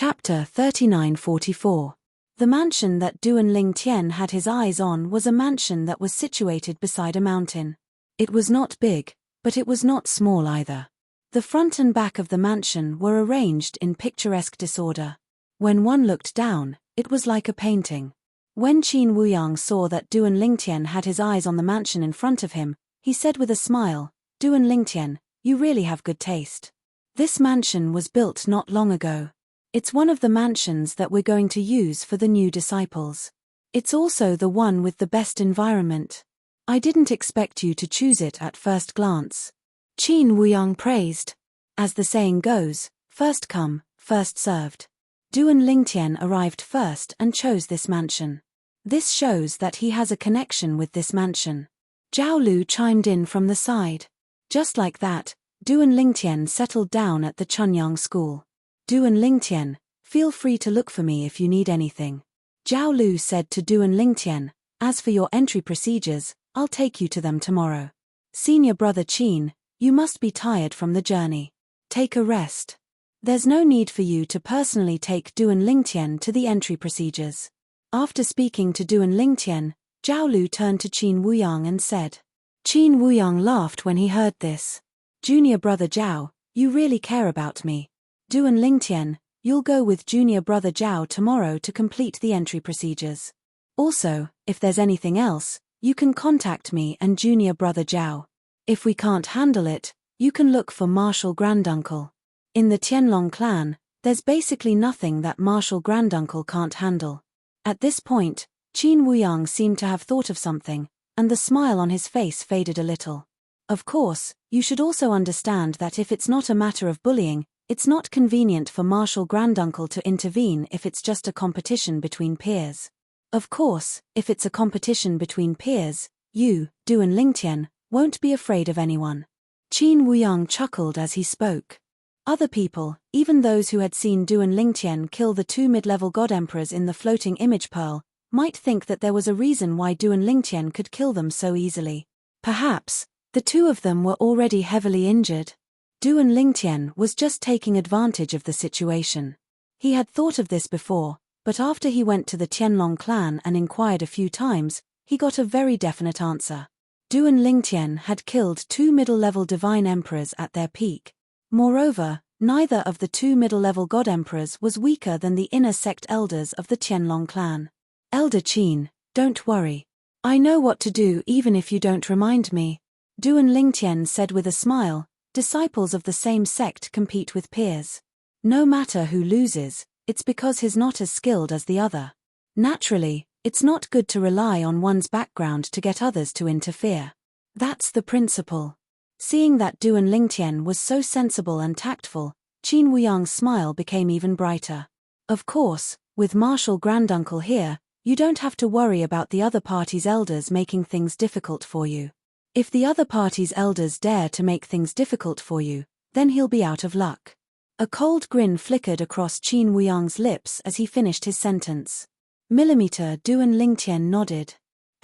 Chapter 3944. The mansion that Duan Lingtian had his eyes on was a mansion that was situated beside a mountain. It was not big, but it was not small either. The front and back of the mansion were arranged in picturesque disorder. When one looked down, it was like a painting. When Qin Wuyang saw that Duan Lingtian had his eyes on the mansion in front of him, he said with a smile, "Duan Lingtian, you really have good taste. This mansion was built not long ago. It's one of the mansions that we're going to use for the new disciples. It's also the one with the best environment. I didn't expect you to choose it at first glance." Qin Wuyang praised. As the saying goes, first come, first served. Duan Lingtian arrived first and chose this mansion. This shows that he has a connection with this mansion. Zhao Lu chimed in from the side. Just like that, Duan Lingtian settled down at the Chunyang school. "Duan Lingtian, feel free to look for me if you need anything." Zhao Lu said to Duan Lingtian, "As for your entry procedures, I'll take you to them tomorrow. Senior brother Qin, you must be tired from the journey. Take a rest. There's no need for you to personally take Duan Lingtian to the entry procedures." After speaking to Duan Lingtian, Zhao Lu turned to Qin Wuyang and said. Qin Wuyang laughed when he heard this. "Junior brother Zhao, you really care about me. Duan Lingtian, you'll go with junior brother Zhao tomorrow to complete the entry procedures. Also, if there's anything else, you can contact me and junior brother Zhao. If we can't handle it, you can look for Martial Granduncle. In the Tianlong clan, there's basically nothing that Martial Granduncle can't handle." At this point, Qin Wuyang seemed to have thought of something, and the smile on his face faded a little. "Of course, you should also understand that if it's not a matter of bullying, it's not convenient for Martial Granduncle to intervene if it's just a competition between peers. Of course, if it's a competition between peers, you, Duan Lingtian, won't be afraid of anyone." Qin Wuyang chuckled as he spoke. Other people, even those who had seen Duan Lingtian kill the two mid-level god emperors in the floating image pearl, might think that there was a reason why Duan Lingtian could kill them so easily. Perhaps, the two of them were already heavily injured. Duan Lingtian was just taking advantage of the situation. He had thought of this before, but after he went to the Tianlong clan and inquired a few times, he got a very definite answer. Duan Lingtian had killed two middle-level divine emperors at their peak. Moreover, neither of the two middle-level god emperors was weaker than the inner sect elders of the Tianlong clan. "Elder Qin, don't worry. I know what to do even if you don't remind me," Duan Lingtian said with a smile. "Disciples of the same sect compete with peers. No matter who loses, it's because he's not as skilled as the other. Naturally, it's not good to rely on one's background to get others to interfere. That's the principle." Seeing that Duan Lingtian was so sensible and tactful, Qin Wuyang's smile became even brighter. "Of course, with Martial Granduncle here, you don't have to worry about the other party's elders making things difficult for you. If the other party's elders dare to make things difficult for you, then he'll be out of luck." A cold grin flickered across Qin Wuyang's lips as he finished his sentence. Duan Lingtian nodded.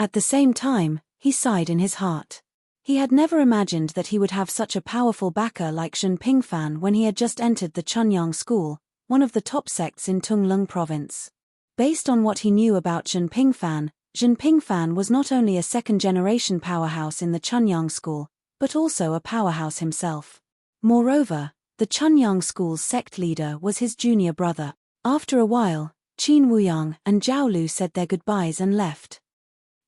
At the same time, he sighed in his heart. He had never imagined that he would have such a powerful backer like Zhen Pingfan when he had just entered the Chunyang school, one of the top sects in Tunglung province. Based on what he knew about Zhen Pingfan was not only a second-generation powerhouse in the Chunyang school, but also a powerhouse himself. Moreover, the Chunyang school's sect leader was his junior brother. After a while, Qin Wuyang and Zhao Lu said their goodbyes and left.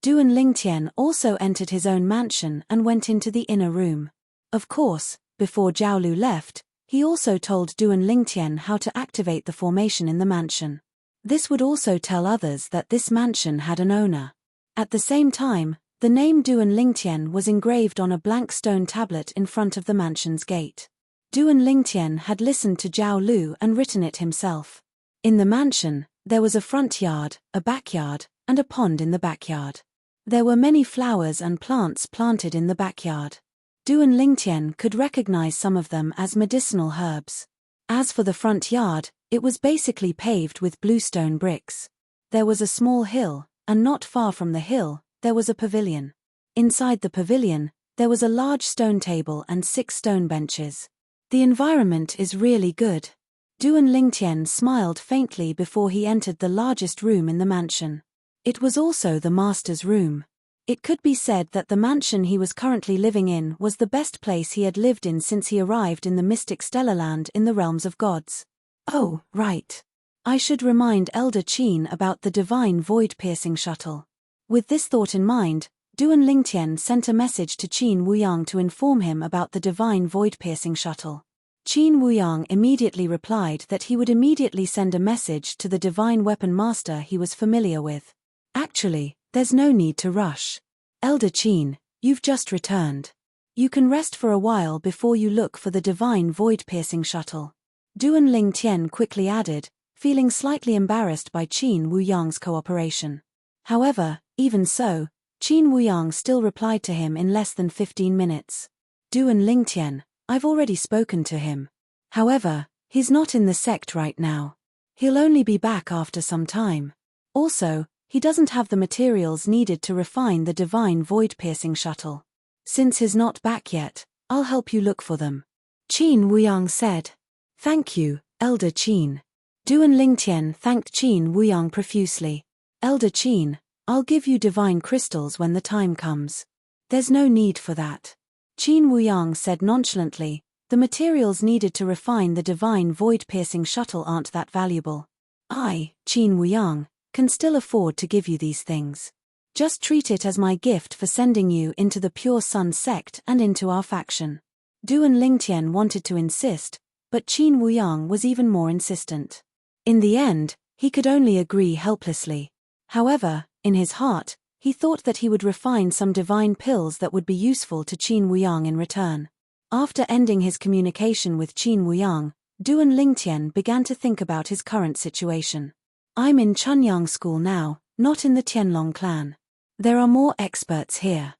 Duan Lingtian also entered his own mansion and went into the inner room. Of course, before Zhao Lu left, he also told Duan Lingtian how to activate the formation in the mansion. This would also tell others that this mansion had an owner. At the same time, the name Duan Lingtian was engraved on a blank stone tablet in front of the mansion's gate. Duan Lingtian had listened to Zhao Lu and written it himself. In the mansion, there was a front yard, a backyard, and a pond in the backyard. There were many flowers and plants planted in the backyard. Duan Lingtian could recognize some of them as medicinal herbs. As for the front yard, it was basically paved with bluestone bricks. There was a small hill, and not far from the hill, there was a pavilion. Inside the pavilion, there was a large stone table and 6 stone benches. The environment is really good. Duan Lingtian smiled faintly before he entered the largest room in the mansion. It was also the master's room. It could be said that the mansion he was currently living in was the best place he had lived in since he arrived in the mystic Stellarland in the realms of gods. Oh, right. I should remind Elder Qin about the divine void-piercing shuttle. With this thought in mind, Duan Lingtian sent a message to Qin Wuyang to inform him about the divine void-piercing shuttle. Qin Wuyang immediately replied that he would immediately send a message to the divine weapon master he was familiar with. Actually, there's no need to rush. Elder Qin, you've just returned. You can rest for a while before you look for the divine void-piercing shuttle. Duan Lingtian quickly added, feeling slightly embarrassed by Qin Wuyang's cooperation. However, even so, Qin Wuyang still replied to him in less than 15 minutes. Duan Lingtian, I've already spoken to him. However, he's not in the sect right now. He'll only be back after some time. Also, he doesn't have the materials needed to refine the divine void-piercing shuttle. Since he's not back yet, I'll help you look for them. Qin Wuyang said. Thank you, Elder Qin. Duan Lingtian thanked Qin Wuyang profusely. Elder Qin, I'll give you divine crystals when the time comes. There's no need for that. Qin Wuyang said nonchalantly, the materials needed to refine the divine void-piercing shuttle aren't that valuable. I, Qin Wuyang, can still afford to give you these things. Just treat it as my gift for sending you into the Pure Sun sect and into our faction. Duan Lingtian wanted to insist, but Qin Wuyang was even more insistent. In the end, he could only agree helplessly. However, in his heart, he thought that he would refine some divine pills that would be useful to Qin Wuyang in return. After ending his communication with Qin Wuyang, Duan Lingtian began to think about his current situation. I'm in Chunyang School now, not in the Tianlong clan. There are more experts here.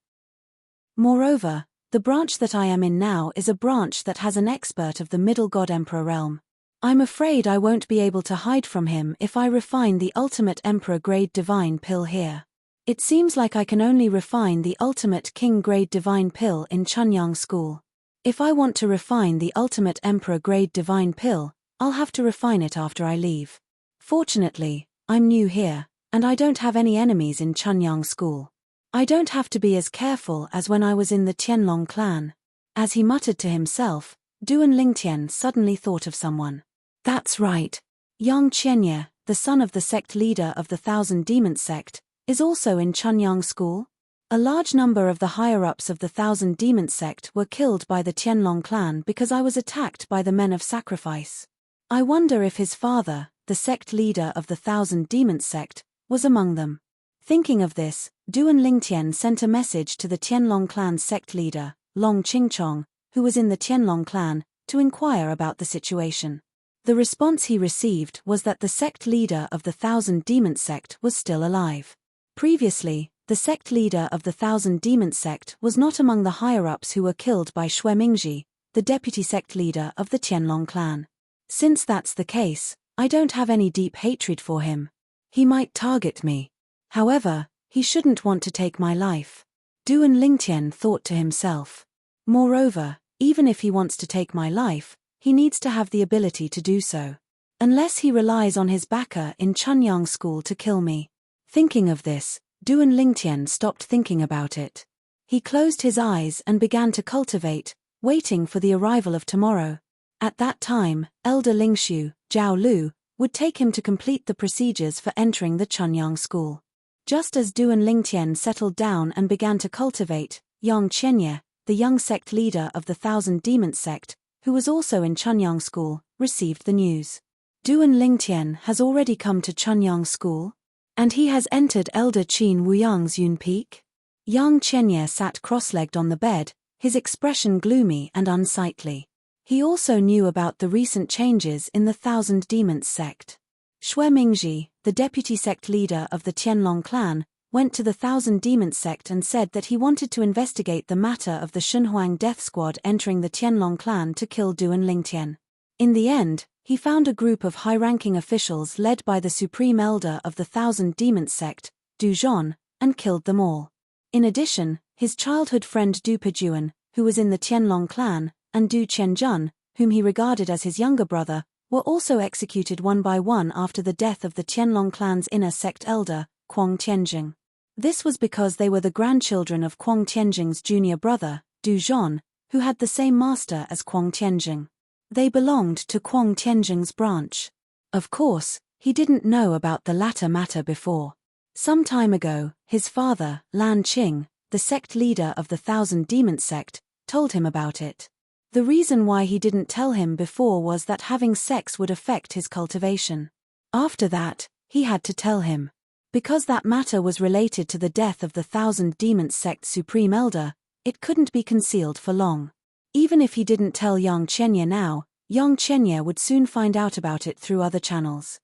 Moreover, the branch that I am in now is a branch that has an expert of the Middle God Emperor realm. I'm afraid I won't be able to hide from him if I refine the ultimate Emperor-grade divine pill here. It seems like I can only refine the ultimate King-grade divine pill in Chunyang School. If I want to refine the ultimate Emperor-grade divine pill, I'll have to refine it after I leave. Fortunately, I'm new here, and I don't have any enemies in Chunyang School. I don't have to be as careful as when I was in the Tianlong clan. As he muttered to himself, Duan Lingtian suddenly thought of someone. That's right. Yang Qianye, the son of the sect leader of the Thousand Demons sect, is also in Chunyang School. A large number of the higher-ups of the Thousand Demons sect were killed by the Tianlong clan because I was attacked by the Men of Sacrifice. I wonder if his father, the sect leader of the Thousand Demons sect, was among them. Thinking of this, Duan Lingtian sent a message to the Tianlong clan's sect leader, Long Qingchong, who was in the Tianlong clan, to inquire about the situation. The response he received was that the sect leader of the Thousand Demons sect was still alive. Previously, the sect leader of the Thousand Demons sect was not among the higher-ups who were killed by Shui Mingji, the deputy sect leader of the Tianlong clan. Since that's the case, I don't have any deep hatred for him. He might target me. However, he shouldn't want to take my life. Duan Lingtian thought to himself. Moreover, even if he wants to take my life, he needs to have the ability to do so. Unless he relies on his backer in Chunyang School to kill me. Thinking of this, Duan Lingtian stopped thinking about it. He closed his eyes and began to cultivate, waiting for the arrival of tomorrow. At that time, Elder Lingshu, Zhao Lu, would take him to complete the procedures for entering the Chunyang School. Just as Duan Lingtian settled down and began to cultivate, Yang Qianye, the young sect leader of the Thousand Demons sect, who was also in Chunyang School, received the news. Duan Lingtian has already come to Chunyang School? And he has entered Elder Qin Wuyang's Yun Peak? Yang Qianye sat cross-legged on the bed, his expression gloomy and unsightly. He also knew about the recent changes in the Thousand Demons sect. Shui Mingji, the deputy sect leader of the Tianlong clan, went to the Thousand Demons sect and said that he wanted to investigate the matter of the Shunhuang death squad entering the Tianlong clan to kill Duan Lingtian. In the end, he found a group of high-ranking officials led by the supreme elder of the Thousand Demons sect, Du Zhon, and killed them all. In addition, his childhood friend Du Pejuan, who was in the Tianlong clan, and Du Qianjun, whom he regarded as his younger brother, were also executed one by one after the death of the Qianlong clan's inner sect elder, Kuang Tianjing. This was because they were the grandchildren of Kuang Tianjing's junior brother, Du Zhon, who had the same master as Kuang Tianjing. They belonged to Kuang Tianjing's branch. Of course, he didn't know about the latter matter before. Some time ago, his father, Lan Qing, the sect leader of the Thousand Demons sect, told him about it. The reason why he didn't tell him before was that having sex would affect his cultivation. After that, he had to tell him. Because that matter was related to the death of the Thousand Demons sect's supreme elder, it couldn't be concealed for long. Even if he didn't tell Yang Qianye now, Yang Qianye would soon find out about it through other channels.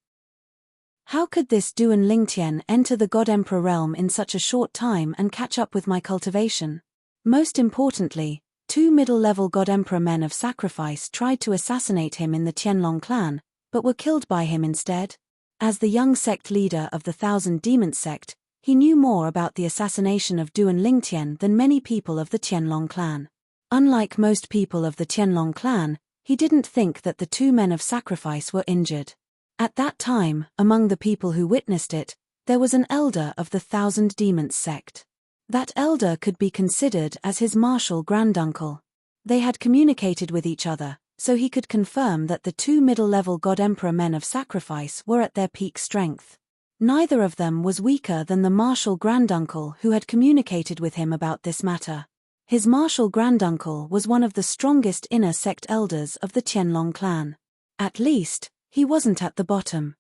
How could this Duan Lingtian enter the God Emperor realm in such a short time and catch up with my cultivation? Most importantly, 2 middle-level God Emperor men of sacrifice tried to assassinate him in the Qianlong clan, but were killed by him instead. As the young sect leader of the Thousand Demons sect, he knew more about the assassination of Duan Lingtian than many people of the Qianlong clan. Unlike most people of the Qianlong clan, he didn't think that the 2 men of sacrifice were injured. At that time, among the people who witnessed it, there was an elder of the Thousand Demons sect. That elder could be considered as his martial granduncle. They had communicated with each other, so he could confirm that the 2 middle-level God Emperor men of sacrifice were at their peak strength. Neither of them was weaker than the martial granduncle who had communicated with him about this matter. His martial granduncle was one of the strongest inner sect elders of the Qianlong clan. At least, he wasn't at the bottom.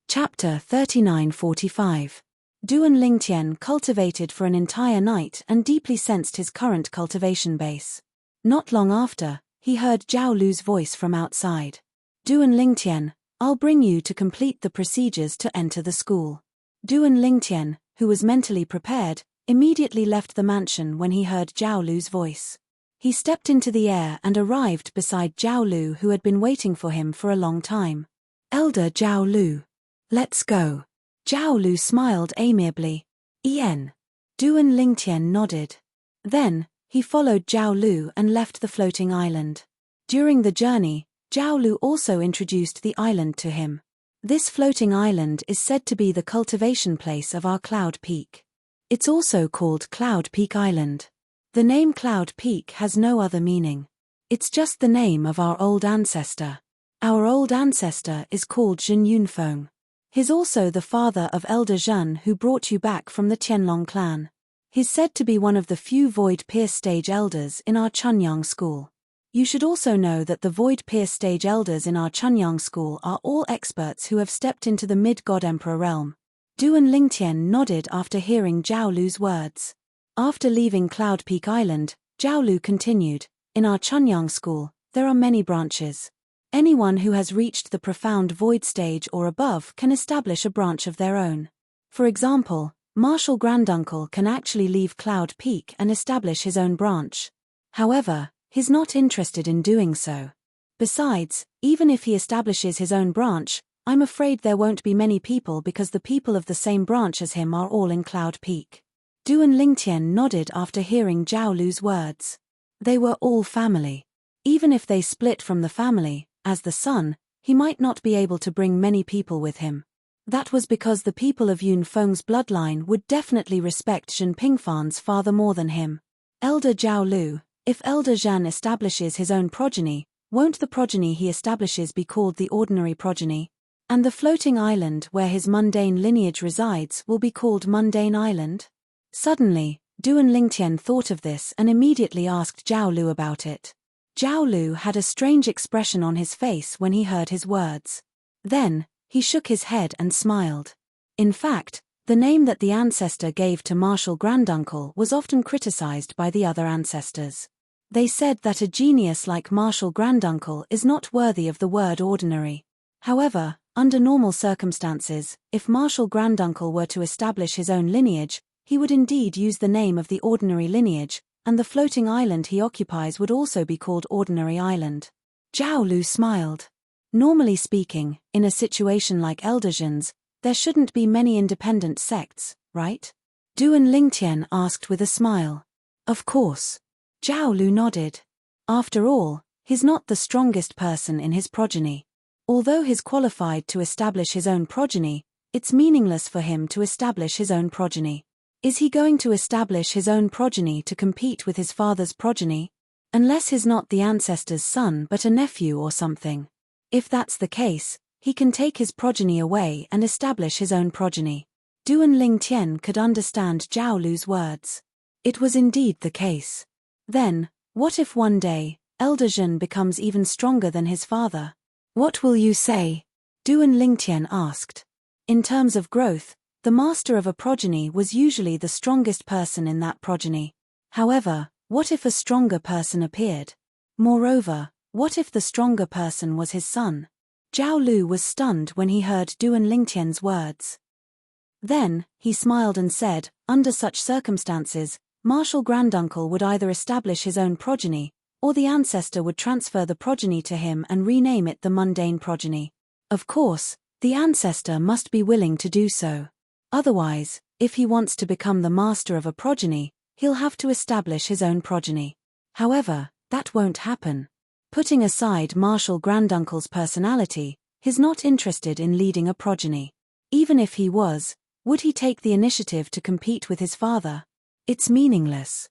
Chapter 3945. Duan Lingtian cultivated for an entire night and deeply sensed his current cultivation base. Not long after, he heard Zhao Lu's voice from outside. Duan Lingtian, I'll bring you to complete the procedures to enter the school. Duan Lingtian, who was mentally prepared, immediately left the mansion when he heard Zhao Lu's voice. He stepped into the air and arrived beside Zhao Lu, who had been waiting for him for a long time. Elder Zhao Lu. Let's go. Zhao Lu smiled amiably. Yen. Duan Lingtian nodded. Then, he followed Zhao Lu and left the floating island. During the journey, Zhao Lu also introduced the island to him. This floating island is said to be the cultivation place of our Cloud Peak. It's also called Cloud Peak Island. The name Cloud Peak has no other meaning. It's just the name of our old ancestor. Our old ancestor is called Zhen Yunfeng. He's also the father of Elder Zhen who brought you back from the Qianlong clan. He's said to be one of the few Void Pierce stage elders in our Chunyang school. You should also know that the Void Pierce stage elders in our Chunyang school are all experts who have stepped into the Mid-God Emperor realm. Duan Lingtian nodded after hearing Zhao Lu's words. After leaving Cloud Peak Island, Zhao Lu continued, in our Chunyang school, there are many branches. Anyone who has reached the profound void stage or above can establish a branch of their own. For example, Martial Granduncle can actually leave Cloud Peak and establish his own branch. However, he's not interested in doing so. Besides, even if he establishes his own branch, I'm afraid there won't be many people because the people of the same branch as him are all in Cloud Peak. Duan Lingtian nodded after hearing Zhao Lu's words. They were all family. Even if they split from the family, as the son, he might not be able to bring many people with him. That was because the people of Yun Feng's bloodline would definitely respect Zhen Pingfan's father more than him. Elder Zhao Lu, if Elder Zhan establishes his own progeny, won't the progeny he establishes be called the ordinary progeny? And the floating island where his mundane lineage resides will be called Mundane Island? Suddenly, Duan Lingtian thought of this and immediately asked Zhao Lu about it. Zhao Lu had a strange expression on his face when he heard his words. Then, he shook his head and smiled. In fact, the name that the ancestor gave to Martial Granduncle was often criticized by the other ancestors. They said that a genius like Martial Granduncle is not worthy of the word ordinary. However, under normal circumstances, if Martial Granduncle were to establish his own lineage, he would indeed use the name of the ordinary lineage, and the floating island he occupies would also be called Ordinary Island. Zhao Lu smiled. Normally speaking, in a situation like Elder Zhen's, there shouldn't be many independent sects, right? Duan Lingtian asked with a smile. Of course. Zhao Lu nodded. After all, He's not the strongest person in his progeny. Although he's qualified to establish his own progeny, it's meaningless for him to establish his own progeny. Is he going to establish his own progeny to compete with his father's progeny? Unless he's not the ancestor's son but a nephew or something. If that's the case, he can take his progeny away and establish his own progeny. Duan Lingtian could understand Zhao Lu's words. It was indeed the case. Then, what if one day, Elder Zhen becomes even stronger than his father? What will you say? Duan Lingtian asked. In terms of growth, the master of a progeny was usually the strongest person in that progeny. However, what if a stronger person appeared? Moreover, what if the stronger person was his son? Zhao Lu was stunned when he heard Duan Lingtian's words. Then, he smiled and said, under such circumstances, Martial Granduncle would either establish his own progeny, or the ancestor would transfer the progeny to him and rename it the mundane progeny. Of course, the ancestor must be willing to do so. Otherwise, if he wants to become the master of a progeny, he'll have to establish his own progeny. However, that won't happen. Putting aside Martial Granduncle's personality, he's not interested in leading a progeny. Even if he was, would he take the initiative to compete with his father? It's meaningless.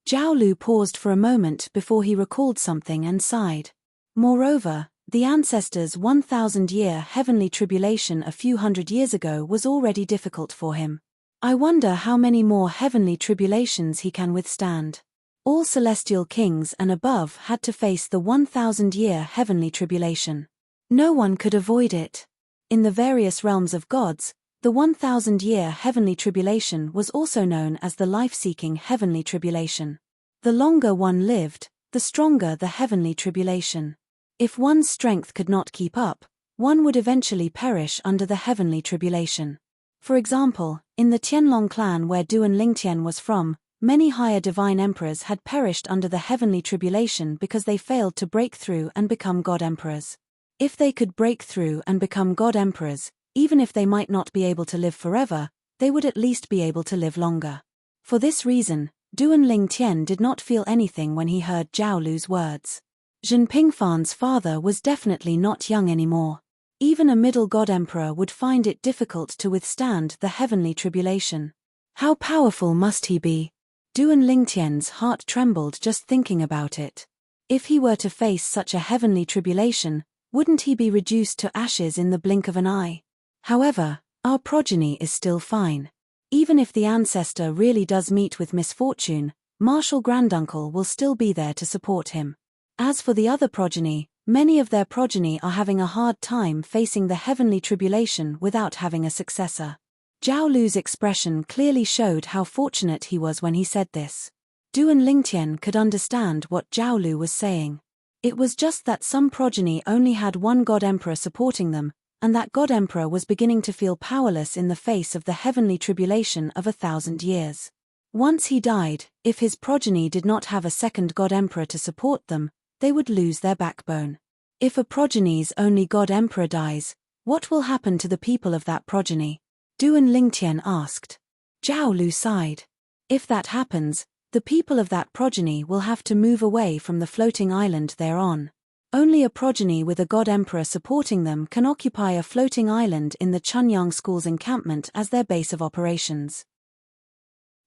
Zhao Lu paused for a moment before he recalled something and sighed. Moreover, the ancestor's 1,000-year heavenly tribulation a few hundred years ago was already difficult for him. I wonder how many more heavenly tribulations he can withstand. All celestial kings and above had to face the 1,000-year heavenly tribulation. No one could avoid it. In the various realms of gods, the 1,000-year heavenly tribulation was also known as the life-seeking heavenly tribulation. The longer one lived, the stronger the heavenly tribulation. If one's strength could not keep up, one would eventually perish under the heavenly tribulation. For example, in the Tianlong clan where Duan Lingtian was from, many higher divine emperors had perished under the heavenly tribulation because they failed to break through and become god emperors. If they could break through and become god emperors, even if they might not be able to live forever, they would at least be able to live longer. For this reason, Duan Lingtian did not feel anything when he heard Zhao Lu's words. Zhen Pingfan's father was definitely not young anymore. Even a middle god emperor would find it difficult to withstand the heavenly tribulation. How powerful must he be? Duan Lingtian's heart trembled just thinking about it. If he were to face such a heavenly tribulation, wouldn't he be reduced to ashes in the blink of an eye? However, our progeny is still fine. Even if the ancestor really does meet with misfortune, Martial Granduncle will still be there to support him. As for the other progeny, many of their progeny are having a hard time facing the heavenly tribulation without having a successor. Zhao Lu's expression clearly showed how fortunate he was when he said this. Duan Lingtian could understand what Zhao Lu was saying. It was just that some progeny only had one god emperor supporting them, and that god emperor was beginning to feel powerless in the face of the heavenly tribulation of 1,000 years. Once he died, if his progeny did not have a second god emperor to support them, they would lose their backbone. If a progeny's only god emperor dies, what will happen to the people of that progeny? Duan Lingtian asked. Zhao Lu sighed. If that happens, the people of that progeny will have to move away from the floating island they're on. Only a progeny with a god emperor supporting them can occupy a floating island in the Chunyang school's encampment as their base of operations.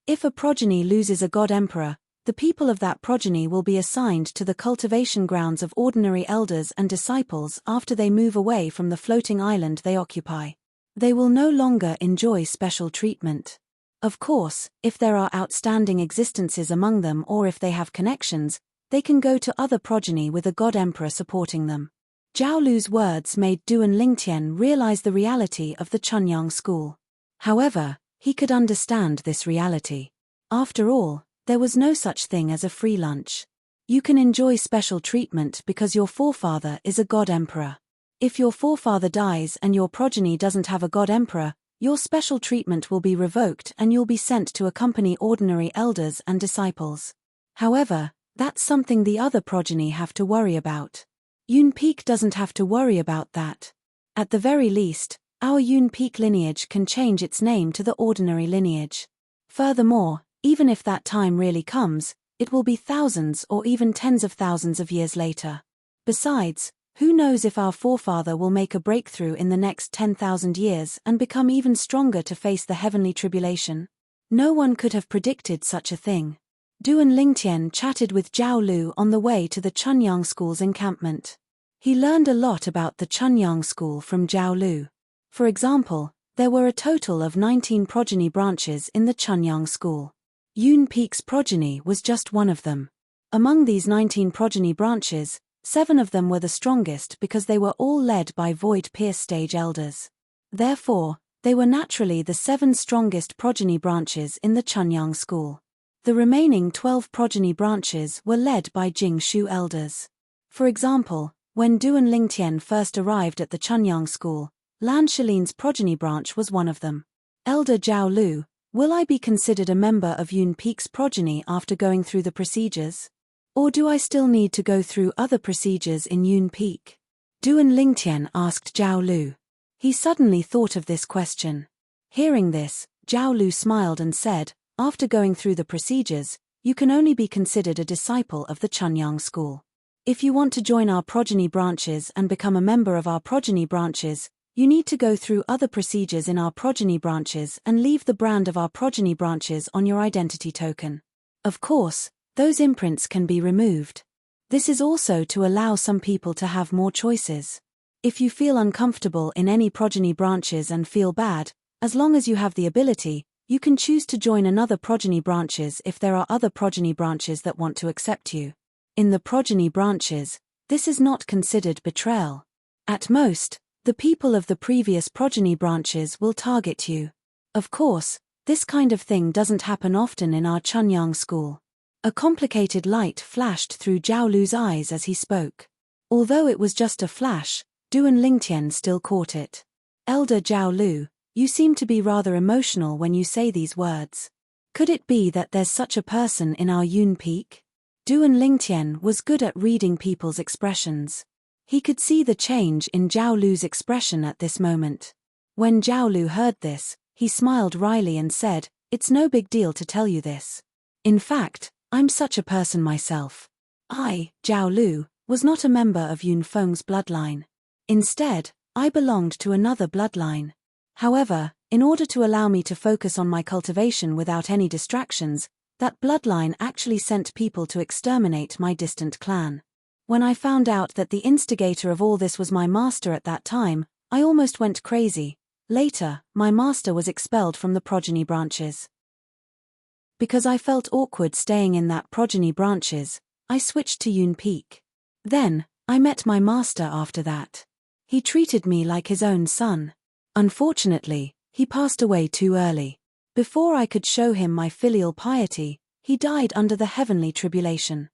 If a progeny loses a god emperor, the people of that progeny will be assigned to the cultivation grounds of ordinary elders and disciples after they move away from the floating island they occupy. They will no longer enjoy special treatment. Of course, if there are outstanding existences among them or if they have connections, they can go to other progeny with a god emperor supporting them. Zhao Lu's words made Duan Lingtian realize the reality of the Chunyang school. However, he could understand this reality. After all, there was no such thing as a free lunch. You can enjoy special treatment because your forefather is a god emperor. If your forefather dies and your progeny doesn't have a god emperor, your special treatment will be revoked and you'll be sent to accompany ordinary elders and disciples. However, that's something the other progeny have to worry about. Yun Peak doesn't have to worry about that. At the very least, our Yun Peak lineage can change its name to the ordinary lineage. Furthermore, even if that time really comes, it will be thousands or even tens of thousands of years later. Besides, who knows if our forefather will make a breakthrough in the next 10,000 years and become even stronger to face the heavenly tribulation? No one could have predicted such a thing. Du and Lingtian chatted with Zhao Lu on the way to the Chunyang school's encampment. He learned a lot about the Chunyang school from Zhao Lu. For example, there were a total of 19 progeny branches in the Chunyang school. Yun Peak's progeny was just one of them. Among these 19 progeny branches, 7 of them were the strongest because they were all led by void-pierce stage elders. Therefore, they were naturally the 7 strongest progeny branches in the Chunyang school. The remaining 12 progeny branches were led by Jingshu elders. For example, when Du and Lingtian first arrived at the Chunyang school, Lan Shilin's progeny branch was one of them. Elder Zhao Lu, will I be considered a member of Yun Peak's progeny after going through the procedures? Or do I still need to go through other procedures in Yun Peak? Du and Lingtian asked Zhao Lu. He suddenly thought of this question. Hearing this, Zhao Lu smiled and said, after going through the procedures, you can only be considered a disciple of the Chunyang school. If you want to join our progeny branches and become a member of our progeny branches, you need to go through other procedures in our progeny branches and leave the brand of our progeny branches on your identity token. Of course, those imprints can be removed. This is also to allow some people to have more choices. If you feel uncomfortable in any progeny branches and feel bad, as long as you have the ability, you can choose to join another progeny branches if there are other progeny branches that want to accept you. In the progeny branches, this is not considered betrayal. At most, the people of the previous progeny branches will target you. Of course, this kind of thing doesn't happen often in our Chunyang school. A complicated light flashed through Zhao Lu's eyes as he spoke. Although it was just a flash, Du and Lingtian still caught it. Elder Zhao Lu, you seem to be rather emotional when you say these words. Could it be that there's such a person in our Yun Peak? Du and Lingtian was good at reading people's expressions. He could see the change in Zhao Lu's expression at this moment. When Zhao Lu heard this, he smiled wryly and said, "It's no big deal to tell you this. In fact, I'm such a person myself. I, Zhao Lu, was not a member of Yun Feng's bloodline. Instead, I belonged to another bloodline. However, in order to allow me to focus on my cultivation without any distractions, that bloodline actually sent people to exterminate my distant clan. When I found out that the instigator of all this was my master at that time, I almost went crazy. Later, my master was expelled from the progeny branches. Because I felt awkward staying in that progeny branches, I switched to Yun Peak. Then, I met my master after that. He treated me like his own son. Unfortunately, he passed away too early. Before I could show him my filial piety, he died under the heavenly tribulation."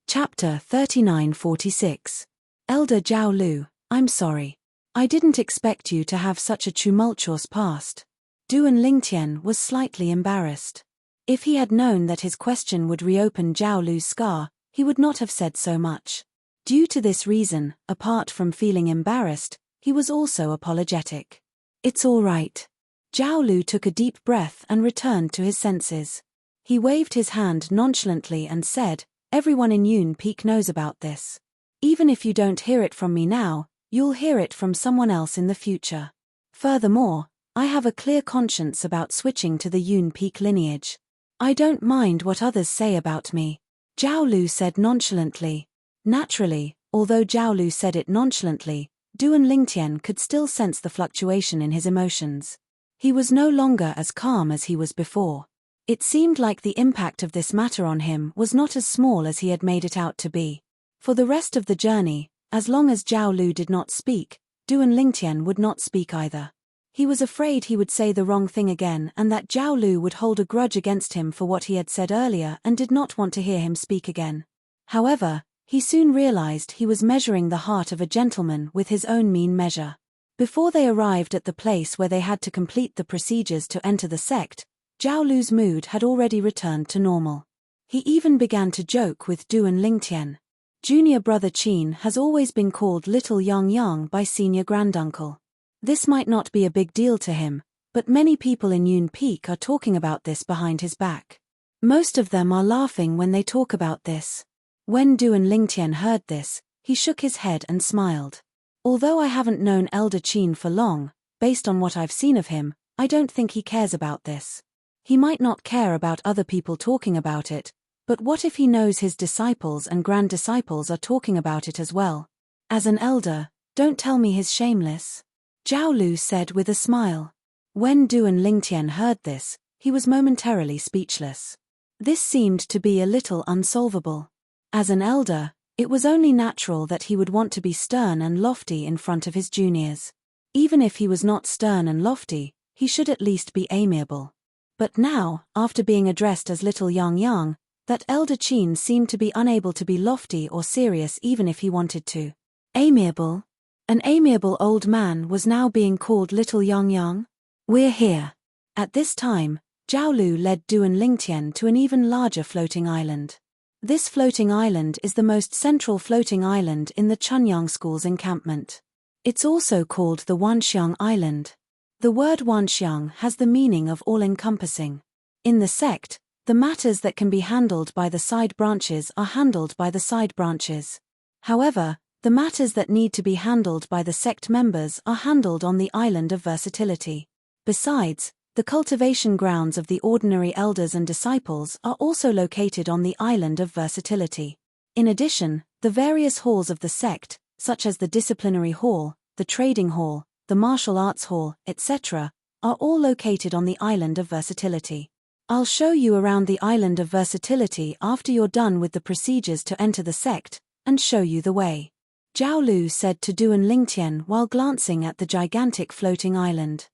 Chapter 3946. Elder Zhao Lu, I'm sorry. I didn't expect you to have such a tumultuous past. Du and Lingtian was slightly embarrassed. If he had known that his question would reopen Zhao Lu's scar, he would not have said so much. Due to this reason, apart from feeling embarrassed, he was also apologetic. It's all right. Zhao Lu took a deep breath and returned to his senses. He waved his hand nonchalantly and said, "Everyone in Yun Peak knows about this. Even if you don't hear it from me now, you'll hear it from someone else in the future. Furthermore, I have a clear conscience about switching to the Yun Peak lineage. I don't mind what others say about me." Zhao Lu said nonchalantly. Naturally, although Zhao Lu said it nonchalantly, Du and Lingtian could still sense the fluctuation in his emotions. He was no longer as calm as he was before. It seemed like the impact of this matter on him was not as small as he had made it out to be. For the rest of the journey, as long as Zhao Lu did not speak, Du and Lingtian would not speak either. He was afraid he would say the wrong thing again and that Zhao Lu would hold a grudge against him for what he had said earlier and did not want to hear him speak again. However, he soon realized he was measuring the heart of a gentleman with his own mean measure. Before they arrived at the place where they had to complete the procedures to enter the sect, Zhao Lu's mood had already returned to normal. He even began to joke with Du and Lingtian. Junior brother Qin has always been called Little Yang Yang by senior granduncle. This might not be a big deal to him, but many people in Yun Peak are talking about this behind his back. Most of them are laughing when they talk about this. When Duan Lingtian heard this, he shook his head and smiled. Although I haven't known Elder Qin for long, based on what I've seen of him, I don't think he cares about this. He might not care about other people talking about it, but what if he knows his disciples and grand disciples are talking about it as well? As an elder, don't tell me he's shameless. Zhao Lu said with a smile. When Duan Lingtian heard this, he was momentarily speechless. This seemed to be a little unsolvable. As an elder, it was only natural that he would want to be stern and lofty in front of his juniors. Even if he was not stern and lofty, he should at least be amiable. But now, after being addressed as Little Yang Yang, that Elder Qin seemed to be unable to be lofty or serious even if he wanted to. Amiable? An amiable old man was now being called Little Yang Yang? We're here. At this time, Zhao Lu led Duan Lingtian to an even larger floating island. This floating island is the most central floating island in the Chunyang School's encampment. It's also called the Wanxiang Island. The word Wanxiang has the meaning of all-encompassing. In the sect, the matters that can be handled by the side branches are handled by the side branches. However, the matters that need to be handled by the sect members are handled on the island of versatility. Besides, the cultivation grounds of the ordinary elders and disciples are also located on the island of versatility. In addition, the various halls of the sect, such as the disciplinary hall, the trading hall, the martial arts hall, etc., are all located on the island of versatility. I'll show you around the island of versatility after you're done with the procedures to enter the sect, and show you the way. Zhao Lu said to Duan Lingtian while glancing at the gigantic floating island.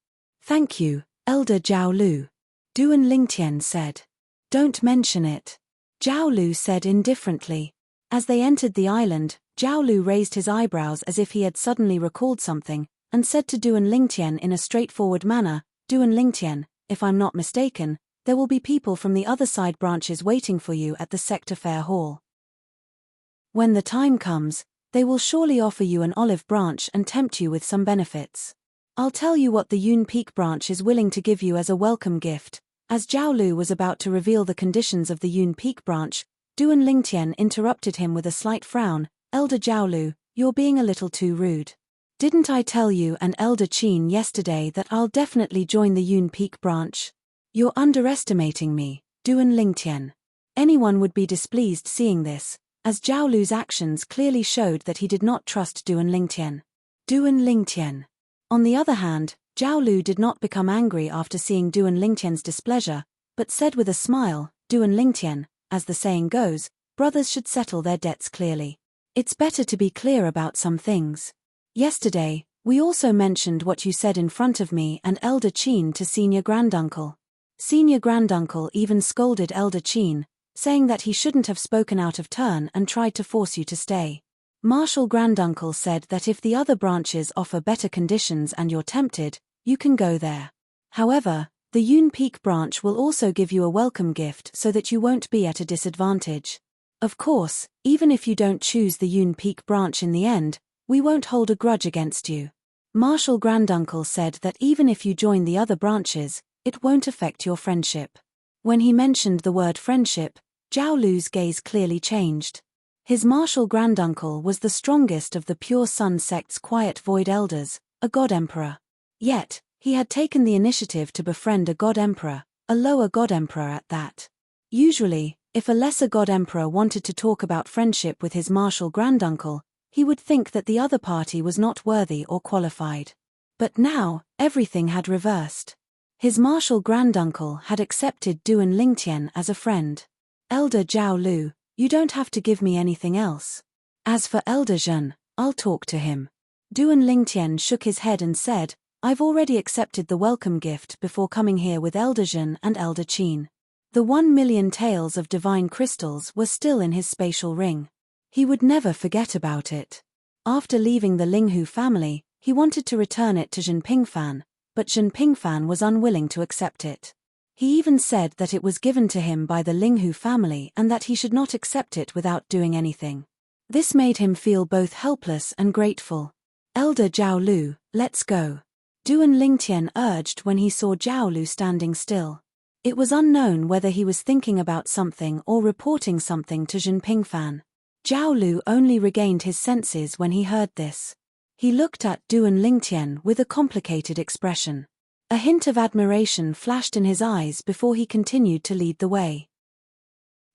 Thank you, Elder Zhao Lu. Duan Lingtian said. Don't mention it. Zhao Lu said indifferently. As they entered the island, Zhao Lu raised his eyebrows as if he had suddenly recalled something, and said to Duan Lingtian in a straightforward manner, Duan Lingtian, if I'm not mistaken, there will be people from the other side branches waiting for you at the sector fair hall. When the time comes, they will surely offer you an olive branch and tempt you with some benefits. I'll tell you what the Yun Peak branch is willing to give you as a welcome gift. As Zhao Lu was about to reveal the conditions of the Yun Peak branch, Duan Lingtian interrupted him with a slight frown. Elder Zhao Lu, you're being a little too rude. Didn't I tell you and Elder Qin yesterday that I'll definitely join the Yun Peak branch? You're underestimating me, Duan Lingtian. Anyone would be displeased seeing this, as Zhao Lu's actions clearly showed that he did not trust Duan Lingtian. Duan Lingtian. On the other hand, Zhao Lu did not become angry after seeing Duan Lingtian's displeasure, but said with a smile, Duan Lingtian, as the saying goes, brothers should settle their debts clearly. It's better to be clear about some things. Yesterday, we also mentioned what you said in front of me and Elder Qin to Senior Granduncle. Senior Granduncle even scolded Elder Qin, saying that he shouldn't have spoken out of turn and tried to force you to stay. Martial Granduncle said that if the other branches offer better conditions and you're tempted, you can go there. However, the Yun Peak branch will also give you a welcome gift so that you won't be at a disadvantage. Of course, even if you don't choose the Yun Peak branch in the end, we won't hold a grudge against you. Martial Granduncle said that even if you join the other branches, it won't affect your friendship. When he mentioned the word friendship, Zhao Lu's gaze clearly changed. His martial granduncle was the strongest of the Pure Sun sect's Quiet Void Elders, a God Emperor. Yet, he had taken the initiative to befriend a God Emperor, a lower God Emperor at that. Usually, if a lesser God Emperor wanted to talk about friendship with his martial granduncle, he would think that the other party was not worthy or qualified. But now, everything had reversed. His martial granduncle had accepted Duan Lingtian as a friend. Elder Zhao Lu, you don't have to give me anything else. As for Elder Zhen, I'll talk to him. Duan Lingtian shook his head and said, I've already accepted the welcome gift before coming here with Elder Zhen and Elder Qin. The 1,000,000 taels of divine crystals were still in his spatial ring. He would never forget about it. After leaving the Linghu family, he wanted to return it to Zhen Pingfan, but Zhen Pingfan was unwilling to accept it. He even said that it was given to him by the Linghu family and that he should not accept it without doing anything. This made him feel both helpless and grateful. Elder Zhao Lu, let's go. Duan Lingtian urged when he saw Zhao Lu standing still. It was unknown whether he was thinking about something or reporting something to Zhen Pingfan. Zhao Lu only regained his senses when he heard this. He looked at Duan Lingtian with a complicated expression. A hint of admiration flashed in his eyes before he continued to lead the way.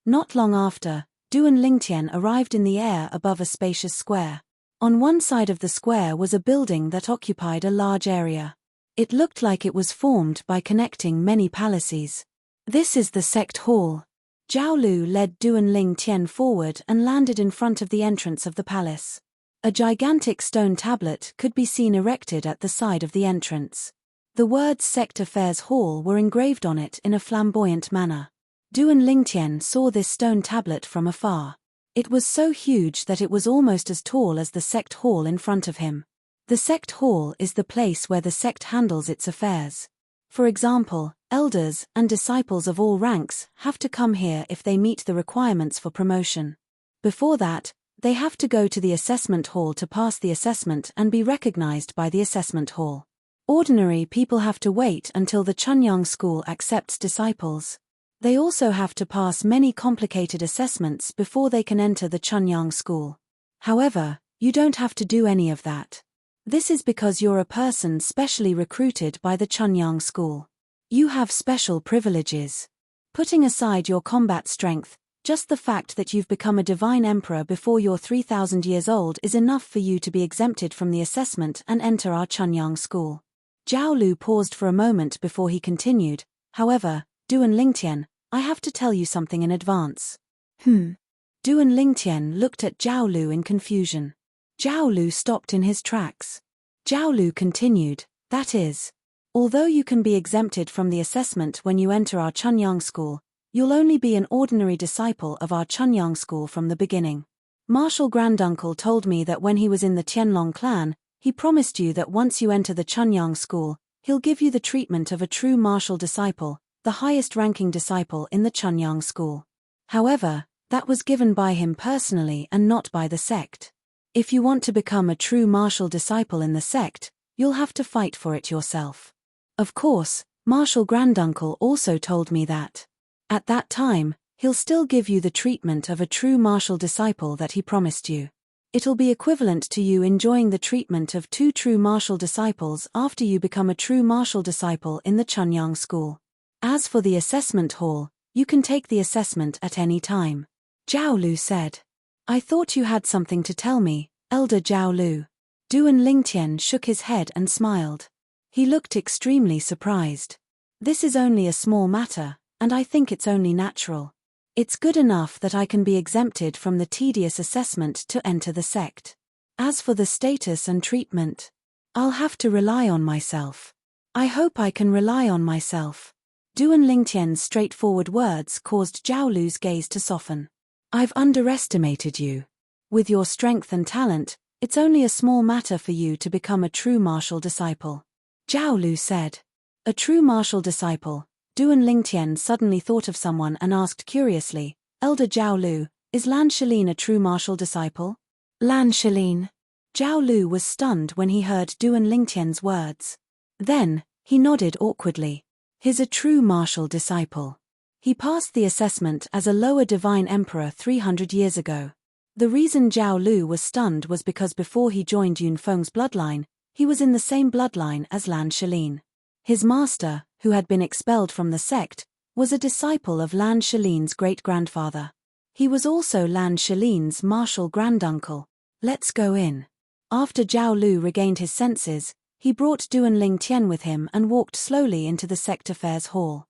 Not long after, Duan Lingtian arrived in the air above a spacious square. On one side of the square was a building that occupied a large area. It looked like it was formed by connecting many palaces. This is the sect hall. Zhao Lu led Duan Lingtian forward and landed in front of the entrance of the palace. A gigantic stone tablet could be seen erected at the side of the entrance. The words Sect Affairs Hall were engraved on it in a flamboyant manner. Duan Lingtian saw this stone tablet from afar. It was so huge that it was almost as tall as the sect hall in front of him. The sect hall is the place where the sect handles its affairs. For example, elders and disciples of all ranks have to come here if they meet the requirements for promotion. Before that, they have to go to the assessment hall to pass the assessment and be recognized by the assessment hall. Ordinary people have to wait until the Chunyang school accepts disciples. They also have to pass many complicated assessments before they can enter the Chunyang school. However, you don't have to do any of that. This is because you're a person specially recruited by the Chunyang school. You have special privileges. Putting aside your combat strength, just the fact that you've become a divine emperor before you're 3,000 years old is enough for you to be exempted from the assessment and enter our Chunyang school. Zhao Lu paused for a moment before he continued, however, Duan Lingtian, I have to tell you something in advance. Duan Lingtian looked at Zhao Lu in confusion. Zhao Lu stopped in his tracks. Zhao Lu continued, that is, although you can be exempted from the assessment when you enter our Chunyang school, you'll only be an ordinary disciple of our Chunyang school from the beginning. Martial Granduncle told me that when he was in the Tianlong clan, he promised you that once you enter the Chunyang school, he'll give you the treatment of a true martial disciple, the highest-ranking disciple in the Chunyang school. However, that was given by him personally and not by the sect. If you want to become a true martial disciple in the sect, you'll have to fight for it yourself. Of course, Martial Granduncle also told me that. At that time, he'll still give you the treatment of a true martial disciple that he promised you. It'll be equivalent to you enjoying the treatment of 2 true martial disciples after you become a true martial disciple in the Chunyang school. As for the assessment hall, you can take the assessment at any time. Zhao Lu said. I thought you had something to tell me, Elder Zhao Lu. Duan Lingtian shook his head and smiled. He looked extremely surprised. This is only a small matter, and I think it's only natural. It's good enough that I can be exempted from the tedious assessment to enter the sect. As for the status and treatment, I'll have to rely on myself. I hope I can rely on myself. Duan Lingtian's straightforward words caused Zhao Lu's gaze to soften. I've underestimated you. With your strength and talent, it's only a small matter for you to become a true martial disciple. Zhao Lu said. A true martial disciple. Duan Lingtian suddenly thought of someone and asked curiously, Elder Zhao Lu, is Lan Shalin a true martial disciple? Lan Shalin. Zhao Lu was stunned when he heard Duan Lingtian's words. Then, he nodded awkwardly. He's a true martial disciple. He passed the assessment as a lower divine emperor 300 years ago. The reason Zhao Lu was stunned was because before he joined Yunfeng's bloodline, he was in the same bloodline as Lan Shalin. His master, who had been expelled from the sect, was a disciple of Lan Shalin's great-grandfather. He was also Lan Shalin's martial granduncle. Let's go in. After Zhao Lu regained his senses, he brought Duan Lingtian with him and walked slowly into the sect affairs hall.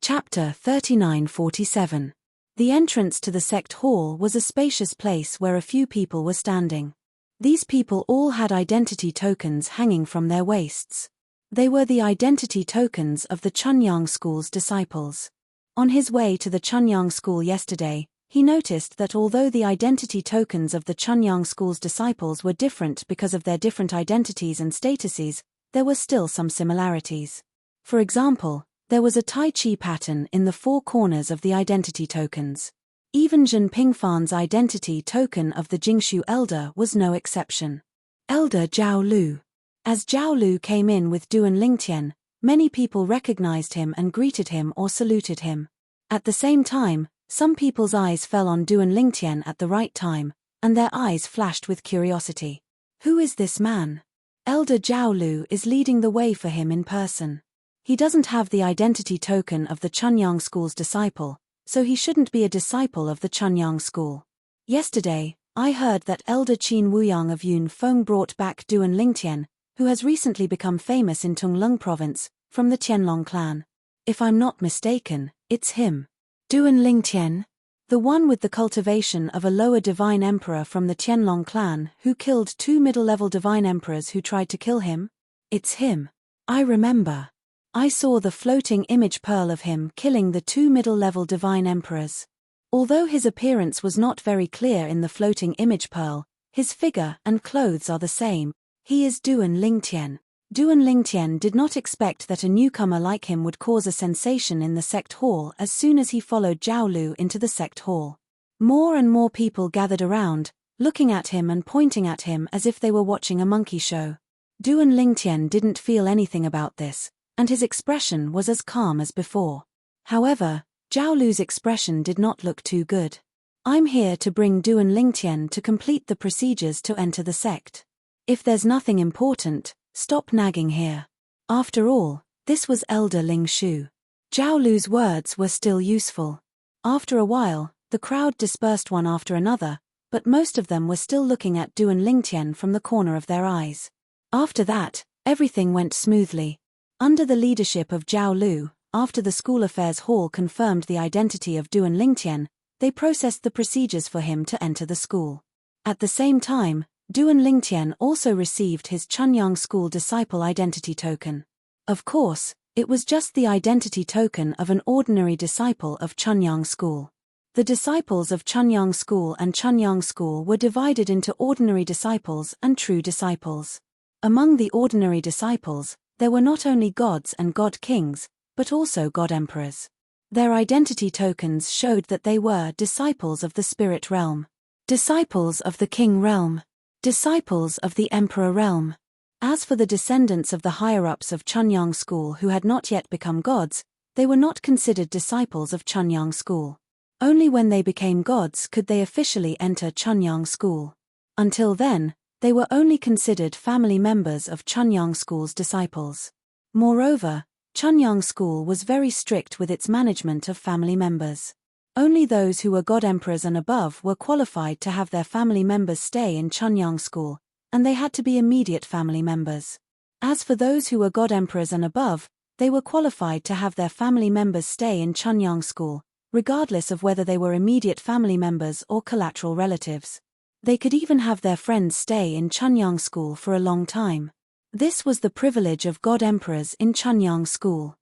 Chapter 3947. The entrance to the sect hall was a spacious place where a few people were standing. These people all had identity tokens hanging from their waists. They were the identity tokens of the Chunyang school's disciples. On his way to the Chunyang school yesterday, he noticed that although the identity tokens of the Chunyang school's disciples were different because of their different identities and statuses, there were still some similarities. For example, there was a Tai Chi pattern in the 4 corners of the identity tokens. Even Zhen Pingfan's identity token of the Jingshu Elder was no exception. Elder Zhao Lu. As Zhao Lu came in with Duan Lingtian, many people recognized him and greeted him or saluted him. At the same time, Some people's eyes fell on Duan Lingtian at the right time, and their eyes flashed with curiosity. Who is this man? Elder Zhao Lu is leading the way for him in person. He doesn't have the identity token of the Chunyang School's disciple, so he shouldn't be a disciple of the Chunyang School. Yesterday, I heard that Elder Qin Wuyang of Yun Feng brought back Duan Lingtian, who has recently become famous in Tunglung province, from the Qianlong clan. If I'm not mistaken, it's him. Duan Lingtian? The one with the cultivation of a lower divine emperor from the Qianlong clan who killed 2 middle-level divine emperors who tried to kill him? It's him. I remember. I saw the floating image pearl of him killing the 2 middle-level divine emperors. Although his appearance was not very clear in the floating image pearl, his figure and clothes are the same. He is Duan Lingtian. Duan Lingtian did not expect that a newcomer like him would cause a sensation in the sect hall as soon as he followed Zhao Lu into the sect hall. More and more people gathered around, looking at him and pointing at him as if they were watching a monkey show. Duan Lingtian didn't feel anything about this, and his expression was as calm as before. However, Zhao Lu's expression did not look too good. I'm here to bring Duan Lingtian to complete the procedures to enter the sect. If there's nothing important, stop nagging here. After all, this was Elder Ling Shu. Zhao Lu's words were still useful. After a while, the crowd dispersed one after another, but most of them were still looking at Duan Lingtian from the corner of their eyes. After that, everything went smoothly. Under the leadership of Zhao Lu, after the school affairs hall confirmed the identity of Duan Lingtian, they processed the procedures for him to enter the school. At the same time, Duan Lingtian also received his Chunyang School disciple identity token. Of course, it was just the identity token of an ordinary disciple of Chunyang School. The disciples of Chunyang School and Chunyang School were divided into ordinary disciples and true disciples. Among the ordinary disciples, there were not only gods and god kings, but also god emperors. Their identity tokens showed that they were disciples of the spirit realm, disciples of the king realm, disciples of the emperor realm. As for the descendants of the higher-ups of Chunyang School who had not yet become gods, they were not considered disciples of Chunyang School. Only when they became gods could they officially enter Chunyang School. Until then, they were only considered family members of Chunyang School's disciples. Moreover, Chunyang School was very strict with its management of family members. Only those who were god emperors and above were qualified to have their family members stay in Chunyang School, and they had to be immediate family members. As for those who were god emperors and above, they were qualified to have their family members stay in Chunyang School, regardless of whether they were immediate family members or collateral relatives. They could even have their friends stay in Chunyang School for a long time. This was the privilege of god emperors in Chunyang School.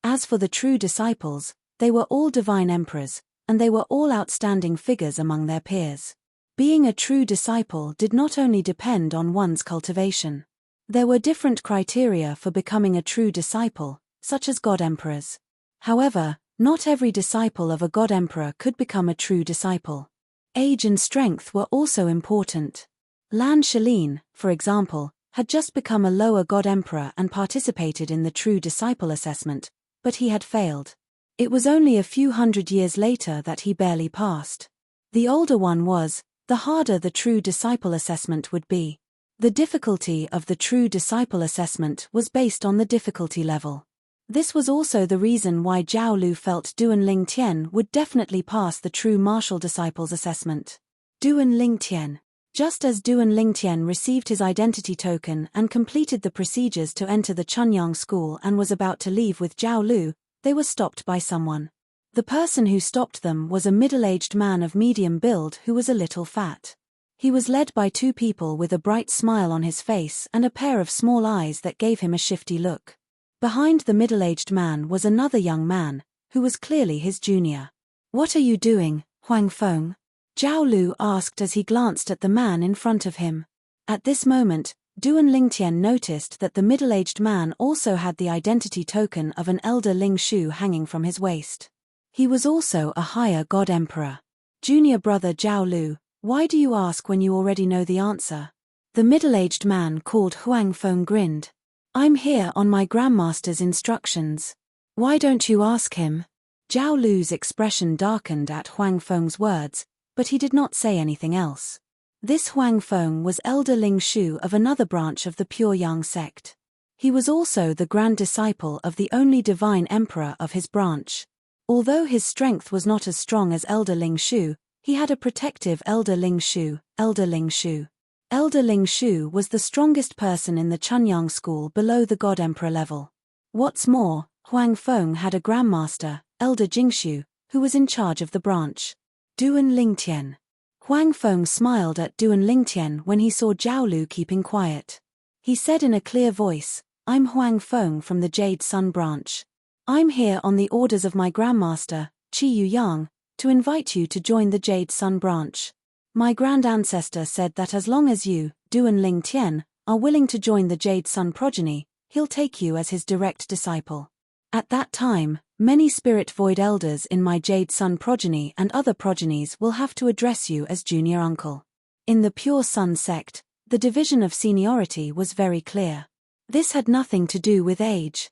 As for the true disciples, they were all divine emperors, and they were all outstanding figures among their peers. Being a true disciple did not only depend on one's cultivation. There were different criteria for becoming a true disciple, such as god emperors. However, not every disciple of a god emperor could become a true disciple. Age and strength were also important. Lan Shalin, for example, had just become a lower god emperor and participated in the true disciple assessment, but he had failed. It was only a few hundred years later that he barely passed. The older one was, the harder the true disciple assessment would be. The difficulty of the true disciple assessment was based on the difficulty level. This was also the reason why Zhao Lu felt Duan Lingtian would definitely pass the true martial disciples assessment. Duan Lingtian. Just as Duan Lingtian received his identity token and completed the procedures to enter the Chunyang School and was about to leave with Zhao Lu, they were stopped by someone. The person who stopped them was a middle-aged man of medium build who was a little fat. He was led by 2 people with a bright smile on his face and a pair of small eyes that gave him a shifty look. Behind the middle-aged man was another young man, who was clearly his junior. "What are you doing, Huang Feng?" Zhao Lu asked as he glanced at the man in front of him. At this moment, Duan Lingtian noticed that the middle-aged man also had the identity token of an elder Ling Shu hanging from his waist. He was also a higher god emperor. "Junior brother Zhao Lu, why do you ask when you already know the answer?" The middle-aged man called Huang Feng grinned. "I'm here on my grandmaster's instructions. Why don't you ask him?" Zhao Lu's expression darkened at Huang Feng's words, but he did not say anything else. This Huang Feng was Elder Ling Shu of another branch of the Pure Yang sect. He was also the grand disciple of the only divine emperor of his branch. Although his strength was not as strong as Elder Ling Shu, he had a protective Elder Ling Shu. Elder Ling Shu was the strongest person in the Chunyang school below the God Emperor level. What's more, Huang Feng had a grandmaster, Elder Jingshu, who was in charge of the branch. Duan Lingtian. Huang Feng smiled at Duan Lingtian when he saw Zhao Lu keeping quiet. He said in a clear voice, "I'm Huang Feng from the Jade Sun branch. I'm here on the orders of my grandmaster, Qi Yu Yang, to invite you to join the Jade Sun branch. My grand ancestor said that as long as you, Duan Lingtian, are willing to join the Jade Sun progeny, he'll take you as his direct disciple. At that time, many spirit void elders in my Jade Sun progeny and other progenies will have to address you as junior uncle." In the Pure Sun sect, the division of seniority was very clear. This had nothing to do with age.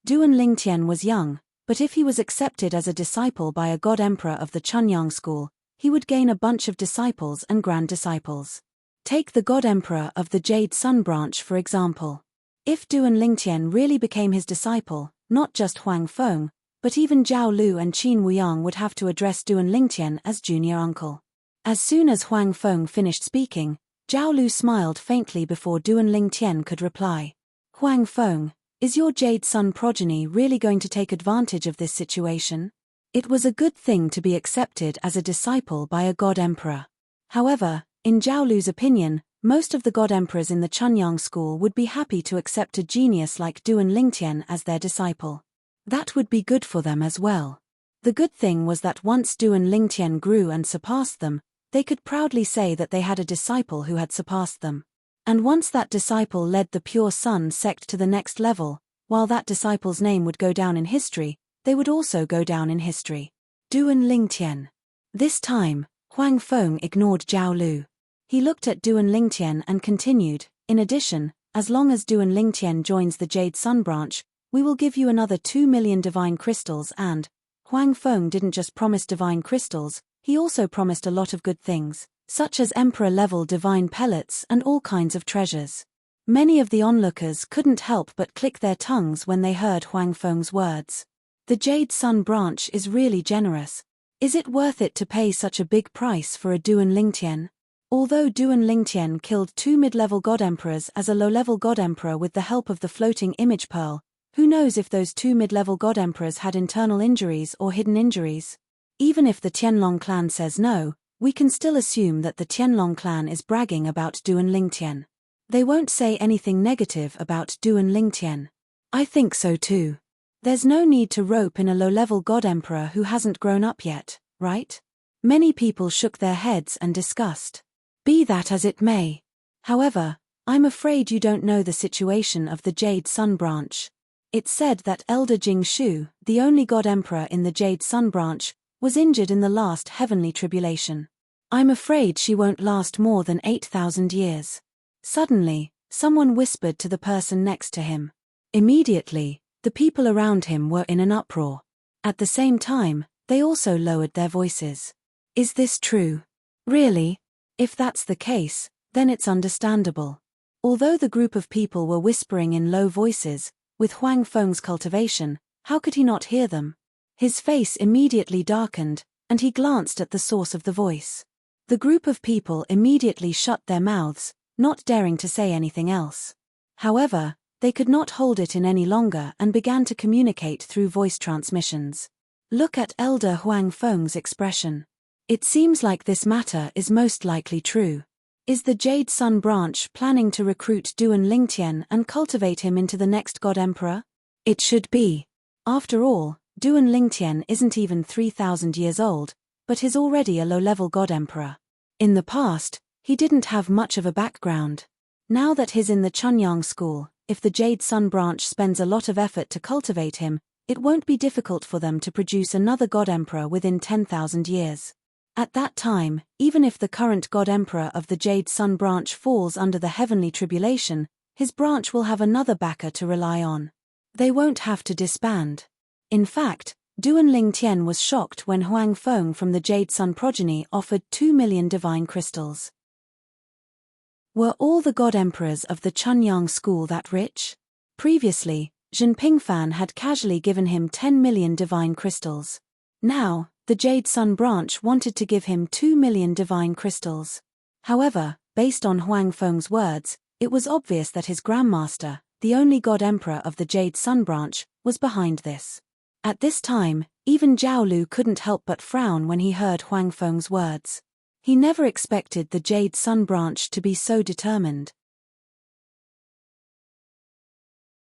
Duan Lingtian was young, but if he was accepted as a disciple by a god emperor of the Chunyang school, he would gain a bunch of disciples and grand disciples. Take the god emperor of the Jade Sun branch for example. If Duan Lingtian really became his disciple, not just Huang Feng, but even Zhao Lu and Qin Wuyang would have to address Duan Lingtian as junior uncle. As soon as Huang Feng finished speaking, Zhao Lu smiled faintly before Duan Lingtian could reply. "Huang Feng, is your Jade Sun progeny really going to take advantage of this situation?" It was a good thing to be accepted as a disciple by a god emperor. However, in Zhao Lu's opinion, most of the god emperors in the Chunyang school would be happy to accept a genius like Duan Lingtian as their disciple. That would be good for them as well. The good thing was that once Duan Lingtian grew and surpassed them, they could proudly say that they had a disciple who had surpassed them. And once that disciple led the Pure Sun sect to the next level, while that disciple's name would go down in history, they would also go down in history. Duan Lingtian. This time, Huang Feng ignored Zhao Lu. He looked at Duan Lingtian and continued, "In addition, as long as Duan Lingtian joins the Jade Sun branch, we will give you another 2 million divine crystals and..." Huang Feng didn't just promise divine crystals, he also promised a lot of good things, such as emperor-level divine pellets and all kinds of treasures. Many of the onlookers couldn't help but click their tongues when they heard Huang Feng's words. The Jade Sun branch is really generous. Is it worth it to pay such a big price for a Duan Lingtian? Although Duan Lingtian killed 2 mid-level god emperors as a low-level god emperor with the help of the floating image pearl, who knows if those 2 mid-level god emperors had internal injuries or hidden injuries? Even if the Tianlong clan says no, we can still assume that the Tianlong clan is bragging about Duan Lingtian. They won't say anything negative about Duan Lingtian. I think so too. There's no need to rope in a low-level god emperor who hasn't grown up yet, right? Many people shook their heads and discussed. Be that as it may. However, I'm afraid you don't know the situation of the Jade Sun branch. It's said that Elder Jingshu, the only god emperor in the Jade Sun branch, was injured in the last heavenly tribulation. I'm afraid she won't last more than 8,000 years. Suddenly, someone whispered to the person next to him. Immediately, the people around him were in an uproar. At the same time, they also lowered their voices. Is this true? Really? If that's the case, then it's understandable. Although the group of people were whispering in low voices, with Huang Feng's cultivation, how could he not hear them? His face immediately darkened, and he glanced at the source of the voice. The group of people immediately shut their mouths, not daring to say anything else. However, they could not hold it in any longer and began to communicate through voice transmissions. Look at Elder Huang Feng's expression. It seems like this matter is most likely true. Is the Jade Sun branch planning to recruit Duan Lingtian and cultivate him into the next god emperor? It should be. After all, Duan Lingtian isn't even 3,000 years old, but is already a low-level god emperor. In the past, he didn't have much of a background. Now that he's in the Chunyang school, if the Jade Sun branch spends a lot of effort to cultivate him, it won't be difficult for them to produce another god emperor within 10,000 years. At that time, even if the current god emperor of the Jade Sun branch falls under the heavenly tribulation, his branch will have another backer to rely on. They won't have to disband. In fact, Duan Lingtian was shocked when Huang Feng from the Jade Sun progeny offered 2 million divine crystals. Were all the god emperors of the Chunyang school that rich? Previously, Zhen Pingfan had casually given him 10 million divine crystals. Now, the Jade Sun branch wanted to give him 2 million divine crystals. However, based on Huang Feng's words, it was obvious that his grandmaster, the only god emperor of the Jade Sun branch, was behind this. At this time, even Zhao Lu couldn't help but frown when he heard Huang Feng's words. He never expected the Jade Sun branch to be so determined.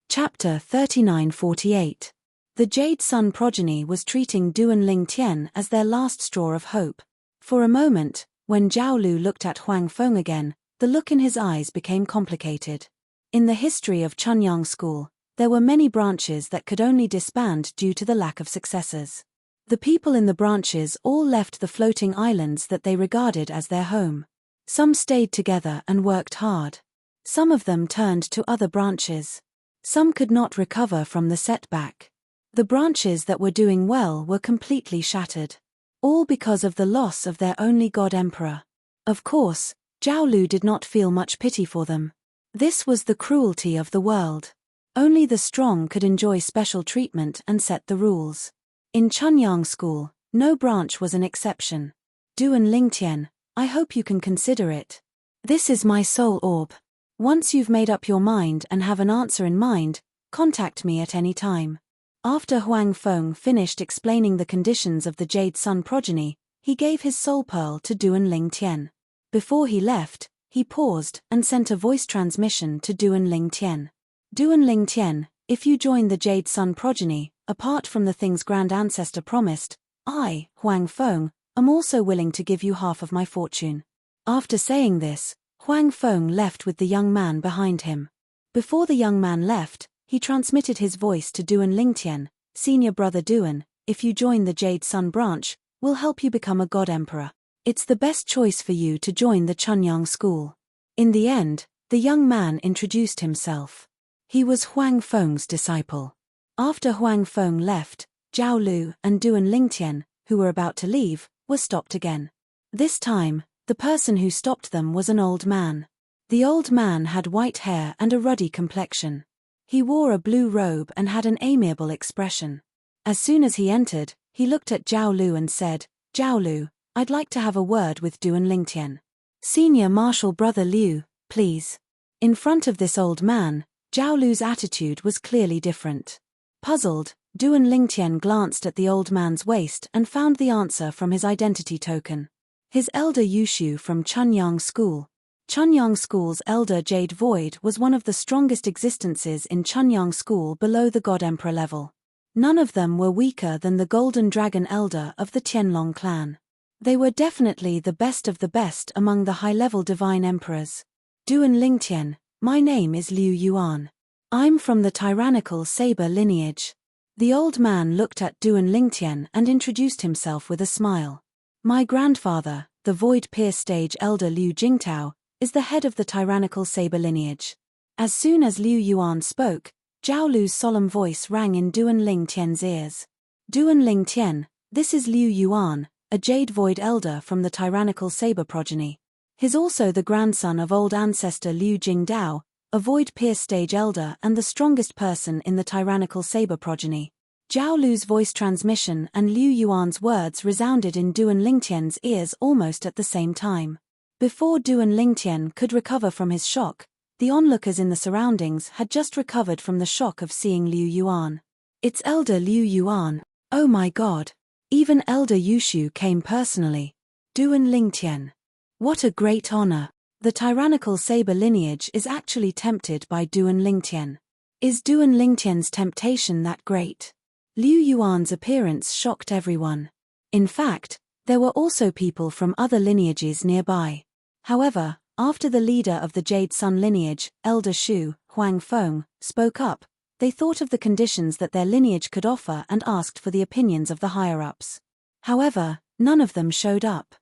Chapter 3948. The Jade Sun progeny was treating Duan Lingtian as their last straw of hope. For a moment, when Zhao Lu looked at Huang Feng again, the look in his eyes became complicated. In the history of Chunyang School, there were many branches that could only disband due to the lack of successors. The people in the branches all left the floating islands that they regarded as their home. Some stayed together and worked hard. Some of them turned to other branches. Some could not recover from the setback. The branches that were doing well were completely shattered. All because of the loss of their only god emperor. Of course, Zhao Lu did not feel much pity for them. This was the cruelty of the world. Only the strong could enjoy special treatment and set the rules. In Chunyang School, no branch was an exception. Duan Lingtian, I hope you can consider it. This is my soul orb. Once you've made up your mind and have an answer in mind, contact me at any time. After Huang Feng finished explaining the conditions of the Jade Sun progeny, he gave his soul pearl to Duan Lingtian. Before he left, he paused and sent a voice transmission to Duan Lingtian. Duan Lingtian, if you join the Jade Sun progeny, apart from the things Grand Ancestor promised, I, Huang Feng, am also willing to give you half of my fortune. After saying this, Huang Feng left with the young man behind him. Before the young man left, he transmitted his voice to Duan Lingtian, senior brother Duan, if you join the Jade Sun branch, we'll help you become a god emperor. It's the best choice for you to join the Chunyang school. In the end, the young man introduced himself. He was Huang Feng's disciple. After Huang Feng left, Zhao Lu and Duan Lingtian, who were about to leave, were stopped again. This time, the person who stopped them was an old man. The old man had white hair and a ruddy complexion. He wore a blue robe and had an amiable expression. As soon as he entered, he looked at Zhao Lu and said, Zhao Lu, I'd like to have a word with Duan Lingtian. Senior Marshal Brother Liu, please. In front of this old man, Zhao Lu's attitude was clearly different. Puzzled, Duan Lingtian glanced at the old man's waist and found the answer from his identity token. His elder Yushu from Chunyang School. Chunyang School's elder Jade Void was one of the strongest existences in Chunyang School below the God Emperor level. None of them were weaker than the Golden Dragon Elder of the Tianlong clan. They were definitely the best of the best among the high-level divine emperors. Duan Lingtian, my name is Liu Yuan. I'm from the tyrannical saber lineage. The old man looked at Duan Lingtian and introduced himself with a smile. My grandfather, the Void-Pierce Stage Elder Liu Jingtao, is the head of the tyrannical saber lineage. As soon as Liu Yuan spoke, Zhao Lu's solemn voice rang in Duan Lingtian's ears. Duan Lingtian, this is Liu Yuan, a Jade Void Elder from the tyrannical saber progeny. He's also the grandson of old ancestor Liu Jingdao, a Void-Pierce Stage Elder and the strongest person in the tyrannical saber progeny. Zhao Lu's voice transmission and Liu Yuan's words resounded in Duan Lingtian's ears almost at the same time. Before Duan Lingtian could recover from his shock, the onlookers in the surroundings had just recovered from the shock of seeing Liu Yuan. It's Elder Liu Yuan, oh my god. Even Elder Yushu came personally. Duan Lingtian. What a great honor. The tyrannical saber lineage is actually tempted by Duan Lingtian. Is Duan Lingtian's temptation that great? Liu Yuan's appearance shocked everyone. In fact, there were also people from other lineages nearby. However, after the leader of the Jade Sun lineage, Elder Shu, Huang Feng, spoke up, they thought of the conditions that their lineage could offer and asked for the opinions of the higher-ups. However, none of them showed up.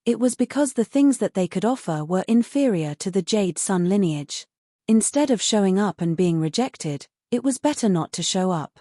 It was because the things that they could offer were inferior to the Jade Sun lineage. Instead of showing up and being rejected, it was better not to show up.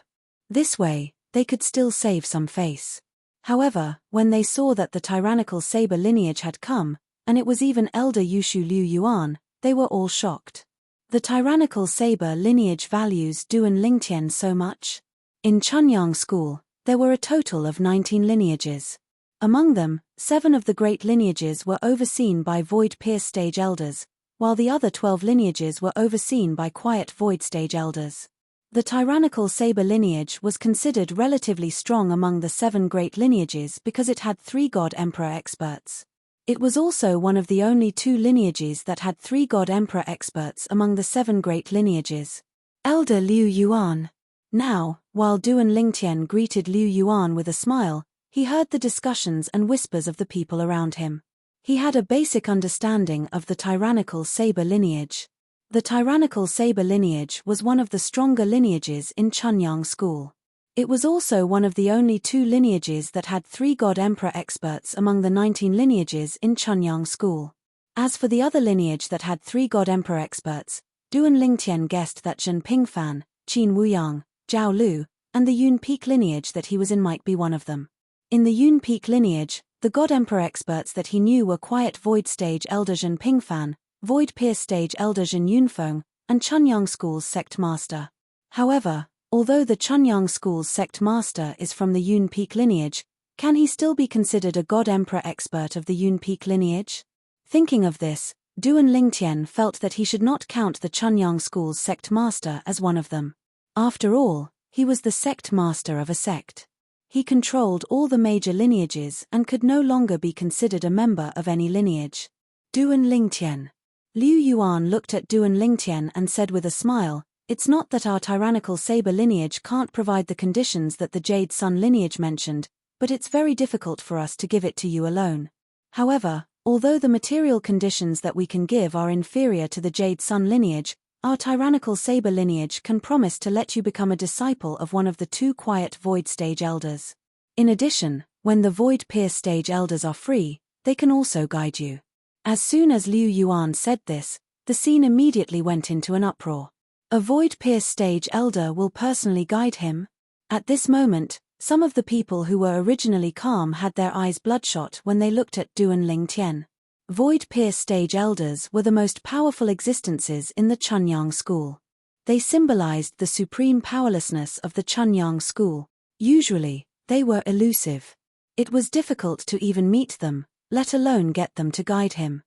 This way, they could still save some face. However, when they saw that the tyrannical saber lineage had come, and it was even Elder Yushu Liu Yuan, they were all shocked. The tyrannical saber lineage values Duan Lingtian so much. In Chunyang School, there were a total of 19 lineages. Among them, 7 of the great lineages were overseen by Void Pierce Stage Elders, while the other 12 lineages were overseen by Quiet Void Stage Elders. The tyrannical saber lineage was considered relatively strong among the 7 great lineages because it had 3 God Emperor experts. It was also one of the only 2 lineages that had 3 God Emperor experts among the 7 great lineages. Elder Liu Yuan. Now, while Duan Lingtian greeted Liu Yuan with a smile, he heard the discussions and whispers of the people around him. He had a basic understanding of the tyrannical saber lineage. The tyrannical saber lineage was one of the stronger lineages in Chunyang School. It was also one of the only 2 lineages that had 3 God Emperor experts among the 19 lineages in Chunyang School. As for the other lineage that had 3 God Emperor experts, Duan Lingtian guessed that Zhen Pingfan, Qin Wuyang, Zhao Lu, and the Yun Peak lineage that he was in might be one of them. In the Yun Peak lineage, the God Emperor experts that he knew were Quiet Void Stage Elder Zhen Pingfan, Void Pierce Stage Elder Zhen Yunfeng, and Chunyang School's Sect Master. However, although the Chunyang School's Sect Master is from the Yun Peak lineage, can he still be considered a God Emperor expert of the Yun Peak lineage? Thinking of this, Duan Lingtian felt that he should not count the Chunyang School's Sect Master as one of them. After all, he was the Sect Master of a sect. He controlled all the major lineages and could no longer be considered a member of any lineage. Duan Lingtian. Liu Yuan looked at Duan Lingtian and said with a smile, "It's not that our tyrannical saber lineage can't provide the conditions that the Jade Sun lineage mentioned, but it's very difficult for us to give it to you alone. However, although the material conditions that we can give are inferior to the Jade Sun lineage, our tyrannical saber lineage can promise to let you become a disciple of one of the 2 Quiet Void Stage Elders. In addition, when the Void Pierce Stage Elders are free, they can also guide you." As soon as Liu Yuan said this, the scene immediately went into an uproar. A Void Pierce Stage Elder will personally guide him? At this moment, some of the people who were originally calm had their eyes bloodshot when they looked at Duan Lingtian. Void Pierce Stage Elders were the most powerful existences in the Chunyang School. They symbolized the supreme powerlessness of the Chunyang School. Usually, they were elusive. It was difficult to even meet them, let alone get them to guide him.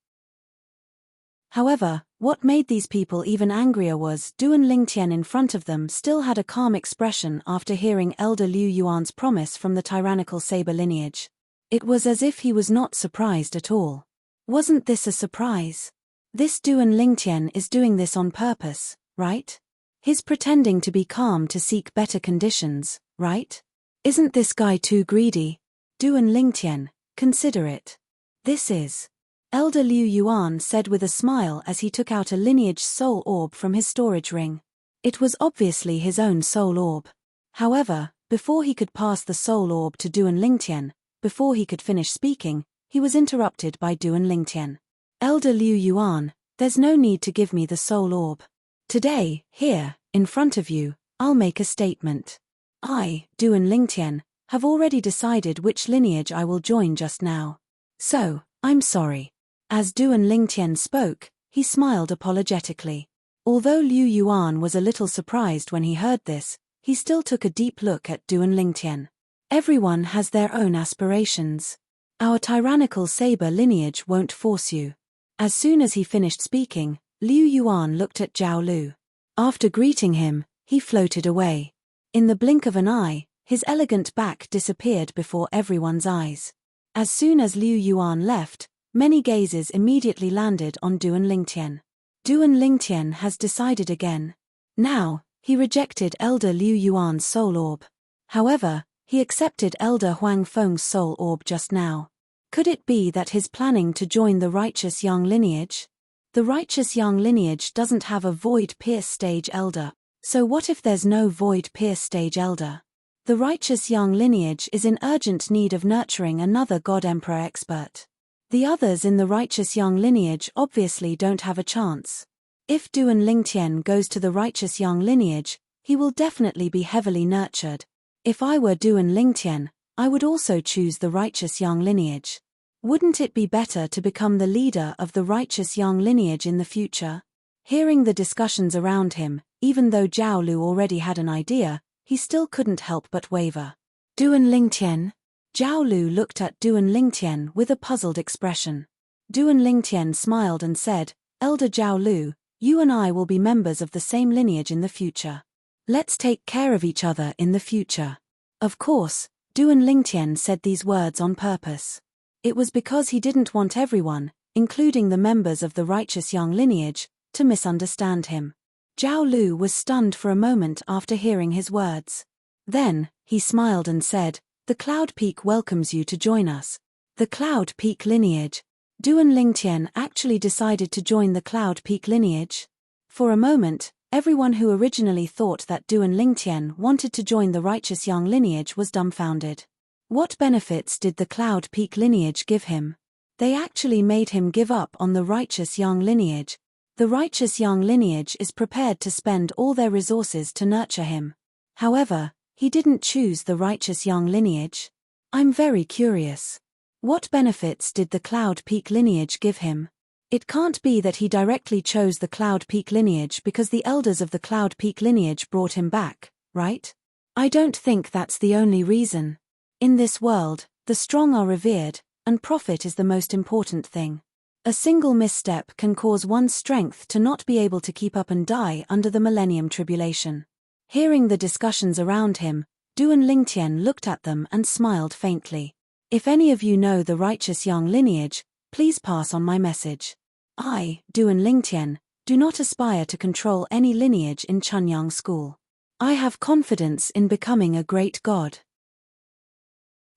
However, what made these people even angrier was Duan Lingtian in front of them still had a calm expression after hearing Elder Liu Yuan's promise from the tyrannical saber lineage. It was as if he was not surprised at all. Wasn't this a surprise? This Duan Lingtian is doing this on purpose, right? He's pretending to be calm to seek better conditions, right? Isn't this guy too greedy? Duan Lingtian, consider it. This is. Elder Liu Yuan said with a smile as he took out a lineage soul orb from his storage ring. It was obviously his own soul orb. However, before he could pass the soul orb to Duan Lingtian, before he could finish speaking, he was interrupted by Duan Lingtian. "Elder Liu Yuan, there's no need to give me the soul orb. Today, here, in front of you, I'll make a statement. I, Duan Lingtian, have already decided which lineage I will join just now. So, I'm sorry." As Duan Lingtian spoke, he smiled apologetically. Although Liu Yuan was a little surprised when he heard this, he still took a deep look at Duan Lingtian. Everyone has their own aspirations. Our tyrannical saber lineage won't force you. As soon as he finished speaking, Liu Yuan looked at Zhao Lu. After greeting him, he floated away. In the blink of an eye, his elegant back disappeared before everyone's eyes. As soon as Liu Yuan left, many gazes immediately landed on Duan Lingtian. Duan Lingtian has decided again. Now, he rejected Elder Liu Yuan's soul orb. However, he accepted Elder Huang Feng's soul orb just now. Could it be that he's planning to join the Righteous Young lineage? The Righteous Young lineage doesn't have a Void Pierce Stage Elder, so what if there's no Void Pierce Stage Elder? The Righteous Young lineage is in urgent need of nurturing another God Emperor expert. The others in the Righteous Young lineage obviously don't have a chance. If Duan Lingtian goes to the Righteous Young lineage, He will definitely be heavily nurtured. If I were Duan Lingtian, I would also choose the righteous young lineage. Wouldn't it be better to become the leader of the righteous young lineage in the future? Hearing the discussions around him, even though Zhao Lu already had an idea, he still couldn't help but waver. Duan Lingtian? Zhao Lu looked at Duan Lingtian with a puzzled expression. Duan Lingtian smiled and said, Elder Zhao Lu, you and I will be members of the same lineage in the future. Let's take care of each other in the future. Of course, Duan Lingtian said these words on purpose. It was because he didn't want everyone, including the members of the righteous young lineage, to misunderstand him. Zhao Lu was stunned for a moment after hearing his words. Then, he smiled and said, the Cloud Peak welcomes you to join us. The Cloud Peak lineage. Duan Lingtian actually decided to join the Cloud Peak lineage? For a moment, everyone who originally thought that Duan Lingtian wanted to join the righteous young lineage was dumbfounded. What benefits did the Cloud Peak lineage give him? They actually made him give up on the righteous young lineage. The righteous young lineage is prepared to spend all their resources to nurture him. However, he didn't choose the righteous young lineage. I'm very curious. What benefits did the Cloud Peak lineage give him? It can't be that he directly chose the Cloud Peak lineage because the elders of the Cloud Peak lineage brought him back, right? I don't think that's the only reason. In this world, the strong are revered, and profit is the most important thing. A single misstep can cause one's strength to not be able to keep up and die under the Millennium Tribulation. Hearing the discussions around him, Duan Lingtian looked at them and smiled faintly. If any of you know the righteous young lineage, please pass on my message. I, Duan Lingtian, do not aspire to control any lineage in Chunyang School. I have confidence in becoming a great god.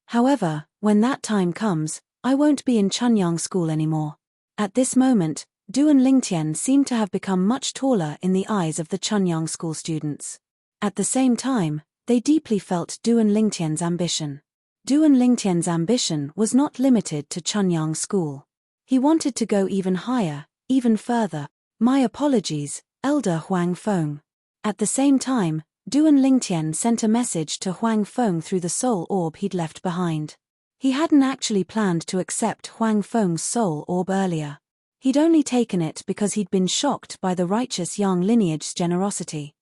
However, when that time comes, I won't be in Chunyang School anymore. At this moment, Duan Lingtian seemed to have become much taller in the eyes of the Chunyang School students. At the same time, they deeply felt Duan Lingtian's ambition. Duan Lingtian's ambition was not limited to Chunyang School. He wanted to go even higher, even further. My apologies, Elder Huang Feng. At the same time, Duan Lingtian sent a message to Huang Feng through the soul orb he'd left behind. He hadn't actually planned to accept Huang Feng's soul orb earlier. He'd only taken it because he'd been shocked by the righteous young lineage's generosity.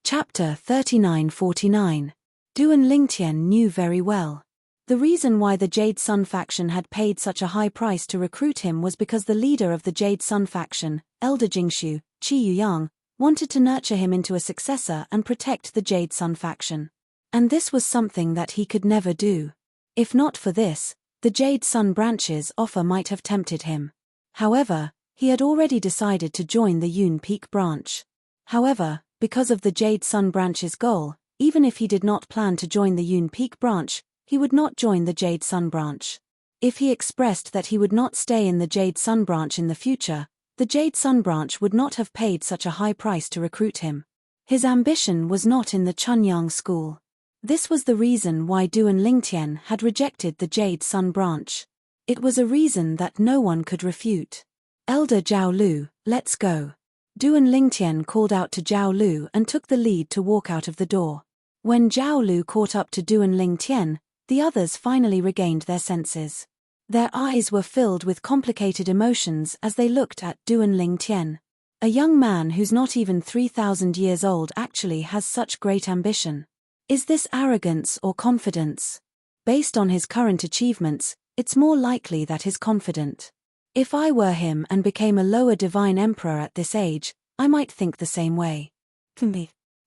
Chapter 3949. Duan Lingtian knew very well. The reason why the Jade Sun faction had paid such a high price to recruit him was because the leader of the Jade Sun faction, Elder Jingshu, Qi Yuyang, wanted to nurture him into a successor and protect the Jade Sun faction. And this was something that he could never do. If not for this, the Jade Sun branch's offer might have tempted him. However, he had already decided to join the Yun Peak branch. However, because of the Jade Sun branch's goal, even if he did not plan to join the Yun Peak branch, he would not join the Jade Sun branch. If he expressed that he would not stay in the Jade Sun branch in the future, the Jade Sun branch would not have paid such a high price to recruit him. His ambition was not in the Chunyang School. This was the reason why Duan Lingtian had rejected the Jade Sun branch. It was a reason that no one could refute. Elder Zhao Lu, let's go. Duan Lingtian called out to Zhao Lu and took the lead to walk out of the door. When Zhao Lu caught up to Duan Lingtian, the others finally regained their senses. Their eyes were filled with complicated emotions as they looked at Duan Lingtian. A young man who's not even 3,000 years old actually has such great ambition. Is this arrogance or confidence? Based on his current achievements, it's more likely that he's confident. If I were him and became a lower divine emperor at this age, I might think the same way.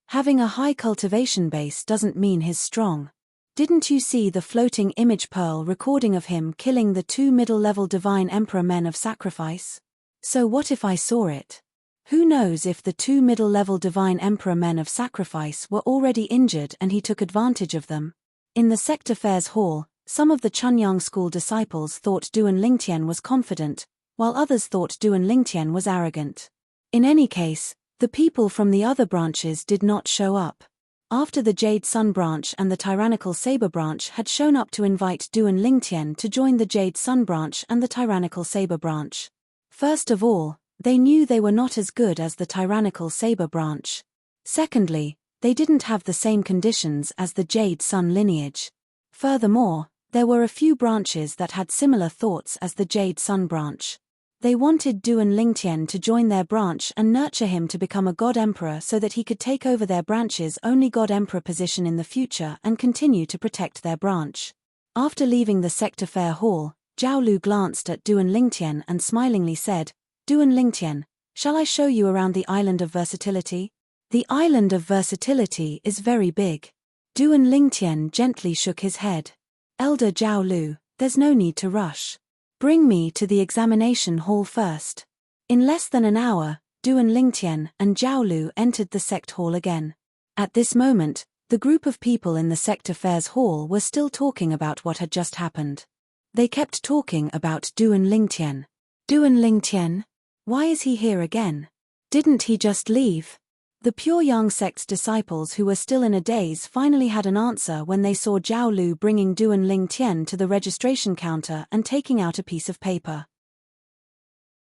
Having a high cultivation base doesn't mean he's strong. Didn't you see the floating image pearl recording of him killing the 2 middle-level divine emperor men of sacrifice? So what if I saw it? Who knows if the 2 middle-level divine emperor men of sacrifice were already injured and he took advantage of them? In the Sector Fairs Hall, some of the Chunyang School disciples thought Duan Lingtian was confident, while others thought Duan Lingtian was arrogant. In any case, the people from the other branches did not show up. After the Jade Sun branch and the Tyrannical Saber branch had shown up to invite Duan Lingtian to join the Jade Sun branch and the Tyrannical Saber branch. First of all, They knew they were not as good as the tyrannical saber branch. Secondly, they didn't have the same conditions as the Jade Sun lineage. Furthermore, there were a few branches that had similar thoughts as the Jade Sun branch. They wanted Duan Lingtian to join their branch and nurture him to become a God Emperor so that he could take over their branch's only God Emperor position in the future and continue to protect their branch. After leaving the sector fair hall, Zhao Lu glanced at Duan Lingtian and smilingly said, "Duan Lingtian, shall I show you around the Island of Versatility? The Island of Versatility is very big." Duan Lingtian gently shook his head. "Elder Zhao Lu, there's no need to rush. Bring me to the examination hall first." In less than an hour, Duan Lingtian and Zhao Lu entered the sect hall again. At this moment, the group of people in the sector fair's hall were still talking about what had just happened. They kept talking about Duan Lingtian. "Duan Lingtian? Why is he here again? Didn't he just leave?" The Pure Yang sect's disciples who were still in a daze finally had an answer when they saw Zhao Lu bringing Duan Lingtian to the registration counter and taking out a piece of paper.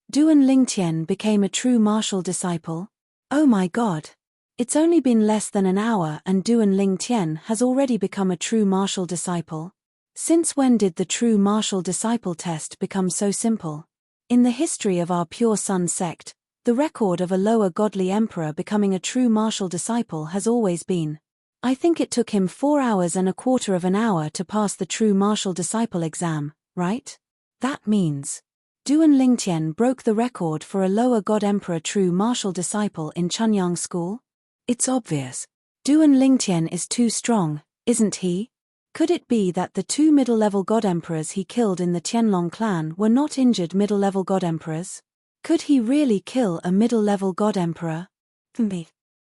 Duan Lingtian became a true martial disciple? Oh my god! It's only been less than an hour and Duan Lingtian has already become a true martial disciple? Since when did the true martial disciple test become so simple? In the history of our Pure Sun sect, the record of a lower godly emperor becoming a true martial disciple has always been. I think it took him 4 hours and a quarter of an hour to pass the true martial disciple exam, right? That means Duan Lingtian broke the record for a lower god emperor true martial disciple in Chunyang School? It's obvious. Duan Lingtian is too strong, isn't he? Could it be that the 2 middle-level god emperors he killed in the Tianlong clan were not injured middle-level god emperors? Could he really kill a middle-level god emperor?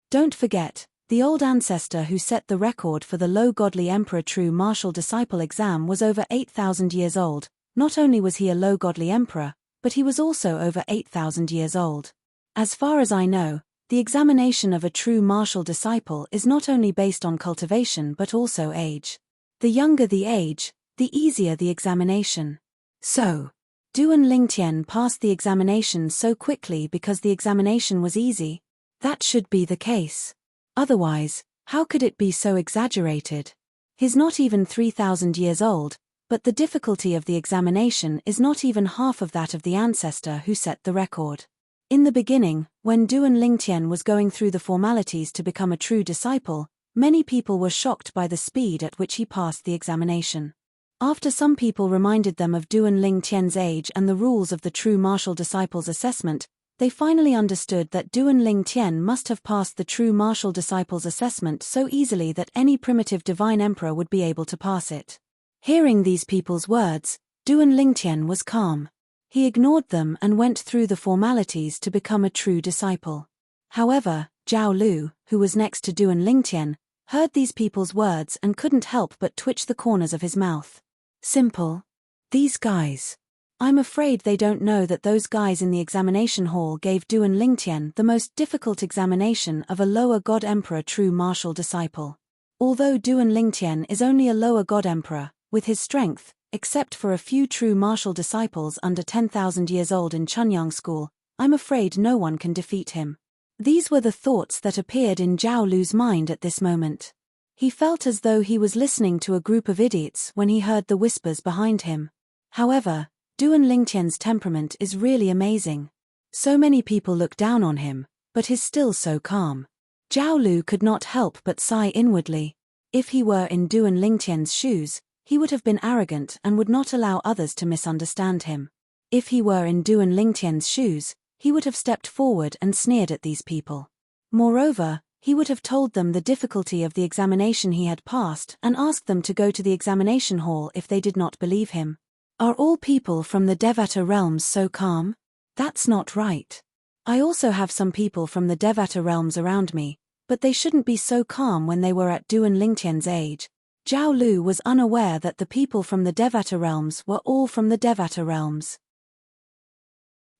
Don't forget, the old ancestor who set the record for the low godly emperor true martial disciple exam was over 8,000 years old. Not only was he a low godly emperor, but he was also over 8,000 years old. As far as I know, the examination of a true martial disciple is not only based on cultivation but also age. The younger the age, the easier the examination. So, Duan Lingtian passed the examination so quickly because the examination was easy? That should be the case. Otherwise, how could it be so exaggerated? He's not even 3,000 years old, but the difficulty of the examination is not even half of that of the ancestor who set the record. In the beginning, when Duan Lingtian was going through the formalities to become a true disciple, many people were shocked by the speed at which he passed the examination. After some people reminded them of Duan Lingtian's age and the rules of the true martial disciple's assessment, they finally understood that Duan Lingtian must have passed the true martial disciple's assessment so easily that any primitive divine emperor would be able to pass it. Hearing these people's words, Duan Lingtian was calm. He ignored them and went through the formalities to become a true disciple. However, Zhao Lu, who was next to Duan Lingtian, heard these people's words and couldn't help but twitch the corners of his mouth. Simple. These guys. I'm afraid they don't know that those guys in the examination hall gave Duan Lingtian the most difficult examination of a lower god emperor true martial disciple. Although Duan Lingtian is only a lower god emperor, with his strength, except for a few true martial disciples under 10,000 years old in Chunyang School, I'm afraid no one can defeat him. These were the thoughts that appeared in Zhao Lu's mind at this moment. He felt as though he was listening to a group of idiots when he heard the whispers behind him. However, Duan Lingtian's temperament is really amazing. So many people look down on him, but he's still so calm. Zhao Lu could not help but sigh inwardly. If he were in Duan Lingtian's shoes, he would have been arrogant and would not allow others to misunderstand him. If he were in Duan Lingtian's shoes, he would have stepped forward and sneered at these people. Moreover, he would have told them the difficulty of the examination he had passed and asked them to go to the examination hall if they did not believe him. Are all people from the Devata realms so calm? That's not right. I also have some people from the Devata realms around me, but they shouldn't be so calm when they were at Duan Lingtian's age. Zhao Lu was unaware that the people from the Devata realms were all from the Devata realms.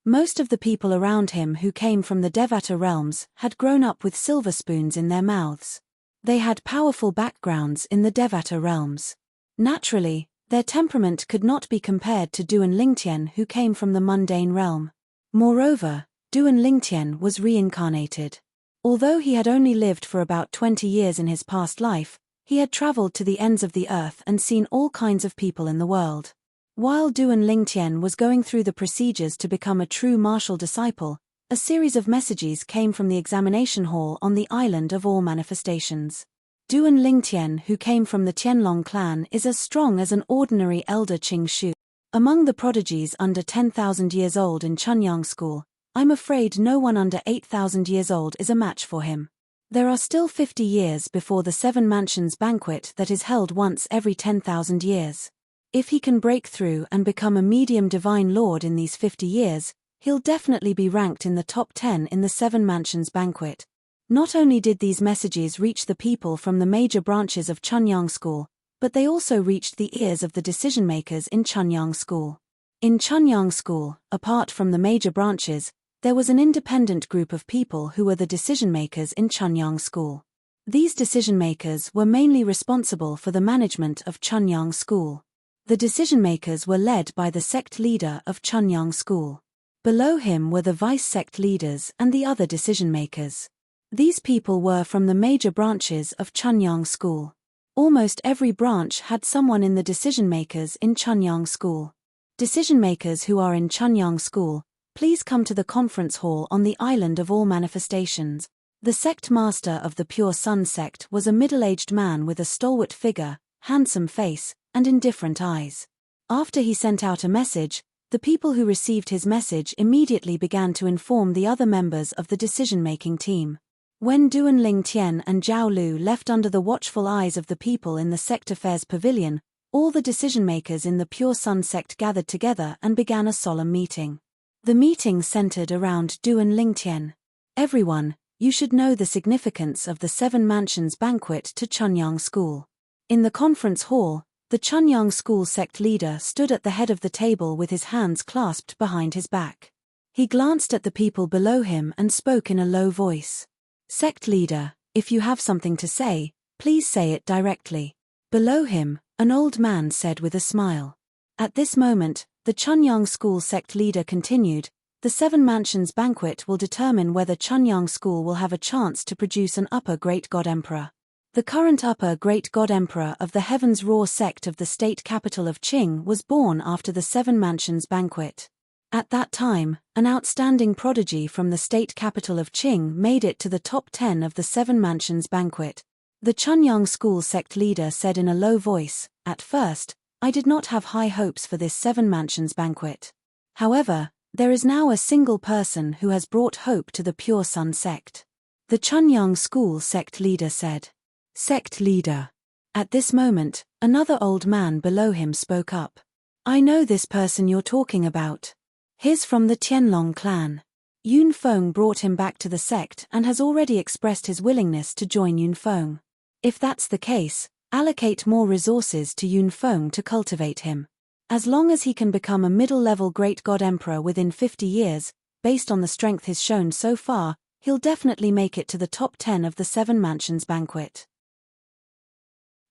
Most of the people around him who came from the Devata realms had grown up with silver spoons in their mouths. They had powerful backgrounds in the Devata realms. Naturally, their temperament could not be compared to Duan Lingtian who came from the mundane realm. Moreover, Duan Lingtian was reincarnated. Although he had only lived for about 20 years in his past life, he had traveled to the ends of the earth and seen all kinds of people in the world. While Duan Lingtian was going through the procedures to become a true martial disciple, a series of messages came from the examination hall on the island of all manifestations. Duan Lingtian, who came from the Tianlong clan, is as strong as an ordinary elder Qing Shu. Among the prodigies under 10,000 years old in Chunyang School, I'm afraid no one under 8,000 years old is a match for him. There are still 50 years before the Seven Mansions banquet that is held once every 10,000 years. If he can break through and become a medium divine lord in these 50 years, he'll definitely be ranked in the top 10 in the Seven Mansions banquet. Not only did these messages reach the people from the major branches of Chunyang School, but they also reached the ears of the decision-makers in Chunyang School. In Chunyang School, apart from the major branches, there was an independent group of people who were the decision-makers in Chunyang School. These decision-makers were mainly responsible for the management of Chunyang School. The decision-makers were led by the sect leader of Chunyang School. Below him were the vice-sect leaders and the other decision-makers. These people were from the major branches of Chunyang School. Almost every branch had someone in the decision-makers in Chunyang School. Decision-makers who are in Chunyang School, please come to the conference hall on the island of all manifestations. The sect master of the Pure Sun sect was a middle-aged man with a stalwart figure, handsome face, and indifferent eyes. After he sent out a message, the people who received his message immediately began to inform the other members of the decision-making team. When Duan Lingtian and Zhao Lu left under the watchful eyes of the people in the sect affairs pavilion, all the decision-makers in the Pure Sun sect gathered together and began a solemn meeting. The meeting centered around Duan Lingtian. Everyone, you should know the significance of the Seven Mansions banquet to Chunyang School. In the conference hall, the Chunyang School sect leader stood at the head of the table with his hands clasped behind his back. He glanced at the people below him and spoke in a low voice. Sect leader, if you have something to say, please say it directly. Below him, an old man said with a smile. At this moment, the Chunyang School sect leader continued, the Seven Mansions banquet will determine whether Chunyang School will have a chance to produce an upper great god emperor. The current upper great god emperor of the Heaven's Roar sect of the state capital of Qing was born after the Seven Mansions banquet. At that time, an outstanding prodigy from the state capital of Qing made it to the top 10 of the Seven Mansions banquet. The Chunyang School sect leader said in a low voice, "At first, I did not have high hopes for this Seven Mansions banquet. However, there is now a single person who has brought hope to the Pure Sun sect." The Chunyang School sect leader said. Sect leader. At this moment, another old man below him spoke up. "I know this person you're talking about. He's from the Tianlong clan. Yun Feng brought him back to the sect and has already expressed his willingness to join Yun Feng. If that's the case, allocate more resources to Yun Feng to cultivate him. As long as he can become a middle-level great god emperor within 50 years, based on the strength he's shown so far, he'll definitely make it to the top 10 of the Seven Mansions banquet."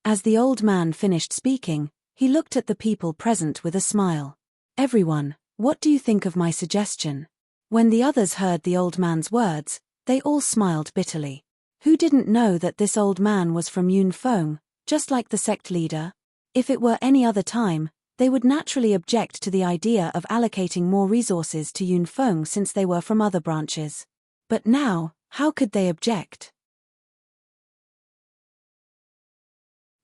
As the old man finished speaking, he looked at the people present with a smile. "Everyone, what do you think of my suggestion?" When the others heard the old man's words, they all smiled bitterly. Who didn't know that this old man was from Yun Feng, just like the sect leader? If it were any other time, they would naturally object to the idea of allocating more resources to Yun Feng since they were from other branches. But now, how could they object?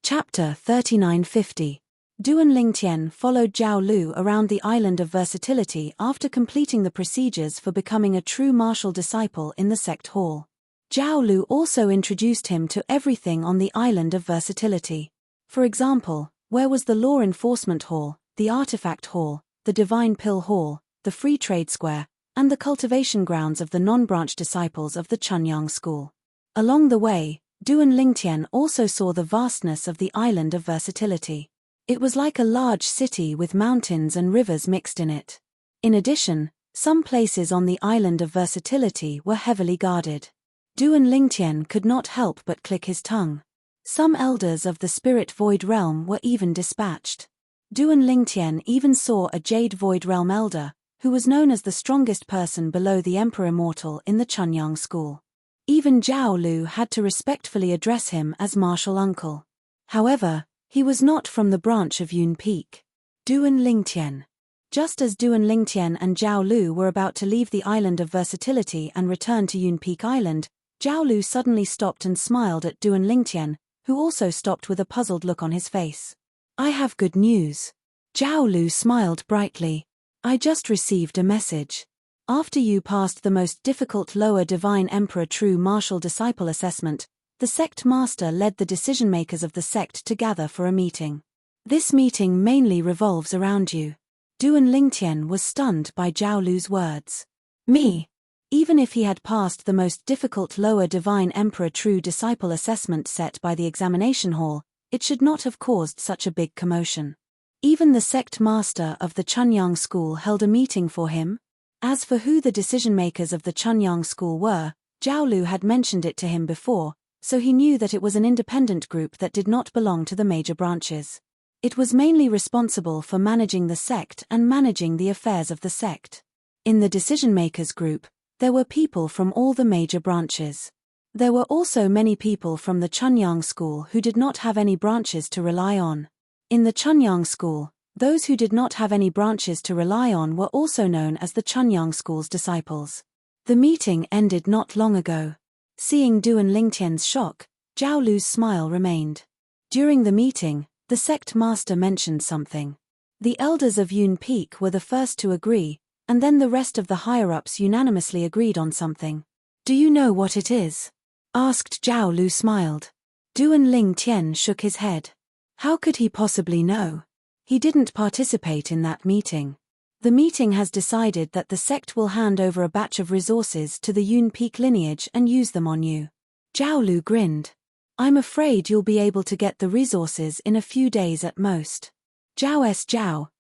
Chapter 3950. Duan Lingtian followed Zhao Lu around the island of versatility after completing the procedures for becoming a true martial disciple in the sect hall. Zhao Lu also introduced him to everything on the island of versatility. For example, where was the law enforcement hall, the artifact hall, the divine pill hall, the free trade square, and the cultivation grounds of the non-branch disciples of the Chunyang school. Along the way, Duan Lingtian also saw the vastness of the island of versatility. It was like a large city with mountains and rivers mixed in it. In addition, some places on the island of versatility were heavily guarded. Duan Lingtian could not help but click his tongue. Some elders of the spirit void realm were even dispatched. Duan Lingtian even saw a jade void realm elder, who was known as the strongest person below the Emperor Immortal in the Chunyang school. Even Zhao Lu had to respectfully address him as martial uncle. However, he was not from the branch of Yun Peak. Duan Lingtian. Just as Duan Lingtian and Zhao Lu were about to leave the island of versatility and return to Yun Peak Island, Zhao Lu suddenly stopped and smiled at Duan Lingtian, who also stopped with a puzzled look on his face. I have good news. Zhao Lu smiled brightly. I just received a message. After you passed the most difficult Lower Divine Emperor True Martial Disciple assessment, the sect master led the decision-makers of the sect to gather for a meeting. This meeting mainly revolves around you. Duan Lingtian was stunned by Zhao Lu's words. Me? Even if he had passed the most difficult Lower Divine Emperor True Disciple assessment set by the examination hall, it should not have caused such a big commotion. Even the sect master of the Chunyang school held a meeting for him. As for who the decision-makers of the Chunyang school were, Zhao Lu had mentioned it to him before, so he knew that it was an independent group that did not belong to the major branches. It was mainly responsible for managing the sect and managing the affairs of the sect. In the decision-makers group, there were people from all the major branches. There were also many people from the Chunyang school who did not have any branches to rely on. In the Chunyang school, those who did not have any branches to rely on were also known as the Chunyang school's disciples. The meeting ended not long ago. Seeing Duan Lingtian's shock, Zhao Lu's smile remained. During the meeting, the sect master mentioned something. The elders of Yun Peak were the first to agree, and then the rest of the higher-ups unanimously agreed on something. Do you know what it is? Asked Zhao Lu smiled. Duan Lingtian shook his head. How could he possibly know? He didn't participate in that meeting. The meeting has decided that the sect will hand over a batch of resources to the Yun Peak lineage and use them on you. Zhao Lu grinned. I'm afraid you'll be able to get the resources in a few days at most. Zhao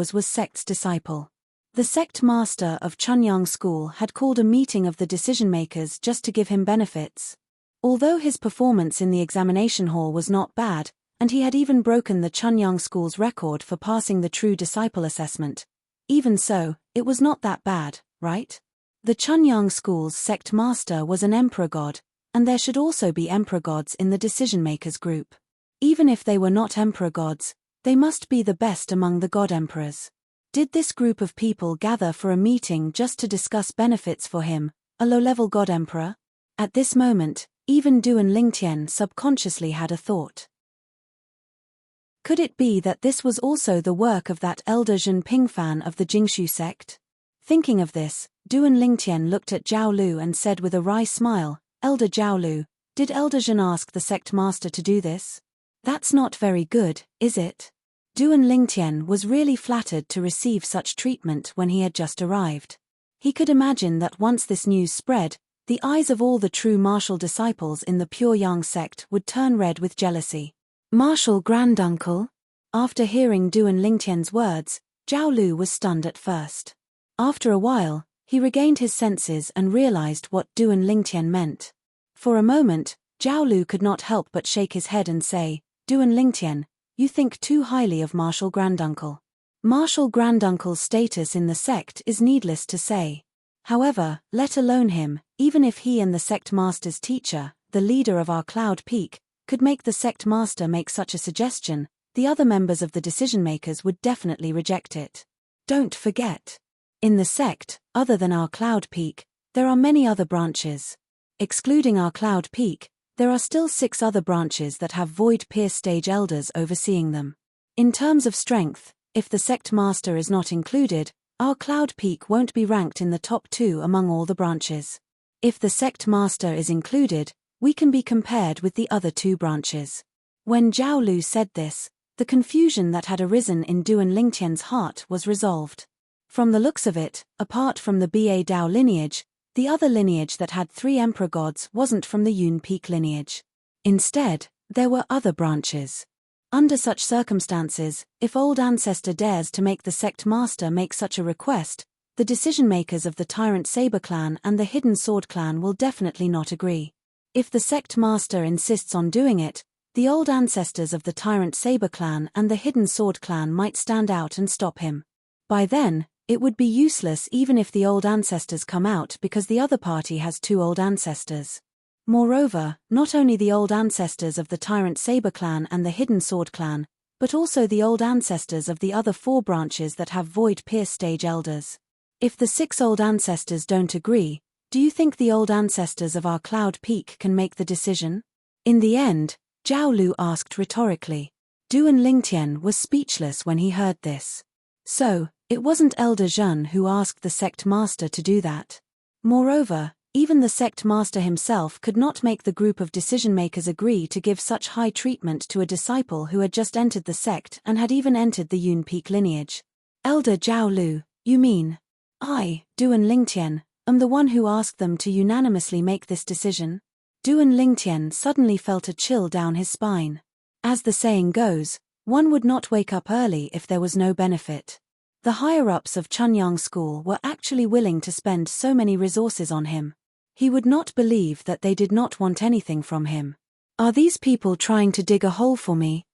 was sect's disciple. The sect master of Chunyang school had called a meeting of the decision-makers just to give him benefits. Although his performance in the examination hall was not bad, and he had even broken the Chunyang school's record for passing the True Disciple assessment. Even so, it was not that bad, right? The Chunyang school's sect master was an emperor god, and there should also be emperor gods in the decision-makers group. Even if they were not emperor gods, they must be the best among the god emperors. Did this group of people gather for a meeting just to discuss benefits for him, a low-level god emperor? At this moment, even Duan Lingtian subconsciously had a thought. Could it be that this was also the work of that elder Zhen Pingfan of the Jingshu sect? Thinking of this, Duan Lingtian looked at Zhao Lu and said with a wry smile, Elder Zhao Lu, did Elder Zhen ask the sect master to do this? That's not very good, is it? Duan Lingtian was really flattered to receive such treatment when he had just arrived. He could imagine that once this news spread, the eyes of all the true martial disciples in the Pure Yang sect would turn red with jealousy. Martial granduncle? After hearing Duan Lingtian's words, Zhao Lu was stunned at first. After a while, he regained his senses and realized what Duan Lingtian meant. For a moment, Zhao Lu could not help but shake his head and say, Duan Lingtian, you think too highly of Martial Granduncle. Martial Granduncle's status in the sect is needless to say. However, let alone him, even if he and the sect master's teacher, the leader of our Cloud Peak, could make the sect master make such a suggestion, the other members of the decision-makers would definitely reject it. Don't forget. In the sect, other than our Cloud Peak, there are many other branches. Excluding our Cloud Peak, there are still 6 other branches that have Void Pierce stage elders overseeing them. In terms of strength, if the sect master is not included, our Cloud Peak won't be ranked in the top 2 among all the branches. If the sect master is included, we can be compared with the other 2 branches. When Zhao Lu said this, the confusion that had arisen in Duan Lingtian's heart was resolved. From the looks of it, apart from the Ba Dao lineage, the other lineage that had 3 emperor gods wasn't from the Yun Peak lineage. Instead, there were other branches. Under such circumstances, if Old Ancestor dares to make the sect master make such a request, the decision-makers of the Tyrant Saber clan and the Hidden Sword clan will definitely not agree. If the sect master insists on doing it, the old ancestors of the Tyrant Saber clan and the Hidden Sword clan might stand out and stop him. By then, It would be useless even if the old ancestors come out because the other party has two old ancestors. Moreover, not only the old ancestors of the Tyrant Saber clan and the Hidden Sword clan, but also the old ancestors of the other 4 branches that have Void Pierce stage elders. If the 6 old ancestors don't agree, do you think the old ancestors of our Cloud Peak can make the decision? In the end, Zhao Lu asked rhetorically. Duan Lingtian was speechless when he heard this. So, it wasn't Elder Zhen who asked the sect master to do that. Moreover, even the sect master himself could not make the group of decision-makers agree to give such high treatment to a disciple who had just entered the sect and had even entered the Yun Peak lineage. Elder Zhao Lu, you mean? I, Duan Lingtian, am the one who asked them to unanimously make this decision? Duan Lingtian suddenly felt a chill down his spine. As the saying goes, one would not wake up early if there was no benefit. The higher-ups of Chunyang School were actually willing to spend so many resources on him. He would not believe that they did not want anything from him. Are these people trying to dig a hole for me?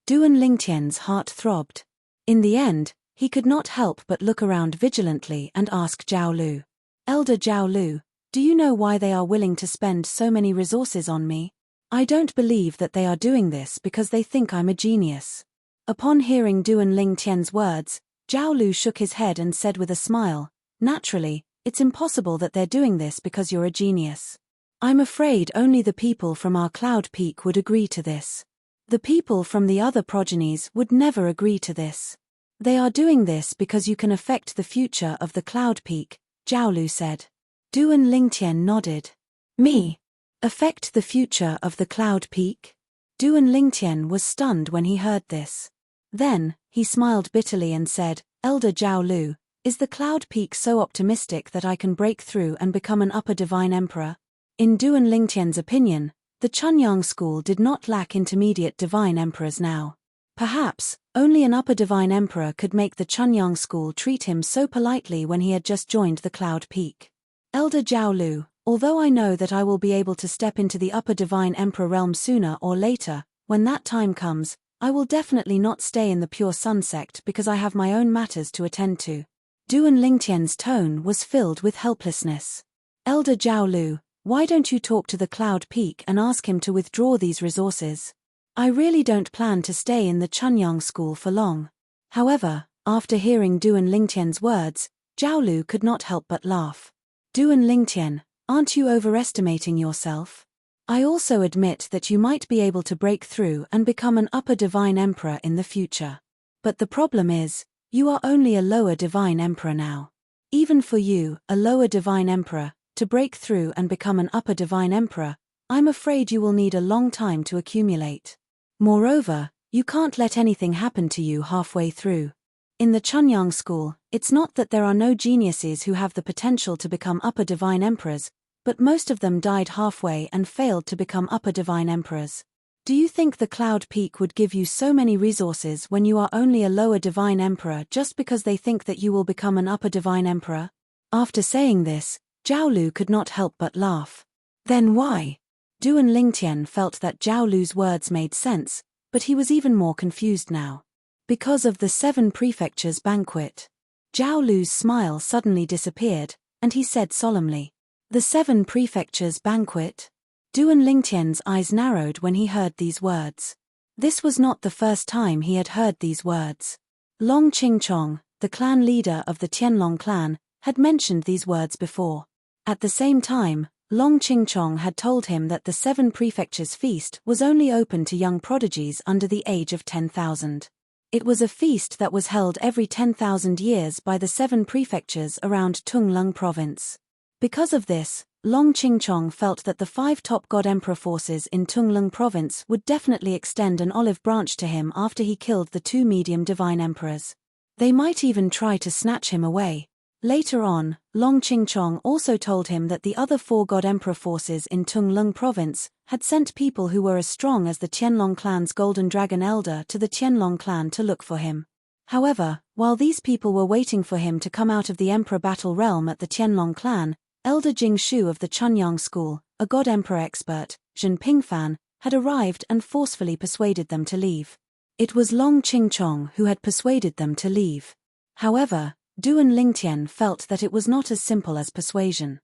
Duan Lingtian's heart throbbed. In the end, he could not help but look around vigilantly and ask Zhao Lu. Elder Zhao Lu, do you know why they are willing to spend so many resources on me? I don't believe that they are doing this because they think I'm a genius. Upon hearing Duan Lingtian's words, Zhao Lu shook his head and said with a smile, naturally, it's impossible that they're doing this because you're a genius. I'm afraid only the people from our Cloud Peak would agree to this. The people from the other progenies would never agree to this. They are doing this because you can affect the future of the Cloud Peak, Zhao Lu said. Duan Lingtian nodded. Me? Affect the future of the Cloud Peak? Duan Lingtian was stunned when he heard this. Then, he smiled bitterly and said, Elder Zhao Lu, is the Cloud Peak so optimistic that I can break through and become an upper divine emperor? In Duan Lingtian's opinion, the Chunyang School did not lack intermediate divine emperors now. Perhaps, only an upper divine emperor could make the Chunyang School treat him so politely when he had just joined the Cloud Peak. Elder Zhao Lu, although I know that I will be able to step into the upper divine emperor realm sooner or later, when that time comes, I will definitely not stay in the Pure Sun sect because I have my own matters to attend to. Duan Lingtian's tone was filled with helplessness. Elder Zhao Lu, why don't you talk to the Cloud Peak and ask him to withdraw these resources? I really don't plan to stay in the Chunyang School for long. However, after hearing Duan Lingtian's words, Zhao Lu could not help but laugh. Duan Lingtian, aren't you overestimating yourself? I also admit that you might be able to break through and become an upper divine emperor in the future. But the problem is, you are only a lower divine emperor now. Even for you, a lower divine emperor, to break through and become an upper divine emperor, I'm afraid you will need a long time to accumulate. Moreover, you can't let anything happen to you halfway through. In the Chunyang School, it's not that there are no geniuses who have the potential to become upper divine emperors, but most of them died halfway and failed to become upper divine emperors. Do you think the Cloud Peak would give you so many resources when you are only a lower divine emperor just because they think that you will become an upper divine emperor? After saying this, Zhao Lu could not help but laugh. Then why? Duan Lingtian felt that Zhao Lu's words made sense, but he was even more confused now. Because of the 7 prefectures banquet. Zhao Lu's smile suddenly disappeared, and he said solemnly, the 7 prefectures banquet? Duan Lingtian's eyes narrowed when he heard these words. This was not the first time he had heard these words. Long Qingchong, the clan leader of the Tianlong clan, had mentioned these words before. At the same time, Long Qingchong had told him that the 7 prefectures feast was only open to young prodigies under the age of 10,000. It was a feast that was held every 10,000 years by the 7 prefectures around Tunglung province. Because of this, Long Qingchong felt that the 5 top god emperor forces in Tunglung province would definitely extend an olive branch to him after he killed the 2 medium divine emperors. They might even try to snatch him away. Later on, Long Qingchong also told him that the other 4 god emperor forces in Tunglung province had sent people who were as strong as the Tianlong clan's golden dragon elder to the Tianlong clan to look for him. However, while these people were waiting for him to come out of the emperor battle realm at the Tianlong clan, Elder Jing Shu of the Chunyang School, a god emperor expert, Zhen Pingfan, had arrived and forcefully persuaded them to leave. It was Long Qingchong who had persuaded them to leave. However, Duan Lingtian felt that it was not as simple as persuasion.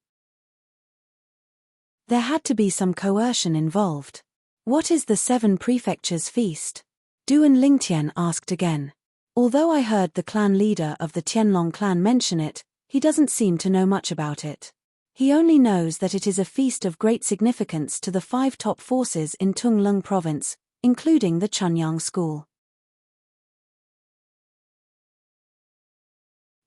There had to be some coercion involved. What is the 7 Prefectures Feast? Duan Lingtian asked again. Although I heard the clan leader of the Tianlong clan mention it, he doesn't seem to know much about it. He only knows that it is a feast of great significance to the 5 top forces in Tunglung province, including the Chunyang school.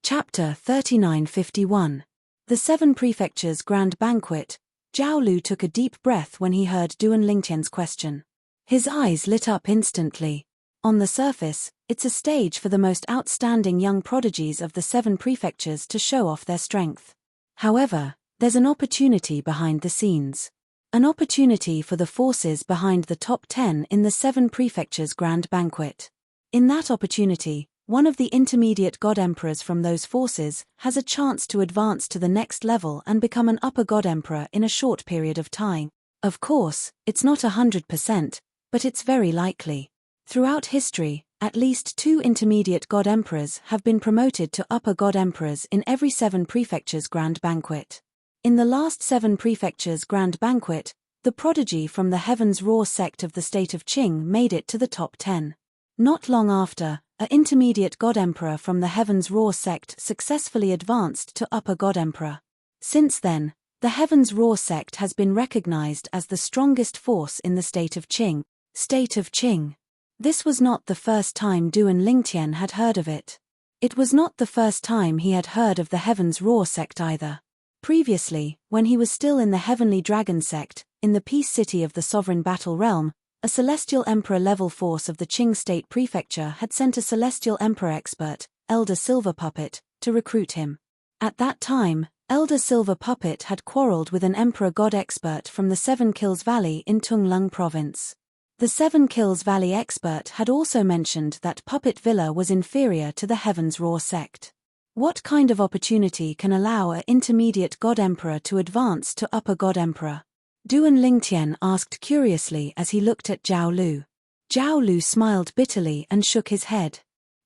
Chapter 3951. The 7 Prefectures Grand Banquet. Zhao Lu took a deep breath when he heard Duan Lingtian's question. His eyes lit up instantly. On the surface, it's a stage for the most outstanding young prodigies of the 7 prefectures to show off their strength. However, there's an opportunity behind the scenes. An opportunity for the forces behind the top 10 in the 7 prefectures Grand Banquet. In that opportunity, one of the intermediate god emperors from those forces has a chance to advance to the next level and become an upper god emperor in a short period of time. Of course, it's not 100%, but it's very likely. Throughout history, at least 2 intermediate god emperors have been promoted to upper god emperors in every 7 prefectures Grand Banquet. In the last 7 prefectures Grand Banquet, the prodigy from the Heaven's Roar sect of the state of Qing made it to the top 10. Not long after, an intermediate god emperor from the Heaven's Roar sect successfully advanced to upper god emperor. Since then, the Heaven's Roar sect has been recognized as the strongest force in the state of Qing. State of Qing. This was not the first time Duan Lingtian had heard of it. It was not the first time he had heard of the Heaven's Roar sect either. Previously, when he was still in the Heavenly Dragon sect, in the Peace City of the Sovereign Battle Realm, a Celestial Emperor-level force of the Qing State Prefecture had sent a Celestial Emperor expert, Elder Silver Puppet, to recruit him. At that time, Elder Silver Puppet had quarreled with an Emperor God expert from the 7 Kills Valley in Tunglung province. The 7 Kills Valley expert had also mentioned that Puppet Villa was inferior to the Heaven's Roar sect. What kind of opportunity can allow an intermediate God Emperor to advance to upper God Emperor? Duan Lingtian asked curiously as he looked at Zhao Lu. Zhao Lu smiled bitterly and shook his head.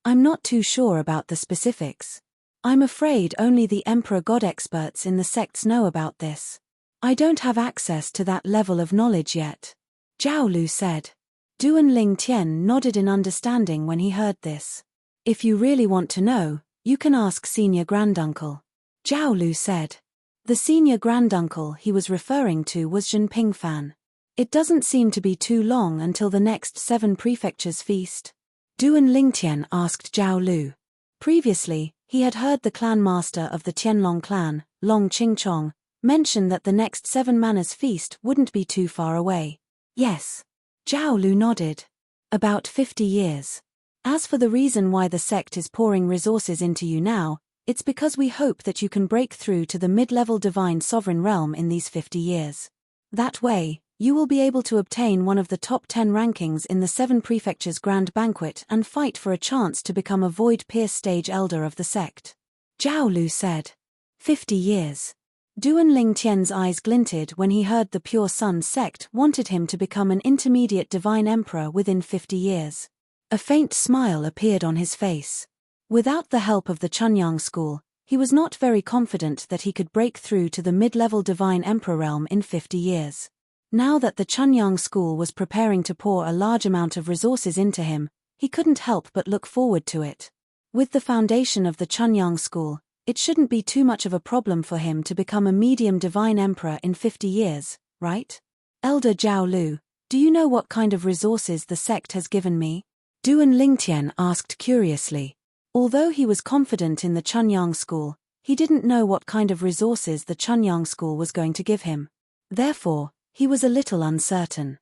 I'm not too sure about the specifics. I'm afraid only the Emperor God experts in the sects know about this. I don't have access to that level of knowledge yet. Zhao Lu said. Duan Lingtian nodded in understanding when he heard this. If you really want to know, you can ask Senior Granduncle. Zhao Lu said. The Senior Granduncle he was referring to was Zhenping Fan. It doesn't seem to be too long until the next 7 prefectures feast. Duan Lingtian asked Zhao Lu. Previously, he had heard the clan master of the Tianlong clan, Long Qingchong, mention that the next 7 Manners feast wouldn't be too far away. Yes. Zhao Lu nodded. About 50 years. As for the reason why the sect is pouring resources into you now, it's because we hope that you can break through to the mid-level divine sovereign realm in these 50 years. That way, you will be able to obtain one of the top 10 rankings in the 7 prefectures Grand Banquet and fight for a chance to become a Void Pierce stage elder of the sect. Zhao Lu said. 50 years. Duan Lingtian's eyes glinted when he heard the Pure Sun sect wanted him to become an intermediate divine emperor within 50 years. A faint smile appeared on his face. Without the help of the Chunyang school, he was not very confident that he could break through to the mid-level divine emperor realm in 50 years. Now that the Chunyang school was preparing to pour a large amount of resources into him, he couldn't help but look forward to it. With the foundation of the Chunyang school, it shouldn't be too much of a problem for him to become a medium divine emperor in 50 years, right? Elder Zhao Lu, do you know what kind of resources the sect has given me? Duan Lingtian asked curiously. Although he was confident in the Chunyang school, he didn't know what kind of resources the Chunyang school was going to give him. Therefore, he was a little uncertain.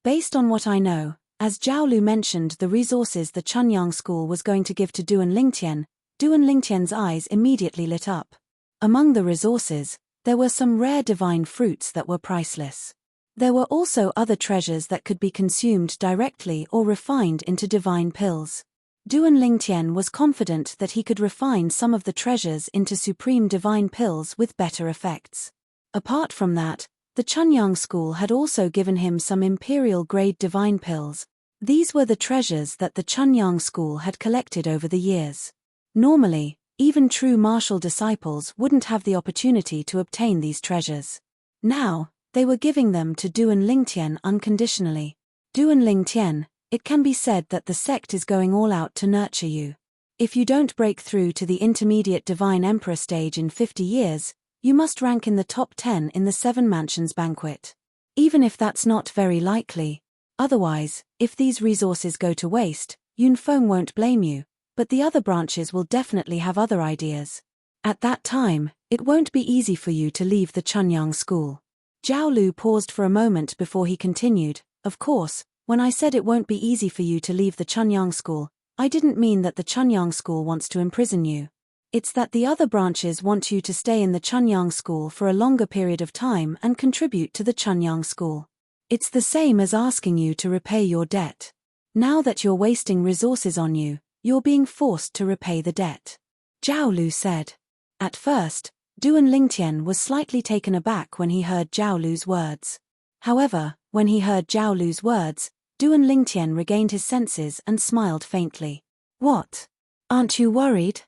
Based on what I know, as Zhao Lu mentioned the resources the Chunyang school was going to give to Duan Lingtian's eyes immediately lit up. Among the resources, there were some rare divine fruits that were priceless. There were also other treasures that could be consumed directly or refined into divine pills. Duan Lingtian was confident that he could refine some of the treasures into supreme divine pills with better effects. Apart from that, the Chunyang school had also given him some imperial-grade divine pills. These were the treasures that the Chunyang school had collected over the years. Normally, even true martial disciples wouldn't have the opportunity to obtain these treasures. Now, they were giving them to Duan Lingtian unconditionally. Duan Lingtian, it can be said that the sect is going all out to nurture you. If you don't break through to the intermediate Divine Emperor stage in 50 years, you must rank in the top 10 in the 7 Mansions banquet. Even if that's not very likely. Otherwise, if these resources go to waste, Yunfeng won't blame you, but the other branches will definitely have other ideas. At that time, it won't be easy for you to leave the Chunyang school. Zhao Lu paused for a moment before he continued. Of course, when I said it won't be easy for you to leave the Chunyang school, I didn't mean that the Chunyang school wants to imprison you. It's that the other branches want you to stay in the Chunyang school for a longer period of time and contribute to the Chunyang school. It's the same as asking you to repay your debt. Now that you're wasting resources on you, you're being forced to repay the debt. Zhao Lu said. At first, Duan Lingtian was slightly taken aback when he heard Zhao Lu's words. However, when he heard Zhao Lu's words, Duan Lingtian regained his senses and smiled faintly. What? Aren't you worried?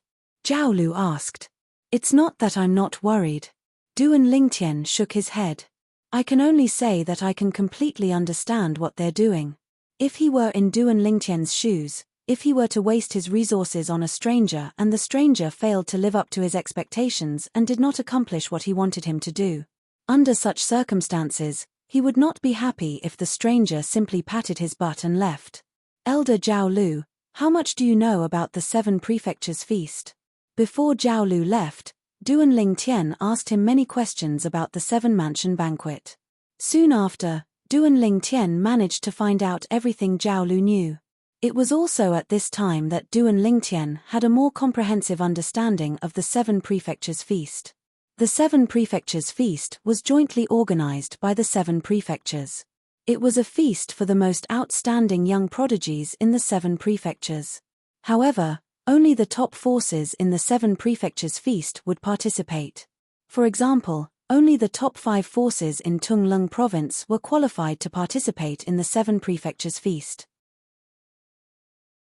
Zhao Lu asked. It's not that I'm not worried. Duan Lingtian shook his head. I can only say that I can completely understand what they're doing. If he were in Duan Lingtian's shoes, if he were to waste his resources on a stranger and the stranger failed to live up to his expectations and did not accomplish what he wanted him to do, under such circumstances, he would not be happy if the stranger simply patted his butt and left. Elder Zhao Lu, how much do you know about the 7 Prefectures feast? Before Zhao Lu left, Duan Lingtian asked him many questions about the 7 Mansion banquet. Soon after, Duan Lingtian managed to find out everything Zhao Lu knew. It was also at this time that Duan Lingtian had a more comprehensive understanding of the 7 Prefectures feast. The 7 Prefectures feast was jointly organized by the 7 prefectures. It was a feast for the most outstanding young prodigies in the 7 prefectures. However, only the top forces in the 7 prefectures feast would participate. For example, only the top 5 forces in Tunglung province were qualified to participate in the 7 prefectures feast.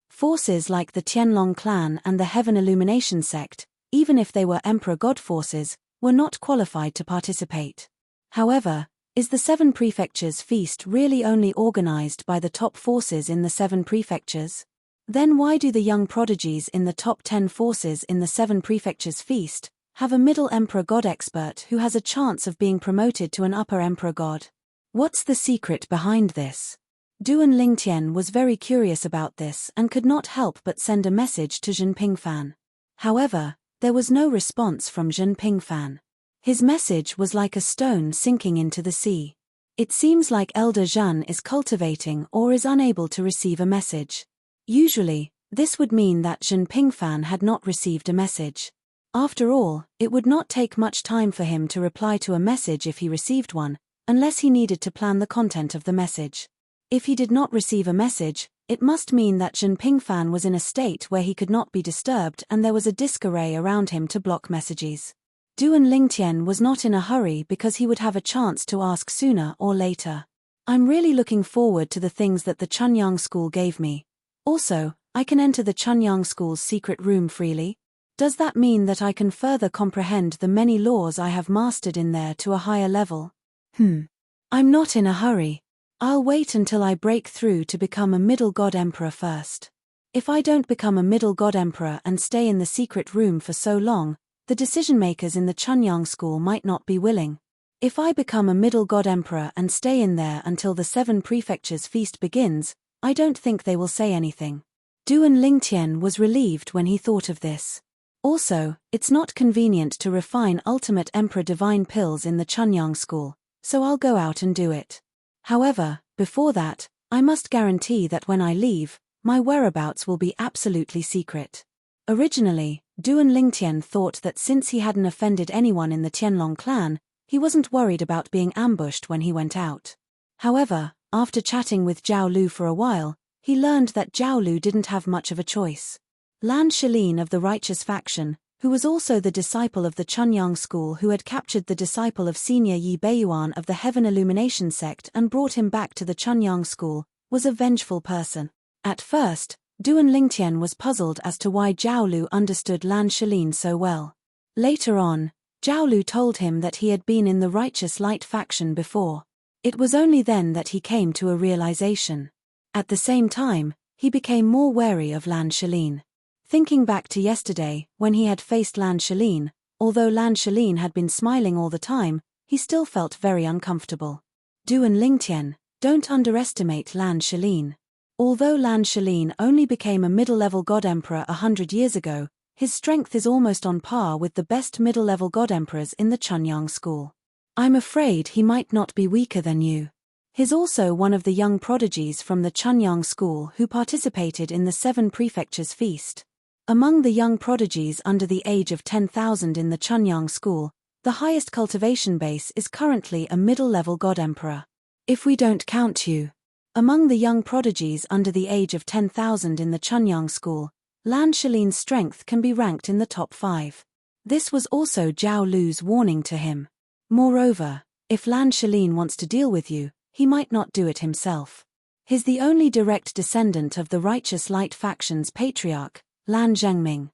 Forces like the Tianlong clan and the Heaven Illumination sect, even if they were Emperor God forces, were not qualified to participate. However, is the 7 prefectures feast really only organized by the top forces in the 7 prefectures? Then why do the young prodigies in the top 10 forces in the 7 prefectures feast have a middle Emperor God expert who has a chance of being promoted to an upper Emperor God? What's the secret behind this? Duan Lingtian was very curious about this and could not help but send a message to Zhen Pingfan. However, there was no response from Zhen Pingfan. His message was like a stone sinking into the sea. It seems like Elder Zhen is cultivating or is unable to receive a message. Usually, this would mean that Zhen Pingfan had not received a message. After all, it would not take much time for him to reply to a message if he received one, unless he needed to plan the content of the message. If he did not receive a message, it must mean that Zhen Pingfan was in a state where he could not be disturbed and there was a disk array around him to block messages. Duan Lingtian was not in a hurry because he would have a chance to ask sooner or later. I'm really looking forward to the things that the Chunyang school gave me. Also, I can enter the Chunyang school's secret room freely. Does that mean that I can further comprehend the many laws I have mastered in there to a higher level? I'm not in a hurry. I'll wait until I break through to become a middle god emperor first. If I don't become a middle god emperor and stay in the secret room for so long, the decision-makers in the Chunyang school might not be willing. If I become a middle god emperor and stay in there until the 7 prefectures feast begins, I don't think they will say anything. Duan Lingtian was relieved when he thought of this. Also, it's not convenient to refine ultimate emperor divine pills in the Chunyang school, so I'll go out and do it. However, before that, I must guarantee that when I leave, my whereabouts will be absolutely secret. Originally, Duan Lingtian thought that since he hadn't offended anyone in the Tianlong clan, he wasn't worried about being ambushed when he went out. However, after chatting with Zhao Lu for a while, he learned that Zhao Lu didn't have much of a choice. Lan Shilin of the Righteous faction, who was also the disciple of the Chunyang school who had captured the disciple of senior Yi Beiyuan of the Heaven Illumination sect and brought him back to the Chunyang school, was a vengeful person. At first, Duan Lingtian was puzzled as to why Zhao Lu understood Lan Shalin so well. Later on, Zhao Lu told him that he had been in the Righteous Light faction before. It was only then that he came to a realization. At the same time, he became more wary of Lan Shalin. Thinking back to yesterday, when he had faced Lan Shalin, although Lan Shalin had been smiling all the time, he still felt very uncomfortable. Duan Lingtian, don't underestimate Lan Shalin. Although Lan Shalin only became a middle-level god emperor 100 years ago, his strength is almost on par with the best middle-level god emperors in the Chunyang school. I'm afraid he might not be weaker than you. He's also one of the young prodigies from the Chunyang school who participated in the 7 Prefectures feast. Among the young prodigies under the age of 10,000 in the Chunyang school, the highest cultivation base is currently a middle-level god emperor. If we don't count you. Among the young prodigies under the age of 10,000 in the Chunyang school, Lan Shalin's strength can be ranked in the top 5. This was also Zhao Lu's warning to him. Moreover, if Lan Shalin wants to deal with you, he might not do it himself. He's the only direct descendant of the Righteous Light faction's patriarch, Lan Zhengming.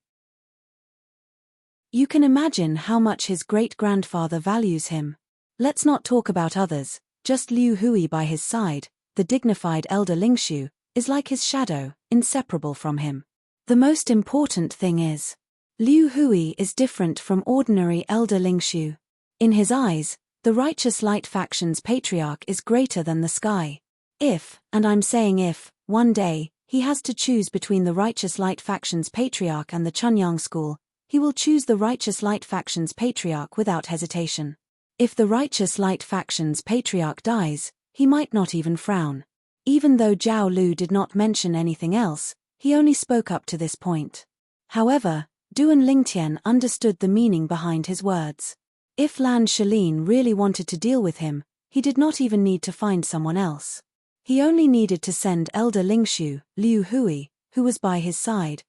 You can imagine how much his great-grandfather values him. Let's not talk about others, just Liu Hui by his side, the dignified elder Lingshu, is like his shadow, inseparable from him. The most important thing is, Liu Hui is different from ordinary elder Lingshu. In his eyes, the Righteous Light faction's patriarch is greater than the sky. If, and I'm saying if, one day, he has to choose between the Righteous Light faction's patriarch and the Chunyang school, he will choose the Righteous Light faction's patriarch without hesitation. If the Righteous Light faction's patriarch dies, he might not even frown. Even though Zhao Lu did not mention anything else, he only spoke up to this point. However, Duan Lingtian understood the meaning behind his words. If Lan Shalin really wanted to deal with him, he did not even need to find someone else. He only needed to send elder Lingshu, Liu Hui, who was by his side.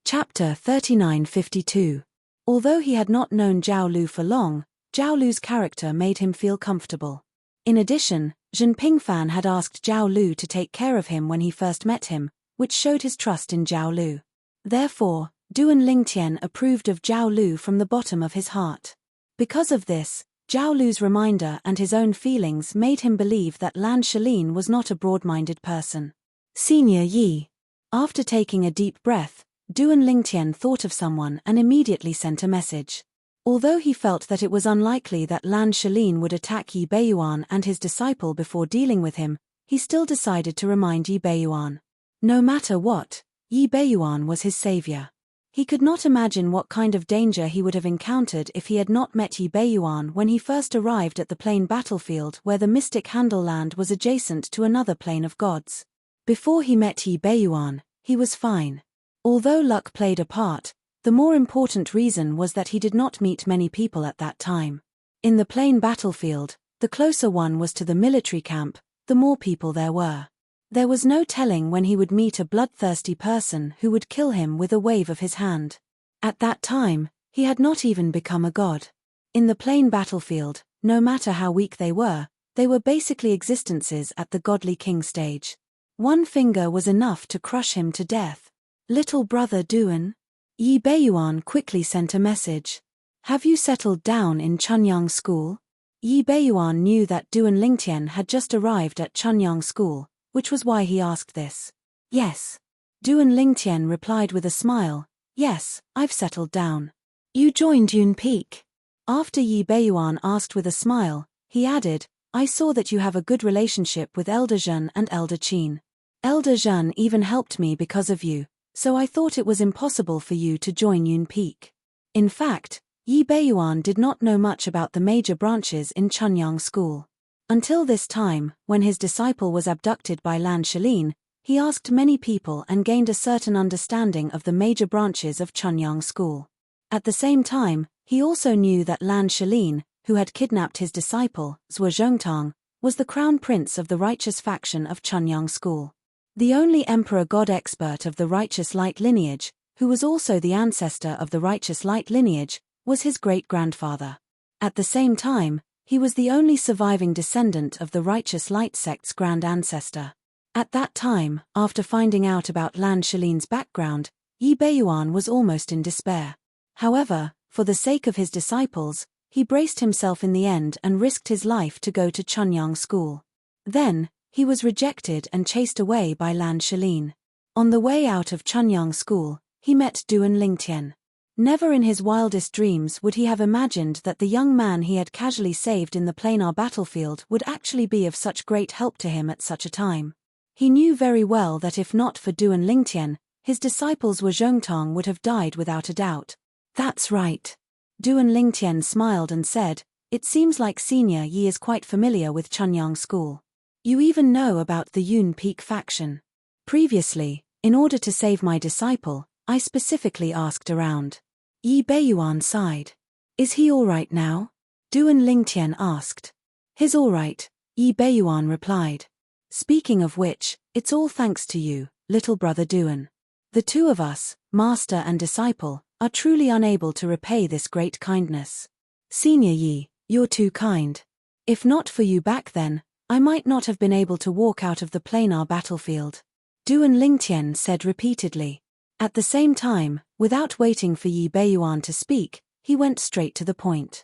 Chapter 3952. Although he had not known Zhao Lu for long, Zhao Lu's character made him feel comfortable. In addition, Zhen Pingfan had asked Zhao Lu to take care of him when he first met him, which showed his trust in Zhao Lu. Therefore, Duan Lingtian approved of Zhao Lu from the bottom of his heart. Because of this, Zhao Lu's reminder and his own feelings made him believe that Lan Shalin was not a broad-minded person. Senior Yi. After taking a deep breath, Duan Lingtian thought of someone and immediately sent a message. Although he felt that it was unlikely that Lan Shalin would attack Yi Beiyuan and his disciple before dealing with him, he still decided to remind Yi Beiyuan. No matter what, Yi Beiyuan was his savior. He could not imagine what kind of danger he would have encountered if he had not met Yi Beiyuan when he first arrived at the plain battlefield where the mystic Handle land was adjacent to another plane of gods. Before he met Yi Beiyuan, he was fine. Although luck played a part, the more important reason was that he did not meet many people at that time. In the plain battlefield, the closer one was to the military camp, the more people there were. There was no telling when he would meet a bloodthirsty person who would kill him with a wave of his hand. At that time, he had not even become a god. In the plain battlefield, no matter how weak they were basically existences at the godly king stage. One finger was enough to crush him to death. Little brother Duan? Yi Beiyuan quickly sent a message. Have you settled down in Chunyang school? Yi Beiyuan knew that Duan Lingtian had just arrived at Chunyang school, which was why he asked this. Yes. Duan Lingtian replied with a smile. Yes, I've settled down. You joined Yun Peak. After Yi Beiyuan asked with a smile, he added, I saw that you have a good relationship with Elder Zhen and Elder Qin. Elder Zhen even helped me because of you, so I thought it was impossible for you to join Yun Peak. In fact, Yi Beiyuan did not know much about the major branches in Chunyang school. Until this time, when his disciple was abducted by Lan Shalin, he asked many people and gained a certain understanding of the major branches of Chunyang school. At the same time, he also knew that Lan Shalin, who had kidnapped his disciple, Zhuo Zhongtang, was the crown prince of the righteous faction of Chunyang school. The only emperor god expert of the Righteous Light lineage, who was also the ancestor of the Righteous Light lineage, was his great-grandfather. At the same time, He was the only surviving descendant of the righteous light sect's grand ancestor. At that time, after finding out about Lan Shaline's background, Yi Beiyuan was almost in despair. However, for the sake of his disciples, he braced himself in the end and risked his life to go to Chunyang School. Then, he was rejected and chased away by Lan Shaline. On the way out of Chunyang School, he met Duan Lingtian. Never in his wildest dreams would he have imagined that the young man he had casually saved in the planar battlefield would actually be of such great help to him at such a time. He knew very well that if not for Duan Lingtian, his disciples Wu Zhongtong would have died without a doubt. That's right. Duan Lingtian smiled and said, "It seems like Senior Yi is quite familiar with Chunyang School. You even know about the Yun Peak faction. Previously, in order to save my disciple, I specifically asked around." Yi Beiyuan sighed. "Is he all right now?" Duan Lingtian asked. "He's all right," Yi Beiyuan replied. "Speaking of which, it's all thanks to you, little brother Duan. The two of us, master and disciple, are truly unable to repay this great kindness. Senior Yi, you're too kind. If not for you back then, I might not have been able to walk out of the planar battlefield," Duan Lingtian said repeatedly. At the same time, without waiting for Yi Beiyuan to speak, he went straight to the point.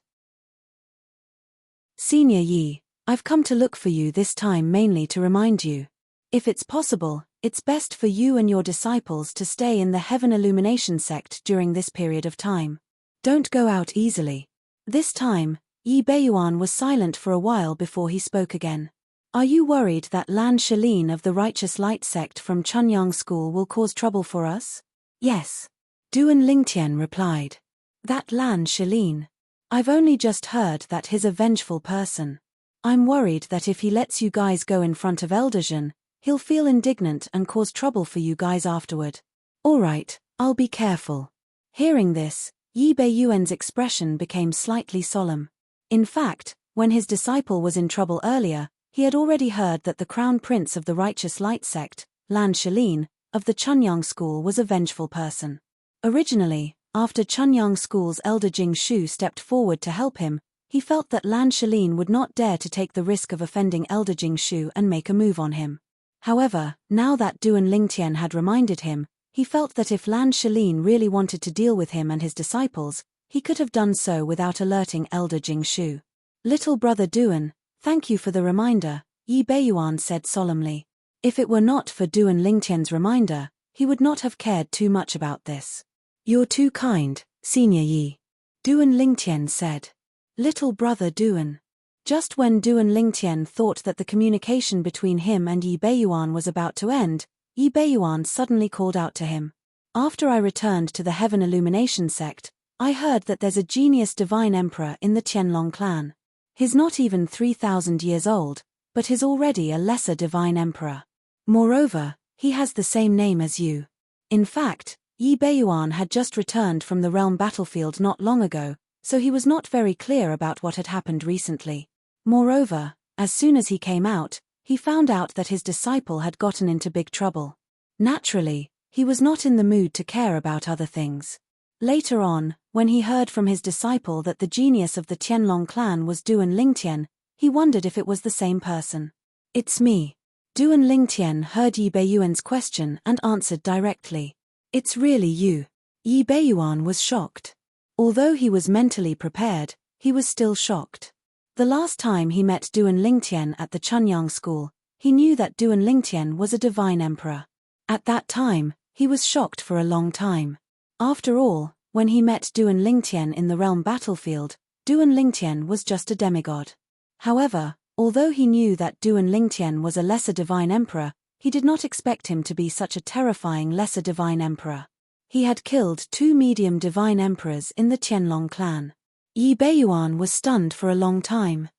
"Senior Yi, I've come to look for you this time mainly to remind you. If it's possible, it's best for you and your disciples to stay in the Heaven Illumination sect during this period of time. Don't go out easily." This time, Yi Beiyuan was silent for a while before he spoke again. "Are you worried that Lan Shaline of the Righteous Light sect from Chunyang School will cause trouble for us?" "Yes," Duan Lingtian replied. "That Lan Shaline. I've only just heard that he's a vengeful person. I'm worried that if he lets you guys go in front of Elder Zhen, he'll feel indignant and cause trouble for you guys afterward." "All right, I'll be careful." Hearing this, Yi Beiyuan's expression became slightly solemn. In fact, when his disciple was in trouble earlier, he had already heard that the crown prince of the Righteous Light sect, Lan Shaline, of the Chunyang School was a vengeful person. Originally, after Chunyang School's elder Jing Shu stepped forward to help him, he felt that Lan Shaline would not dare to take the risk of offending elder Jing Shu and make a move on him. However, now that Duan Lingtian had reminded him, he felt that if Lan Shaline really wanted to deal with him and his disciples, he could have done so without alerting elder Jing Shu. "Little brother Duan, thank you for the reminder," Yi Beiyuan said solemnly. If it were not for Duan Lingtian's reminder, he would not have cared too much about this. "You're too kind, Senior Yi," Duan Lingtian said. "Little brother Duan." Just when Duan Lingtian thought that the communication between him and Yi Beiyuan was about to end, Yi Beiyuan suddenly called out to him. "After I returned to the Heaven Illumination sect, I heard that there's a genius divine emperor in the Tianlong clan. He's not even 3,000 years old, but he's already a lesser divine emperor. Moreover, he has the same name as you." In fact, Yi Beiyuan had just returned from the realm battlefield not long ago, so he was not very clear about what had happened recently. Moreover, as soon as he came out, he found out that his disciple had gotten into big trouble. Naturally, he was not in the mood to care about other things. Later on, when he heard from his disciple that the genius of the Tianlong clan was Duan Lingtian, he wondered if it was the same person. "It's me." Duan Lingtian heard Yi Beiyuan's question and answered directly. "It's really you." Yi Beiyuan was shocked. Although he was mentally prepared, he was still shocked. The last time he met Duan Lingtian at the Chunyang School, he knew that Duan Lingtian was a divine emperor. At that time, he was shocked for a long time. After all, when he met Duan Lingtian in the realm battlefield, Duan Lingtian was just a demigod. However, although he knew that Duan Lingtian was a lesser divine emperor, he did not expect him to be such a terrifying lesser divine emperor. He had killed 2 medium divine emperors in the Tianlong clan. Yi Beiyuan was stunned for a long time.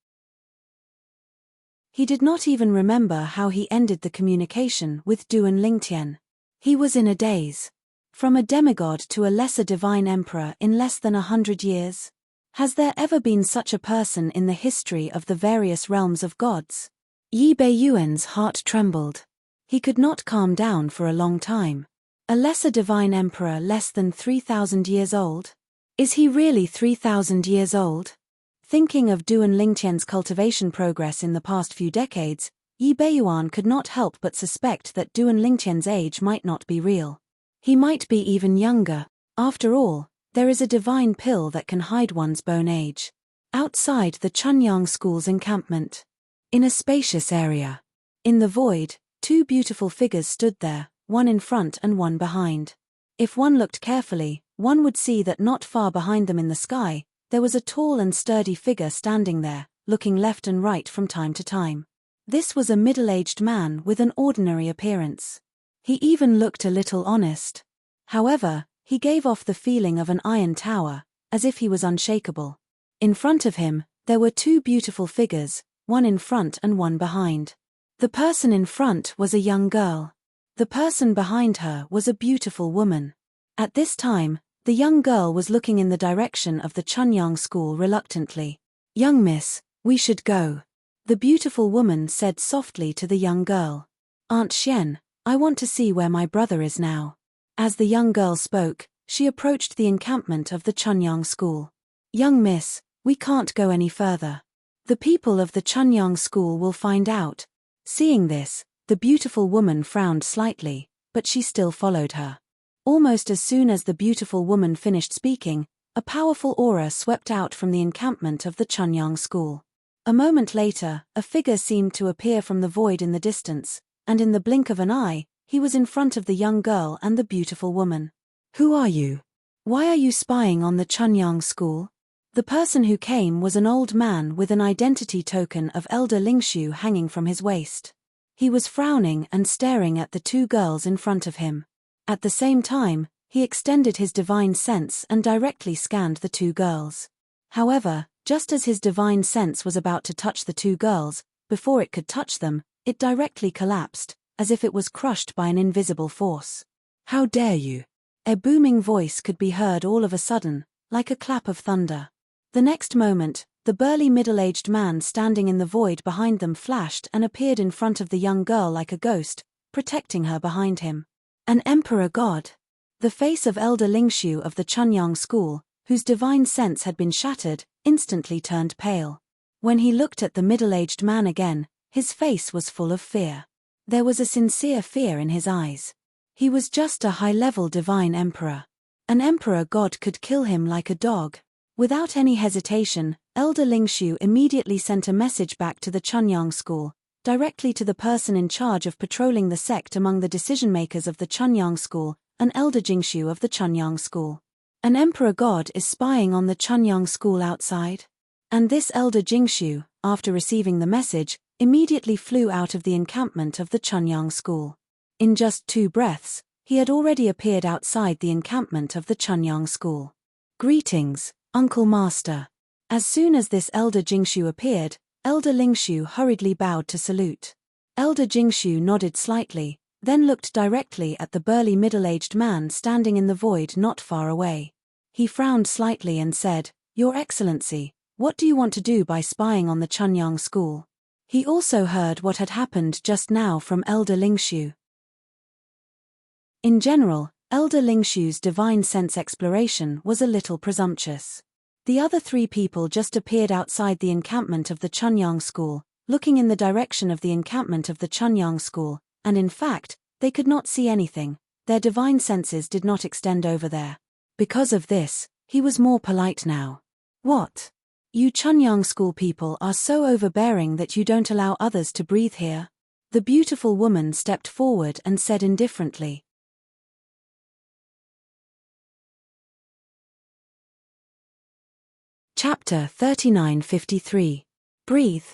He did not even remember how he ended the communication with Duan Lingtian. He was in a daze. From a demigod to a lesser divine emperor in less than 100 years? Has there ever been such a person in the history of the various realms of gods? Yi Beiyuan's heart trembled. He could not calm down for a long time. A lesser divine emperor less than 3,000 years old? Is he really 3,000 years old? Thinking of Duan Lingtian's cultivation progress in the past few decades, Yi Beiyuan could not help but suspect that Duan Lingtian's age might not be real. He might be even younger. After all, there is a divine pill that can hide one's bone age. Outside the Chunyang School's encampment. In a spacious area. In the void, two beautiful figures stood there, one in front and one behind. If one looked carefully, one would see that not far behind them in the sky, there was a tall and sturdy figure standing there, looking left and right from time to time. This was a middle-aged man with an ordinary appearance. He even looked a little honest. However, he gave off the feeling of an iron tower, as if he was unshakable. In front of him, there were two beautiful figures, one in front and one behind. The person in front was a young girl. The person behind her was a beautiful woman. At this time, the young girl was looking in the direction of the Chunyang School reluctantly. "Young miss, we should go," the beautiful woman said softly to the young girl. "Aunt Xian, I want to see where my brother is now." As the young girl spoke, she approached the encampment of the Chunyang School. "Young miss, we can't go any further. The people of the Chunyang School will find out." Seeing this, the beautiful woman frowned slightly, but she still followed her. Almost as soon as the beautiful woman finished speaking, a powerful aura swept out from the encampment of the Chunyang School. A moment later, a figure seemed to appear from the void in the distance, and in the blink of an eye, he was in front of the young girl and the beautiful woman. "Who are you? Why are you spying on the Chunyang School?" The person who came was an old man with an identity token of Elder Lingshu hanging from his waist. He was frowning and staring at the two girls in front of him. At the same time, he extended his divine sense and directly scanned the two girls. However, just as his divine sense was about to touch the two girls, before it could touch them, it directly collapsed, as if it was crushed by an invisible force. "How dare you!" A booming voice could be heard all of a sudden, like a clap of thunder. The next moment, the burly middle-aged man standing in the void behind them flashed and appeared in front of the young girl like a ghost, protecting her behind him. An emperor god. The face of Elder Lingshu of the Chunyang School, whose divine sense had been shattered, instantly turned pale. When he looked at the middle-aged man again, his face was full of fear. There was a sincere fear in his eyes. He was just a high-level divine emperor. An emperor god could kill him like a dog. Without any hesitation, Elder Lingshu immediately sent a message back to the Chunyang School, directly to the person in charge of patrolling the sect among the decision-makers of the Chunyang School, an Elder Jingshu of the Chunyang School. An emperor god is spying on the Chunyang School outside? And this Elder Jingshu, after receiving the message, immediately flew out of the encampment of the Chunyang School. In just 2 breaths, he had already appeared outside the encampment of the Chunyang School. "Greetings, Uncle Master." As soon as this Elder Jingshu appeared, Elder Lingshu hurriedly bowed to salute. Elder Jingshu nodded slightly, then looked directly at the burly middle-aged man standing in the void not far away. He frowned slightly and said, "Your Excellency, what do you want to do by spying on the Chunyang School?" He also heard what had happened just now from Elder Lingshu. In general, Elder Lingshu's divine sense exploration was a little presumptuous. The other 3 people just appeared outside the encampment of the Chunyang School, looking in the direction of the encampment of the Chunyang School, and in fact, they could not see anything. Their divine senses did not extend over there. Because of this, he was more polite now. "What? You Chunyang School people are so overbearing that you don't allow others to breathe here?" The beautiful woman stepped forward and said indifferently. Chapter 3953. Breathe.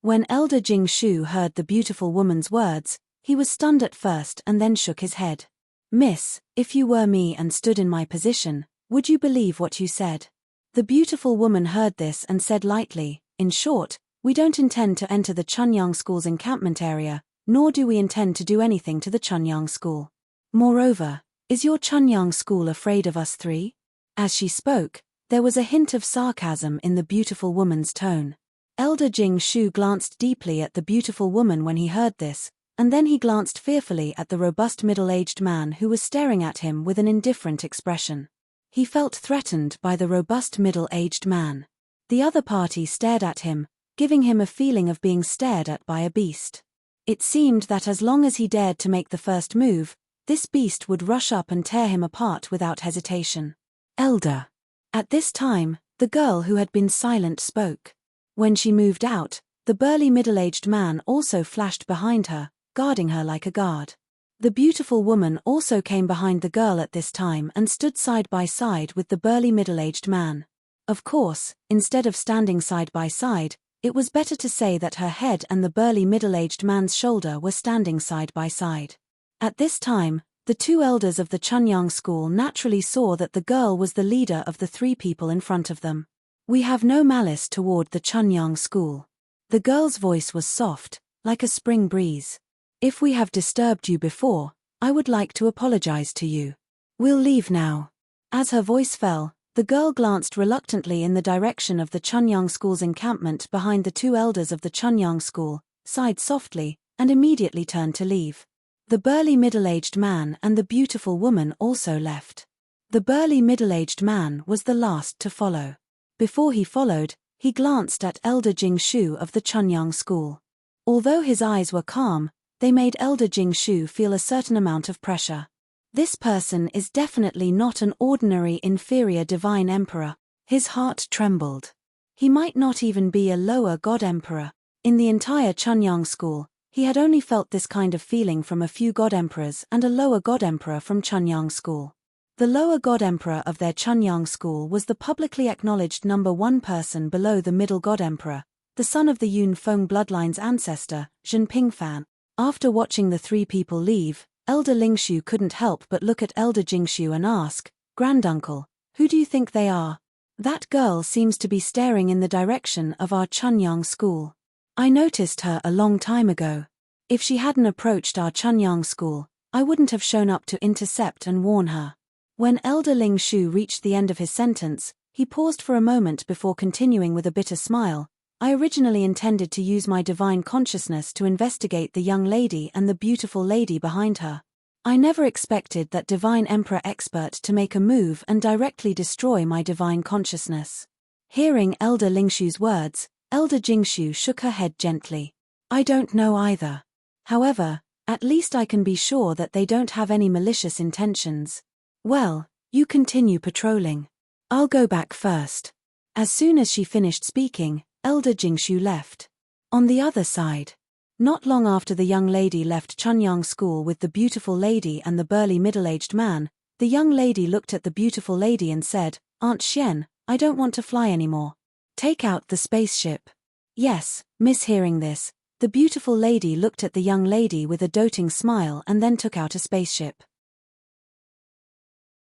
When Elder Jingshu heard the beautiful woman's words, he was stunned at first and then shook his head. "Miss, if you were me and stood in my position, would you believe what you said?" The beautiful woman heard this and said lightly, "In short, we don't intend to enter the Chunyang School's encampment area, nor do we intend to do anything to the Chunyang School. Moreover, is your Chunyang School afraid of us 3? As she spoke, there was a hint of sarcasm in the beautiful woman's tone. Elder Jingshu glanced deeply at the beautiful woman when he heard this, and then he glanced fearfully at the robust middle-aged man who was staring at him with an indifferent expression. He felt threatened by the robust middle-aged man. The other party stared at him, giving him a feeling of being stared at by a beast. It seemed that as long as he dared to make the first move, this beast would rush up and tear him apart without hesitation. Elder. At this time, the girl who had been silent spoke. When she moved out, the burly middle-aged man also flashed behind her, guarding her like a guard. The beautiful woman also came behind the girl at this time and stood side by side with the burly middle-aged man. Of course, instead of standing side by side, it was better to say that her head and the burly middle-aged man's shoulder were standing side by side. At this time, the two elders of the Chunyang school naturally saw that the girl was the leader of the three people in front of them. We have no malice toward the Chunyang school. The girl's voice was soft, like a spring breeze. If we have disturbed you before, I would like to apologize to you. We'll leave now. As her voice fell, the girl glanced reluctantly in the direction of the Chunyang school's encampment behind the two elders of the Chunyang school, sighed softly, and immediately turned to leave. The burly middle-aged man and the beautiful woman also left. The burly middle-aged man was the last to follow. Before he followed, he glanced at Elder Jingshu of the Chunyang school. Although his eyes were calm, they made Elder Jingshu feel a certain amount of pressure. This person is definitely not an ordinary inferior divine emperor. His heart trembled. He might not even be a lower god emperor. In the entire Chunyang school, he had only felt this kind of feeling from a few god emperors and a lower god emperor from Chunyang school. The lower god emperor of their Chunyang school was the publicly acknowledged number one person below the middle god emperor, the son of the Yun Feng bloodline's ancestor, Zhen Pingfan. After watching the three people leave, Elder Lingshu couldn't help but look at Elder Jingshu and ask, "Granduncle, who do you think they are? That girl seems to be staring in the direction of our Chunyang school. I noticed her a long time ago. If she hadn't approached our Chunyang school, I wouldn't have shown up to intercept and warn her." When Elder Lingshu reached the end of his sentence, he paused for a moment before continuing with a bitter smile. "I originally intended to use my divine consciousness to investigate the young lady and the beautiful lady behind her. I never expected that divine emperor expert to make a move and directly destroy my divine consciousness." Hearing Elder Lingshu's words, Elder Jingshu shook her head gently. "I don't know either. However, at least I can be sure that they don't have any malicious intentions. Well, you continue patrolling. I'll go back first." As soon as she finished speaking, Elder Jingshu left. On the other side, not long after the young lady left Chunyang school with the beautiful lady and the burly middle-aged man, the young lady looked at the beautiful lady and said, "Aunt Xian, I don't want to fly anymore. Take out the spaceship." "Yes, miss." Hearing this, the beautiful lady looked at the young lady with a doting smile and then took out a spaceship.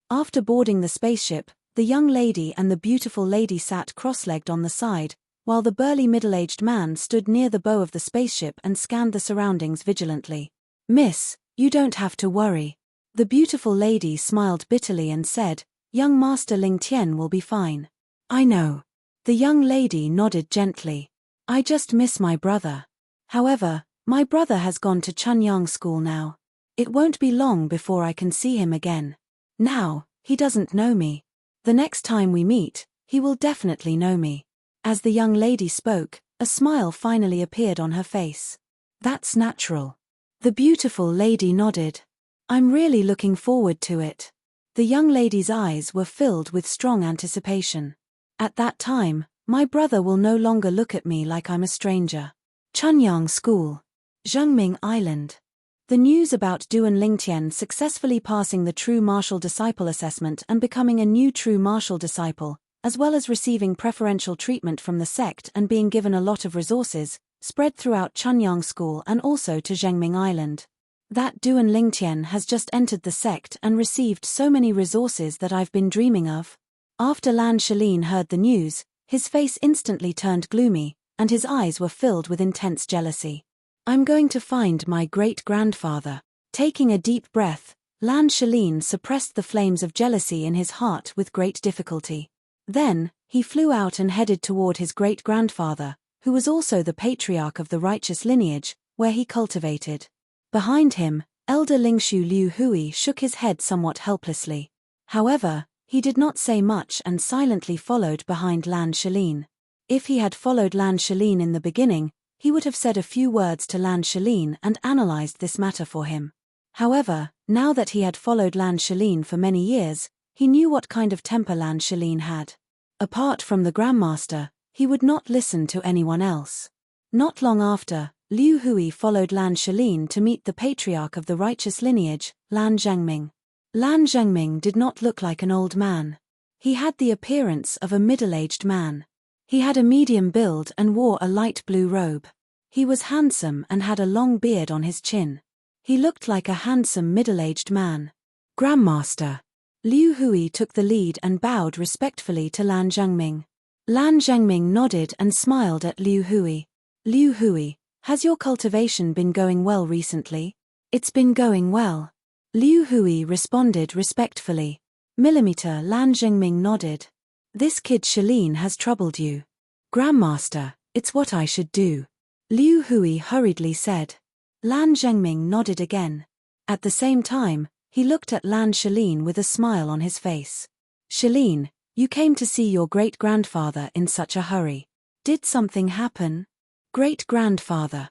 After boarding the spaceship, the young lady and the beautiful lady sat cross-legged on the side, while the burly middle-aged man stood near the bow of the spaceship and scanned the surroundings vigilantly. "Miss, you don't have to worry." The beautiful lady smiled bitterly and said, "Young Master Ling Tian will be fine." "I know." The young lady nodded gently. "I just miss my brother. However, my brother has gone to Chunyang school now. It won't be long before I can see him again. Now, he doesn't know me. The next time we meet, he will definitely know me." As the young lady spoke, a smile finally appeared on her face. "That's natural." The beautiful lady nodded. "I'm really looking forward to it." The young lady's eyes were filled with strong anticipation. "At that time, my brother will no longer look at me like I'm a stranger." Chunyang School, Zhengming Island. The news about Duan Lingtian successfully passing the True Martial Disciple assessment and becoming a new True Martial Disciple, as well as receiving preferential treatment from the sect and being given a lot of resources, spread throughout Chunyang School and also to Zhengming Island. "That Duan Lingtian has just entered the sect and received so many resources that I've been dreaming of." After Lan Shalin heard the news, his face instantly turned gloomy, and his eyes were filled with intense jealousy. "I'm going to find my great-grandfather." Taking a deep breath, Lan Shalin suppressed the flames of jealousy in his heart with great difficulty. Then, he flew out and headed toward his great-grandfather, who was also the patriarch of the righteous lineage, where he cultivated. Behind him, Elder Lingshu Liu Hui shook his head somewhat helplessly. However, he did not say much and silently followed behind Lan Shalin. If he had followed Lan Shalin in the beginning, he would have said a few words to Lan Shalin and analyzed this matter for him. However, now that he had followed Lan Shalin for many years, he knew what kind of temper Lan Shalin had. Apart from the Grandmaster, he would not listen to anyone else. Not long after, Liu Hui followed Lan Shalin to meet the patriarch of the righteous lineage, Lan Zhengming. Lan Zhengming did not look like an old man. He had the appearance of a middle-aged man. He had a medium build and wore a light blue robe. He was handsome and had a long beard on his chin. He looked like a handsome middle-aged man. Grandmaster. Liu Hui took the lead and bowed respectfully to Lan Zhengming. Lan Zhengming nodded and smiled at Liu Hui. Liu Hui, has your cultivation been going well recently? It's been going well. Liu Hui responded respectfully. Lan Zhengming nodded. This kid Shalin has troubled you. Grandmaster, it's what I should do. Liu Hui hurriedly said. Lan Zhengming nodded again. At the same time, he looked at Lan Shalin with a smile on his face. Shalin, you came to see your great-grandfather in such a hurry. Did something happen? Great-grandfather.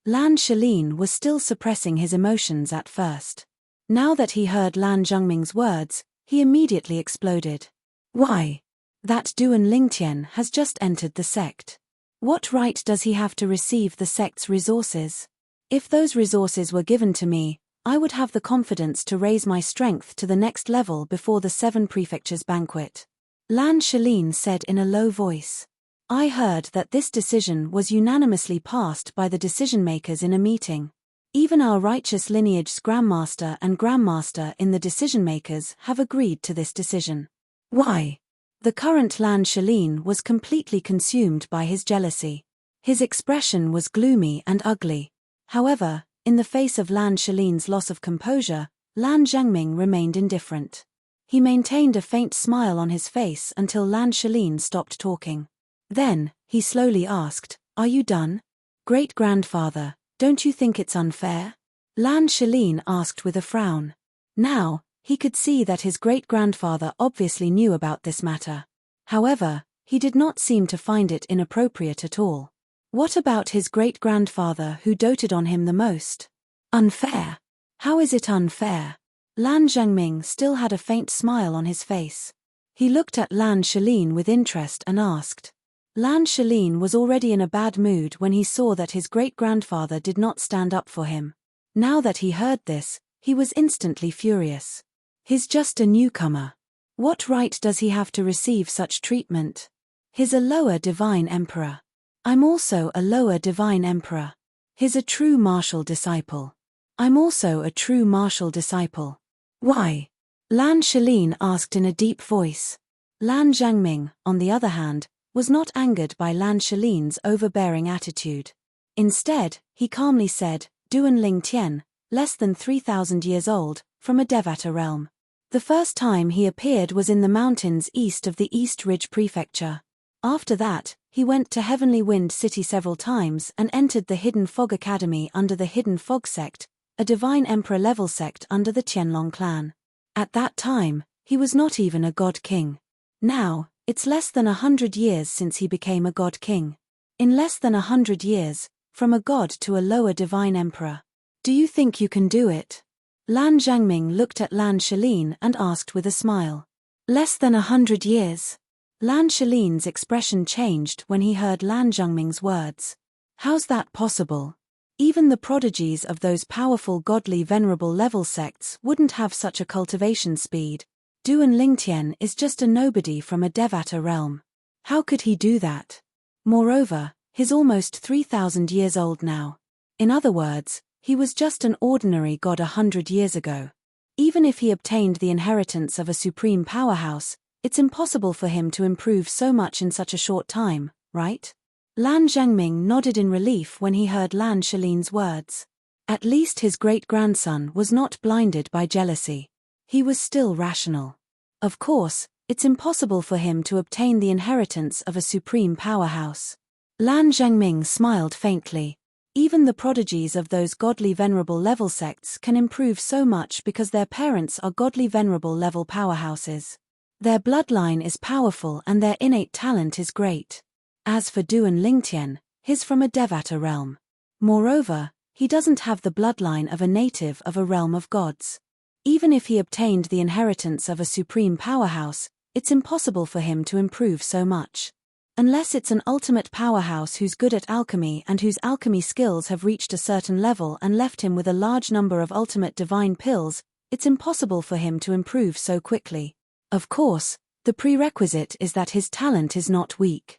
Lan Shalin was still suppressing his emotions at first. Now that he heard Lan Zhengming's words, he immediately exploded. Why? That Duan Lingtian has just entered the sect. What right does he have to receive the sect's resources? If those resources were given to me, I would have the confidence to raise my strength to the next level before the 7 prefectures banquet. Lan Shalin said in a low voice. I heard that this decision was unanimously passed by the decision-makers in a meeting. Even our righteous lineage's Grandmaster and Grandmaster in the decision-makers have agreed to this decision. Why? The current Lan Shalin was completely consumed by his jealousy. His expression was gloomy and ugly. However, in the face of Lan Shalin's loss of composure, Lan Zhengming remained indifferent. He maintained a faint smile on his face until Lan Shalin stopped talking. Then, he slowly asked, Are you done? Great-grandfather, don't you think it's unfair? Lan Shalin asked with a frown. Now, he could see that his great-grandfather obviously knew about this matter. However, he did not seem to find it inappropriate at all. What about his great-grandfather who doted on him the most? Unfair? How is it unfair? Lan Zhengming still had a faint smile on his face. He looked at Lan Shalin with interest and asked. Lan Shalin was already in a bad mood when he saw that his great-grandfather did not stand up for him. Now that he heard this, he was instantly furious. He's just a newcomer. What right does he have to receive such treatment? He's a lower divine emperor. I'm also a lower divine emperor. He's a true martial disciple. I'm also a true martial disciple. Why? Lan Shalin asked in a deep voice. Lan Zhengming, on the other hand, was not angered by Lan Shalin's overbearing attitude. Instead, he calmly said, Duan Lingtian, less than 3,000 years old, from a Devata realm. The first time he appeared was in the mountains east of the East Ridge Prefecture. After that, he went to Heavenly Wind City several times and entered the Hidden Fog Academy under the Hidden Fog sect, a Divine Emperor level sect under the Tianlong clan. At that time, he was not even a God King. Now, it's less than 100 years since he became a God King. In less than 100 years, from a god to a lower Divine Emperor. Do you think you can do it? Lan Zhengming looked at Lan Shalin and asked with a smile. Less than 100 years. Lan Shalin's expression changed when he heard Lan Zhengming's words. How's that possible? Even the prodigies of those powerful godly venerable level sects wouldn't have such a cultivation speed. Duan Lingtian is just a nobody from a Devata realm. How could he do that? Moreover, he's almost 3,000 years old now. In other words, he was just an ordinary god 100 years ago. Even if he obtained the inheritance of a supreme powerhouse, it's impossible for him to improve so much in such a short time, right? Lan Zhengming nodded in relief when he heard Lan Shalin's words. At least his great-grandson was not blinded by jealousy. He was still rational. Of course, it's impossible for him to obtain the inheritance of a supreme powerhouse. Lan Zhengming smiled faintly. Even the prodigies of those godly venerable level sects can improve so much because their parents are godly venerable level powerhouses. Their bloodline is powerful and their innate talent is great. As for Duan Lingtian, he's from a Devata realm. Moreover, he doesn't have the bloodline of a native of a realm of gods. Even if he obtained the inheritance of a supreme powerhouse, it's impossible for him to improve so much. Unless it's an ultimate powerhouse who's good at alchemy and whose alchemy skills have reached a certain level and left him with a large number of ultimate divine pills, it's impossible for him to improve so quickly. Of course, the prerequisite is that his talent is not weak.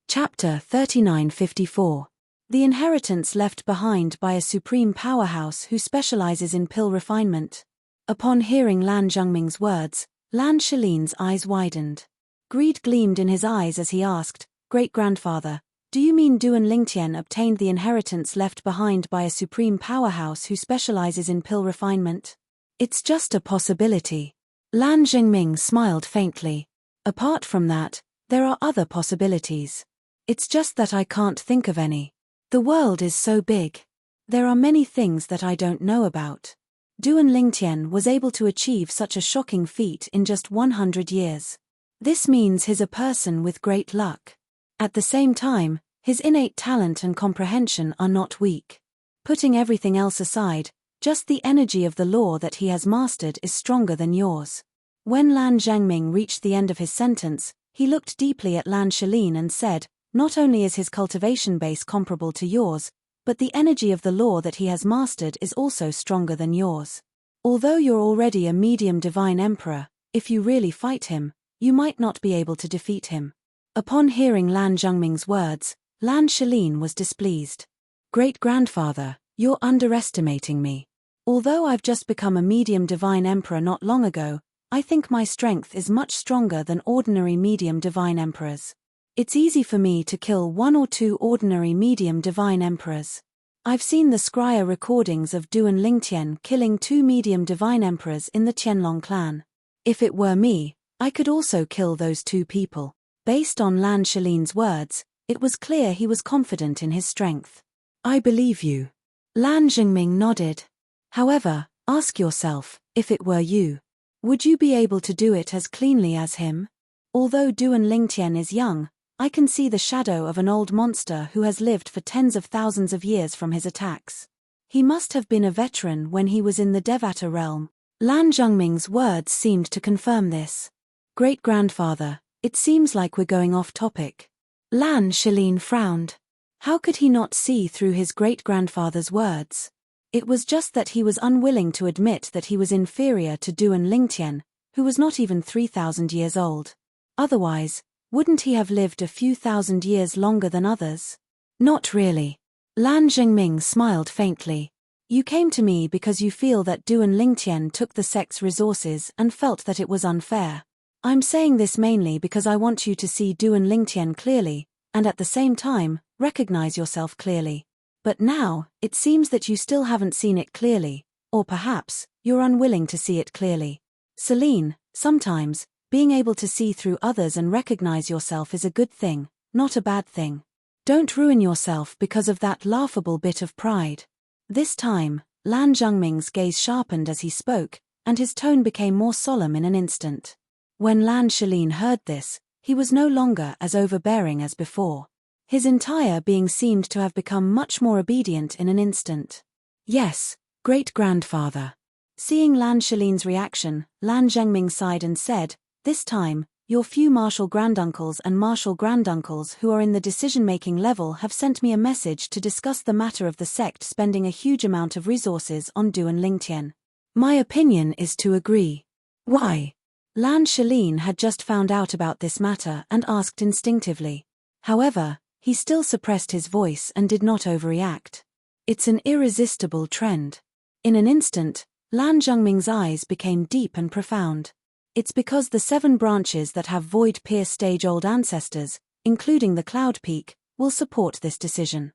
Chapter 3954. The inheritance left behind by a supreme powerhouse who specializes in pill refinement. Upon hearing Lan Zhengming's words, Lan Shaline's eyes widened. Greed gleamed in his eyes as he asked, "Great-grandfather, do you mean Duan Lingtian obtained the inheritance left behind by a supreme powerhouse who specializes in pill refinement?" "It's just a possibility." Lan Zhengming smiled faintly. "Apart from that, there are other possibilities. It's just that I can't think of any. The world is so big. There are many things that I don't know about." Duan Lingtian was able to achieve such a shocking feat in just 100 years. This means he's a person with great luck. At the same time, his innate talent and comprehension are not weak. Putting everything else aside, just the energy of the law that he has mastered is stronger than yours. When Lan Zhengming reached the end of his sentence, he looked deeply at Lan Shaline and said, "Not only is his cultivation base comparable to yours, but the energy of the law that he has mastered is also stronger than yours. Although you're already a medium divine emperor, if you really fight him, you might not be able to defeat him." Upon hearing Lan Zhengming's words, Lan Shaline was displeased. "Great-grandfather, you're underestimating me. Although I've just become a medium divine emperor not long ago, I think my strength is much stronger than ordinary medium divine emperors. It's easy for me to kill 1 or 2 ordinary medium divine emperors. I've seen the scryer recordings of Duan Lingtian killing 2 medium divine emperors in the Qianlong clan. If it were me, I could also kill those 2 people." Based on Lan Shaline's words, it was clear he was confident in his strength. "I believe you." Lan Zhengming nodded. "However, ask yourself, if it were you, would you be able to do it as cleanly as him? Although Duan Lingtian is young, I can see the shadow of an old monster who has lived for tens of thousands of years from his attacks. He must have been a veteran when he was in the Devata realm." Lan Zhengming's words seemed to confirm this. "Great-grandfather, it seems like we're going off topic." Lan Shaline frowned. How could he not see through his great-grandfather's words? It was just that he was unwilling to admit that he was inferior to Duan Lingtian, who was not even 3,000 years old. Otherwise, wouldn't he have lived a few thousand years longer than others? "Not really." Lan Zhengming smiled faintly. "You came to me because you feel that Duan Lingtian took the sect's resources and felt that it was unfair. I'm saying this mainly because I want you to see Duan Lingtian clearly, and at the same time, recognize yourself clearly. But now, it seems that you still haven't seen it clearly, or perhaps, you're unwilling to see it clearly. Celine, sometimes, being able to see through others and recognize yourself is a good thing, not a bad thing. Don't ruin yourself because of that laughable bit of pride." This time, Lan Zhengming's gaze sharpened as he spoke, and his tone became more solemn in an instant. When Lan Shaline heard this, he was no longer as overbearing as before. His entire being seemed to have become much more obedient in an instant. "Yes, great-grandfather." Seeing Lan Shaline's reaction, Lan Zhengming sighed and said, "This time, your few martial granduncles and martial granduncles who are in the decision-making level have sent me a message to discuss the matter of the sect spending a huge amount of resources on Duan Lingtian. My opinion is to agree." "Why?" Lan Shaline had just found out about this matter and asked instinctively. However, he still suppressed his voice and did not overreact. "It's an irresistible trend." In an instant, Lan Zhengming's eyes became deep and profound. "It's because the 7 branches that have void-pierce stage-old ancestors, including the Cloud Peak, will support this decision.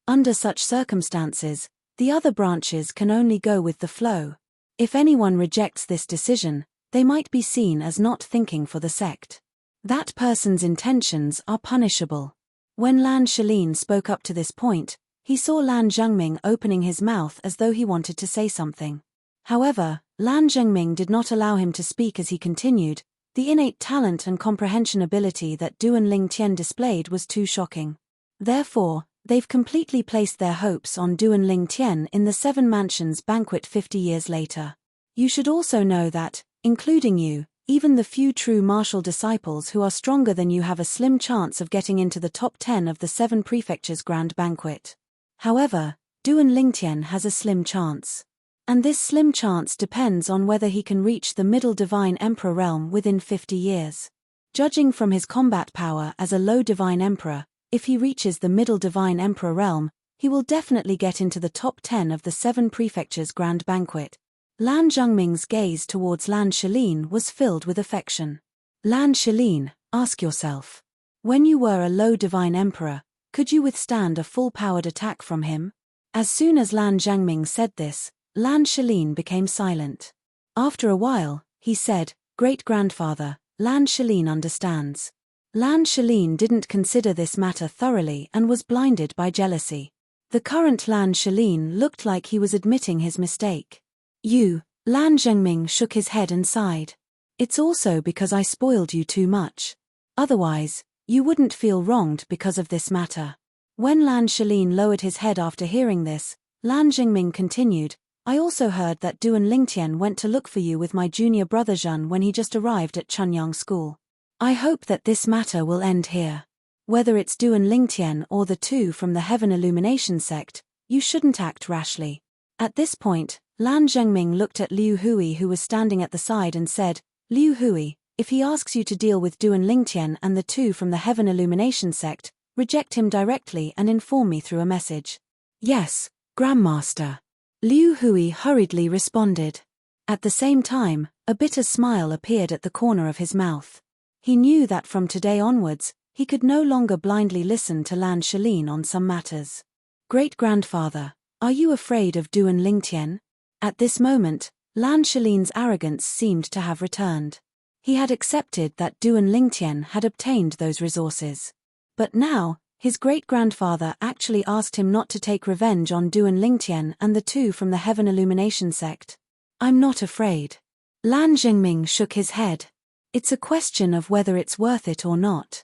Under such circumstances, the other branches can only go with the flow. If anyone rejects this decision, they might be seen as not thinking for the sect. That person's intentions are punishable." When Lan Shaline spoke up to this point, He saw Lan Zhengming opening his mouth as though he wanted to say something. However, Lan Zhengming did not allow him to speak as he continued. The innate talent and comprehension ability that Duan Lingtian displayed was too shocking. Therefore, they've completely placed their hopes on Duan Lingtian in the Seven Mansions banquet 50 years later. You should also know that, including you, even the few true martial disciples who are stronger than you have a slim chance of getting into the top 10 of the Seven Prefectures Grand Banquet. However, Duan Lingtian has a slim chance. And this slim chance depends on whether he can reach the Middle Divine Emperor realm within 50 years. Judging from his combat power as a low Divine Emperor, if he reaches the Middle Divine Emperor realm, he will definitely get into the top 10 of the Seven Prefectures Grand Banquet. Lan Zhengming's gaze towards Lan Shalin was filled with affection. Lan Shalin, ask yourself. When you were a low Divine Emperor, could you withstand a full-powered attack from him? As soon as Lan Zhengming said this, Lan Shalin became silent. After a while, he said, "Great-grandfather, Lan Shalin understands." Lan Shalin didn't consider this matter thoroughly and was blinded by jealousy. The current Lan Shalin looked like he was admitting his mistake. Lan Zhengming shook his head and sighed. It's also because I spoiled you too much. Otherwise, you wouldn't feel wronged because of this matter. When Lan Shalin lowered his head after hearing this, Lan Zhengming continued, I also heard that Duan Lingtian went to look for you with my junior brother Zhen when he just arrived at Chunyang School. I hope that this matter will end here. Whether it's Duan Lingtian or the two from the Heaven Illumination sect, you shouldn't act rashly. At this point, Lan Zhengming looked at Liu Hui who was standing at the side and said, Liu Hui, if he asks you to deal with Duan Lingtian and the two from the Heaven Illumination sect, reject him directly and inform me through a message. Yes, Grandmaster. Liu Hui hurriedly responded. At the same time, a bitter smile appeared at the corner of his mouth. He knew that from today onwards, he could no longer blindly listen to Lan Shalin on some matters. Great-grandfather, are you afraid of Duan Lingtian? At this moment, Lan Shalin's arrogance seemed to have returned. He had accepted that Duan Lingtian had obtained those resources. But now, his great-grandfather actually asked him not to take revenge on Duan Lingtian and the two from the Heaven Illumination sect. I'm not afraid. Lan Zhengming shook his head. It's a question of whether it's worth it or not.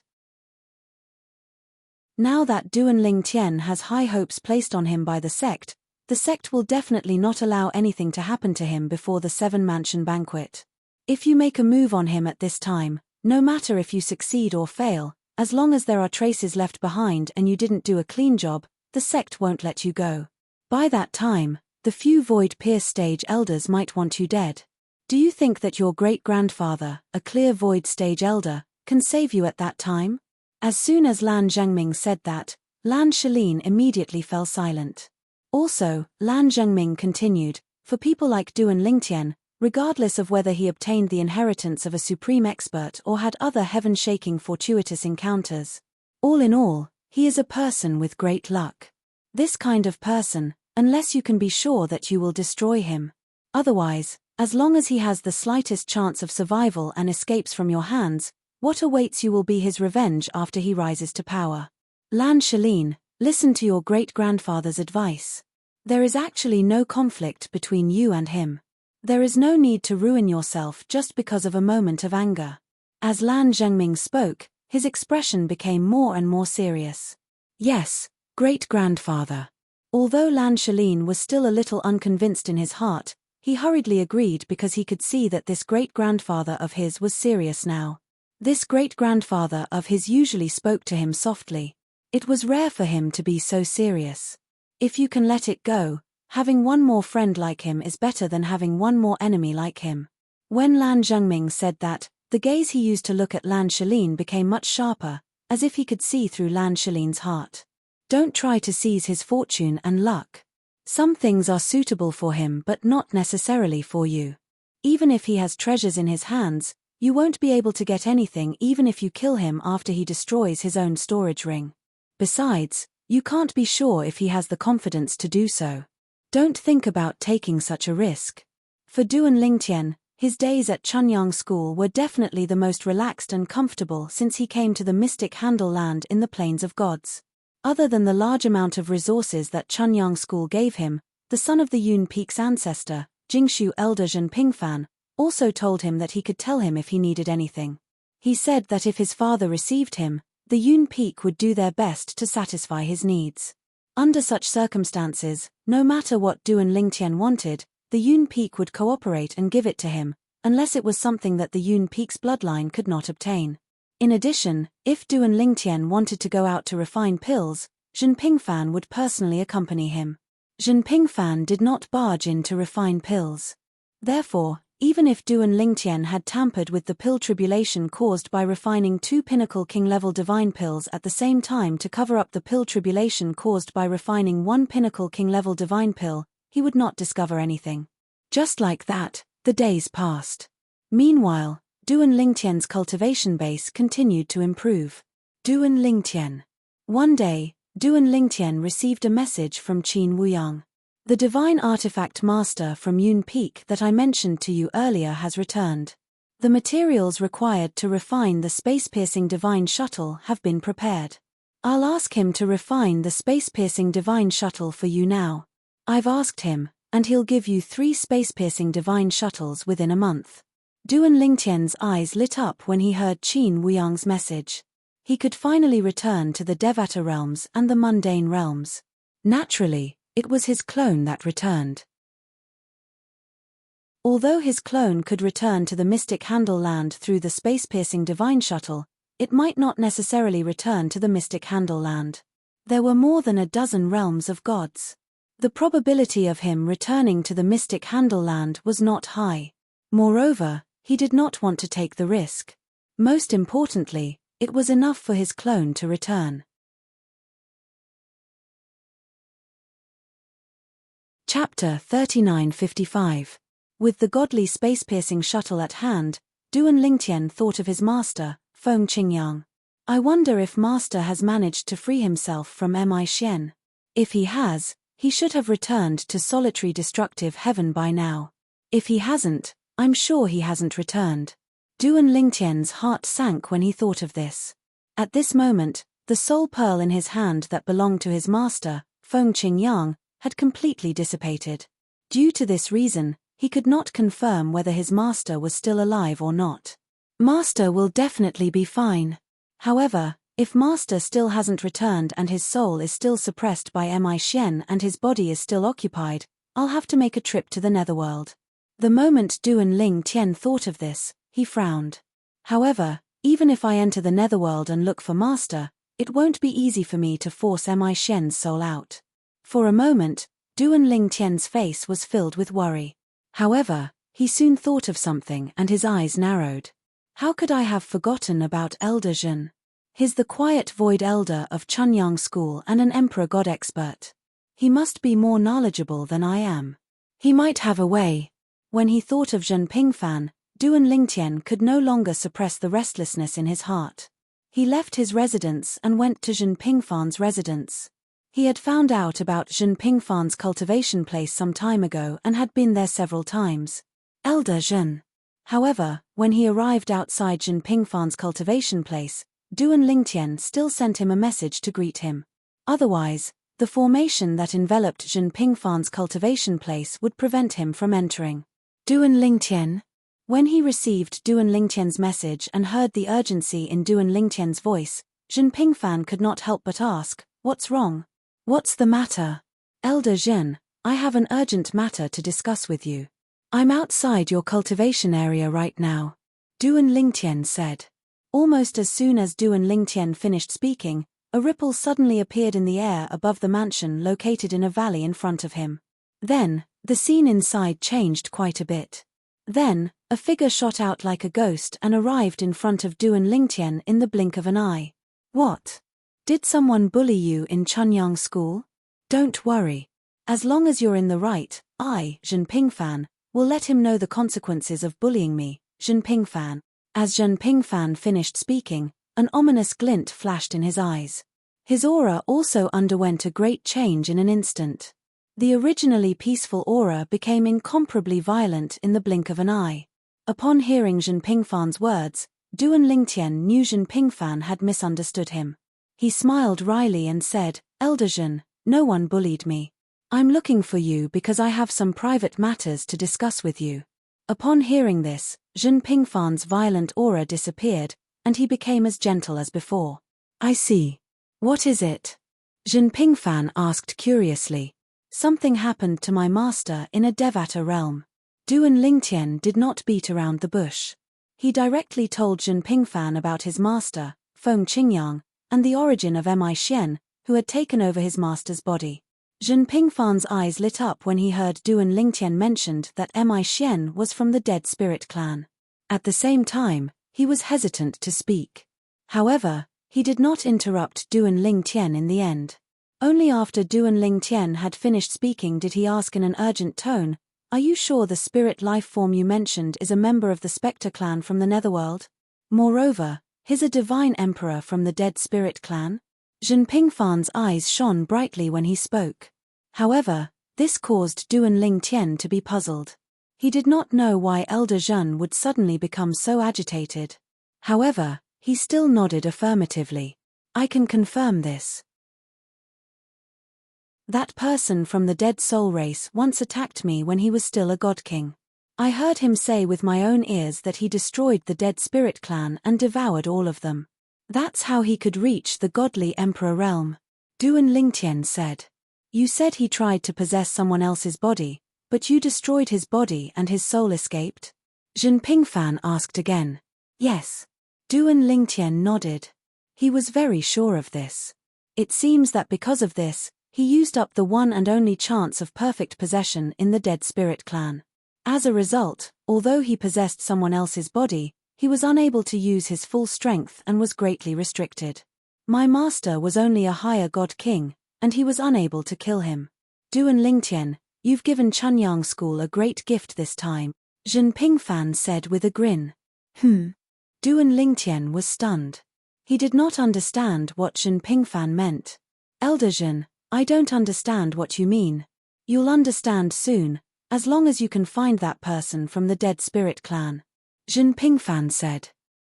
Now that Duan Lingtian has high hopes placed on him by the sect will definitely not allow anything to happen to him before the Seven Mansion banquet. If you make a move on him at this time, no matter if you succeed or fail, as long as there are traces left behind and you didn't do a clean job, the sect won't let you go. By that time, the few Void Pierce stage elders might want you dead. Do you think that your great-grandfather, a clear Void stage elder, can save you at that time? As soon as Lan Zhengming said that, Lan Shalin immediately fell silent. Also, Lan Zhengming continued, for people like Duan Lingtian, regardless of whether he obtained the inheritance of a supreme expert or had other heaven-shaking fortuitous encounters. All in all, he is a person with great luck. This kind of person, unless you can be sure that you will destroy him. Otherwise, as long as he has the slightest chance of survival and escapes from your hands, what awaits you will be his revenge after he rises to power. Lan Shalin, listen to your great-grandfather's advice. There is actually no conflict between you and him. There is no need to ruin yourself just because of a moment of anger. As Lan Zhengming spoke, his expression became more and more serious. Yes, great-grandfather. Although Lan Shalin was still a little unconvinced in his heart, he hurriedly agreed because he could see that this great-grandfather of his was serious now. This great-grandfather of his usually spoke to him softly. It was rare for him to be so serious. If you can let it go, having one more friend like him is better than having one more enemy like him. When Lan Zhengming said that, the gaze he used to look at Lan Shalin became much sharper, as if he could see through Lan Shalin's heart. Don't try to seize his fortune and luck. Some things are suitable for him but not necessarily for you. Even if he has treasures in his hands, you won't be able to get anything even if you kill him after he destroys his own storage ring. Besides, you can't be sure if he has the confidence to do so. Don't think about taking such a risk. For Duan Lingtian, his days at Chunyang School were definitely the most relaxed and comfortable since he came to the mystic Handle Land in the Plains of Gods. Other than the large amount of resources that Chunyang School gave him, the son of the Yun Peak's ancestor, Jingshu elder Zhen Pingfan, also told him that he could tell him if he needed anything. He said that if his father received him, the Yun Peak would do their best to satisfy his needs. Under such circumstances, no matter what Duan Lingtian wanted, the Yun Peak would cooperate and give it to him, unless it was something that the Yun Peak's bloodline could not obtain. In addition, if Duan Lingtian wanted to go out to refine pills, Zhen Pingfan would personally accompany him. Zhen Pingfan did not barge in to refine pills. Therefore, even if Duan Lingtian had tampered with the pill tribulation caused by refining 2 pinnacle king-level divine pills at the same time to cover up the pill tribulation caused by refining 1 pinnacle king-level divine pill, he would not discover anything. Just like that, the days passed. Meanwhile, Duan Lingtian's cultivation base continued to improve. Duan Lingtian. One day, Duan Lingtian received a message from Qin Wuyang. The divine artifact master from Yun Peak that I mentioned to you earlier has returned. The materials required to refine the space-piercing divine shuttle have been prepared. I'll ask him to refine the space-piercing divine shuttle for you now. I've asked him, and he'll give you 3 space-piercing divine shuttles within a month. Duan Lingtian's eyes lit up when he heard Qin Wuyang's message. He could finally return to the Devata realms and the mundane realms. Naturally, it was his clone that returned. Although his clone could return to the mystic Handle Land through the space-piercing divine shuttle, it might not necessarily return to the mystic Handle Land. There were more than a dozen realms of gods. The probability of him returning to the mystic Handle Land was not high. Moreover, he did not want to take the risk. Most importantly, it was enough for his clone to return. Chapter 3955. With the godly space-piercing shuttle at hand, Duan Lingtian thought of his master, Feng Qingyang. I wonder if master has managed to free himself from Mi Xian. If he has, he should have returned to solitary destructive heaven by now. If he hasn't, I'm sure he hasn't returned. Duan Lingtian's heart sank when he thought of this. At this moment, the soul pearl in his hand that belonged to his master, Feng Qingyang, had completely dissipated. Due to this reason, he could not confirm whether his master was still alive or not. Master will definitely be fine. However, if master still hasn't returned and his soul is still suppressed by Mi Xian and his body is still occupied, I'll have to make a trip to the netherworld. The moment Duan Lingtian thought of this, he frowned. However, even if I enter the netherworld and look for master, it won't be easy for me to force Mi Xian's soul out. For a moment, Duan Lingtian's face was filled with worry. However, he soon thought of something and his eyes narrowed. How could I have forgotten about Elder Zhen? He's the quiet void elder of Chunyang School and an emperor god expert. He must be more knowledgeable than I am. He might have a way. When he thought of Zhen Pingfan, Duan Lingtian could no longer suppress the restlessness in his heart. He left his residence and went to Zhen Pingfan's residence. He had found out about Zhen Pingfan's cultivation place some time ago and had been there several times. Elder Zhen. However, when he arrived outside Zhen Pingfan's cultivation place, Duan Lingtian still sent him a message to greet him. Otherwise, the formation that enveloped Zhen Pingfan's cultivation place would prevent him from entering. Duan Lingtian. When he received Duan Lingtian's message and heard the urgency in Duan Lingtian's voice, Zhen Pingfan could not help but ask, "What's wrong? What's the matter?" "Elder Zhen, I have an urgent matter to discuss with you. I'm outside your cultivation area right now," Duan Lingtian said. Almost as soon as Duan Lingtian finished speaking, a ripple suddenly appeared in the air above the mansion located in a valley in front of him. Then, the scene inside changed quite a bit. Then, a figure shot out like a ghost and arrived in front of Duan Lingtian in the blink of an eye. "What? Did someone bully you in Chunyang School? Don't worry. As long as you're in the right, I, Zhen Pingfan, will let him know the consequences of bullying me, Zhen Pingfan." As Zhen Pingfan finished speaking, an ominous glint flashed in his eyes. His aura also underwent a great change in an instant. The originally peaceful aura became incomparably violent in the blink of an eye. Upon hearing Zhen Pingfan's words, Duan Lingtian knew Zhen Pingfan had misunderstood him. He smiled wryly and said, Elder Zhen, no one bullied me. I'm looking for you because I have some private matters to discuss with you. Upon hearing this, Zhen Pingfan's violent aura disappeared, and he became as gentle as before. I see. What is it? Zhen Pingfan asked curiously. Something happened to my master in a Devata realm. Duan Lingtian did not beat around the bush. He directly told Zhen Pingfan about his master, Feng Qingyang, and the origin of Mi Xian, who had taken over his master's body. Zhen Pingfan's eyes lit up when he heard Duan Lingtian mentioned that Mi Xian was from the Dead Spirit clan. At the same time, he was hesitant to speak. However, he did not interrupt Duan Lingtian in the end. Only after Duan Lingtian had finished speaking did he ask in an urgent tone, Are you sure the spirit life form you mentioned is a member of the Spectre clan from the Netherworld? Moreover, is a divine emperor from the Dead Spirit clan? Zhen Pingfan's eyes shone brightly when he spoke. However, this caused Duan Lingtian to be puzzled. He did not know why Elder Zhen would suddenly become so agitated. However, he still nodded affirmatively. I can confirm this. That person from the Dead Soul race once attacked me when he was still a God King. I heard him say with my own ears that he destroyed the Dead Spirit clan and devoured all of them. That's how he could reach the godly Emperor realm. Duan Lingtian said. You said he tried to possess someone else's body, but you destroyed his body and his soul escaped? Zhen Pingfan asked again. Yes. Duan Lingtian nodded. He was very sure of this. It seems that because of this, he used up the one and only chance of perfect possession in the Dead Spirit clan. As a result, although he possessed someone else's body, he was unable to use his full strength and was greatly restricted. My master was only a higher God King, and he was unable to kill him. Duan Lingtian, you've given Chunyang School a great gift this time, Zhen Pingfan said with a grin. Duan Lingtian was stunned. He did not understand what Zhen Pingfan meant. Elder Zhen, I don't understand what you mean. You'll understand soon, as long as you can find that person from the Dead Spirit clan. Zhen Pingfan said.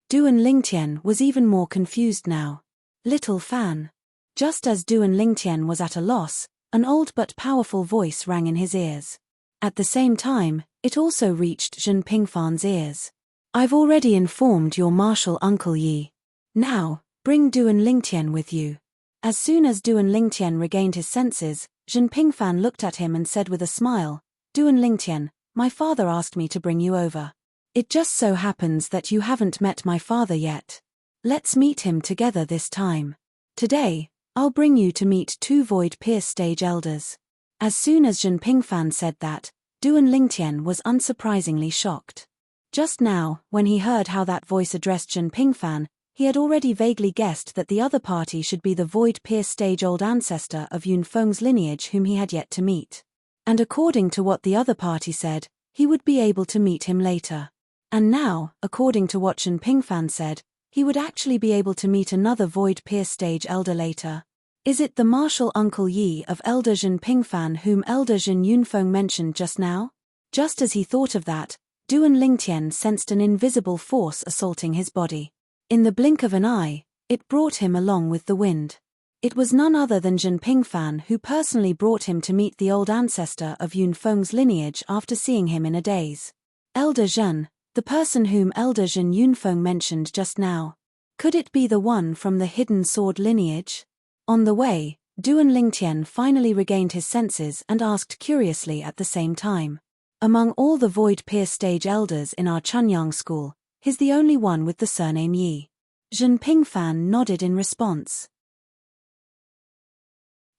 Duan Lingtian was even more confused now. Little Fan. Just as Duan Lingtian was at a loss, an old but powerful voice rang in his ears. At the same time, it also reached Zhen Pingfan's ears. I've already informed your martial uncle Yi. Now, bring Duan Lingtian with you. As soon as Duan Lingtian regained his senses, Zhen Pingfan looked at him and said with a smile, Duan Lingtian, my father asked me to bring you over. It just so happens that you haven't met my father yet. Let's meet him together this time. Today, I'll bring you to meet two Void-Pierce stage elders. As soon as Zhen Pingfan said that, Duan Lingtian was unsurprisingly shocked. Just now, when he heard how that voice addressed Zhen Pingfan, he had already vaguely guessed that the other party should be the Void-Pierce stage old ancestor of Yunfeng's lineage whom he had yet to meet. And according to what the other party said, he would be able to meet him later. And now, according to what Zhen Pingfan said, he would actually be able to meet another Void-Pierce stage elder later. Is it the martial uncle Yi of Elder Zhen Pingfan whom Elder Zhen Yunfeng mentioned just now? Just as he thought of that, Duan Lingtian sensed an invisible force assaulting his body. In the blink of an eye, it brought him along with the wind. It was none other than Zhen Pingfan who personally brought him to meet the old ancestor of Yunfeng's lineage after seeing him in a daze. Elder Zhen, the person whom Elder Zhen Yunfeng mentioned just now. Could it be the one from the hidden sword lineage? On the way, Duan Lingtian finally regained his senses and asked curiously at the same time. Among all the Void-Pierce stage elders in our Chunyang school, he's the only one with the surname Yi. Zhen Pingfan nodded in response.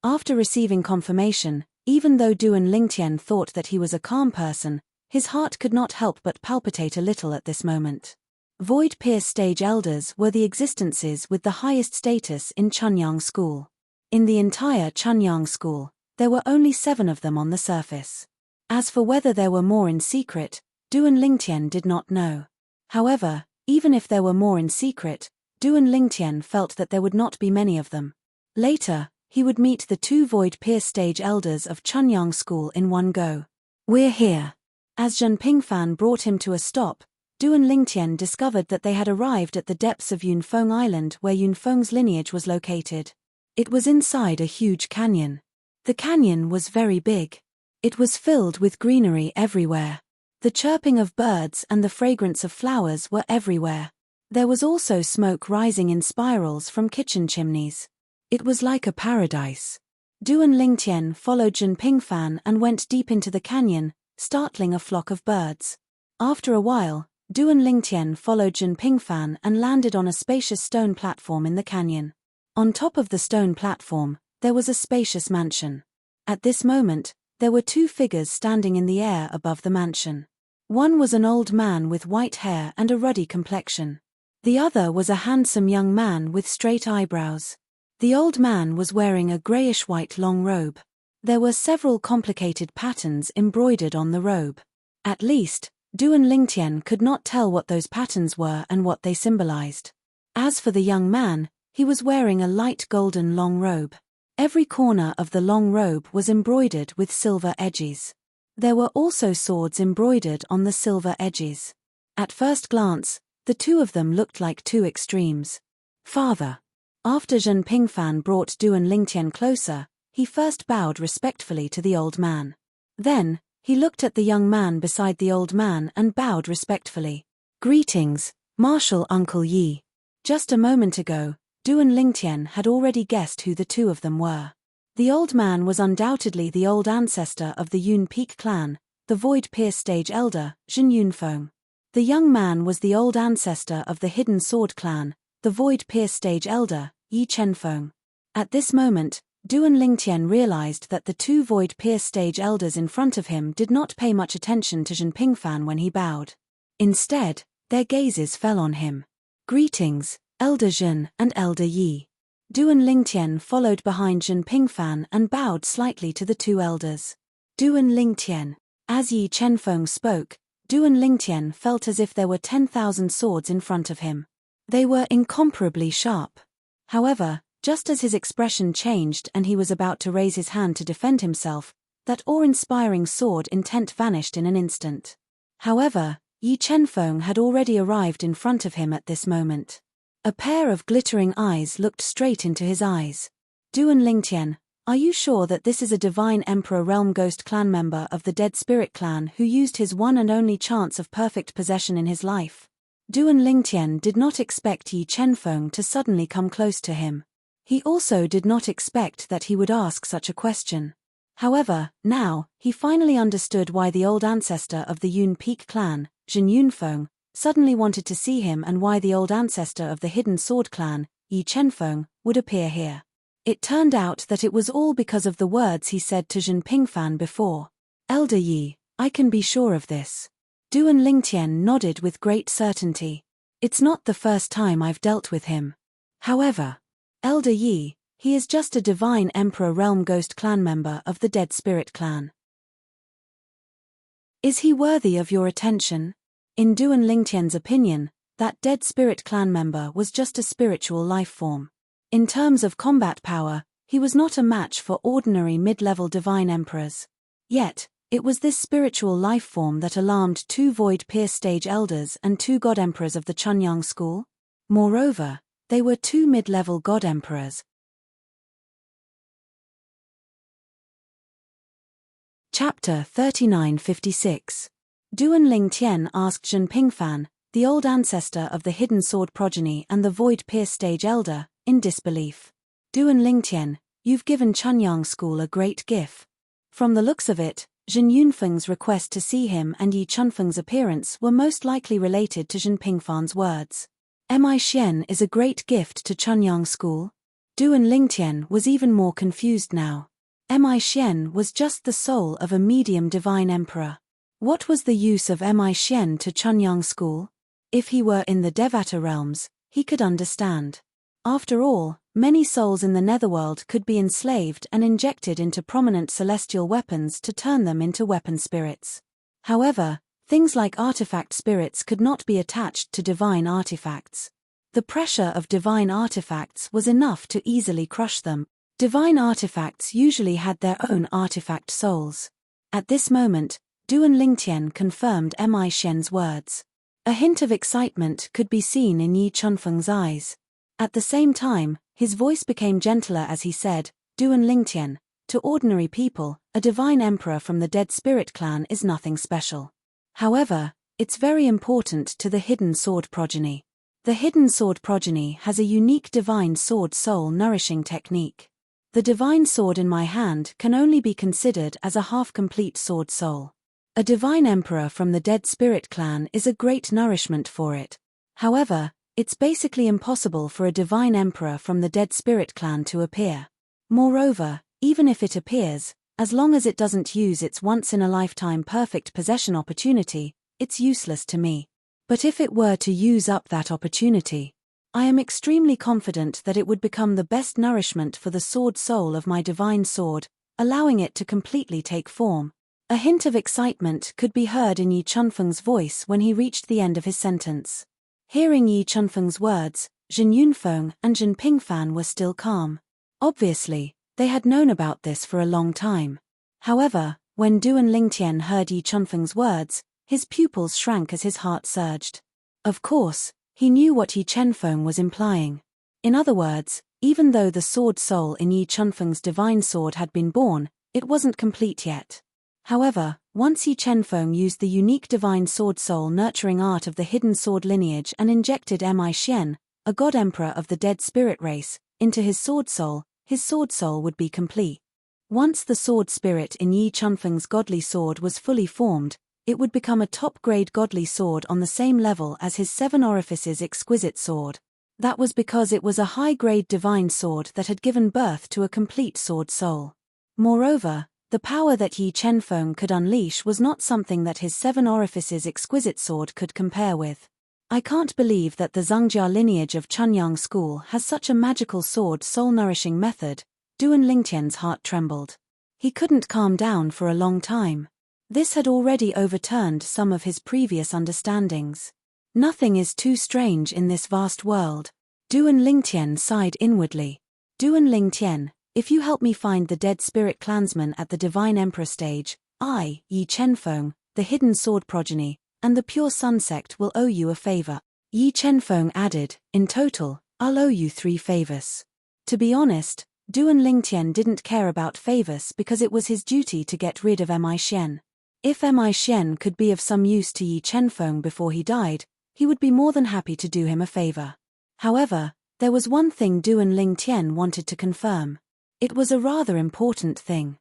After receiving confirmation, even though Duan Lingtian thought that he was a calm person, his heart could not help but palpitate a little at this moment. Void-Pierce stage elders were the existences with the highest status in Chunyang school. In the entire Chunyang school, there were only 7 of them on the surface. As for whether there were more in secret, Duan Lingtian did not know. However, even if there were more in secret, Duan Lingtian felt that there would not be many of them. Later, he would meet the 2 Void-Pierce stage elders of Chunyang school in one go. We're here. As Zhen Pingfan brought him to a stop, Du and Lingtian discovered that they had arrived at the depths of Yunfeng Island where Yunfeng's lineage was located. It was inside a huge canyon. The canyon was very big. It was filled with greenery everywhere. The chirping of birds and the fragrance of flowers were everywhere. There was also smoke rising in spirals from kitchen chimneys. It was like a paradise. Du and Lingtian followed Jinping and went deep into the canyon, startling a flock of birds. After a while, Du and Lingtian followed Jinping and landed on a spacious stone platform in the canyon. On top of the stone platform, there was a spacious mansion. At this moment, there were two figures standing in the air above the mansion. One was an old man with white hair and a ruddy complexion. The other was a handsome young man with straight eyebrows. The old man was wearing a grayish-white long robe. There were several complicated patterns embroidered on the robe. At least, Du and Lingtian could not tell what those patterns were and what they symbolized. As for the young man, he was wearing a light golden long robe. Every corner of the long robe was embroidered with silver edges. There were also swords embroidered on the silver edges. At first glance, the two of them looked like two extremes. Father. After Jinping brought Du and Lingtian closer, he first bowed respectfully to the old man. Then, he looked at the young man beside the old man and bowed respectfully. Greetings, Marshal Uncle Yi. Just a moment ago, Du and Lingtian had already guessed who the two of them were. The old man was undoubtedly the old ancestor of the Yun Peak clan, the Void Pierce Stage Elder, Jin Yunfeng. The young man was the old ancestor of the Hidden Sword clan, the Void Pierce Stage Elder, Yi Chenfeng. At this moment, Du and Lingtian realized that the two Void Pierce Stage Elders in front of him did not pay much attention to Jinping when he bowed. Instead, their gazes fell on him. Greetings, Elder Jin and Elder Yi. Du and Lingtian followed behind Jinping and bowed slightly to the two elders. Du and Lingtian. As Yi Chenfeng spoke, Du and Lingtian felt as if there were 10,000 swords in front of him. They were incomparably sharp. However, just as his expression changed and he was about to raise his hand to defend himself, that awe-inspiring sword intent vanished in an instant. However, Yi Chenfeng had already arrived in front of him at this moment. A pair of glittering eyes looked straight into his eyes. Du and Lingtian, are you sure that this is a Divine Emperor Realm Ghost clan member of the Dead Spirit clan who used his one and only chance of perfect possession in his life? Du and Lingtian did not expect Yi Chenfeng to suddenly come close to him. He also did not expect that he would ask such a question. However, now, he finally understood why the old ancestor of the Yun Peak clan, Jin Yunfeng, suddenly wanted to see him and why the old ancestor of the Hidden Sword clan, Yi Chenfeng, would appear here. It turned out that it was all because of the words he said to Jinping before. Elder Yi, I can be sure of this. Du and Lingtian nodded with great certainty. It's not the first time I've dealt with him. However, Elder Yi, he is just a Divine Emperor Realm Ghost clan member of the Dead Spirit clan. Is he worthy of your attention? In Du and Lingtian's opinion, that Dead Spirit clan member was just a spiritual life form. In terms of combat power, he was not a match for ordinary mid-level Divine Emperors. Yet, it was this spiritual life form that alarmed two Void Pierce Stage Elders and two God Emperors of the Chunyang school. Moreover, they were two mid-level God Emperors. Chapter 3956. Du and Lingtian asked Jinping, the old ancestor of the Hidden Sword progeny and the Void Pierce Stage Elder, in disbelief. Du and Lingtian, you've given Chunyang school a great gift. From the looks of it, Jin Yunfeng's request to see him and Yi Chenfeng's appearance were most likely related to Jinping words. Mi Xian is a great gift to Chunyang school. Du and Lingtian was even more confused now. Mi Xian was just the soul of a medium Divine Emperor. What was the use of Mi Xian to Chunyang school? If he were in the Devata realms, he could understand. After all, many souls in the netherworld could be enslaved and injected into prominent celestial weapons to turn them into weapon spirits. However, things like artifact spirits could not be attached to divine artifacts. The pressure of divine artifacts was enough to easily crush them. Divine artifacts usually had their own artifact souls. At this moment, Du and Lingtian confirmed Mi Xian's words. A hint of excitement could be seen in Yi Chunfeng's eyes. At the same time, his voice became gentler as he said, Duan Lingtian, to ordinary people, a divine emperor from the Dead Spirit clan is nothing special. However, it's very important to the hidden sword progeny. The hidden sword progeny has a unique divine sword soul nourishing technique. The divine sword in my hand can only be considered as a half-complete sword soul. A divine emperor from the Dead Spirit clan is a great nourishment for it. However, it's basically impossible for a divine emperor from the Dead Spirit clan to appear. Moreover, even if it appears, as long as it doesn't use its once-in-a-lifetime perfect possession opportunity, it's useless to me. But if it were to use up that opportunity, I am extremely confident that it would become the best nourishment for the sword soul of my divine sword, allowing it to completely take form. A hint of excitement could be heard in Yi Chunfeng's voice when he reached the end of his sentence. Hearing Yi Chunfeng's words, Zhen Yunfeng and Zhen Pingfan were still calm. Obviously, they had known about this for a long time. However, when Duan Lingtian heard Yi Chunfeng's words, his pupils shrank as his heart surged. Of course, he knew what Yi Chunfeng was implying. In other words, even though the sword soul in Yi Chunfeng's divine sword had been born, it wasn't complete yet. However, once Yi Chunfeng used the unique divine sword soul nurturing art of the hidden sword lineage and injected Mi Xian, a god emperor of the Dead Spirit race, into his sword soul would be complete. Once the sword spirit in Yi Chunfeng's godly sword was fully formed, it would become a top-grade godly sword on the same level as his 7 orifices exquisite sword. That was because it was a high-grade divine sword that had given birth to a complete sword soul. Moreover, the power that Yi Chunfeng could unleash was not something that his 7 orifices exquisite sword could compare with. I can't believe that the Zhongjia lineage of Chunyang school has such a magical sword soul-nourishing method. Duan Lingtian's heart trembled. He couldn't calm down for a long time. This had already overturned some of his previous understandings. Nothing is too strange in this vast world. Duan Lingtian sighed inwardly. Duan Lingtian, if you help me find the Dead Spirit clansman at the Divine Emperor stage, I, Yi Chunfeng, the hidden sword progeny, and the pure sun sect will owe you a favor. Yi Chunfeng added, in total, I'll owe you 3 favors. To be honest, Duan Lingtian didn't care about favors because it was his duty to get rid of Mi Xian. If Mi Xian could be of some use to Yi Chunfeng before he died, he would be more than happy to do him a favor. However, there was one thing Duan Lingtian wanted to confirm. It was a rather important thing.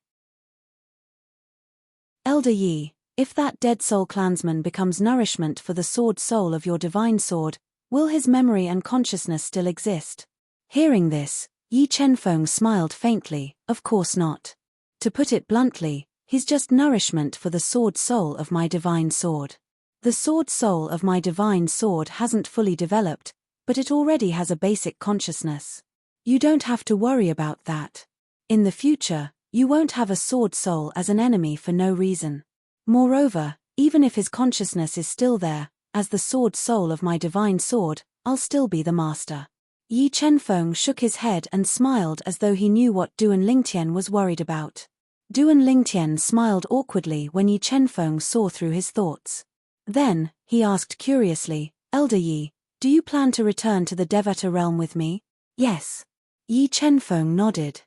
Elder Yi, if that dead soul clansman becomes nourishment for the sword soul of your divine sword, will his memory and consciousness still exist? Hearing this, Yi Chunfeng smiled faintly, of course not. To put it bluntly, he's just nourishment for the sword soul of my divine sword. The sword soul of my divine sword hasn't fully developed, but it already has a basic consciousness. You don't have to worry about that. In the future, you won't have a sword soul as an enemy for no reason. Moreover, even if his consciousness is still there, as the sword soul of my divine sword, I'll still be the master. Yi Chunfeng shook his head and smiled as though he knew what Duan Lingtian was worried about. Duan Lingtian smiled awkwardly when Yi Chunfeng saw through his thoughts. Then, he asked curiously, Elder Yi, do you plan to return to the Devata realm with me? Yes. Yi Chunfeng nodded.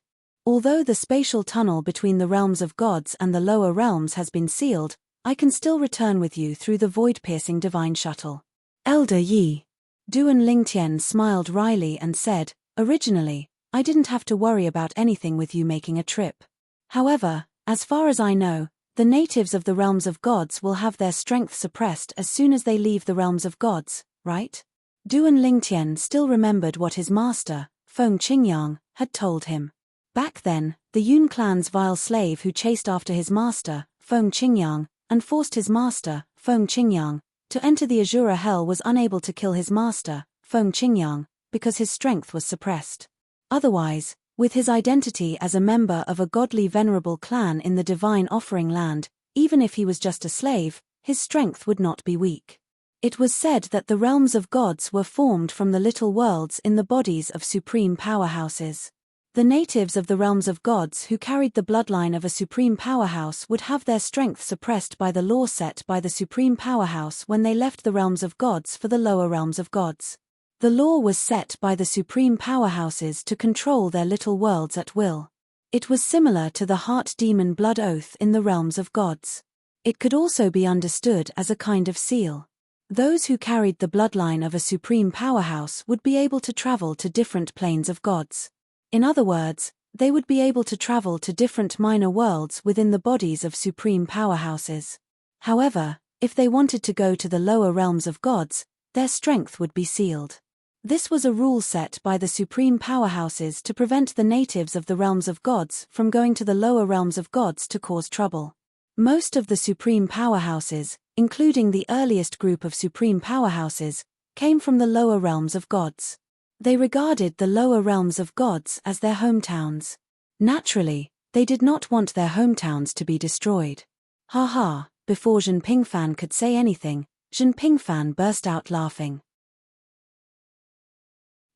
Although the spatial tunnel between the realms of gods and the lower realms has been sealed, I can still return with you through the void-piercing divine shuttle. Elder Yi. Duan Lingtian smiled wryly and said, originally, I didn't have to worry about anything with you making a trip. However, as far as I know, the natives of the realms of gods will have their strength suppressed as soon as they leave the realms of gods, right? Duan Lingtian still remembered what his master, Feng Qingyang, had told him. Back then, the Yun clan's vile slave who chased after his master, Feng Qingyang, and forced his master, Feng Qingyang, to enter the Azura Hell was unable to kill his master, Feng Qingyang, because his strength was suppressed. Otherwise, with his identity as a member of a godly venerable clan in the divine offering land, even if he was just a slave, his strength would not be weak. It was said that the realms of gods were formed from the little worlds in the bodies of supreme powerhouses. The natives of the realms of gods who carried the bloodline of a supreme powerhouse would have their strength suppressed by the law set by the supreme powerhouse when they left the realms of gods for the lower realms of gods. The law was set by the supreme powerhouses to control their little worlds at will. It was similar to the heart demon blood oath in the realms of gods. It could also be understood as a kind of seal. Those who carried the bloodline of a supreme powerhouse would be able to travel to different planes of gods. In other words, they would be able to travel to different minor worlds within the bodies of supreme powerhouses. However, if they wanted to go to the lower realms of gods, their strength would be sealed. This was a rule set by the supreme powerhouses to prevent the natives of the realms of gods from going to the lower realms of gods to cause trouble. Most of the supreme powerhouses, including the earliest group of supreme powerhouses, came from the lower realms of gods. They regarded the lower realms of gods as their hometowns. Naturally, they did not want their hometowns to be destroyed. Ha ha, before Zhen Pingfan could say anything, Zhen Pingfan burst out laughing.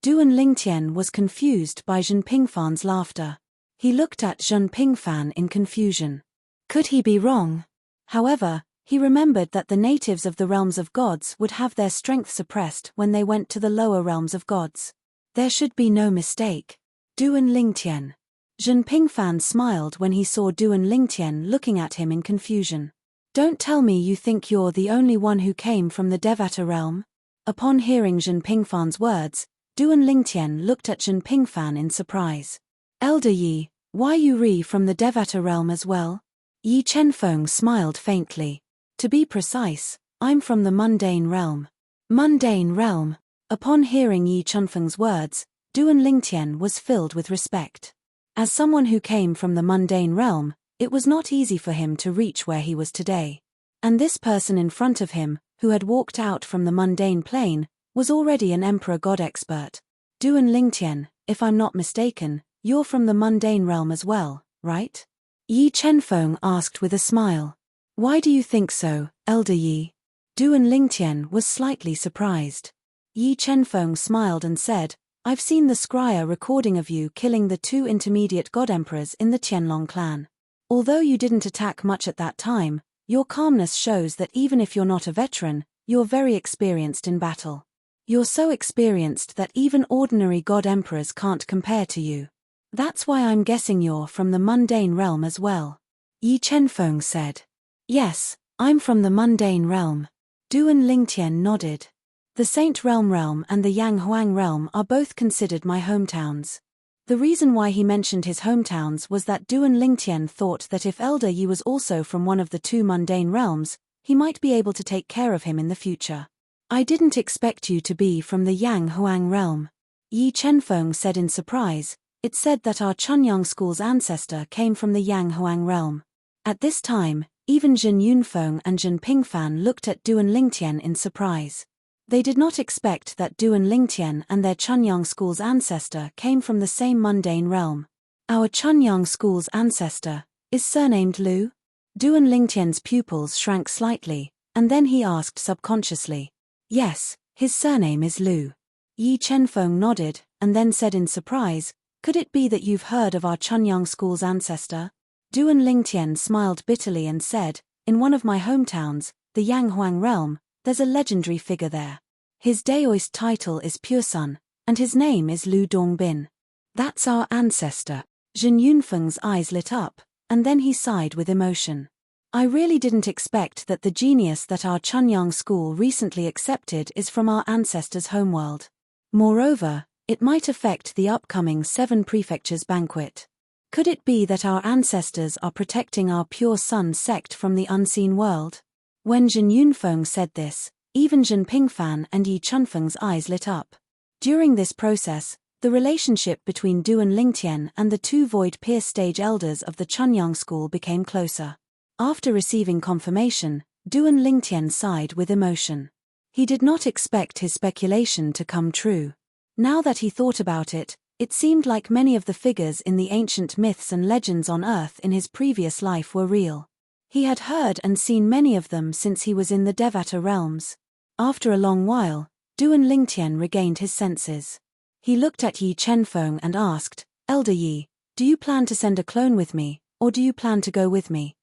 Duan Lingtian was confused by Zhen Pingfan's laughter. He looked at Zhen Pingfan in confusion. Could he be wrong? However, he remembered that the natives of the realms of gods would have their strength suppressed when they went to the lower realms of gods. There should be no mistake. Duan Lingtian. Zhen Pingfan smiled when he saw Duan Lingtian looking at him in confusion. Don't tell me you think you're the only one who came from the Devata realm? Upon hearing Zhen Pingfan's words, Duan Lingtian looked at Zhen Pingfan in surprise. Elder Yi, why you re from the Devata realm as well? Yi Chenfeng smiled faintly. To be precise, I'm from the mundane realm. Mundane realm. Upon hearing Yi Chenfeng's words, Duan Lingtian was filled with respect. As someone who came from the mundane realm, it was not easy for him to reach where he was today. And this person in front of him, who had walked out from the mundane plane, was already an emperor god expert. Duan Lingtian, if I'm not mistaken, you're from the mundane realm as well, right? Yi Chenfeng asked with a smile. Why do you think so, Elder Yi? Duan Lingtian was slightly surprised. Yi Chenfeng smiled and said, I've seen the scryer recording of you killing the 2 intermediate god emperors in the Qianlong clan. Although you didn't attack much at that time, your calmness shows that even if you're not a veteran, you're very experienced in battle. You're so experienced that even ordinary god emperors can't compare to you. That's why I'm guessing you're from the mundane realm as well. Yi Chenfeng said. Yes, I'm from the mundane realm. Duan Lingtian nodded. The Saint Realm and the Yang Huang realm are both considered my hometowns. The reason why he mentioned his hometowns was that Duan Lingtian thought that if Elder Yi was also from one of the 2 mundane realms, he might be able to take care of him in the future. I didn't expect you to be from the Yang Huang realm. Yi Chenfeng said in surprise. It said that our Chunyang school's ancestor came from the Yang Huang realm. At this time, even Zhen Yunfeng and Zhen Pingfan looked at Duan Lingtian in surprise. They did not expect that Duan Lingtian and their Chunyang school's ancestor came from the same mundane realm. Our Chunyang school's ancestor is surnamed Lu? Duan Lingtian's pupils shrank slightly, and then he asked subconsciously. Yes, his surname is Lu. Yi Chenfeng nodded, and then said in surprise, could it be that you've heard of our Chunyang school's ancestor? Duan Lingtian smiled bitterly and said, in one of my hometowns, the Yang Huang realm, there's a legendary figure there. His Daoist title is Pure Sun, and his name is Lu Dongbin. That's our ancestor. Zhen Yunfeng's eyes lit up, and then he sighed with emotion. I really didn't expect that the genius that our Chunyang school recently accepted is from our ancestors' homeworld. Moreover, it might affect the upcoming 7 prefectures banquet. Could it be that our ancestors are protecting our Pure Sun sect from the unseen world? When Zhen Yunfeng said this, even Zhen Pingfan and Yi Chenfeng's eyes lit up. During this process, the relationship between Duan Lingtian and the 2 Void Pierce stage elders of the Chunyang school became closer. After receiving confirmation, Duan Lingtian sighed with emotion. He did not expect his speculation to come true. Now that he thought about it, it seemed like many of the figures in the ancient myths and legends on Earth in his previous life were real. He had heard and seen many of them since he was in the Devata realms. After a long while, Duan Lingtian regained his senses. He looked at Yi Chenfeng and asked, Elder Yi, do you plan to send a clone with me, or do you plan to go with me?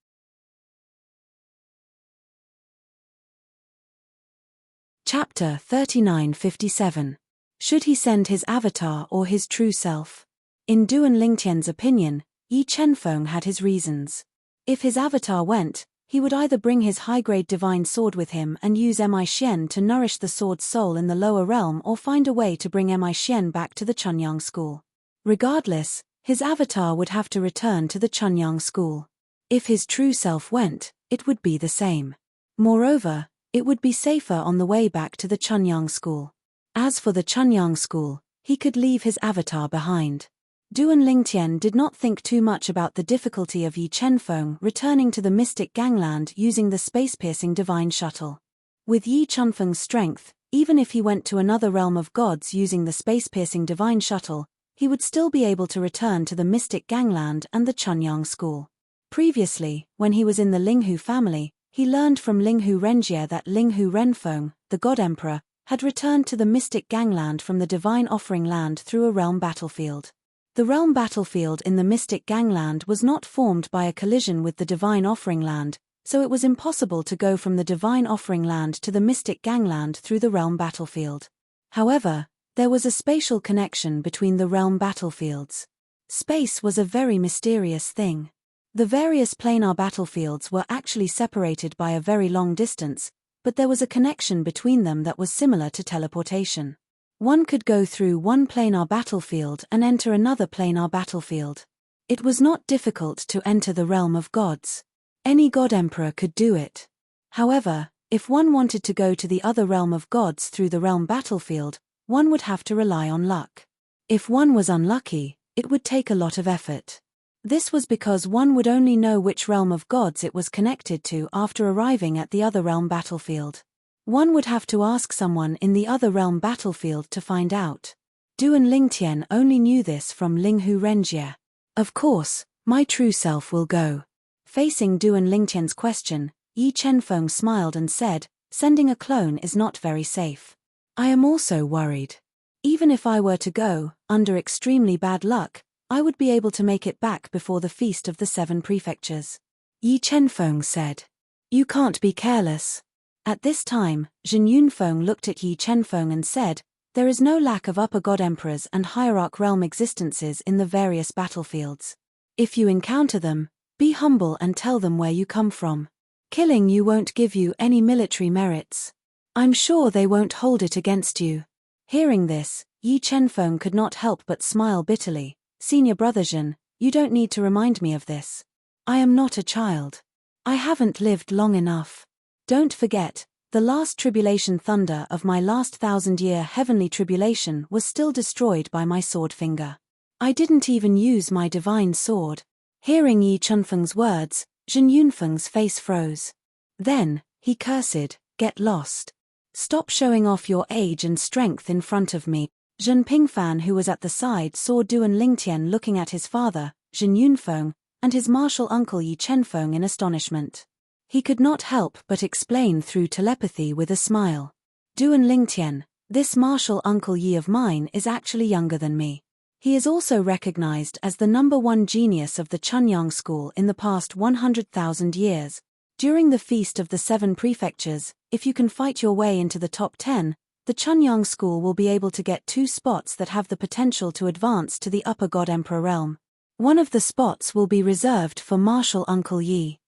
Chapter 3957. Should he send his avatar or his true self? In Duan Lingtian's opinion, Yi Chenfeng had his reasons. If his avatar went, he would either bring his high-grade divine sword with him and use Mi Xian to nourish the sword's soul in the lower realm, or find a way to bring Mi Xian back to the Chunyang school. Regardless, his avatar would have to return to the Chunyang school. If his true self went, it would be the same. Moreover, it would be safer on the way back to the Chunyang school. As for the Chunyang school, he could leave his avatar behind. Duan Lingtian did not think too much about the difficulty of Yi Chenfeng returning to the mystic gangland using the space-piercing divine shuttle. With Yi Chenfeng's strength, even if he went to another realm of gods using the space-piercing divine shuttle, he would still be able to return to the mystic gangland and the Chunyang school. Previously, when he was in the Linghu family, he learned from Linghu Renjie that Linghu Renfeng, the god emperor, had returned to the mystic gangland from the divine offering land through a realm battlefield. The realm battlefield in the mystic gangland was not formed by a collision with the divine offering land, so it was impossible to go from the divine offering land to the mystic gangland through the realm battlefield. However, there was a spatial connection between the realm battlefields. Space was a very mysterious thing. The various planar battlefields were actually separated by a very long distance, but there was a connection between them that was similar to teleportation. One could go through one planar battlefield and enter another planar battlefield. It was not difficult to enter the realm of gods. Any god emperor could do it. However, if one wanted to go to the other realm of gods through the realm battlefield, one would have to rely on luck. If one was unlucky, it would take a lot of effort. This was because one would only know which realm of gods it was connected to after arriving at the other realm battlefield. One would have to ask someone in the other realm battlefield to find out. Duan Lingtian only knew this from Linghu Renjie. Of course, my true self will go. Facing Duan Lingtian's question, Yi Chenfeng smiled and said, sending a clone is not very safe. I am also worried. Even if I were to go, under extremely bad luck, I would be able to make it back before the Feast of the Seven Prefectures. Yi Chenfeng said. You can't be careless. At this time, Zhen Yunfeng looked at Yi Chenfeng and said, there is no lack of upper god emperors and hierarch realm existences in the various battlefields. If you encounter them, be humble and tell them where you come from. Killing you won't give you any military merits. I'm sure they won't hold it against you. Hearing this, Yi Chenfeng could not help but smile bitterly. Senior brother Zhen, you don't need to remind me of this. I am not a child. I haven't lived long enough. Don't forget, the last tribulation thunder of my last 1,000-year heavenly tribulation was still destroyed by my sword finger. I didn't even use my divine sword. Hearing Yi Chenfeng's words, Zhen Yunfeng's face froze. Then, he cursed, get lost. Stop showing off your age and strength in front of me. Zhen Pingfan, who was at the side, saw Duan Lingtian looking at his father, Zhen Yunfeng, and his martial uncle Yi Chenfeng in astonishment. He could not help but explain through telepathy with a smile. Duan Lingtian, this martial uncle Yi of mine is actually younger than me. He is also recognized as the #1 genius of the Chunyang school in the past 100,000 years. During the Feast of the Seven Prefectures, if you can fight your way into the top 10, the Chunyang school will be able to get 2 spots that have the potential to advance to the upper god emperor realm. One of the spots will be reserved for martial uncle Yi.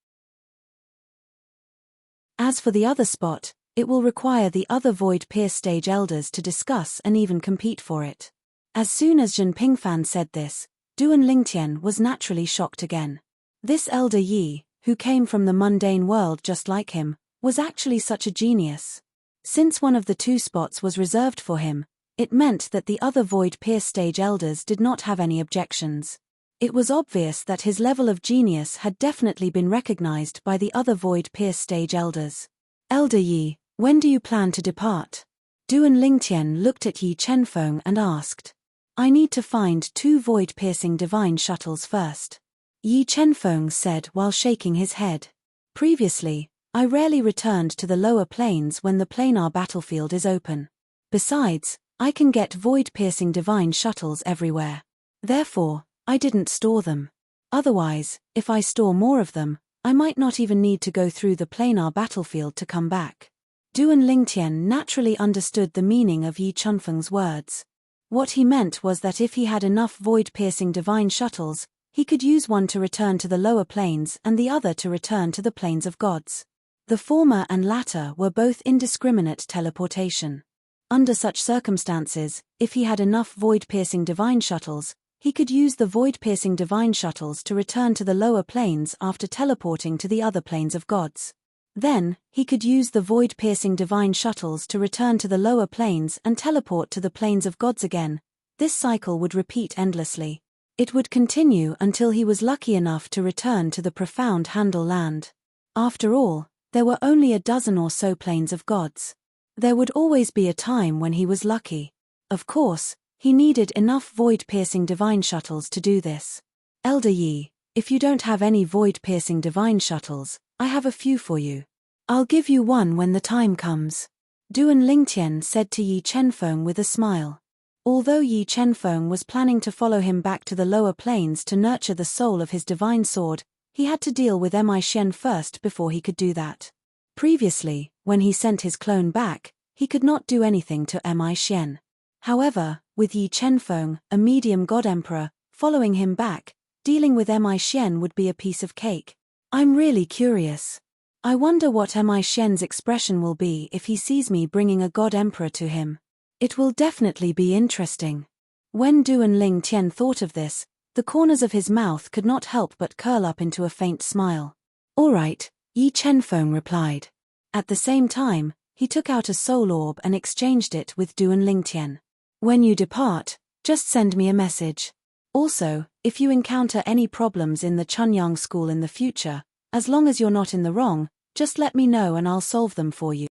As for the other spot, it will require the other Void Pierce stage elders to discuss and even compete for it. As soon as Zhen Pingfan said this, Duan Lingtian was naturally shocked again. This elder Yi, who came from the mundane world just like him, was actually such a genius. Since one of the 2 spots was reserved for him, it meant that the other Void Pierce stage elders did not have any objections. It was obvious that his level of genius had definitely been recognized by the other Void Pierce stage elders. Elder Yi, when do you plan to depart? Duan Lingtian looked at Yi Chenfeng and asked. I need to find 2 void-piercing divine shuttles first. Yi Chenfeng said while shaking his head. Previously, I rarely returned to the lower planes when the planar battlefield is open. Besides, I can get void-piercing divine shuttles everywhere. Therefore, I didn't store them. Otherwise, if I store more of them, I might not even need to go through the planar battlefield to come back. Duan Lingtian naturally understood the meaning of Yi Chunfeng's words. What he meant was that if he had enough void-piercing divine shuttles, he could use one to return to the lower planes and the other to return to the planes of gods. The former and latter were both indiscriminate teleportation. Under such circumstances, if he had enough void-piercing divine shuttles, he could use the void-piercing divine shuttles to return to the lower planes after teleporting to the other planes of gods. Then, he could use the void-piercing divine shuttles to return to the lower planes and teleport to the planes of gods again. This cycle would repeat endlessly. It would continue until he was lucky enough to return to the profound Handle land. After all, there were only a dozen or so planes of gods. There would always be a time when he was lucky. Of course, he needed enough void-piercing divine shuttles to do this. Elder Yi, if you don't have any void-piercing divine shuttles, I have a few for you. I'll give you one when the time comes. Duan Lingtian said to Yi Chenfeng with a smile. Although Yi Chenfeng was planning to follow him back to the lower planes to nurture the soul of his divine sword, he had to deal with Mi Xian first before he could do that. Previously, when he sent his clone back, he could not do anything to Mi Xian. However, with Yi Chenfeng, a medium god emperor, following him back, dealing with Mi Xian would be a piece of cake. I'm really curious. I wonder what Mi Xian's expression will be if he sees me bringing a god emperor to him. It will definitely be interesting. When Duan Lingtian thought of this, the corners of his mouth could not help but curl up into a faint smile. All right, Yi Chenfeng replied. At the same time, he took out a soul orb and exchanged it with Duan Lingtian. When you depart, just send me a message. Also, if you encounter any problems in the Chunyang school in the future, as long as you're not in the wrong, just let me know and I'll solve them for you.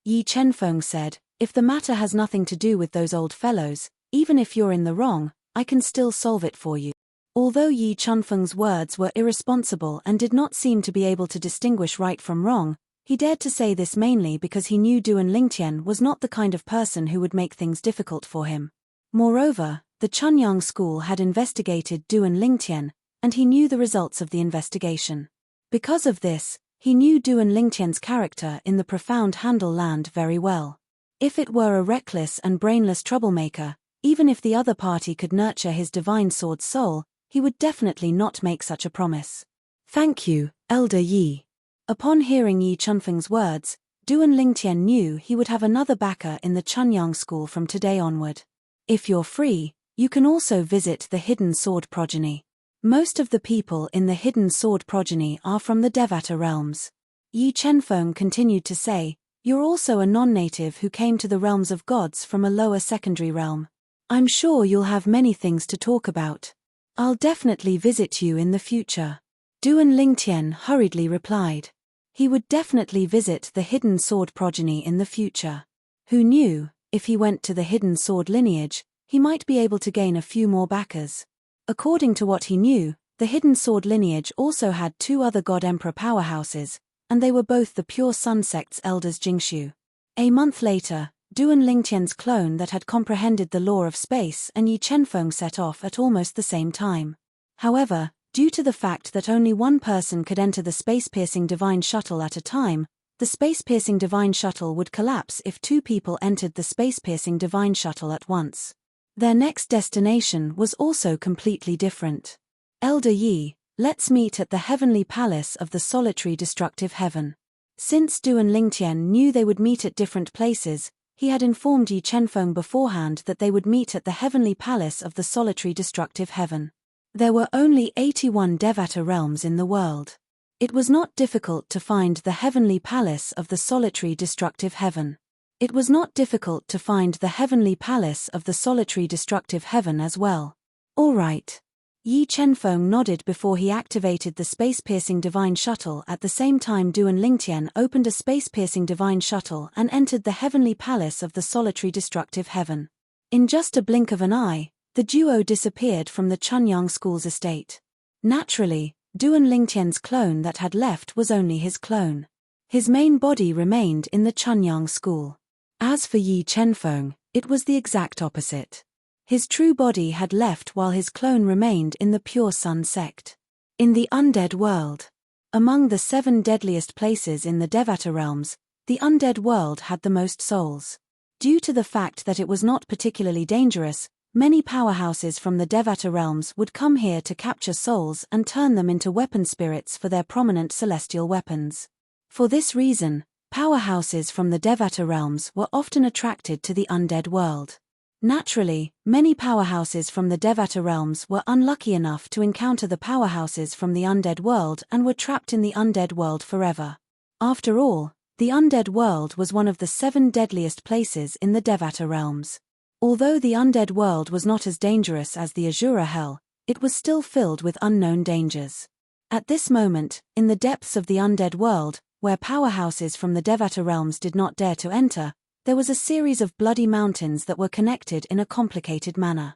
Yi Chenfeng said, if the matter has nothing to do with those old fellows, even if you're in the wrong, I can still solve it for you. Although Yi Chunfeng's words were irresponsible and did not seem to be able to distinguish right from wrong, he dared to say this mainly because he knew Duan Lingtian was not the kind of person who would make things difficult for him. Moreover, the Chunyang school had investigated Duan Lingtian, and he knew the results of the investigation. Because of this, he knew Duan Lingtian's character in the profound Handle land very well. If it were a reckless and brainless troublemaker, even if the other party could nurture his divine sword's soul, he would definitely not make such a promise. Thank you, Elder Yi. Upon hearing Yi Chunfeng's words, Duan Lingtian knew he would have another backer in the Chunyang school from today onward. If you're free, you can also visit the Hidden Sword Progeny. Most of the people in the Hidden Sword Progeny are from the Devata realms. Yi Chenfeng continued to say, you're also a non-native who came to the realms of gods from a lower secondary realm. I'm sure you'll have many things to talk about. I'll definitely visit you in the future. Duan Lingtian hurriedly replied. He would definitely visit the Hidden Sword Progeny in the future. Who knew, if he went to the Hidden Sword lineage, he might be able to gain a few more backers. According to what he knew, the Hidden Sword lineage also had two other God Emperor powerhouses, and they were both the Pure Sun sect's elders Jingshu. A month later, Duan Lingtian's clone that had comprehended the law of space and Yi Chenfeng set off at almost the same time. However, due to the fact that only one person could enter the space-piercing divine shuttle at a time, the space-piercing divine shuttle would collapse if two people entered the space-piercing divine shuttle at once. Their next destination was also completely different. Elder Yi, let's meet at the heavenly palace of the solitary destructive heaven. Since Duan Lingtian knew they would meet at different places, he had informed Yi Chenfeng beforehand that they would meet at the heavenly palace of the solitary destructive heaven. There were only 81 Devata realms in the world. It was not difficult to find the heavenly palace of the solitary destructive heaven. It was not difficult to find the heavenly palace of the solitary destructive heaven as well. All right. Yi Chenfeng nodded before he activated the space-piercing divine shuttle. At the same time Duan Lingtian opened a space-piercing divine shuttle and entered the heavenly palace of the solitary destructive heaven. In just a blink of an eye, the duo disappeared from the Chunyang school's estate. Naturally, Duan Lingtian's clone that had left was only his clone. His main body remained in the Chunyang school. As for Yi Chenfeng, it was the exact opposite. His true body had left while his clone remained in the pure sun sect. In the undead world. Among the 7 deadliest places in the Devata realms, the undead world had the most souls. Due to the fact that it was not particularly dangerous, many powerhouses from the Devata realms would come here to capture souls and turn them into weapon spirits for their prominent celestial weapons. For this reason, powerhouses from the Devata realms were often attracted to the undead world. Naturally, many powerhouses from the Devata realms were unlucky enough to encounter the powerhouses from the undead world and were trapped in the undead world forever. After all, the undead world was one of the 7 deadliest places in the Devata realms. Although the undead world was not as dangerous as the Azura Hell, it was still filled with unknown dangers. At this moment, in the depths of the undead world, where powerhouses from the Devata realms did not dare to enter, there was a series of bloody mountains that were connected in a complicated manner.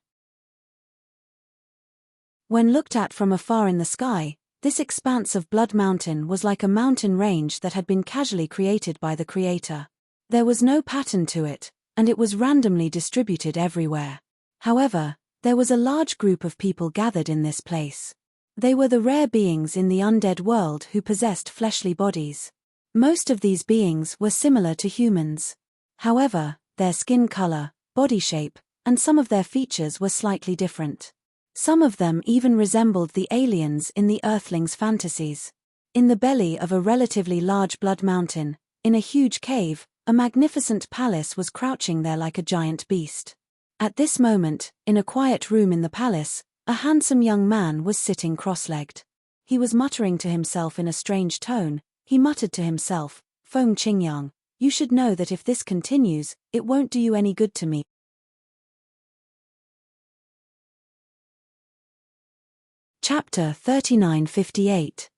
When looked at from afar in the sky, this expanse of Blood Mountain was like a mountain range that had been casually created by the Creator. There was no pattern to it, and it was randomly distributed everywhere. However, there was a large group of people gathered in this place. They were the rare beings in the undead world who possessed fleshly bodies. Most of these beings were similar to humans. However, their skin color, body shape, and some of their features were slightly different. Some of them even resembled the aliens in the Earthlings' fantasies. In the belly of a relatively large blood mountain, in a huge cave, a magnificent palace was crouching there like a giant beast. At this moment, in a quiet room in the palace, a handsome young man was sitting cross-legged. He was muttering to himself in a strange tone. He muttered to himself, "Feng Qingyang, you should know that if this continues, it won't do you any good to me." Chapter 3958.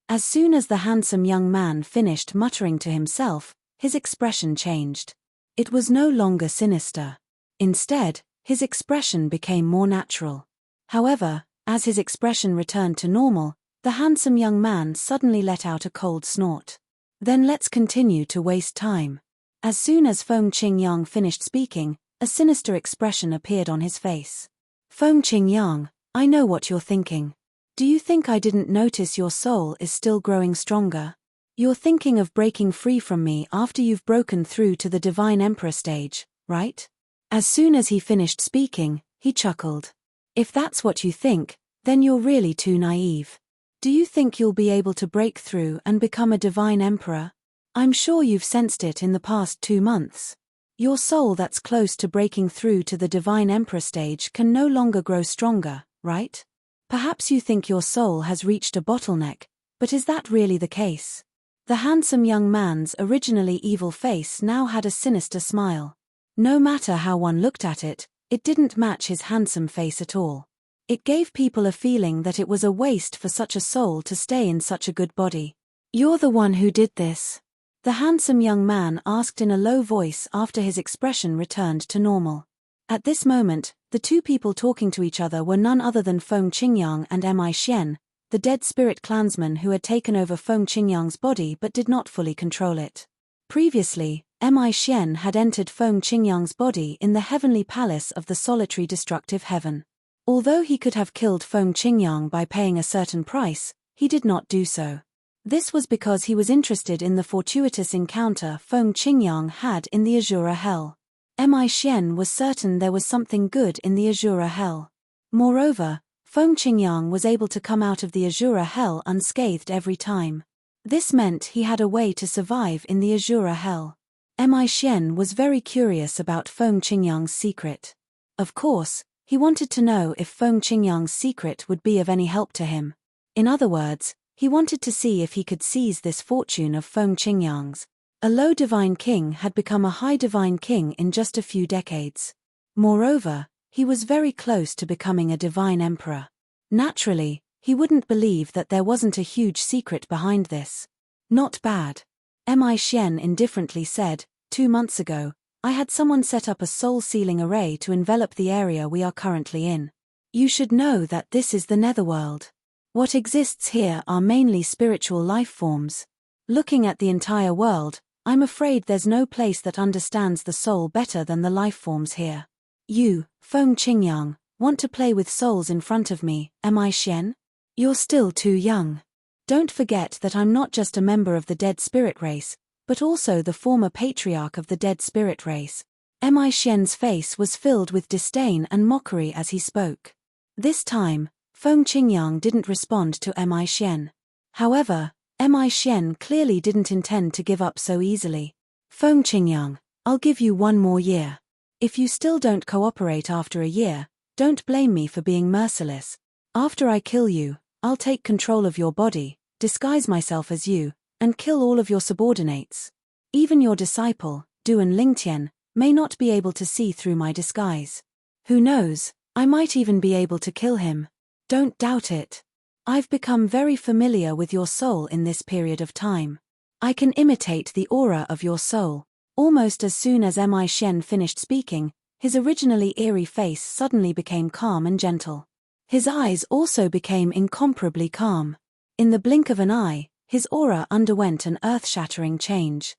As soon as the handsome young man finished muttering to himself, his expression changed. It was no longer sinister. Instead, his expression became more natural. However, as his expression returned to normal, the handsome young man suddenly let out a cold snort. "Then let's continue to waste time." As soon as Feng Qingyang finished speaking, a sinister expression appeared on his face. "Feng Qingyang, I know what you're thinking. Do you think I didn't notice your soul is still growing stronger? You're thinking of breaking free from me after you've broken through to the Divine Emperor stage, right?" As soon as he finished speaking, he chuckled. "If that's what you think, then you're really too naive. Do you think you'll be able to break through and become a Divine Emperor? I'm sure you've sensed it in the past 2 months. Your soul that's close to breaking through to the Divine Emperor stage can no longer grow stronger, right? Perhaps you think your soul has reached a bottleneck, but is that really the case?" The handsome young man's originally evil face now had a sinister smile. No matter how one looked at it, it didn't match his handsome face at all. It gave people a feeling that it was a waste for such a soul to stay in such a good body. "You're the one who did this?" the handsome young man asked in a low voice after his expression returned to normal. At this moment, the two people talking to each other were none other than Feng Qingyang and Mi Xian, the dead spirit clansman who had taken over Feng Qingyang's body but did not fully control it. Previously, Mi Xian had entered Feng Qingyang's body in the heavenly palace of the solitary destructive heaven. Although he could have killed Feng Qingyang by paying a certain price, he did not do so. This was because he was interested in the fortuitous encounter Feng Qingyang had in the Azura Hell. Mi Xian was certain there was something good in the Azura Hell. Moreover, Feng Qingyang was able to come out of the Azura Hell unscathed every time. This meant he had a way to survive in the Azura Hell. Mi Xian was very curious about Feng Qingyang's secret. Of course, he wanted to know if Feng Qingyang's secret would be of any help to him. In other words, he wanted to see if he could seize this fortune of Feng Qingyang's. A low divine king had become a high divine king in just a few decades. Moreover, he was very close to becoming a divine emperor. Naturally, he wouldn't believe that there wasn't a huge secret behind this. "Not bad," Mi Xian indifferently said. 2 months ago, I had someone set up a soul-sealing array to envelop the area we are currently in. You should know that this is the netherworld. What exists here are mainly spiritual life forms. Looking at the entire world, I'm afraid there's no place that understands the soul better than the life forms here. You, Feng Qingyang, want to play with souls in front of me, am I Xian? You're still too young. Don't forget that I'm not just a member of the dead spirit race, but also the former patriarch of the dead spirit race. Mi Xian's face was filled with disdain and mockery as he spoke. This time, Feng Qingyang didn't respond to Mi Xian. However, Mi Xian clearly didn't intend to give up so easily. Feng Qingyang, I'll give you 1 more year. If you still don't cooperate after a year, don't blame me for being merciless. After I kill you, I'll take control of your body, disguise myself as you, and kill all of your subordinates. Even your disciple, Duan Lingtian, may not be able to see through my disguise. Who knows, I might even be able to kill him. Don't doubt it. I've become very familiar with your soul in this period of time. I can imitate the aura of your soul. Almost as soon as Mi Xian finished speaking, his originally eerie face suddenly became calm and gentle. His eyes also became incomparably calm. In the blink of an eye, his aura underwent an earth-shattering change.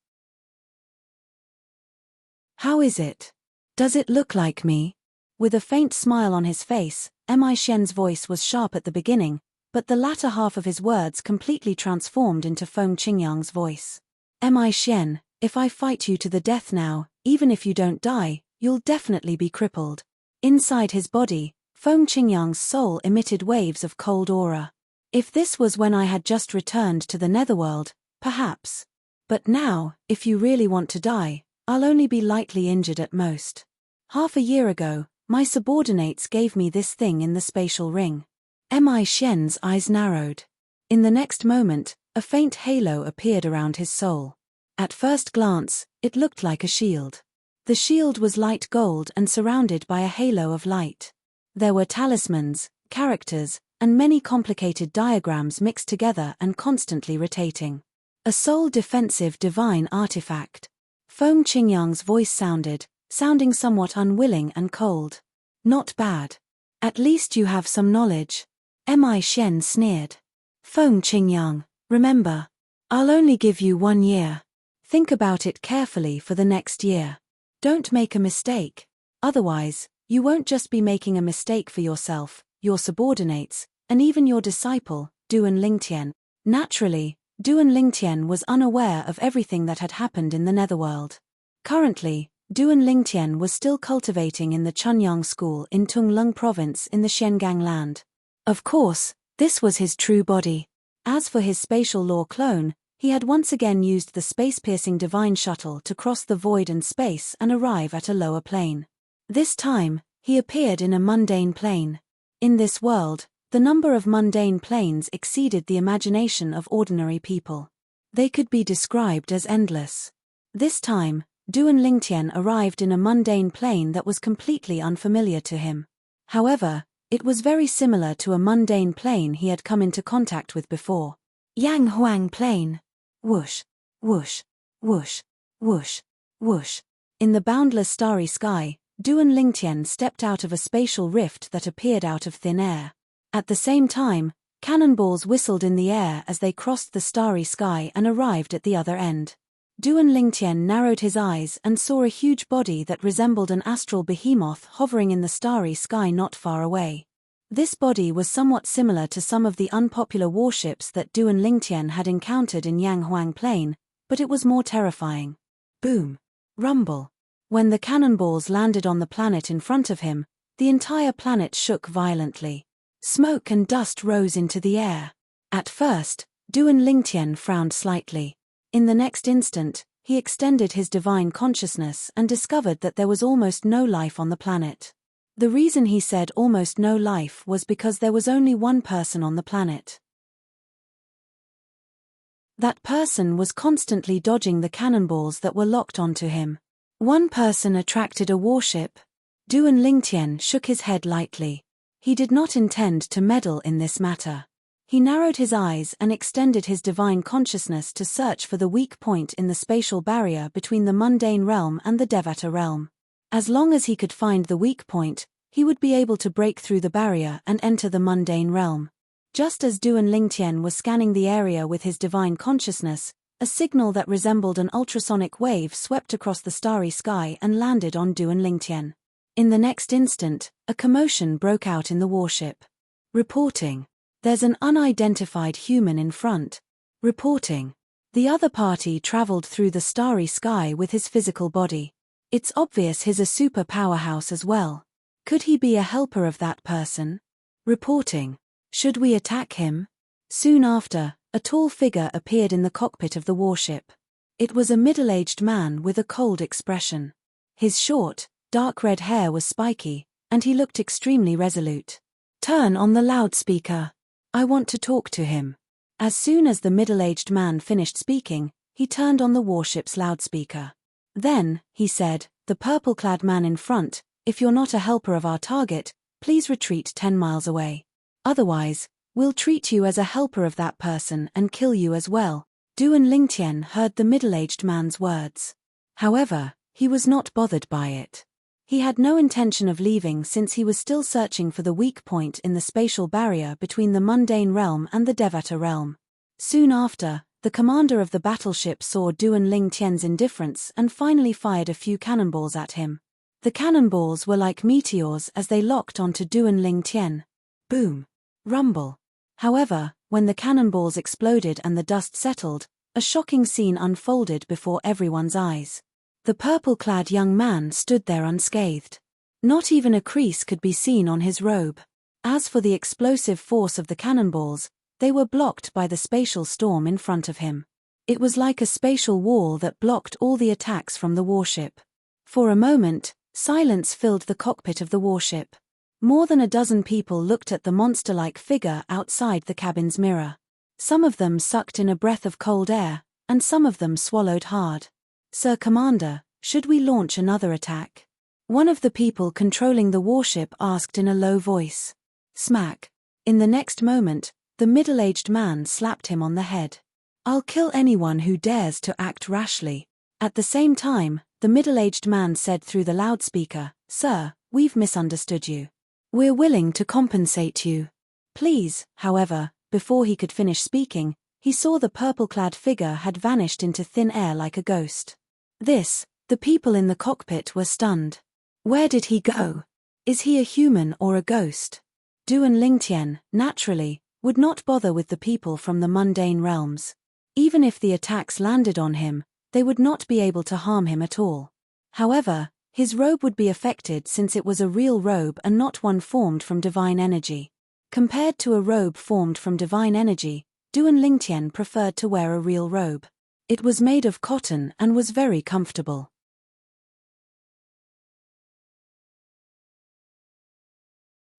How is it? Does it look like me? With a faint smile on his face, Mi Xian's voice was sharp at the beginning, but the latter half of his words completely transformed into Feng Qingyang's voice. Mi Xian, if I fight you to the death now, even if you don't die, you'll definitely be crippled. Inside his body, Feng Qingyang's soul emitted waves of cold aura. If this was when I had just returned to the netherworld, perhaps. But now, if you really want to die, I'll only be lightly injured at most. Half a year ago, my subordinates gave me this thing in the spatial ring. Mi Xian's eyes narrowed. In the next moment, a faint halo appeared around his soul. At first glance, it looked like a shield. The shield was light gold and surrounded by a halo of light. There were talismans, characters, and many complicated diagrams mixed together and constantly rotating. A soul defensive divine artifact. Feng Qingyang's voice sounding somewhat unwilling and cold. Not bad. At least you have some knowledge. Mi Xian sneered. Feng Qingyang, remember, I'll only give you 1 year. Think about it carefully for the next year. Don't make a mistake. Otherwise, you won't just be making a mistake for yourself, your subordinates, and even your disciple, Duan Lingtian. Naturally, Duan Lingtian was unaware of everything that had happened in the netherworld. Currently, Duan Lingtian was still cultivating in the Chunyang school in Tunglung province in the Shengang land. Of course, this was his true body. As for his spatial law clone, he had once again used the space-piercing divine shuttle to cross the void and space and arrive at a lower plane. This time, he appeared in a mundane plane. In this world, the number of mundane planes exceeded the imagination of ordinary people. They could be described as endless. This time, Duan Lingtian arrived in a mundane plane that was completely unfamiliar to him. However, it was very similar to a mundane plane he had come into contact with before. Yang Huang plane. Whoosh, whoosh, whoosh, whoosh, whoosh. In the boundless starry sky, Duan Lingtian stepped out of a spatial rift that appeared out of thin air. At the same time, cannonballs whistled in the air as they crossed the starry sky and arrived at the other end. Duan Lingtian narrowed his eyes and saw a huge body that resembled an astral behemoth hovering in the starry sky not far away. This body was somewhat similar to some of the unpopular warships that Duan Lingtian had encountered in Yanghuang Plain, but it was more terrifying. Boom. Rumble. When the cannonballs landed on the planet in front of him, the entire planet shook violently. Smoke and dust rose into the air. At first, Duan Lingtian frowned slightly. In the next instant, he extended his divine consciousness and discovered that there was almost no life on the planet. The reason he said almost no life was because there was only one person on the planet. That person was constantly dodging the cannonballs that were locked onto him. One person attracted a warship. Duan Lingtian shook his head lightly. He did not intend to meddle in this matter. He narrowed his eyes and extended his divine consciousness to search for the weak point in the spatial barrier between the mundane realm and the Devata realm. As long as he could find the weak point, he would be able to break through the barrier and enter the mundane realm. Just as Duan Lingtian was scanning the area with his divine consciousness, a signal that resembled an ultrasonic wave swept across the starry sky and landed on Duan Lingtian. In the next instant, a commotion broke out in the warship. Reporting. There's an unidentified human in front. Reporting. The other party traveled through the starry sky with his physical body. It's obvious he's a super powerhouse as well. Could he be a helper of that person? Reporting. Should we attack him? Soon after, a tall figure appeared in the cockpit of the warship. It was a middle-aged man with a cold expression. His short, dark red hair was spiky, and he looked extremely resolute. Turn on the loudspeaker. I want to talk to him. As soon as the middle-aged man finished speaking, he turned on the warship's loudspeaker. Then, he said, the purple-clad man in front, if you're not a helper of our target, please retreat 10 miles away. Otherwise, we'll treat you as a helper of that person and kill you as well. Duan Lingtian heard the middle-aged man's words. However, he was not bothered by it. He had no intention of leaving since he was still searching for the weak point in the spatial barrier between the mundane realm and the Devata realm. Soon after, the commander of the battleship saw Duan Lingtian's indifference and finally fired a few cannonballs at him. The cannonballs were like meteors as they locked onto Duan Lingtian. Boom. Rumble. However, when the cannonballs exploded and the dust settled, a shocking scene unfolded before everyone's eyes. The purple-clad young man stood there unscathed. Not even a crease could be seen on his robe. As for the explosive force of the cannonballs, they were blocked by the spatial storm in front of him. It was like a spatial wall that blocked all the attacks from the warship. For a moment, silence filled the cockpit of the warship. More than a dozen people looked at the monster-like figure outside the cabin's mirror. Some of them sucked in a breath of cold air, and some of them swallowed hard. Sir Commander, should we launch another attack? One of the people controlling the warship asked in a low voice. Smack. In the next moment, the middle-aged man slapped him on the head. I'll kill anyone who dares to act rashly. At the same time, the middle-aged man said through the loudspeaker, Sir, we've misunderstood you. We're willing to compensate you. Please, however, before he could finish speaking, he saw the purple-clad figure had vanished into thin air like a ghost. The people in the cockpit were stunned. Where did he go? Is he a human or a ghost? Duan Lingtian, naturally, would not bother with the people from the mundane realms. Even if the attacks landed on him, they would not be able to harm him at all. However, his robe would be affected since it was a real robe and not one formed from divine energy. Compared to a robe formed from divine energy, Duan Lingtian preferred to wear a real robe. It was made of cotton and was very comfortable.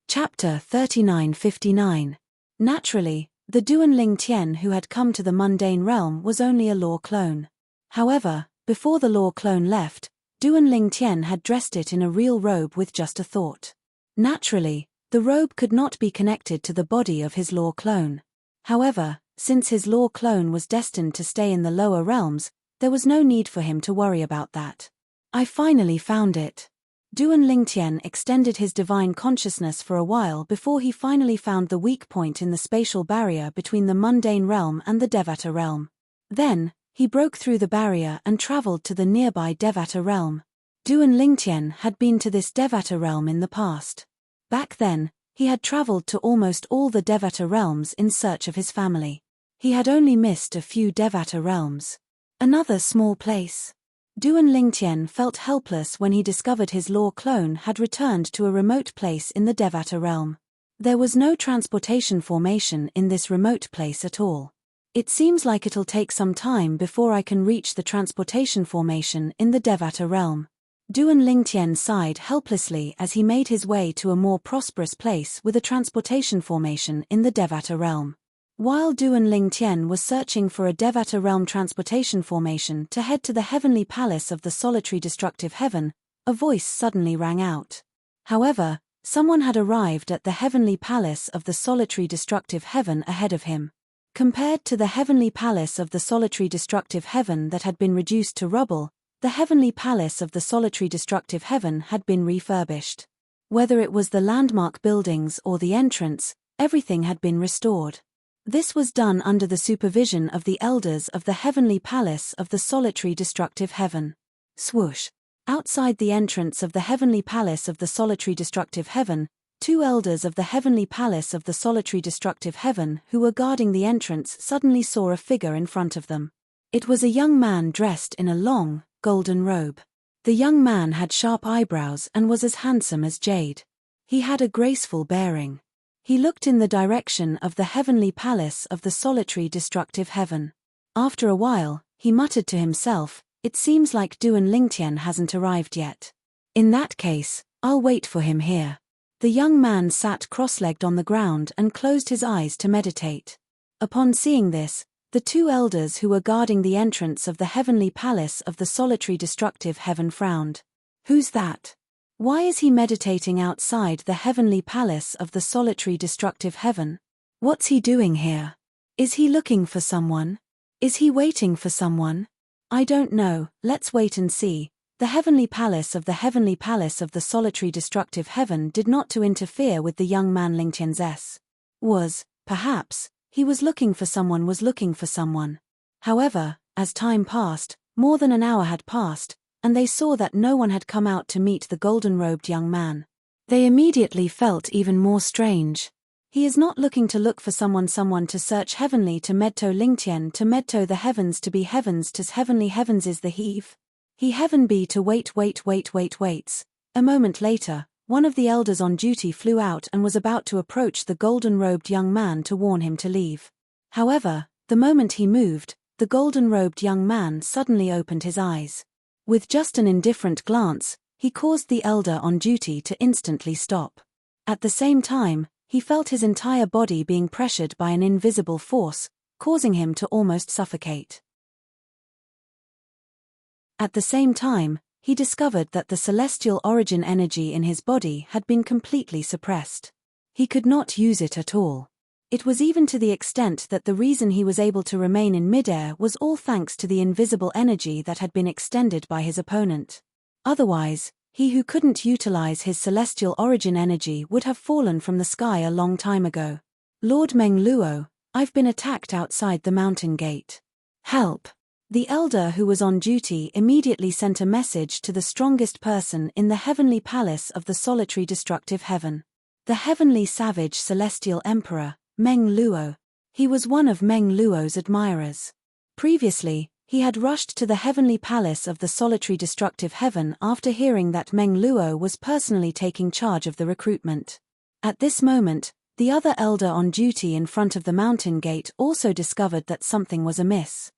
Chapter 3959. Naturally, the Duan Lingtian who had come to the mundane realm was only a law clone. However, before the law clone left, Duan Lingtian had dressed it in a real robe with just a thought. Naturally, the robe could not be connected to the body of his law clone. However, since his law clone was destined to stay in the lower realms, there was no need for him to worry about that. I finally found it. Duan Lingtian extended his divine consciousness for a while before he finally found the weak point in the spatial barrier between the mundane realm and the Devata realm. Then, he broke through the barrier and traveled to the nearby Devata realm. Duan Lingtian had been to this Devata realm in the past. Back then, he had traveled to almost all the Devata realms in search of his family. He had only missed a few Devata realms. Another small place. Duan Lingtian felt helpless when he discovered his law clone had returned to a remote place in the Devata realm. There was no transportation formation in this remote place at all. It seems like it'll take some time before I can reach the transportation formation in the Devata realm. Duan Lingtian sighed helplessly as he made his way to a more prosperous place with a transportation formation in the Devata realm. While Duan Lingtian was searching for a Devata realm transportation formation to head to the heavenly palace of the solitary destructive heaven, a voice suddenly rang out. However, someone had arrived at the heavenly palace of the solitary destructive heaven ahead of him. Compared to the heavenly palace of the solitary destructive heaven that had been reduced to rubble, the heavenly palace of the solitary destructive heaven had been refurbished. Whether it was the landmark buildings or the entrance, everything had been restored. This was done under the supervision of the elders of the heavenly palace of the solitary destructive heaven. Swoosh. Outside the entrance of the heavenly palace of the solitary destructive heaven, two elders of the heavenly palace of the solitary destructive heaven who were guarding the entrance suddenly saw a figure in front of them. It was a young man dressed in a long, golden robe. The young man had sharp eyebrows and was as handsome as jade. He had a graceful bearing. He looked in the direction of the heavenly palace of the solitary destructive heaven. After a while, he muttered to himself, "It seems like Duan Lingtian hasn't arrived yet. In that case, I'll wait for him here." The young man sat cross-legged on the ground and closed his eyes to meditate. Upon seeing this, the two elders who were guarding the entrance of the heavenly palace of the solitary destructive heaven frowned. "Who's that? Why is he meditating outside the heavenly palace of the solitary destructive heaven? What's he doing here? Is he looking for someone? Is he waiting for someone? I don't know, let's wait and see." The heavenly palace of the solitary destructive heaven did not to interfere with the young man Lingtian's. Perhaps, he was looking for someone. However, as time passed, more than an hour had passed, and they saw that no one had come out to meet the golden-robed young man. They immediately felt even more strange. He is not looking to look for someone to search heavenly to medto Lingtian to medto the heavens to be heavens tis heavenly heavens is the heave. He heaven be to waits. A moment later, one of the elders on duty flew out and was about to approach the golden-robed young man to warn him to leave. However, the moment he moved, the golden-robed young man suddenly opened his eyes. With just an indifferent glance, he caused the elder on duty to instantly stop. At the same time, he felt his entire body being pressured by an invisible force, causing him to almost suffocate. At the same time, he discovered that the celestial origin energy in his body had been completely suppressed. He could not use it at all. It was even to the extent that the reason he was able to remain in midair was all thanks to the invisible energy that had been extended by his opponent. Otherwise, he who couldn't utilize his celestial origin energy would have fallen from the sky a long time ago. "Lord Meng Luo, I've been attacked outside the mountain gate. Help!" The elder who was on duty immediately sent a message to the strongest person in the heavenly palace of the solitary destructive heaven. The heavenly savage celestial emperor, Meng Luo. He was one of Meng Luo's admirers. Previously, he had rushed to the heavenly palace of the solitary destructive heaven after hearing that Meng Luo was personally taking charge of the recruitment. At this moment, the other elder on duty in front of the mountain gate also discovered that something was amiss.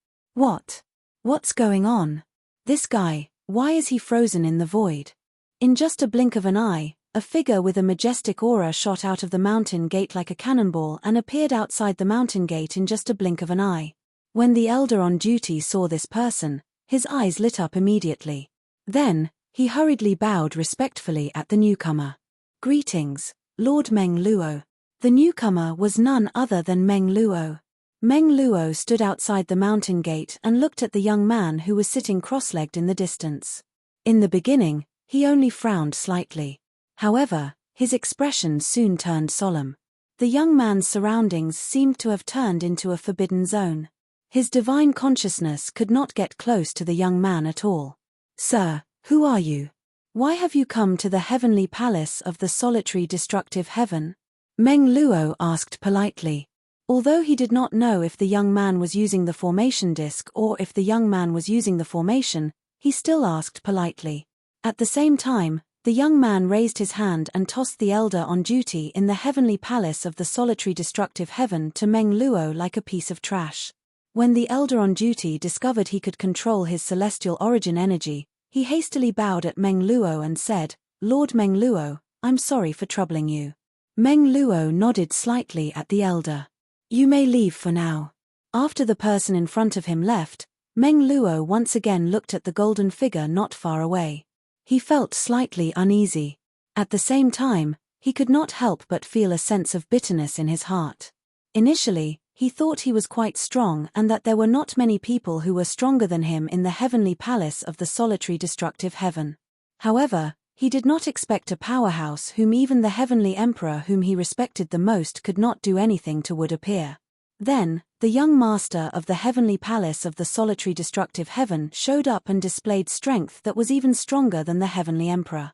What's going on? This guy, why is he frozen in the void? In just a blink of an eye, a figure with a majestic aura shot out of the mountain gate like a cannonball and appeared outside the mountain gate in just a blink of an eye. When the elder on duty saw this person, his eyes lit up immediately. Then, he hurriedly bowed respectfully at the newcomer. "Greetings, Lord Meng Luo." The newcomer was none other than Meng Luo. Meng Luo stood outside the mountain gate and looked at the young man who was sitting cross-legged in the distance. In the beginning, he only frowned slightly. However, his expression soon turned solemn. The young man's surroundings seemed to have turned into a forbidden zone. His divine consciousness could not get close to the young man at all. "Sir, who are you? Why have you come to the heavenly palace of the solitary destructive heaven?" Meng Luo asked politely. Although he did not know if the young man was using the formation disc or if the young man was using the formation, he still asked politely. At the same time, the young man raised his hand and tossed the elder on duty in the heavenly palace of the solitary destructive heaven to Meng Luo like a piece of trash. When the elder on duty discovered he could control his celestial origin energy, he hastily bowed at Meng Luo and said, "Lord Meng Luo, I'm sorry for troubling you." Meng Luo nodded slightly at the elder. "You may leave for now." After the person in front of him left, Meng Luo once again looked at the golden figure not far away. He felt slightly uneasy. At the same time, he could not help but feel a sense of bitterness in his heart. Initially, he thought he was quite strong and that there were not many people who were stronger than him in the heavenly palace of the solitary destructive heaven. However, he did not expect a powerhouse whom even the heavenly emperor whom he respected the most could not do anything to would appear. Then, the young master of the heavenly palace of the solitary destructive heaven showed up and displayed strength that was even stronger than the heavenly emperor.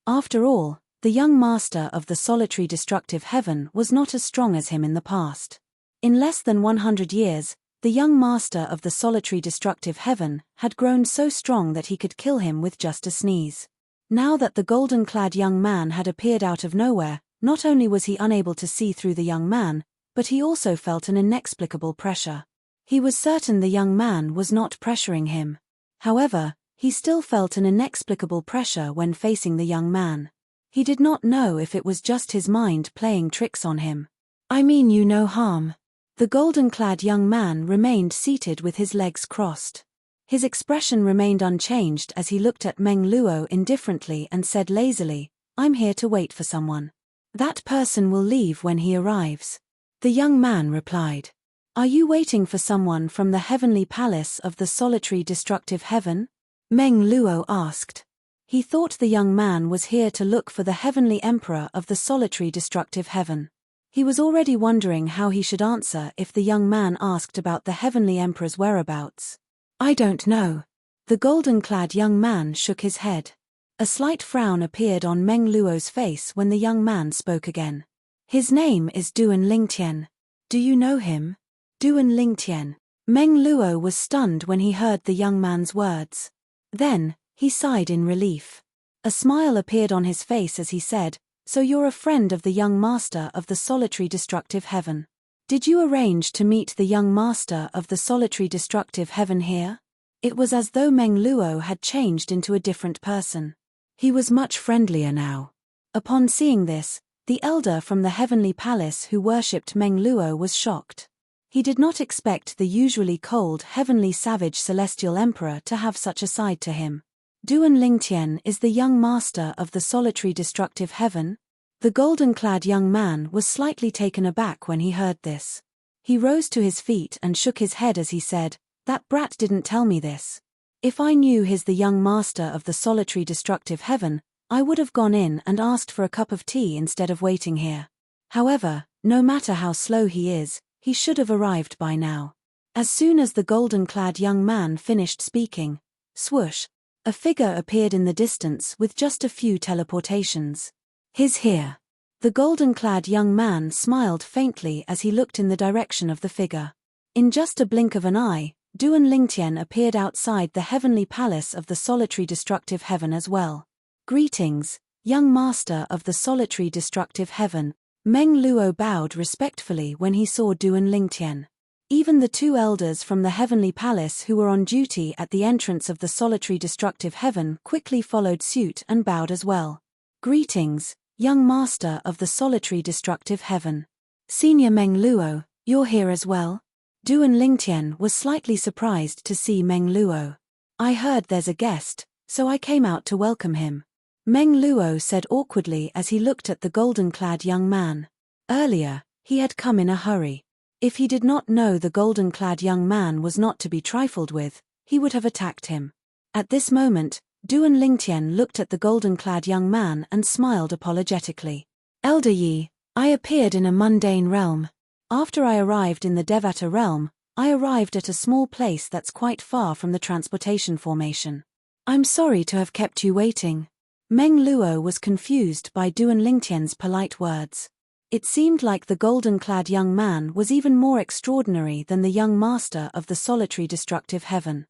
After all, the young master of the solitary destructive heaven was not as strong as him in the past. In less than 100 years, the young master of the solitary destructive heaven had grown so strong that he could kill him with just a sneeze. Now that the golden-clad young man had appeared out of nowhere, not only was he unable to see through the young man, but he also felt an inexplicable pressure. He was certain the young man was not pressuring him. However, he still felt an inexplicable pressure when facing the young man. He did not know if it was just his mind playing tricks on him. "I mean you no harm." The golden-clad young man remained seated with his legs crossed. His expression remained unchanged as he looked at Meng Luo indifferently and said lazily, "I'm here to wait for someone. That person will leave when he arrives." The young man replied, "Are you waiting for someone from the heavenly palace of the solitary destructive heaven?" Meng Luo asked. He thought the young man was here to look for the heavenly emperor of the solitary destructive heaven. He was already wondering how he should answer if the young man asked about the heavenly emperor's whereabouts. "I don't know." The golden-clad young man shook his head. A slight frown appeared on Meng Luo's face when the young man spoke again. "His name is Duan Lingtian. Do you know him?" Duan Lingtian. Meng Luo was stunned when he heard the young man's words. Then, he sighed in relief. A smile appeared on his face as he said, "So you're a friend of the young master of the solitary destructive heaven. Did you arrange to meet the young master of the solitary destructive heaven here?" It was as though Meng Luo had changed into a different person. He was much friendlier now. Upon seeing this, the elder from the heavenly palace who worshipped Meng Luo was shocked. He did not expect the usually cold, heavenly savage celestial emperor to have such a side to him. "Duan Lingtian is the young master of the solitary destructive heaven?" The golden-clad young man was slightly taken aback when he heard this. He rose to his feet and shook his head as he said, "That brat didn't tell me this. If I knew he's the young master of the solitary destructive heaven, I would have gone in and asked for a cup of tea instead of waiting here. However, no matter how slow he is, he should have arrived by now." As soon as the golden-clad young man finished speaking, swoosh, a figure appeared in the distance with just a few teleportations. "He's here." The golden-clad young man smiled faintly as he looked in the direction of the figure. In just a blink of an eye, Duan Lingtian appeared outside the heavenly palace of the solitary destructive heaven as well. "Greetings, young master of the solitary destructive heaven." Meng Luo bowed respectfully when he saw Duan Lingtian. Even the two elders from the heavenly palace who were on duty at the entrance of the solitary destructive heaven quickly followed suit and bowed as well. "Greetings, young master of the solitary destructive heaven." "Senior Meng Luo, you're here as well?" Duan Lingtian was slightly surprised to see Meng Luo. "I heard there's a guest, so I came out to welcome him," Meng Luo said awkwardly as he looked at the golden-clad young man. Earlier, he had come in a hurry. If he did not know the golden-clad young man was not to be trifled with, he would have attacked him. At this moment, Duan Lingtian looked at the golden-clad young man and smiled apologetically. "Elder Yi, I appeared in a mundane realm. After I arrived in the Devata realm, I arrived at a small place that's quite far from the transportation formation. I'm sorry to have kept you waiting." Meng Luo was confused by Duan Lingtian's polite words. It seemed like the golden-clad young man was even more extraordinary than the young master of the solitary destructive heaven.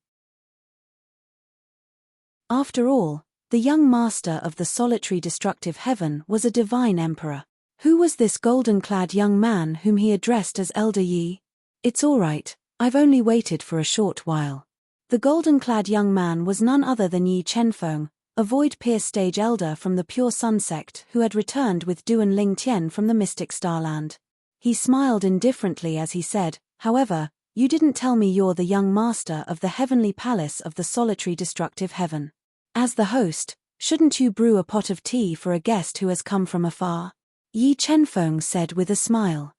After all, the young master of the solitary destructive heaven was a divine emperor. Who was this golden-clad young man whom he addressed as Elder Yi? "It's all right, I've only waited for a short while." The golden-clad young man was none other than Yi Chenfeng, a void-pierced stage elder from the Pure Sun sect who had returned with Duan Lingtian from the mystic starland. He smiled indifferently as he said, "However, you didn't tell me you're the young master of the heavenly palace of the solitary destructive heaven. As the host, shouldn't you brew a pot of tea for a guest who has come from afar?" Yi Chenfeng said with a smile.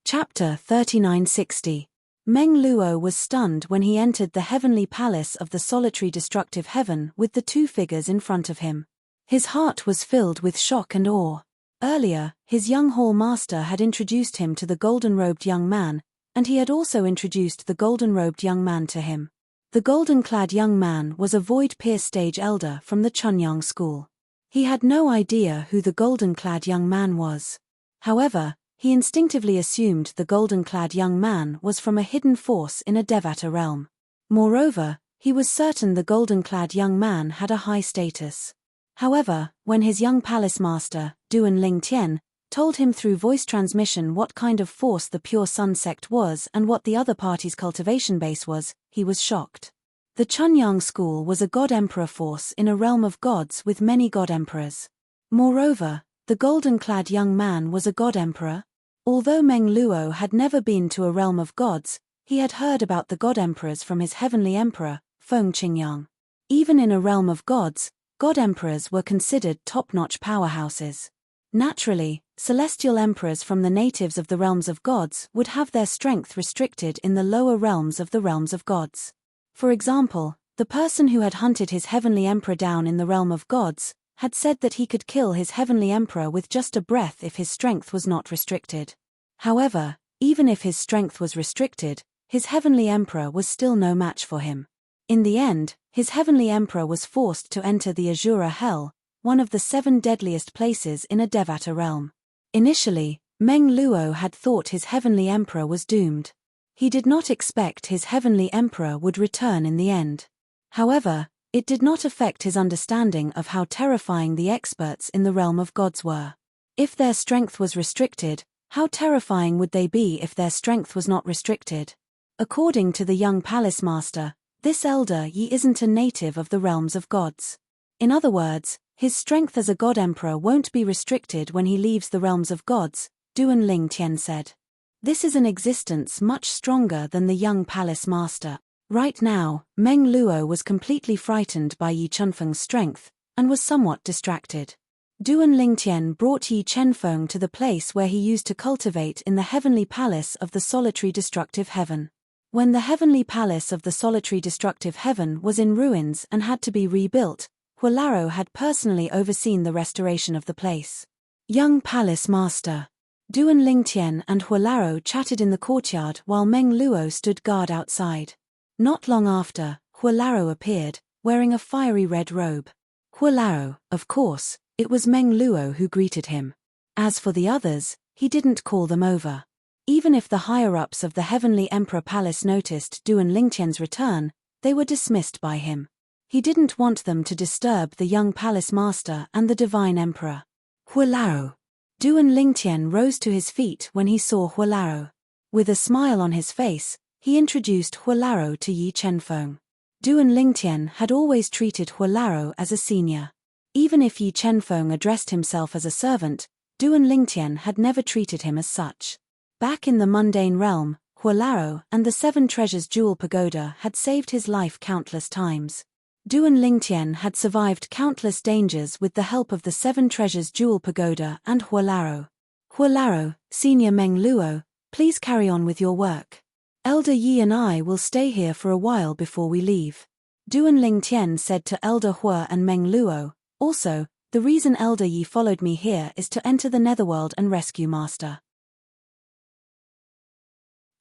Chapter 3960. Meng Luo was stunned when he entered the heavenly palace of the solitary destructive heaven with the two figures in front of him. His heart was filled with shock and awe. Earlier, his young hall master had introduced him to the golden-robed young man, and he had also introduced the golden-robed young man to him. The golden-clad young man was a void-pierced stage elder from the Chunyang school. He had no idea who the golden-clad young man was. However, he instinctively assumed the golden-clad young man was from a hidden force in a Devata realm. Moreover, he was certain the golden-clad young man had a high status. However, when his young palace master, Duan Lingtian, told him through voice transmission what kind of force the Pure Sun sect was and what the other party's cultivation base was, he was shocked. The Chunyang school was a god-emperor force in a realm of gods with many god-emperors. Moreover, the golden-clad young man was a god-emperor. Although Meng Luo had never been to a realm of gods, he had heard about the god-emperors from his heavenly emperor, Feng Qingyang. Even in a realm of gods, god-emperors were considered top-notch powerhouses. Naturally, celestial emperors from the natives of the realms of gods would have their strength restricted in the lower realms of the realms of gods. For example, the person who had hunted his heavenly emperor down in the realm of gods had said that he could kill his heavenly emperor with just a breath if his strength was not restricted. However, even if his strength was restricted, his heavenly emperor was still no match for him. In the end, his heavenly emperor was forced to enter the Azura Hell, one of the 7 deadliest places in a Devata realm. Initially, Meng Luo had thought his heavenly emperor was doomed. He did not expect his heavenly emperor would return in the end. However, it did not affect his understanding of how terrifying the experts in the realm of gods were. If their strength was restricted, how terrifying would they be if their strength was not restricted? According to the young palace master, this elder Yi isn't a native of the realms of gods. In other words, his strength as a god-emperor won't be restricted when he leaves the realms of gods, Duan Lingtian said. This is an existence much stronger than the young palace master. Right now, Meng Luo was completely frightened by Yi Chunfeng's strength, and was somewhat distracted. Duan Lingtian brought Yi Chenfeng to the place where he used to cultivate in the heavenly palace of the solitary destructive heaven. When the heavenly palace of the solitary destructive heaven was in ruins and had to be rebuilt, Huolaro had personally overseen the restoration of the place. Young palace master. Duan Lingtian and Huolaro chatted in the courtyard while Meng Luo stood guard outside. Not long after, Huolaro appeared, wearing a fiery red robe. Huolaro, of course, it was Meng Luo who greeted him. As for the others, he didn't call them over. Even if the higher-ups of the Heavenly Emperor Palace noticed Duan Lingtian's return, they were dismissed by him. He didn't want them to disturb the young palace master and the divine emperor. Huolaro. Duan Lingtian rose to his feet when he saw Huolaro. With a smile on his face, he introduced Huolaro to Yi Chenfeng. Duan Lingtian had always treated Huolaro as a senior. Even if Yi Chenfeng addressed himself as a servant, Duan Lingtian had never treated him as such. Back in the mundane realm, Huolaro and the 7 Treasures Jewel Pagoda had saved his life countless times. Duan Lingtian had survived countless dangers with the help of the 7 Treasures Jewel Pagoda and Huolaro. Huolaro, Senior Meng Luo, please carry on with your work. Elder Yi and I will stay here for a while before we leave. Duan Lingtian said to Elder Hua and Meng Luo. Also, the reason Elder Yi followed me here is to enter the Netherworld and rescue Master.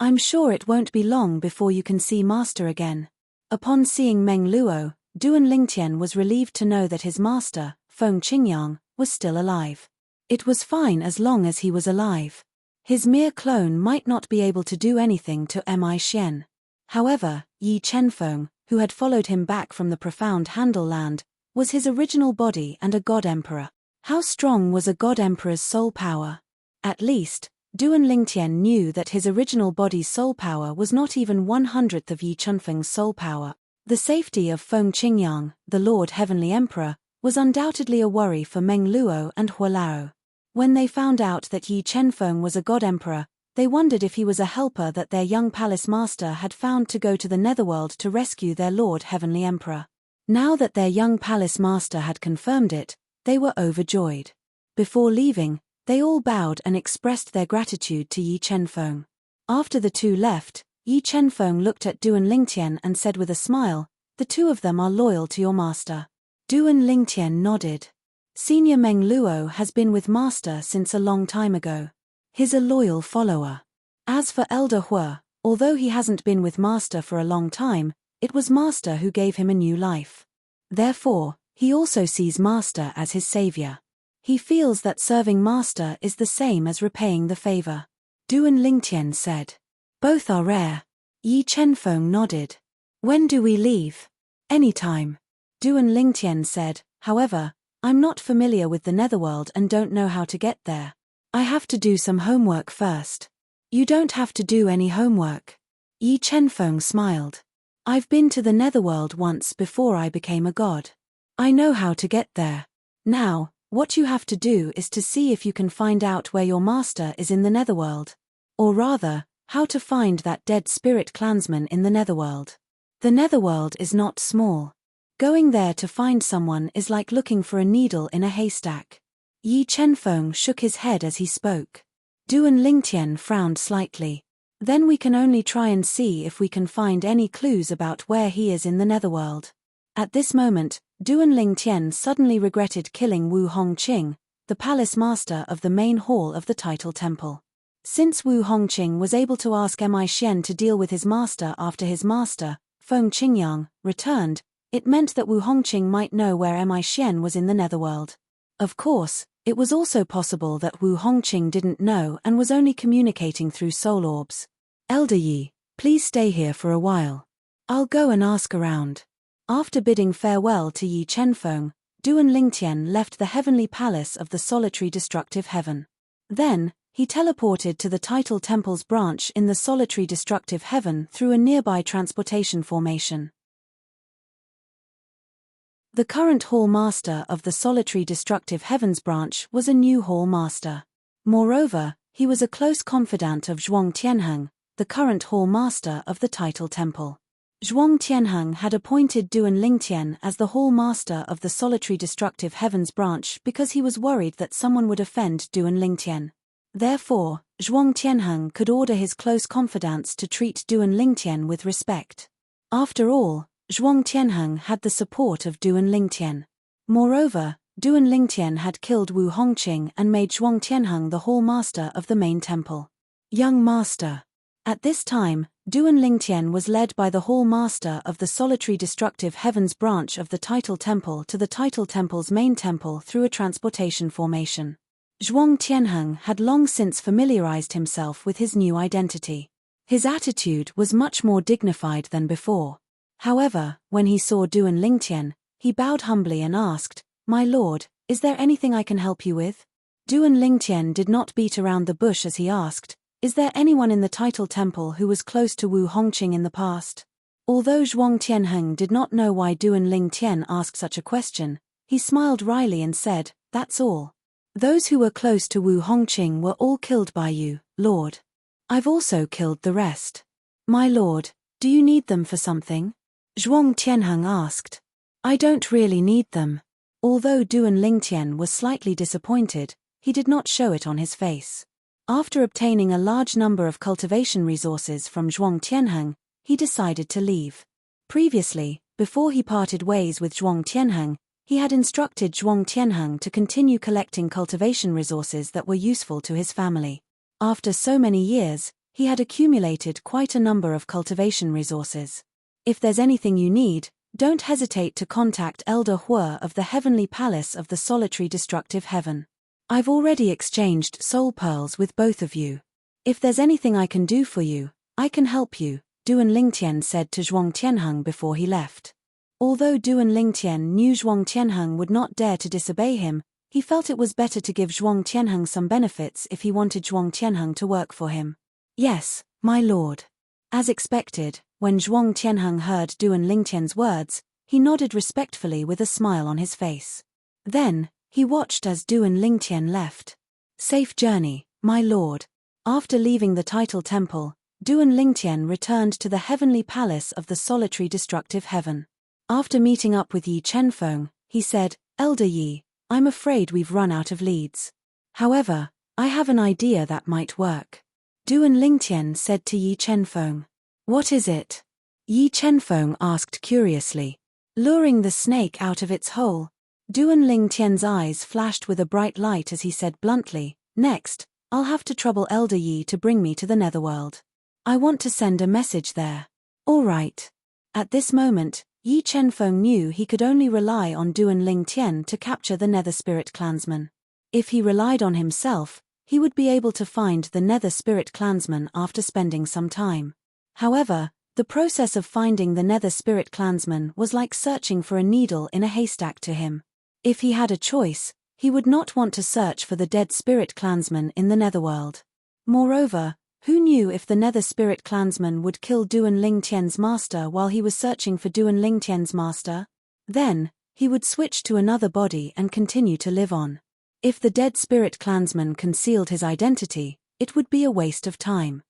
I'm sure it won't be long before you can see Master again. Upon seeing Meng Luo, Duan Lingtian was relieved to know that his master, Feng Qingyang, was still alive. It was fine as long as he was alive. His mere clone might not be able to do anything to Mi Xian. However, Yi Chenfeng, who had followed him back from the profound Handle land, was his original body and a god-emperor. How strong was a god-emperor's soul power? At least, Duan Lingtian knew that his original body's soul power was not even 1/100th of Yi Chunfeng's soul power. The safety of Feng Qingyang, the Lord Heavenly Emperor, was undoubtedly a worry for Meng Luo and Huolaro. When they found out that Yi Chenfeng was a god-emperor, they wondered if he was a helper that their young palace master had found to go to the Netherworld to rescue their Lord Heavenly Emperor. Now that their young palace master had confirmed it, they were overjoyed. Before leaving, they all bowed and expressed their gratitude to Yi Chenfeng. After the two left, Yi Chenfeng looked at Duan Lingtian and said with a smile, "The two of them are loyal to your master." Duan Lingtian nodded. Senior Meng Luo has been with Master since a long time ago. He's a loyal follower. As for Elder Hua, although he hasn't been with Master for a long time, it was Master who gave him a new life. Therefore, he also sees Master as his savior. He feels that serving Master is the same as repaying the favor. Duan Lingtian said. Both are rare. Yi Chenfeng nodded. When do we leave? Anytime. Duan Lingtian said, however, I'm not familiar with the Netherworld and don't know how to get there. I have to do some homework first. You don't have to do any homework. Yi Chenfeng smiled. I've been to the Netherworld once before I became a god. I know how to get there. Now, what you have to do is to see if you can find out where your master is in the Netherworld. Or rather, how to find that dead spirit clansman in the Netherworld. The Netherworld is not small. Going there to find someone is like looking for a needle in a haystack. Yi Chenfeng shook his head as he spoke. Duan Lingtian frowned slightly. Then we can only try and see if we can find any clues about where he is in the Netherworld. At this moment, Duan Lingtian suddenly regretted killing Wu Hongqing, the palace master of the main hall of the title temple. Since Wu Hongqing was able to ask Mi Xian to deal with his master after his master, Feng Qingyang, returned, it meant that Wu Hongqing might know where Mi Xian was in the Netherworld. Of course, it was also possible that Wu Hongqing didn't know and was only communicating through soul orbs. Elder Yi, please stay here for a while. I'll go and ask around. After bidding farewell to Yi Chenfeng, Duan Lingtian left the heavenly palace of the solitary destructive heaven. Then, he teleported to the title temple's branch in the solitary destructive heaven through a nearby transportation formation. The current Hall Master of the Solitary Destructive Heavens branch was a new Hall Master. Moreover, he was a close confidant of Zhuang Tianheng, the current Hall Master of the Title Temple. Zhuang Tianheng had appointed Duan Lingtian as the Hall Master of the Solitary Destructive Heavens branch because he was worried that someone would offend Duan Lingtian. Therefore, Zhuang Tianheng could order his close confidants to treat Duan Lingtian with respect. After all, Zhuang Tianheng had the support of Duan Lingtian. Moreover, Duan Lingtian had killed Wu Hongqing and made Zhuang Tianheng the Hall Master of the main temple. Young Master. At this time, Duan Lingtian was led by the Hall Master of the Solitary Destructive Heavens branch of the Title Temple to the Title Temple's main temple through a transportation formation. Zhuang Tianheng had long since familiarized himself with his new identity. His attitude was much more dignified than before. However, when he saw Duan Lingtian, he bowed humbly and asked, "My lord, is there anything I can help you with?" Duan Lingtian did not beat around the bush as he asked, "Is there anyone in the Title Temple who was close to Wu Hongqing in the past?" Although Zhuang Tianheng did not know why Duan Lingtian asked such a question, he smiled wryly and said, "That's all. Those who were close to Wu Hongqing were all killed by you, lord. I've also killed the rest. My lord, do you need them for something?" Zhuang Tianheng asked. "I don't really need them." Although Duan Lingtian was slightly disappointed, he did not show it on his face. After obtaining a large number of cultivation resources from Zhuang Tianheng, he decided to leave. Previously, before he parted ways with Zhuang Tianheng, he had instructed Zhuang Tianheng to continue collecting cultivation resources that were useful to his family. After so many years, he had accumulated quite a number of cultivation resources. If there's anything you need, don't hesitate to contact Elder Hua of the Heavenly Palace of the Solitary Destructive Heaven. I've already exchanged soul pearls with both of you. If there's anything I can do for you, I can help you, Duan Lingtian said to Zhuang Tianheng before he left. Although Duan Lingtian knew Zhuang Tianheng would not dare to disobey him, he felt it was better to give Zhuang Tianheng some benefits if he wanted Zhuang Tianheng to work for him. "Yes, my lord." As expected, when Zhuang Tianheng heard Duan Lingtian's words, he nodded respectfully with a smile on his face. Then, he watched as Duan Lingtian left. "Safe journey, my lord." After leaving the Title Temple, Duan Lingtian returned to the heavenly palace of the Solitary Destructive Heaven. After meeting up with Yi Chenfeng, he said, "Elder Yi, I'm afraid we've run out of leads. However, I have an idea that might work." Duan Lingtian said to Yi Chenfeng. "What is it?" Yi Chenfeng asked curiously. "Luring the snake out of its hole." Duan Ling Tian's eyes flashed with a bright light as he said bluntly, "Next, I'll have to trouble Elder Yi to bring me to the Netherworld. I want to send a message there." "All right." At this moment, Yi Chenfeng knew he could only rely on Duan Ling Tian to capture the Nether Spirit Clansman. If he relied on himself, he would be able to find the Nether Spirit Clansman after spending some time. However, the process of finding the Nether Spirit Clansman was like searching for a needle in a haystack to him. If he had a choice, he would not want to search for the dead Spirit Clansman in the Netherworld. Moreover, who knew if the Nether Spirit Clansman would kill Duan Ling Tian's master while he was searching for Duan Ling Tian's master? Then, he would switch to another body and continue to live on. If the dead Spirit Clansman concealed his identity, it would be a waste of time.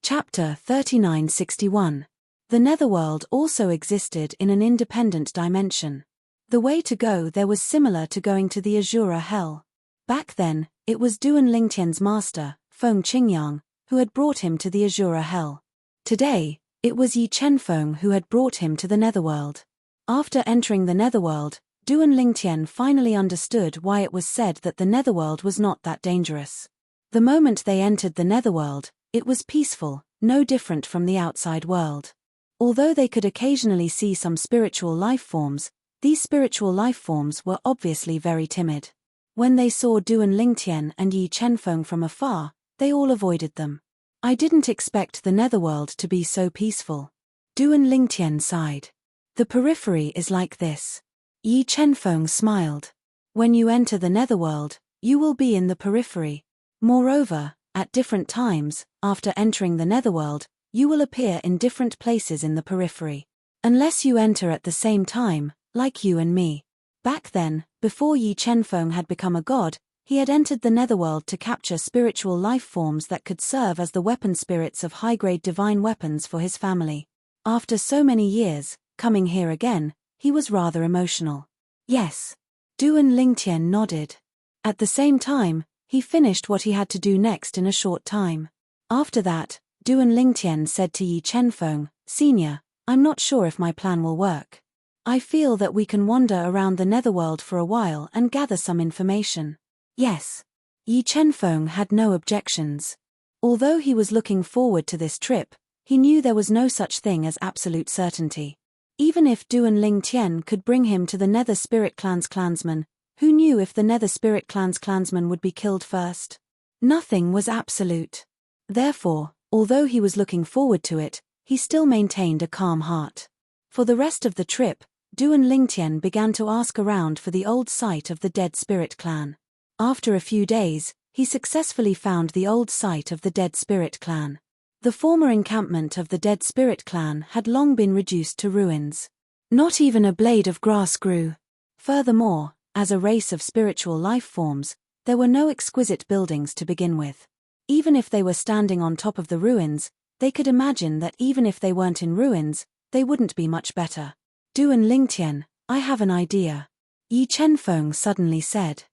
Chapter 3961. The Netherworld also existed in an independent dimension. The way to go there was similar to going to the Azura Hell. Back then, it was Duan Ling Tian's master, Feng Qingyang, who had brought him to the Azura Hell. Today, it was Yi Chenfeng who had brought him to the Netherworld. After entering the Netherworld, Duan Ling Tian finally understood why it was said that the Netherworld was not that dangerous. The moment they entered the Netherworld, it was peaceful, no different from the outside world. Although they could occasionally see some spiritual life forms, these spiritual life forms were obviously very timid. When they saw Duan Ling Tian and Yi Chenfeng from afar, they all avoided them. "I didn't expect the Netherworld to be so peaceful." Duan Ling Tian sighed. "The periphery is like this." Yi Chenfeng smiled. "When you enter the Netherworld, you will be in the periphery. Moreover, at different times, after entering the Netherworld, you will appear in different places in the periphery. Unless you enter at the same time, like you and me." Back then, before Yi Chenfeng had become a god, he had entered the Netherworld to capture spiritual life forms that could serve as the weapon spirits of high-grade divine weapons for his family. After so many years, coming here again, he was rather emotional. "Yes." Duan Ling Tian nodded. At the same time, he finished what he had to do next in a short time. After that, Duan Ling Tian said to Yi Chenfeng, "Senior, I'm not sure if my plan will work. I feel that we can wander around the Netherworld for a while and gather some information." "Yes." Yi Chenfeng had no objections. Although he was looking forward to this trip, he knew there was no such thing as absolute certainty. Even if Duan Ling Tian could bring him to the Nether Spirit Clan's clansman, who knew if the Nether Spirit Clan's clansman would be killed first? Nothing was absolute. Therefore, although he was looking forward to it, he still maintained a calm heart. For the rest of the trip, Duan Ling Tian began to ask around for the old site of the dead Spirit Clan. After a few days, he successfully found the old site of the dead Spirit Clan. The former encampment of the dead Spirit Clan had long been reduced to ruins. Not even a blade of grass grew. Furthermore, as a race of spiritual life forms, there were no exquisite buildings to begin with. Even if they were standing on top of the ruins, they could imagine that even if they weren't in ruins, they wouldn't be much better. "Duan Ling Tian, I have an idea," Yi Chenfeng suddenly said.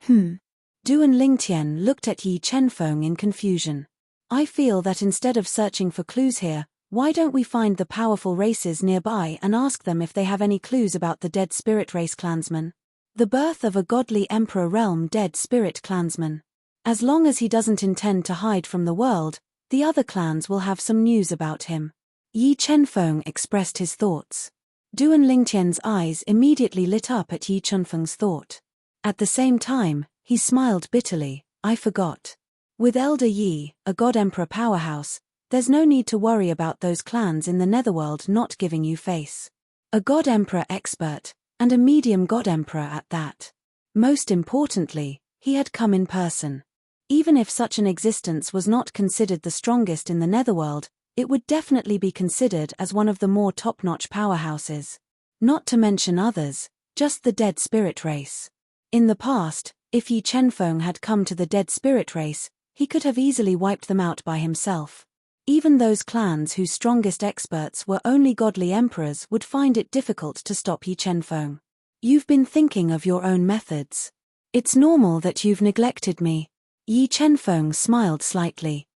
Duan Ling Tian looked at Yi Chenfeng in confusion. "I feel that instead of searching for clues here, why don't we find the powerful races nearby and ask them if they have any clues about the dead spirit race clansman? The birth of a godly emperor realm dead spirit clansman. As long as he doesn't intend to hide from the world, the other clans will have some news about him." Yi Chenfeng expressed his thoughts. Duan Ling Tian's eyes immediately lit up at Yi Chenfeng's thought. At the same time, he smiled bitterly. "I forgot. With Elder Yi, a God Emperor powerhouse, there's no need to worry about those clans in the Netherworld not giving you face. A God Emperor expert, and a medium God Emperor at that. Most importantly, he had come in person. Even if such an existence was not considered the strongest in the Netherworld, it would definitely be considered as one of the more top-notch powerhouses. Not to mention others, just the dead spirit race. In the past, if Yi Chenfeng had come to the dead spirit race, he could have easily wiped them out by himself. Even those clans whose strongest experts were only godly emperors would find it difficult to stop Yi Chenfeng. "You've been thinking of your own methods. It's normal that you've neglected me." Yi Chenfeng smiled slightly.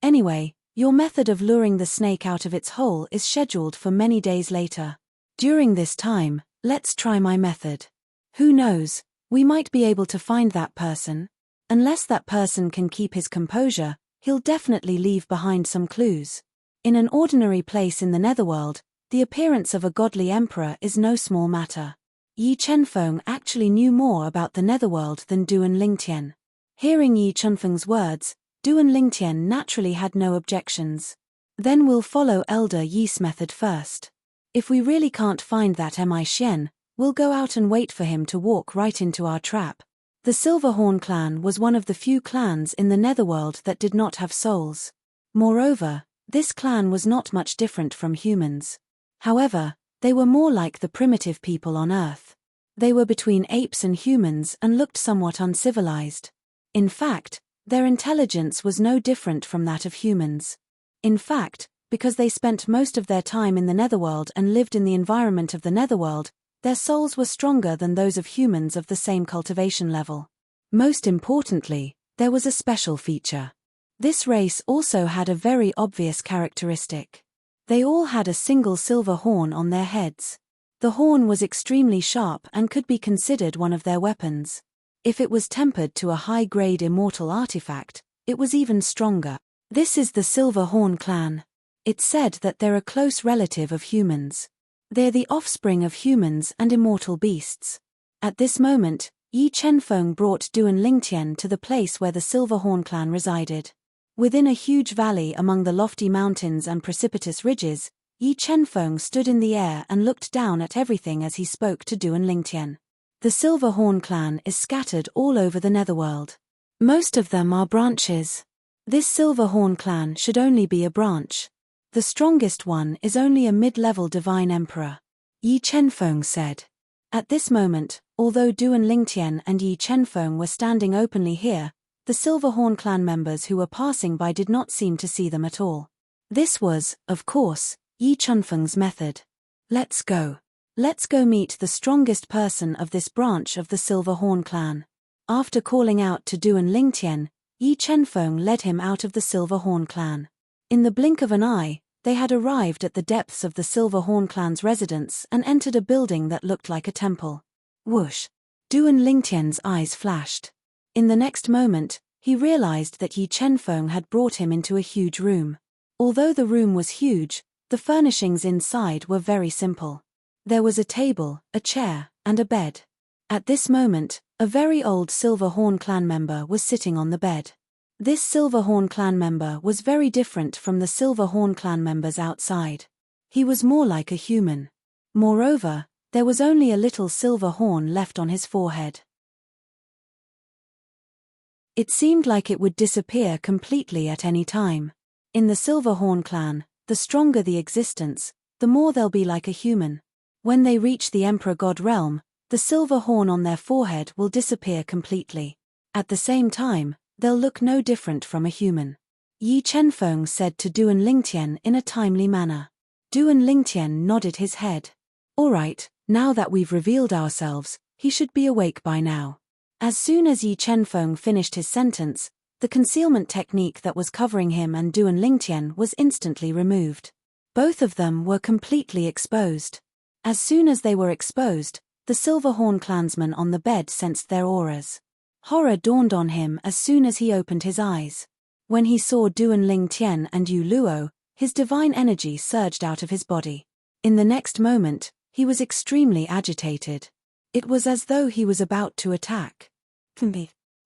"Anyway, Your method of luring the snake out of its hole is scheduled for many days later. During this time, let's try my method. Who knows, we might be able to find that person. Unless that person can keep his composure, he'll definitely leave behind some clues. In an ordinary place in the netherworld, the appearance of a godly emperor is no small matter. Yi Chenfeng actually knew more about the netherworld than Duan Lingtian. Hearing Yi Chenfeng's words, Duan Lingtian naturally had no objections. Then we'll follow Elder Yi's method first. If we really can't find that Mi Xian, we'll go out and wait for him to walk right into our trap. The Silverhorn clan was one of the few clans in the netherworld that did not have souls. Moreover, this clan was not much different from humans. However, they were more like the primitive people on Earth. They were between apes and humans and looked somewhat uncivilized. In fact, their intelligence was no different from that of humans. In fact, because they spent most of their time in the netherworld and lived in the environment of the netherworld, their souls were stronger than those of humans of the same cultivation level. Most importantly, there was a special feature. This race also had a very obvious characteristic. They all had a single silver horn on their heads. The horn was extremely sharp and could be considered one of their weapons. If it was tempered to a high-grade immortal artifact, it was even stronger. This is the Silverhorn clan. It's said that they're a close relative of humans. They're the offspring of humans and immortal beasts. At this moment, Yi Chenfeng brought Duan Lingtian to the place where the Silverhorn clan resided. Within a huge valley among the lofty mountains and precipitous ridges, Yi Chenfeng stood in the air and looked down at everything as he spoke to Duan Lingtian. The Silverhorn clan is scattered all over the netherworld. Most of them are branches. This Silverhorn clan should only be a branch. The strongest one is only a mid-level divine emperor. Yi Chenfeng said. At this moment, although Duan Lingtian and Yi Chenfeng were standing openly here, the Silverhorn clan members who were passing by did not seem to see them at all. This was, of course, Yi Chenfeng's method. Let's go. Let's go meet the strongest person of this branch of the Silverhorn clan. After calling out to Duan Lingtian, Yi Chenfeng led him out of the Silverhorn clan. In the blink of an eye, they had arrived at the depths of the Silverhorn clan's residence and entered a building that looked like a temple. Whoosh! Duan Lingtian's eyes flashed. In the next moment, he realized that Yi Chenfeng had brought him into a huge room. Although the room was huge, the furnishings inside were very simple. There was a table, a chair, and a bed. At this moment, a very old Silverhorn clan member was sitting on the bed. This Silverhorn clan member was very different from the Silverhorn clan members outside. He was more like a human. Moreover, there was only a little silver horn left on his forehead. It seemed like it would disappear completely at any time. In the Silverhorn clan, the stronger the existence, the more they'll be like a human. When they reach the Emperor God realm, the silver horn on their forehead will disappear completely. At the same time, they'll look no different from a human. Yi Chenfeng said to Duan Lingtian in a timely manner. Duan Lingtian nodded his head. All right, now that we've revealed ourselves, he should be awake by now. As soon as Yi Chenfeng finished his sentence, the concealment technique that was covering him and Duan Lingtian was instantly removed. Both of them were completely exposed. As soon as they were exposed, the Silverhorn clansman on the bed sensed their auras. Horror dawned on him as soon as he opened his eyes. When he saw Duan Lingtian and Yu Luo, his divine energy surged out of his body. In the next moment, he was extremely agitated. It was as though he was about to attack.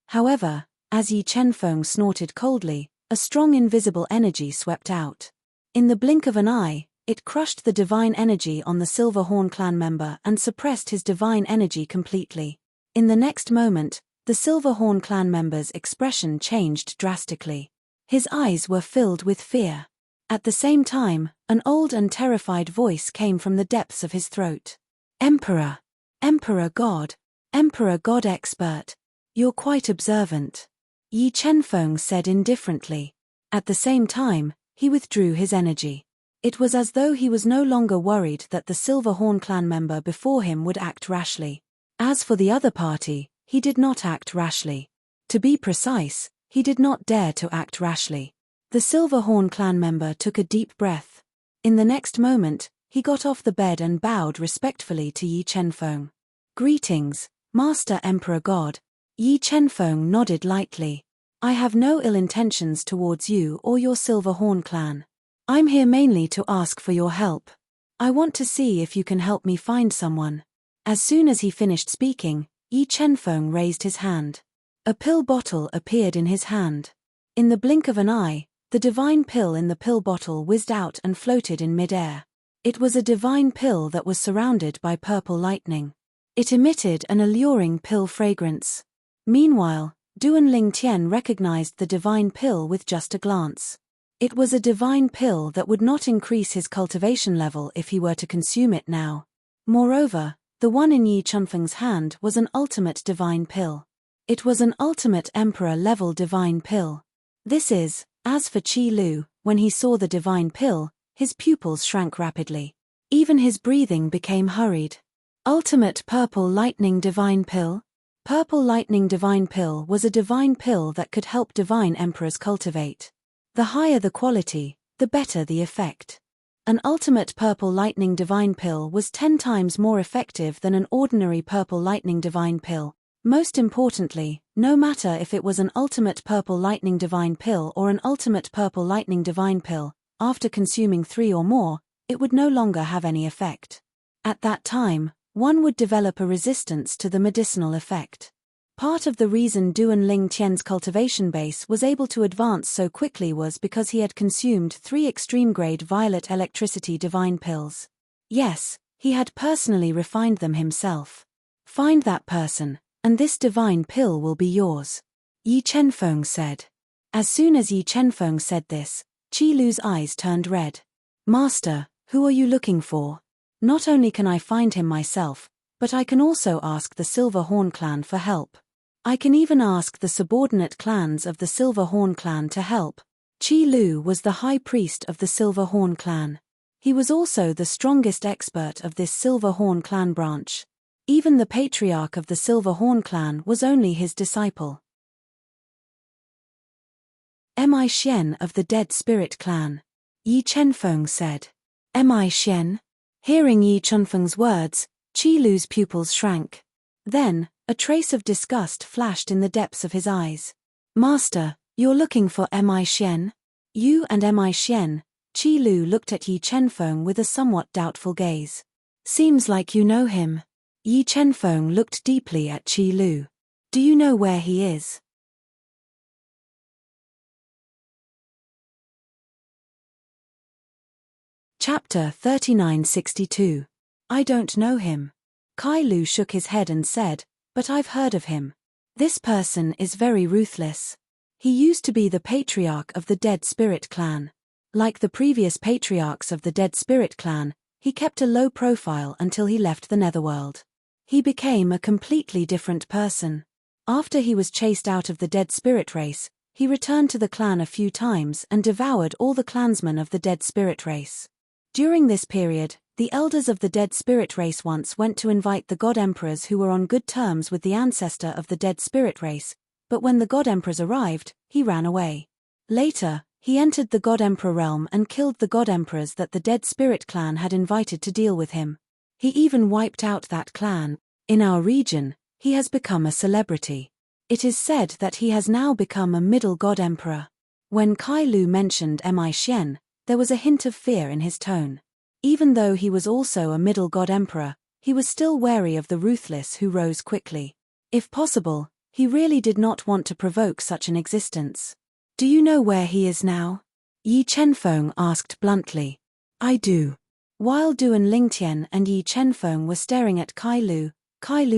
However, as Yi Chenfeng snorted coldly, a strong invisible energy swept out. In the blink of an eye, it crushed the divine energy on the Silverhorn clan member and suppressed his divine energy completely. In the next moment, the Silverhorn clan member's expression changed drastically. His eyes were filled with fear. At the same time, an old and terrified voice came from the depths of his throat. Emperor! Emperor God! Emperor God expert! You're quite observant. Yi Chenfeng said indifferently. At the same time, he withdrew his energy. It was as though he was no longer worried that the Silverhorn clan member before him would act rashly. As for the other party, he did not act rashly. To be precise, he did not dare to act rashly. The Silverhorn clan member took a deep breath. In the next moment, he got off the bed and bowed respectfully to Yi Chenfeng. "Greetings, Master Emperor God." Yi Chenfeng nodded lightly. "I have no ill intentions towards you or your Silverhorn clan. I'm here mainly to ask for your help. I want to see if you can help me find someone." As soon as he finished speaking, Yi Chenfeng raised his hand. A pill bottle appeared in his hand. In the blink of an eye, the divine pill in the pill bottle whizzed out and floated in mid-air. It was a divine pill that was surrounded by purple lightning. It emitted an alluring pill fragrance. Meanwhile, Duan Lingtian recognized the divine pill with just a glance. It was a divine pill that would not increase his cultivation level if he were to consume it now. Moreover, the one in Yi Chenfeng's hand was an ultimate divine pill. It was an ultimate emperor-level divine pill. As for Qi Lu, when he saw the divine pill, his pupils shrank rapidly. Even his breathing became hurried. Ultimate Purple Lightning Divine Pill? Purple Lightning Divine Pill was a divine pill that could help divine emperors cultivate. The higher the quality, the better the effect. An ultimate Purple Lightning Divine Pill was 10 times more effective than an ordinary Purple Lightning Divine Pill. Most importantly, no matter if it was an ultimate Purple Lightning Divine Pill or an ultimate Purple Lightning Divine Pill, after consuming 3 or more, it would no longer have any effect. At that time, one would develop a resistance to the medicinal effect. Part of the reason Duan Lingtian's cultivation base was able to advance so quickly was because he had consumed 3 extreme-grade violet electricity divine pills. Yes, he had personally refined them himself. Find that person, and this divine pill will be yours, Yi Chenfeng said. As soon as Yi Chenfeng said this, Qi Lu's eyes turned red. "Master, who are you looking for? Not only can I find him myself, but I can also ask the Silverhorn clan for help. I can even ask the subordinate clans of the Silverhorn clan to help." Qi Lu was the high priest of the Silverhorn clan. He was also the strongest expert of this Silverhorn clan branch. Even the patriarch of the Silverhorn clan was only his disciple. "Am I Xian of the Dead Spirit clan?" Yi Chenfeng said. "Am I Xian?" Hearing Yi Chenfeng's words, Qi Lu's pupils shrank. Then, a trace of disgust flashed in the depths of his eyes. "Master, you're looking for Mi Xian? You and Mi Xian?" Qi Lu looked at Yi Chenfeng with a somewhat doubtful gaze. "Seems like you know him." Yi Chenfeng looked deeply at Qi Lu. "Do you know where he is?" Chapter 3962. I don't know him. Kai Lu shook his head and said, "But I've heard of him. This person is very ruthless. He used to be the patriarch of the Dead Spirit clan. Like the previous patriarchs of the Dead Spirit clan, he kept a low profile until he left the Netherworld. He became a completely different person. After he was chased out of the Dead Spirit race, he returned to the clan a few times and devoured all the clansmen of the Dead Spirit race. During this period, the elders of the Dead Spirit race once went to invite the God Emperors who were on good terms with the ancestor of the Dead Spirit race, but when the God Emperors arrived, he ran away. Later, he entered the God Emperor realm and killed the God Emperors that the Dead Spirit clan had invited to deal with him. He even wiped out that clan. In our region, he has become a celebrity. It is said that he has now become a middle God Emperor." When Kai Lu mentioned Mi Xian, there was a hint of fear in his tone. Even though he was also a middle God Emperor, he was still wary of the ruthless who rose quickly. If possible, he really did not want to provoke such an existence. "Do you know where he is now?" Yi Chenfeng asked bluntly. "I do." While Duan Lingtian and Yi Chenfeng were staring at Kai Lu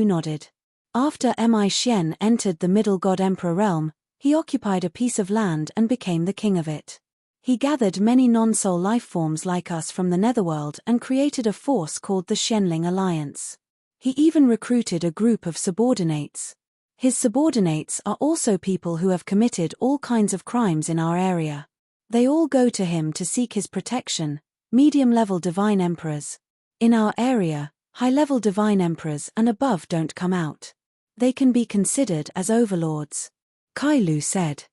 nodded. After Mi Xian entered the Middle God Emperor realm, he occupied a piece of land and became the king of it. He gathered many non-soul life forms like us from the Netherworld and created a force called the Xianling Alliance. He even recruited a group of subordinates. His subordinates are also people who have committed all kinds of crimes in our area. They all go to him to seek his protection, medium-level divine emperors. In our area, high-level divine emperors and above don't come out. They can be considered as overlords. Kai Lu said.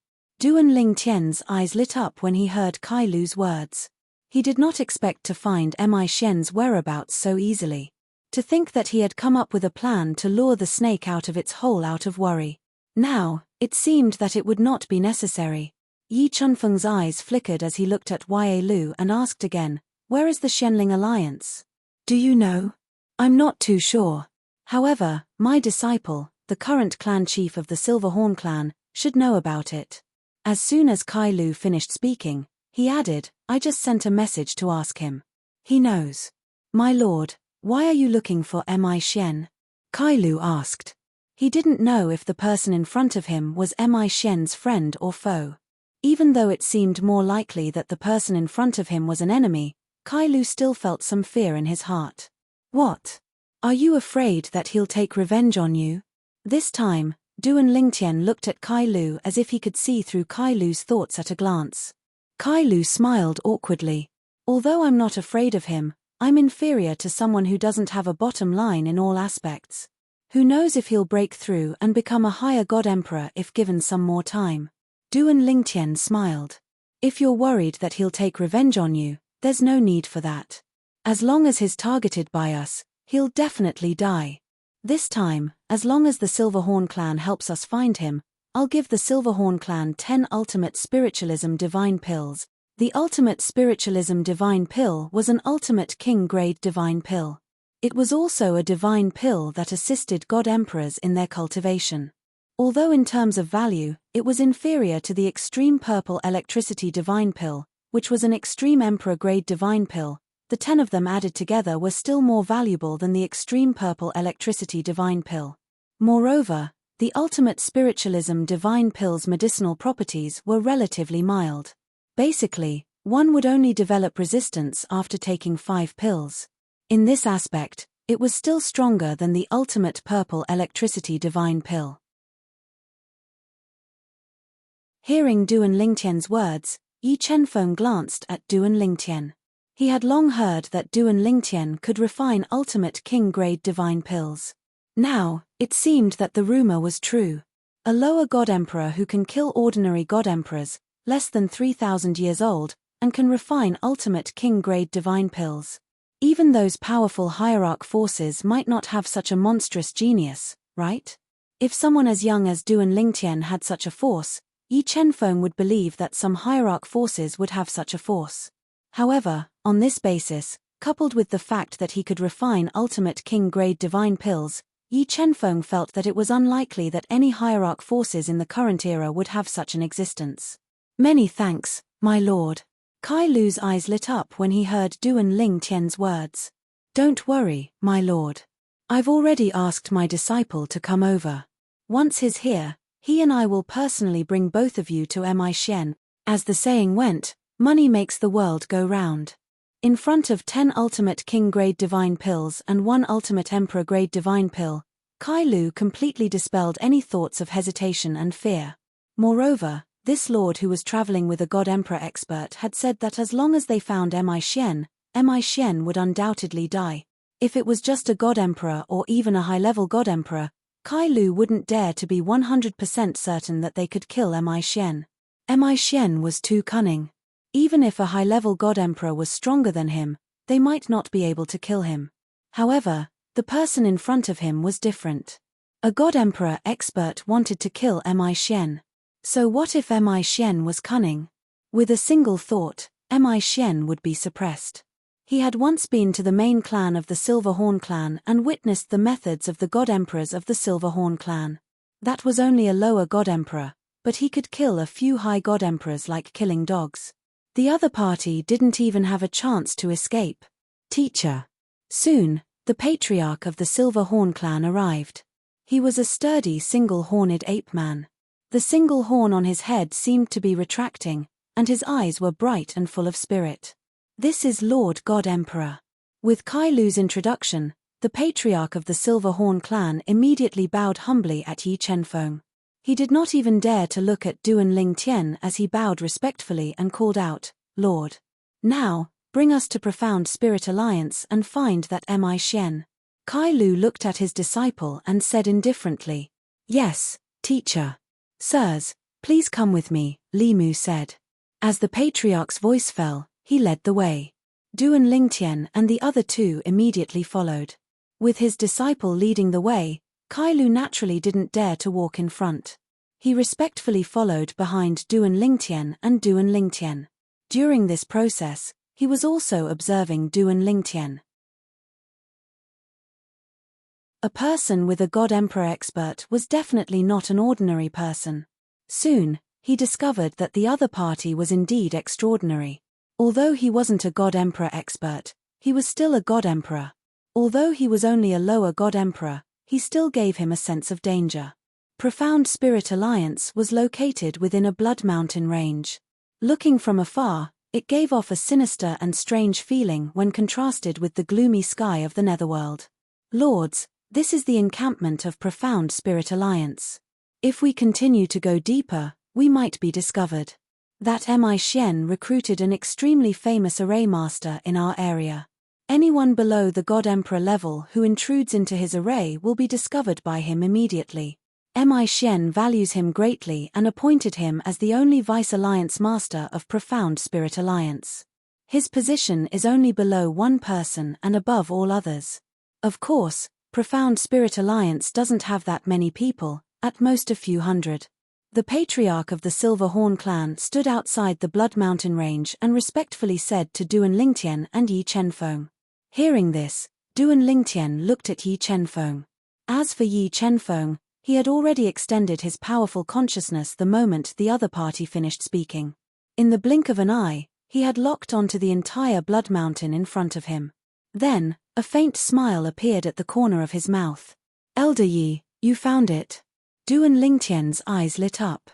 Duan Lingtian's eyes lit up when he heard Kai Lu's words. He did not expect to find Mi Shen's whereabouts so easily. To think that he had come up with a plan to lure the snake out of its hole out of worry. Now, it seemed that it would not be necessary. Yi Chunfeng's eyes flickered as he looked at Ye Lu and asked again, "Where is the Shenling alliance? Do you know?" "I'm not too sure. However, my disciple, the current clan chief of the Silverhorn clan, should know about it." As soon as Kai Lu finished speaking, he added, "I just sent a message to ask him. He knows." "My lord, why are you looking for Mi Shen?" Kai Lu asked. He didn't know if the person in front of him was Mi Shen's friend or foe. Even though it seemed more likely that the person in front of him was an enemy, Kai Lu still felt some fear in his heart. "What? Are you afraid that he'll take revenge on you?" This time, Duan Lingtian looked at Kai Lu as if he could see through Kai Lu's thoughts at a glance. Kai Lu smiled awkwardly. "Although I'm not afraid of him, I'm inferior to someone who doesn't have a bottom line in all aspects. Who knows if he'll break through and become a higher god emperor if given some more time." Duan Lingtian smiled. "If you're worried that he'll take revenge on you, there's no need for that. As long as he's targeted by us, he'll definitely die. This time, as long as the Silverhorn clan helps us find him, I'll give the Silverhorn clan 10 Ultimate Spiritualism Divine Pills. The Ultimate Spiritualism Divine Pill was an Ultimate King-grade Divine Pill. It was also a Divine Pill that assisted God Emperors in their cultivation. Although in terms of value, it was inferior to the Extreme Purple Electricity Divine Pill, which was an Extreme Emperor-grade Divine Pill, the 10 of them added together were still more valuable than the Extreme Purple Electricity Divine Pill. Moreover, the Ultimate Spiritualism Divine Pill's medicinal properties were relatively mild. Basically, one would only develop resistance after taking 5 pills. In this aspect, it was still stronger than the Ultimate Purple Electricity Divine Pill. Hearing Duan Lingtian's words, Yi Chenfeng glanced at Duan Lingtian. He had long heard that Duan Lingtian could refine ultimate king-grade divine pills. Now, it seemed that the rumor was true. A lower god emperor who can kill ordinary god emperors, less than 3,000 years old, and can refine ultimate king-grade divine pills. Even those powerful hierarch forces might not have such a monstrous genius, right? If someone as young as Duan Lingtian had such a force, Yi Chenfeng would believe that some hierarch forces would have such a force. However, on this basis, coupled with the fact that he could refine ultimate king-grade divine pills, Yi Chenfeng felt that it was unlikely that any hierarch forces in the current era would have such an existence. "Many thanks, my lord." Kai Lu's eyes lit up when he heard Duan Lingtian's words. "Don't worry, my lord. I've already asked my disciple to come over. Once he's here, he and I will personally bring both of you to Mi Shen. As the saying went, money makes the world go round." In front of 10 ultimate king-grade divine pills and 1 ultimate emperor-grade divine pill, Kai Lu completely dispelled any thoughts of hesitation and fear. Moreover, this lord who was traveling with a god emperor expert had said that as long as they found Mi Shen would undoubtedly die. If it was just a god emperor or even a high-level god emperor, Kai Lu wouldn't dare to be 100% certain that they could kill Mi Shen. Mi Shen was too cunning. Even if a high-level god emperor was stronger than him, they might not be able to kill him. However, the person in front of him was different. A god emperor expert wanted to kill Mi Shen. So what if Mi Shen was cunning? With a single thought, Mi Shen would be suppressed. He had once been to the main clan of the Silverhorn clan and witnessed the methods of the god emperors of the Silverhorn clan. That was only a lower god emperor, but he could kill a few high god emperors like killing dogs. The other party didn't even have a chance to escape. Teacher. Soon, the patriarch of the Silverhorn clan arrived. He was a sturdy single-horned ape man. The single horn on his head seemed to be retracting, and his eyes were bright and full of spirit. "This is Lord God Emperor." With Kai Lu's introduction, the patriarch of the Silverhorn clan immediately bowed humbly at Yi Chenfeng. He did not even dare to look at Duan Lingtian as he bowed respectfully and called out, "Lord. Now, bring us to Profound Spirit Alliance and find that Mi Shen." Kai Lu looked at his disciple and said indifferently, "Yes, teacher. Sirs, please come with me, Limu said. As the patriarch's voice fell, he led the way. Duan Lingtian and the other two immediately followed. With his disciple leading the way, Kailu naturally didn't dare to walk in front. He respectfully followed behind Duan Lingtian and Duan Lingtian. During this process, he was also observing Duan Lingtian. A person with a God Emperor expert was definitely not an ordinary person. Soon, he discovered that the other party was indeed extraordinary. Although he wasn't a God Emperor expert, he was still a God Emperor. Although he was only a lower God Emperor, he still gave him a sense of danger. Profound Spirit Alliance was located within a Blood Mountain range. Looking from afar, it gave off a sinister and strange feeling when contrasted with the gloomy sky of the Netherworld. Lords, this is the encampment of Profound Spirit Alliance. If we continue to go deeper, we might be discovered. That Mi Xian recruited an extremely famous array master in our area. Anyone below the God Emperor level who intrudes into his array will be discovered by him immediately. Mi Xian values him greatly and appointed him as the only Vice Alliance Master of Profound Spirit Alliance. His position is only below one person and above all others. Of course, Profound Spirit Alliance doesn't have that many people, at most a few hundred. The patriarch of the Silver Horn clan stood outside the Blood Mountain range and respectfully said to Duan Lingtian and Yi Chenfeng. Hearing this, Duan Lingtian looked at Yi Chenfeng. As for Yi Chenfeng, he had already extended his powerful consciousness the moment the other party finished speaking. In the blink of an eye, he had locked onto the entire Blood Mountain in front of him. Then, a faint smile appeared at the corner of his mouth. Elder Yi, you found it. Duan Lingtian's eyes lit up.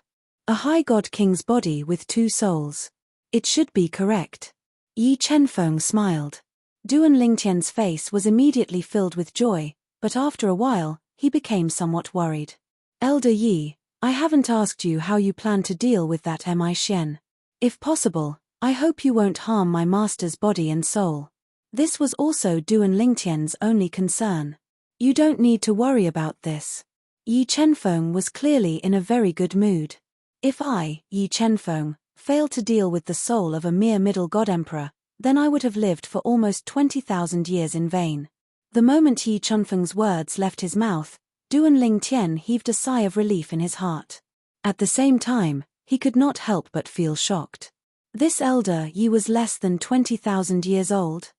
A high god king's body with two souls. It should be correct. Yi Chenfeng smiled. Duan Lingtian's face was immediately filled with joy, but after a while, he became somewhat worried. Elder Yi, I haven't asked you how you plan to deal with that Mi Xian. If possible, I hope you won't harm my master's body and soul. This was also Duan Lingtian's only concern. You don't need to worry about this. Yi Chenfeng was clearly in a very good mood. If I, Yi Chenfeng, failed to deal with the soul of a mere middle god emperor, then I would have lived for almost 20,000 years in vain. The moment Yi Chenfeng's words left his mouth, Duan Lingtian heaved a sigh of relief in his heart. At the same time, he could not help but feel shocked. This elder Yi was less than 20,000 years old.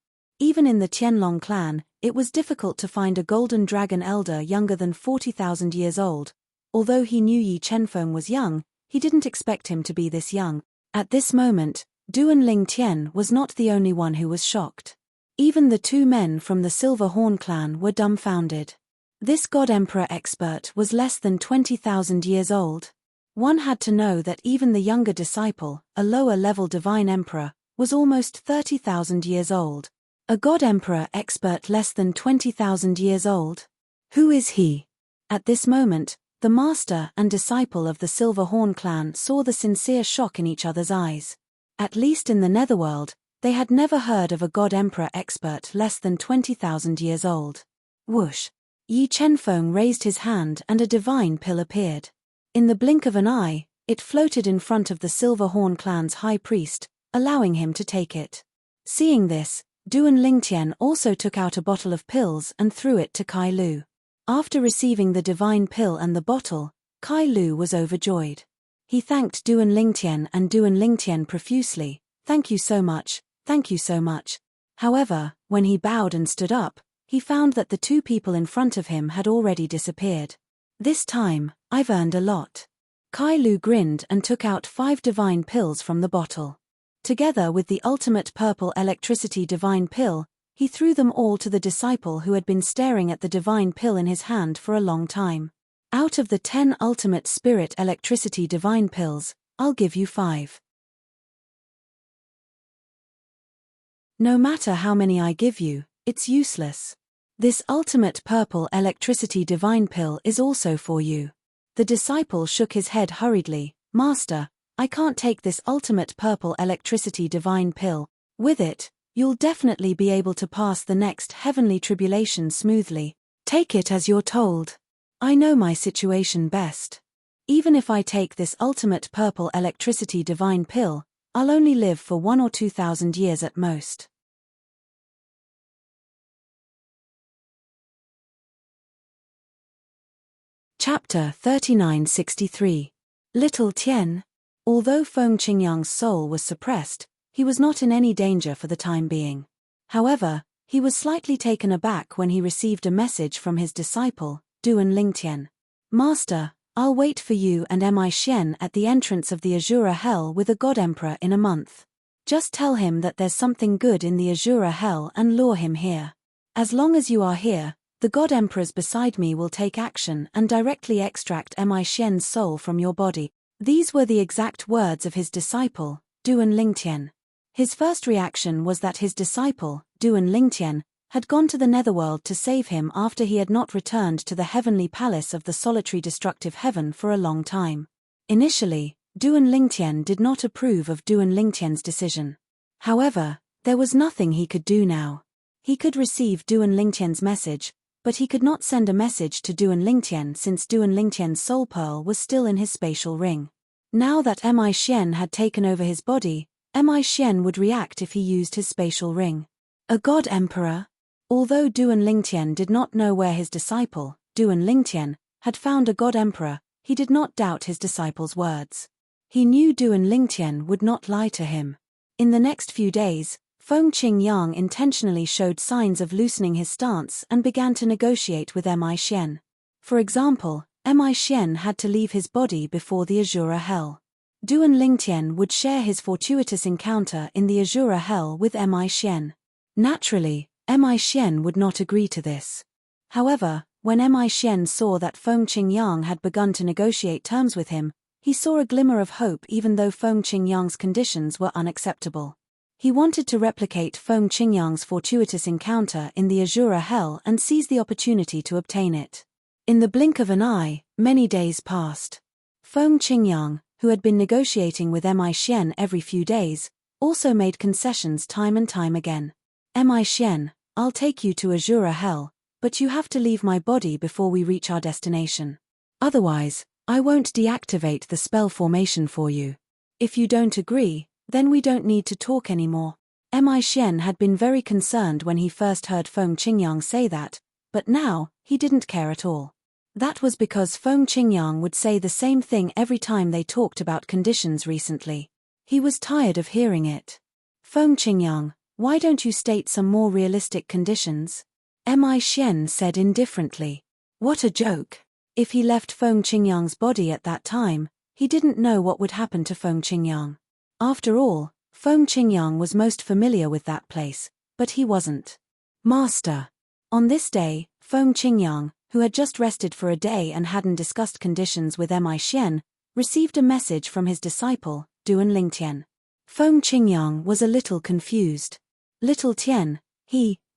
Even in the Tianlong clan, it was difficult to find a golden dragon elder younger than 40,000 years old. Although he knew Yi Chenfeng was young, he didn't expect him to be this young. At this moment, Duan Lingtian was not the only one who was shocked. Even the two men from the Silver Horn clan were dumbfounded. This God Emperor expert was less than 20,000 years old. One had to know that even the younger disciple, a lower-level Divine Emperor, was almost 30,000 years old. A God Emperor expert less than 20,000 years old? Who is he? At this moment, the master and disciple of the Silver Horn clan saw the sincere shock in each other's eyes. At least in the Netherworld, they had never heard of a God Emperor expert less than 20,000 years old. Whoosh! Yi Chenfeng raised his hand and a divine pill appeared. In the blink of an eye, it floated in front of the Silver Horn clan's high priest, allowing him to take it. Seeing this, Duan Lingtian also took out a bottle of pills and threw it to Kai Lu. After receiving the divine pill and the bottle, Kai Lu was overjoyed. He thanked Duan Lingtian and Duan Lingtian profusely. Thank you so much, thank you so much. However, when he bowed and stood up, he found that the two people in front of him had already disappeared. This time, I've earned a lot. Kai Lu grinned and took out 5 divine pills from the bottle. Together with the ultimate purple electricity divine pill, he threw them all to the disciple who had been staring at the divine pill in his hand for a long time. Out of the 10 ultimate spirit electricity divine pills, I'll give you 5. No matter how many I give you, it's useless. This ultimate purple electricity divine pill is also for you. The disciple shook his head hurriedly. Master, I can't take this ultimate purple electricity divine pill. With it, you'll definitely be able to pass the next heavenly tribulation smoothly. Take it as you're told. I know my situation best. Even if I take this ultimate purple electricity divine pill, I'll only live for 1 or 2,000 years at most. Chapter 3963. Little Tian. Although Feng Qingyang's soul was suppressed, he was not in any danger for the time being. However, he was slightly taken aback when he received a message from his disciple, Duan Lingtian. Master, I'll wait for you and Mi Xian at the entrance of the Azura Hell with the God Emperor in a month. Just tell him that there's something good in the Azura Hell and lure him here. As long as you are here, the God Emperors beside me will take action and directly extract Mi Xian's soul from your body. These were the exact words of his disciple, Duan Lingtian. His first reaction was that his disciple, Duan Lingtian, had gone to the netherworld to save him after he had not returned to the heavenly palace of the solitary destructive heaven for a long time. Initially, Duan Lingtian did not approve of Duan Lingtian's decision. However, there was nothing he could do now. He could receive Duan Lingtian's message, but he could not send a message to Duan Lingtian since Duan Lingtian's soul pearl was still in his spatial ring. Now that Mi Xian had taken over his body, Mi Xian would react if he used his spatial ring. A God Emperor? Although Duan Lingtian did not know where his disciple, Duan Lingtian, had found a God Emperor, he did not doubt his disciple's words. He knew Duan Lingtian would not lie to him. In the next few days, Feng Qingyang intentionally showed signs of loosening his stance and began to negotiate with Mi Xian. For example, Mi Xian had to leave his body before the Azura Hell. Duan Lingtian would share his fortuitous encounter in the Azura Hell with Mi Xian. Naturally, Mi Xian would not agree to this. However, when Mi Xian saw that Feng Qingyang had begun to negotiate terms with him, he saw a glimmer of hope even though Feng Qingyang's conditions were unacceptable. He wanted to replicate Feng Qingyang's fortuitous encounter in the Azura Hell and seize the opportunity to obtain it. In the blink of an eye, many days passed. Feng Qingyang, who had been negotiating with Mi Xian every few days, also made concessions time and time again. Mi Xian, I'll take you to Azura Hell, but you have to leave my body before we reach our destination. Otherwise, I won't deactivate the spell formation for you. If you don't agree, then we don't need to talk anymore. Mi Xian had been very concerned when he first heard Feng Qingyang say that, but now, he didn't care at all. That was because Feng Qingyang would say the same thing every time they talked about conditions recently. He was tired of hearing it. Feng Qingyang, why don't you state some more realistic conditions? Mi Xian said indifferently. What a joke. If he left Feng Qingyang's body at that time, he didn't know what would happen to Feng Qingyang. After all, Feng Qingyang was most familiar with that place, but he wasn't. Master. On this day, Feng Qingyang, who had just rested for a day and hadn't discussed conditions with Mi Xian, received a message from his disciple, Duan Lingtian. Feng Qingyang was a little confused. Little Tian,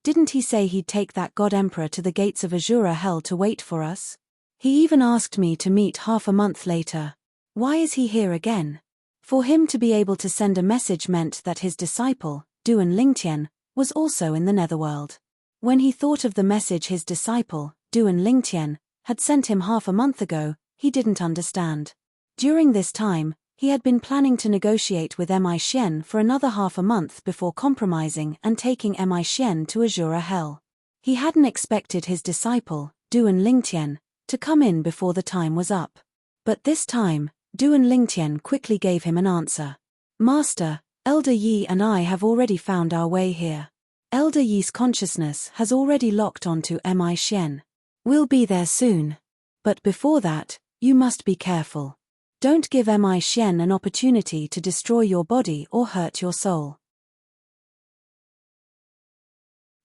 didn't he say he'd take that God Emperor to the gates of Azura Hell to wait for us? He even asked me to meet half a month later. Why is he here again? For him to be able to send a message meant that his disciple, Duan Lingtian, was also in the netherworld. When he thought of the message his disciple, Duan Lingtian, had sent him half a month ago, he didn't understand. During this time, he had been planning to negotiate with Mi Xian for another half a month before compromising and taking Mi Xian to Azura Hell. He hadn't expected his disciple, Duan Lingtian, to come in before the time was up. But this time, Duan Lingtian quickly gave him an answer. Master, Elder Yi and I have already found our way here. Elder Yi's consciousness has already locked onto Mi Xian. We'll be there soon. But before that, you must be careful. Don't give Mi Xian an opportunity to destroy your body or hurt your soul.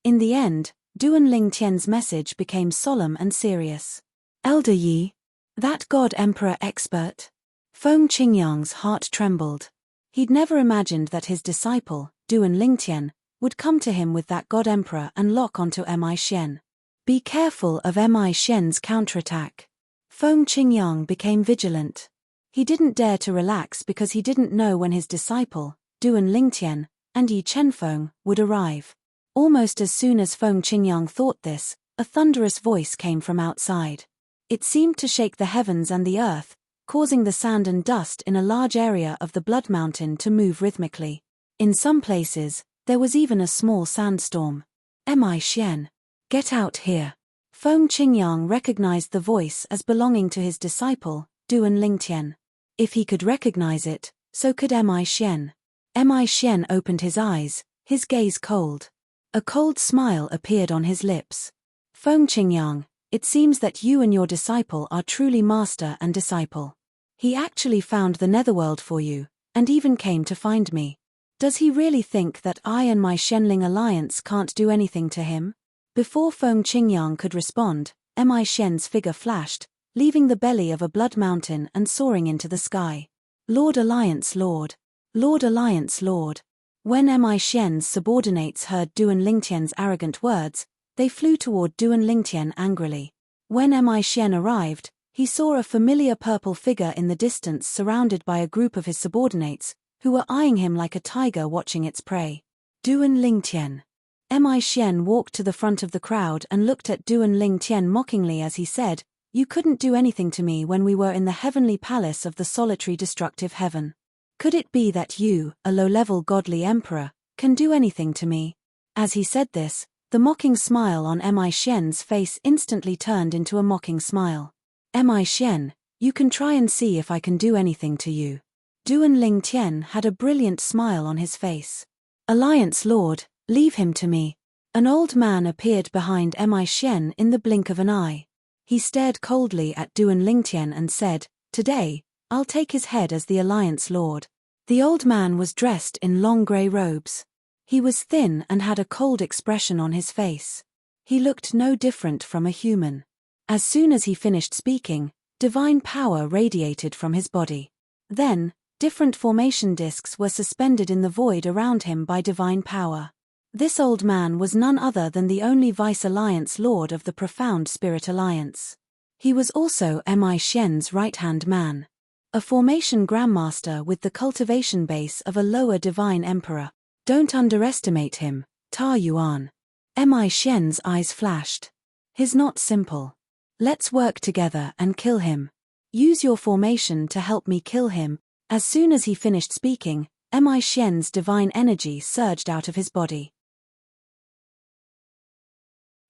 In the end, Duan Lingtian's message became solemn and serious. Elder Yi? That God Emperor expert? Feng Qingyang's heart trembled. He'd never imagined that his disciple, Duan Lingtian, would come to him with that God Emperor and lock onto Mi Xian. Be careful of Mi Xian's counterattack. Feng Qingyang became vigilant. He didn't dare to relax because he didn't know when his disciple, Duan Lingtian, and Yi Chenfeng, would arrive. Almost as soon as Feng Qingyang thought this, a thunderous voice came from outside. It seemed to shake the heavens and the earth, causing the sand and dust in a large area of the Blood Mountain to move rhythmically. In some places, there was even a small sandstorm. "Mi Xian. Get out here." Feng Qingyang recognized the voice as belonging to his disciple, Duan Lingtian. If he could recognize it, so could Mi Xian. Mi Xian opened his eyes, his gaze cold. A cold smile appeared on his lips. "Feng Qingyang, it seems that you and your disciple are truly master and disciple. He actually found the netherworld for you, and even came to find me. Does he really think that I and my Shenling alliance can't do anything to him?" Before Feng Qingyang could respond, Mi Xian's figure flashed, leaving the belly of a blood mountain and soaring into the sky. "Lord Alliance Lord! Lord Alliance Lord!" When Mi Xian's subordinates heard Duan Lingtian's arrogant words, they flew toward Duan Lingtian angrily. When Mi Xian arrived, he saw a familiar purple figure in the distance surrounded by a group of his subordinates, who were eyeing him like a tiger watching its prey. "Duan Lingtian." Mi Xian walked to the front of the crowd and looked at Duan Lingtian mockingly as he said, "You couldn't do anything to me when we were in the heavenly palace of the solitary destructive heaven. Could it be that you, a low-level godly emperor, can do anything to me?" As he said this, the mocking smile on Mi Xian's face instantly turned into a mocking smile. "Mi Xian, you can try and see if I can do anything to you." Duan Lingtian had a brilliant smile on his face. "Alliance Lord, leave him to me." An old man appeared behind Mi Xian in the blink of an eye. He stared coldly at Duan Lingtian and said, "Today, I'll take his head as the Alliance Lord." The old man was dressed in long grey robes. He was thin and had a cold expression on his face. He looked no different from a human. As soon as he finished speaking, divine power radiated from his body. Then, different formation discs were suspended in the void around him by divine power. This old man was none other than the only Vice-Alliance Lord of the Profound Spirit Alliance. He was also Mi Xian's right-hand man. A formation grandmaster with the cultivation base of a lower divine emperor. "Don't underestimate him, Ta Yuan." Mi Xian's eyes flashed. "He's not simple. Let's work together and kill him. Use your formation to help me kill him." As soon as he finished speaking, Mi Xian's divine energy surged out of his body.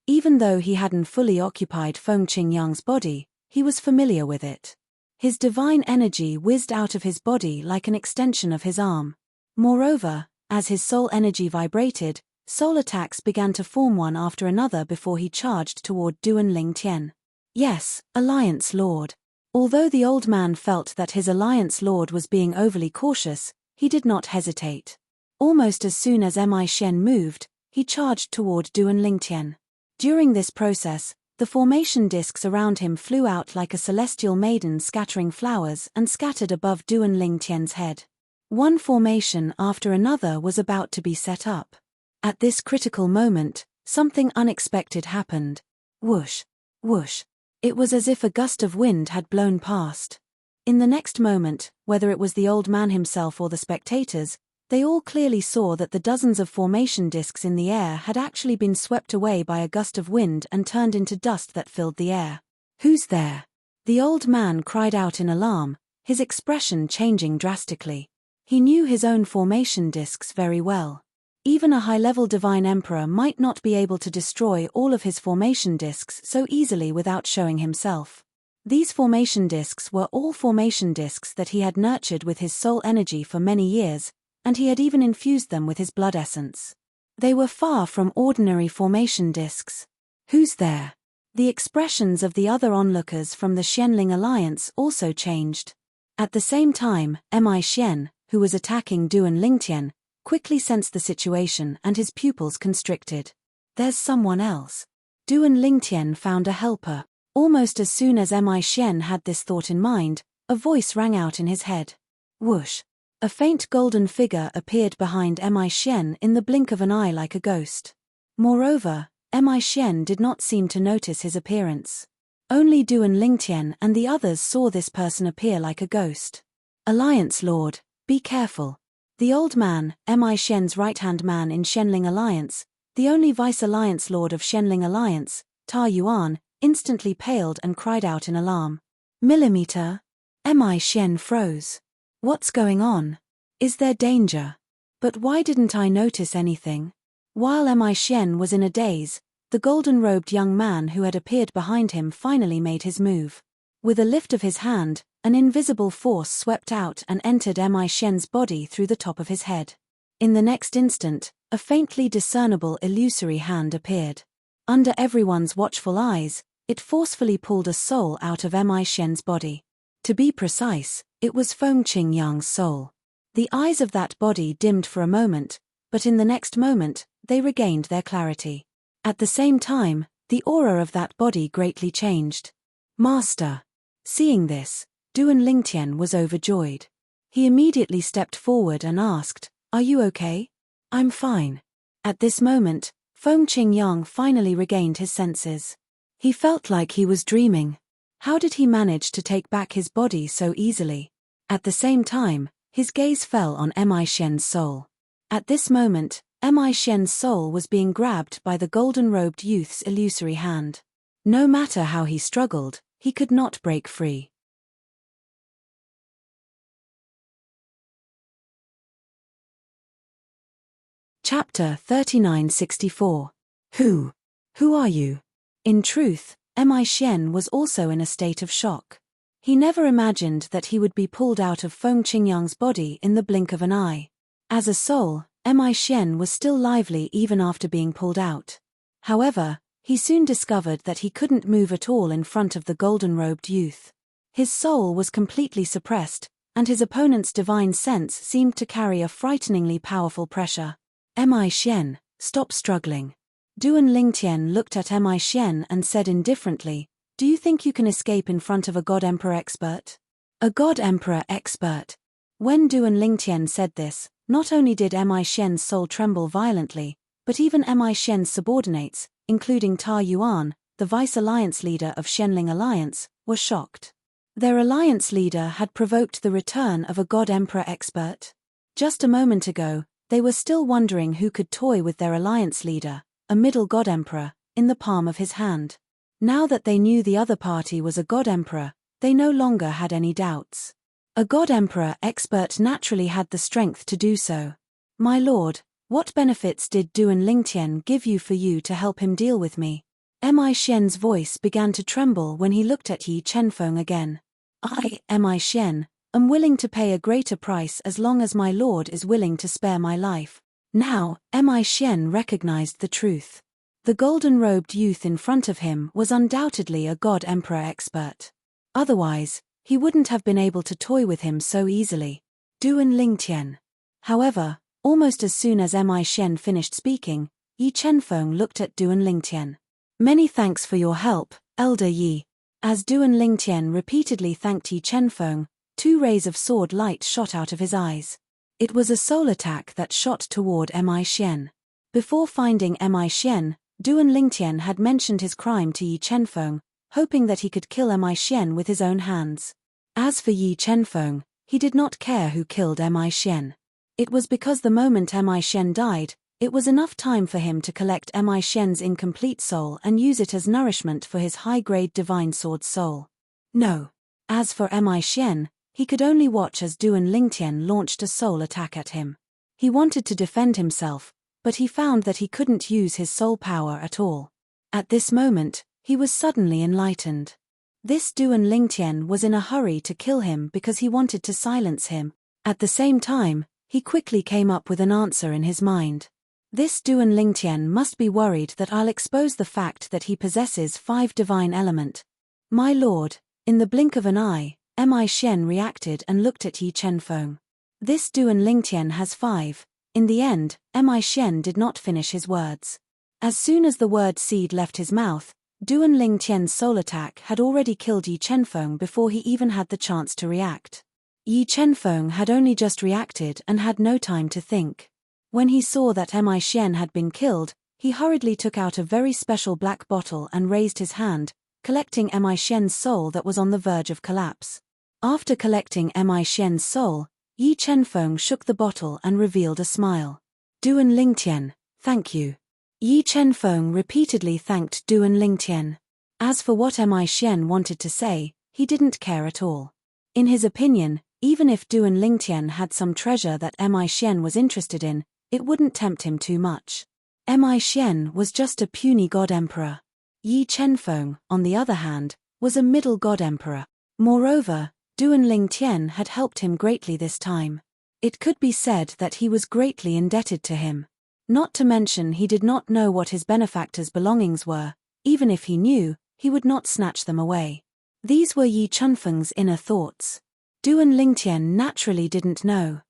Even though he hadn't fully occupied Feng Qingyang's body, he was familiar with it. His divine energy whizzed out of his body like an extension of his arm. Moreover, as his soul energy vibrated, soul attacks began to form one after another before he charged toward Duan Lingtian. "Yes, Alliance Lord." Although the old man felt that his Alliance Lord was being overly cautious, he did not hesitate. Almost as soon as Mi Xian moved, he charged toward Duan Lingtian. During this process, the formation discs around him flew out like a celestial maiden scattering flowers and scattered above Duan Lingtian's head. One formation after another was about to be set up. At this critical moment, something unexpected happened. Whoosh! Whoosh! It was as if a gust of wind had blown past. In the next moment, whether it was the old man himself or the spectators, they all clearly saw that the dozens of formation discs in the air had actually been swept away by a gust of wind and turned into dust that filled the air. "Who's there?" The old man cried out in alarm, his expression changing drastically. He knew his own formation discs very well. Even a high-level divine emperor might not be able to destroy all of his formation discs so easily without showing himself. These formation discs were all formation discs that he had nurtured with his soul energy for many years, and he had even infused them with his blood essence. They were far from ordinary formation discs. "Who's there?" The expressions of the other onlookers from the Xianling alliance also changed. At the same time, Mi Xian, who was attacking Duan Lingtian, quickly sensed the situation and his pupils constricted. "There's someone else." Duan Lingtian found a helper. Almost as soon as Mi Xian had this thought in mind, a voice rang out in his head. Whoosh! A faint golden figure appeared behind Mi Xian in the blink of an eye like a ghost. Moreover, Mi Xian did not seem to notice his appearance. Only Duan Lingtian and the others saw this person appear like a ghost. "Alliance Lord, be careful." The old man, Mi Xian's right-hand man in Xianling Alliance, the only Vice-Alliance Lord of Xianling Alliance, Ta Yuan, instantly paled and cried out in alarm. "Millimeter?" Mi Xian froze. What's going on? Is there danger? But why didn't I notice anything? While Mi Xian was in a daze, the golden-robed young man who had appeared behind him finally made his move. With a lift of his hand, an invisible force swept out and entered Mi Xian's body through the top of his head. In the next instant, a faintly discernible illusory hand appeared. Under everyone's watchful eyes, it forcefully pulled a soul out of Mi Xian's body. To be precise, it was Feng Qingyang's soul. The eyes of that body dimmed for a moment, but in the next moment, they regained their clarity. At the same time, the aura of that body greatly changed. Master. Seeing this, Duan Lingtian was overjoyed. He immediately stepped forward and asked, "Are you okay?" "I'm fine." At this moment, Feng Qingyang finally regained his senses. He felt like he was dreaming. How did he manage to take back his body so easily? At the same time, his gaze fell on Mi Xian's soul. At this moment, Mi Xian's soul was being grabbed by the golden-robed youth's illusory hand. No matter how he struggled, he could not break free. Chapter 3964. Who are you? In truth, Mi Xian was also in a state of shock. He never imagined that he would be pulled out of Feng Qingyang's body in the blink of an eye. As a soul, Mi Xian was still lively even after being pulled out. However, he soon discovered that he couldn't move at all in front of the golden-robed youth. His soul was completely suppressed, and his opponent's divine sense seemed to carry a frighteningly powerful pressure. Mi Xian, stop struggling. Duan Lingtian looked at Mi Xian and said indifferently, "Do you think you can escape in front of a God Emperor expert?" A God Emperor expert. When Duan Lingtian said this, not only did Mi Xian's soul tremble violently, but even Mi Xian's subordinates, including Ta Yuan, the vice-alliance leader of Xianling Alliance, were shocked. Their alliance leader had provoked the return of a God Emperor expert. Just a moment ago, they were still wondering who could toy with their alliance leader, a middle God Emperor, in the palm of his hand. Now that they knew the other party was a God Emperor, they no longer had any doubts. A God Emperor expert naturally had the strength to do so. "My lord, what benefits did Duan Lingtian give you for you to help him deal with me?" Mi Xian's voice began to tremble when he looked at Yi Chenfeng again. "I, Mi Xian, am willing to pay a greater price as long as my lord is willing to spare my life." Now, Mi Xian recognized the truth. The golden-robed youth in front of him was undoubtedly a God Emperor expert. Otherwise, he wouldn't have been able to toy with him so easily. Duan Lingtian. However, almost as soon as Mi Xian finished speaking, Yi Chenfeng looked at Duan Lingtian. "Many thanks for your help, Elder Yi." As Duan Lingtian repeatedly thanked Yi Chenfeng, 2 rays of sword light shot out of his eyes. It was a soul attack that shot toward Mi Xian. Before finding Mi Xian, Duan Lingtian had mentioned his crime to Yi Chenfeng, hoping that he could kill Mi Xian with his own hands. As for Yi Chenfeng, he did not care who killed Mi Xian. It was because the moment Mi Xian died, it was enough time for him to collect Mi Xian's incomplete soul and use it as nourishment for his high-grade divine sword soul. No. As for Mi Xian, he could only watch as Duan Lingtian launched a soul attack at him. He wanted to defend himself, but he found that he couldn't use his soul power at all. At this moment, he was suddenly enlightened. This Duan Lingtian was in a hurry to kill him because he wanted to silence him. At the same time, he quickly came up with an answer in his mind. This Duan Lingtian must be worried that I'll expose the fact that he possesses 5 divine element. My lord, in the blink of an eye, Mi Xian reacted and looked at Yi Chenfeng. This Duan Lingtian has 5. In the end, Mi Xian did not finish his words. As soon as the word seed left his mouth, Duan Lingtian's soul attack had already killed Yi Chenfeng before he even had the chance to react. Yi Chenfeng had only just reacted and had no time to think. When he saw that Mi Xian had been killed, he hurriedly took out a very special black bottle and raised his hand, collecting Mi Xian's soul that was on the verge of collapse. After collecting Mi Xian's soul, Yi Chenfeng shook the bottle and revealed a smile. "Duan Lingtian, thank you." Yi Chenfeng repeatedly thanked Duan Lingtian. As for what Mi Xian wanted to say, he didn't care at all. In his opinion, even if Duan Lingtian had some treasure that Mi Xian was interested in, it wouldn't tempt him too much. Mi Xian was just a puny god-emperor. Yi Chenfeng, on the other hand, was a middle god-emperor. Moreover, Duan Lingtian had helped him greatly this time. It could be said that he was greatly indebted to him. Not to mention he did not know what his benefactor's belongings were. Even if he knew, he would not snatch them away. These were Yi Chenfeng's inner thoughts. Duan Lingtian naturally didn't know.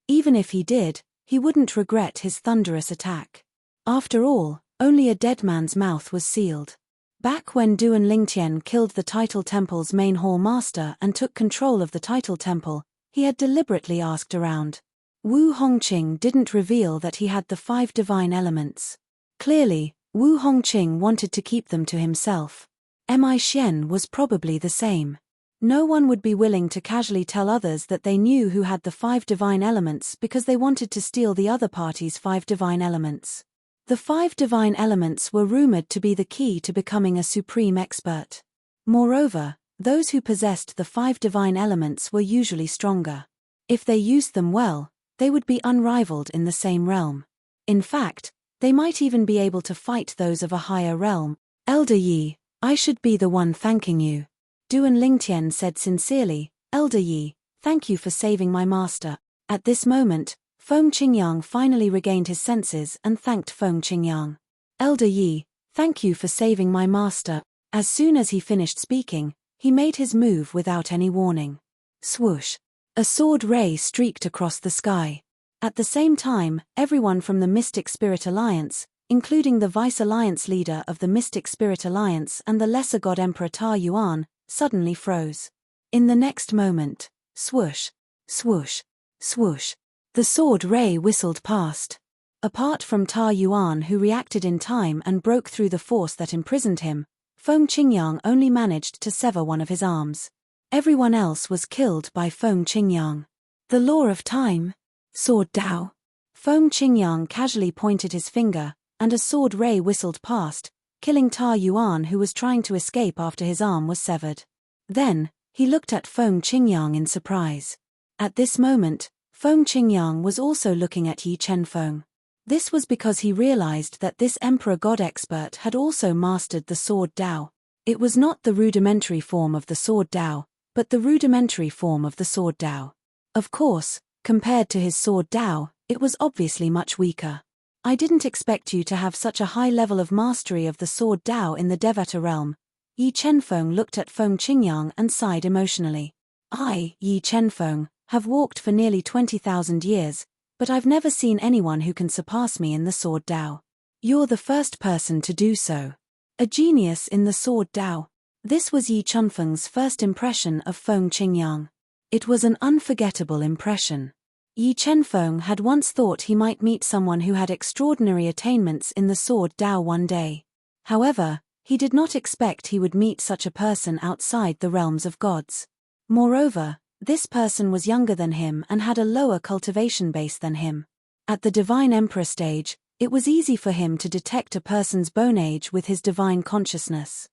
Even if he did, he wouldn't regret his thunderous attack. After all, only a dead man's mouth was sealed. Back when Duan Lingtian killed the Title Temple's main hall master and took control of the Title Temple, he had deliberately asked around. Wu Hongqing didn't reveal that he had the 5 divine elements. Clearly, Wu Hongqing wanted to keep them to himself. Mi Xian was probably the same. No one would be willing to casually tell others that they knew who had the 5 divine elements because they wanted to steal the other party's 5 divine elements. The 5 divine elements were rumored to be the key to becoming a supreme expert. Moreover, those who possessed the 5 divine elements were usually stronger. If they used them well, they would be unrivaled in the same realm. In fact, they might even be able to fight those of a higher realm. Elder Yi, I should be the one thanking you. Duan Lingtian said sincerely, Elder Yi, thank you for saving my master. At this moment, Feng Qingyang finally regained his senses and thanked Feng Qingyang. Elder Yi, thank you for saving my master. As soon as he finished speaking, he made his move without any warning. Swoosh! A sword ray streaked across the sky. At the same time, everyone from the Mystic Spirit Alliance, including the Vice Alliance leader of the Mystic Spirit Alliance and the Lesser God Emperor Ta Yuan, suddenly froze. In the next moment, swoosh, swoosh, swoosh, the sword ray whistled past. Apart from Ta Yuan, who reacted in time and broke through the force that imprisoned him, Feng Qingyang only managed to sever one of his arms. Everyone else was killed by Feng Qingyang. The law of time. Sword Dao. Feng Qingyang casually pointed his finger, and a sword ray whistled past, killing Ta Yuan, who was trying to escape after his arm was severed. Then, he looked at Feng Qingyang in surprise. At this moment, Feng Qingyang was also looking at Yi Chenfeng. This was because he realized that this Emperor God expert had also mastered the Sword Dao. It was not the rudimentary form of the Sword Dao, but the rudimentary form of the Sword Dao. Of course, compared to his Sword Dao, it was obviously much weaker. I didn't expect you to have such a high level of mastery of the Sword Dao in the Devata realm. Yi Chenfeng looked at Feng Qingyang and sighed emotionally. I, Yi Chenfeng, have walked for nearly 20,000 years, but I've never seen anyone who can surpass me in the Sword Dao. You're the first person to do so. A genius in the Sword Dao. This was Yi Chenfeng's first impression of Feng Qingyang. It was an unforgettable impression. Yi Chenfeng had once thought he might meet someone who had extraordinary attainments in the Sword Dao one day. However, he did not expect he would meet such a person outside the realms of gods. Moreover, this person was younger than him and had a lower cultivation base than him. At the Divine Emperor stage, it was easy for him to detect a person's bone age with his divine consciousness.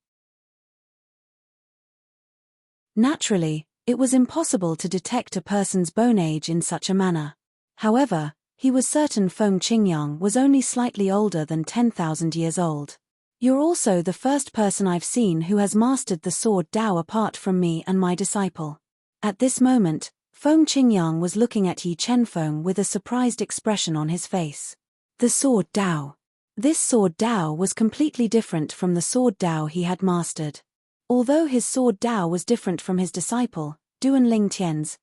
Naturally, it was impossible to detect a person's bone age in such a manner. However, he was certain Feng Qingyang was only slightly older than 10,000 years old. You're also the first person I've seen who has mastered the Sword Dao apart from me and my disciple. At this moment, Feng Qingyang was looking at Yi Chenfeng with a surprised expression on his face. The Sword Dao. This Sword Dao was completely different from the Sword Dao he had mastered. Although his Sword Dao was different from his disciple, Duan Lingtian's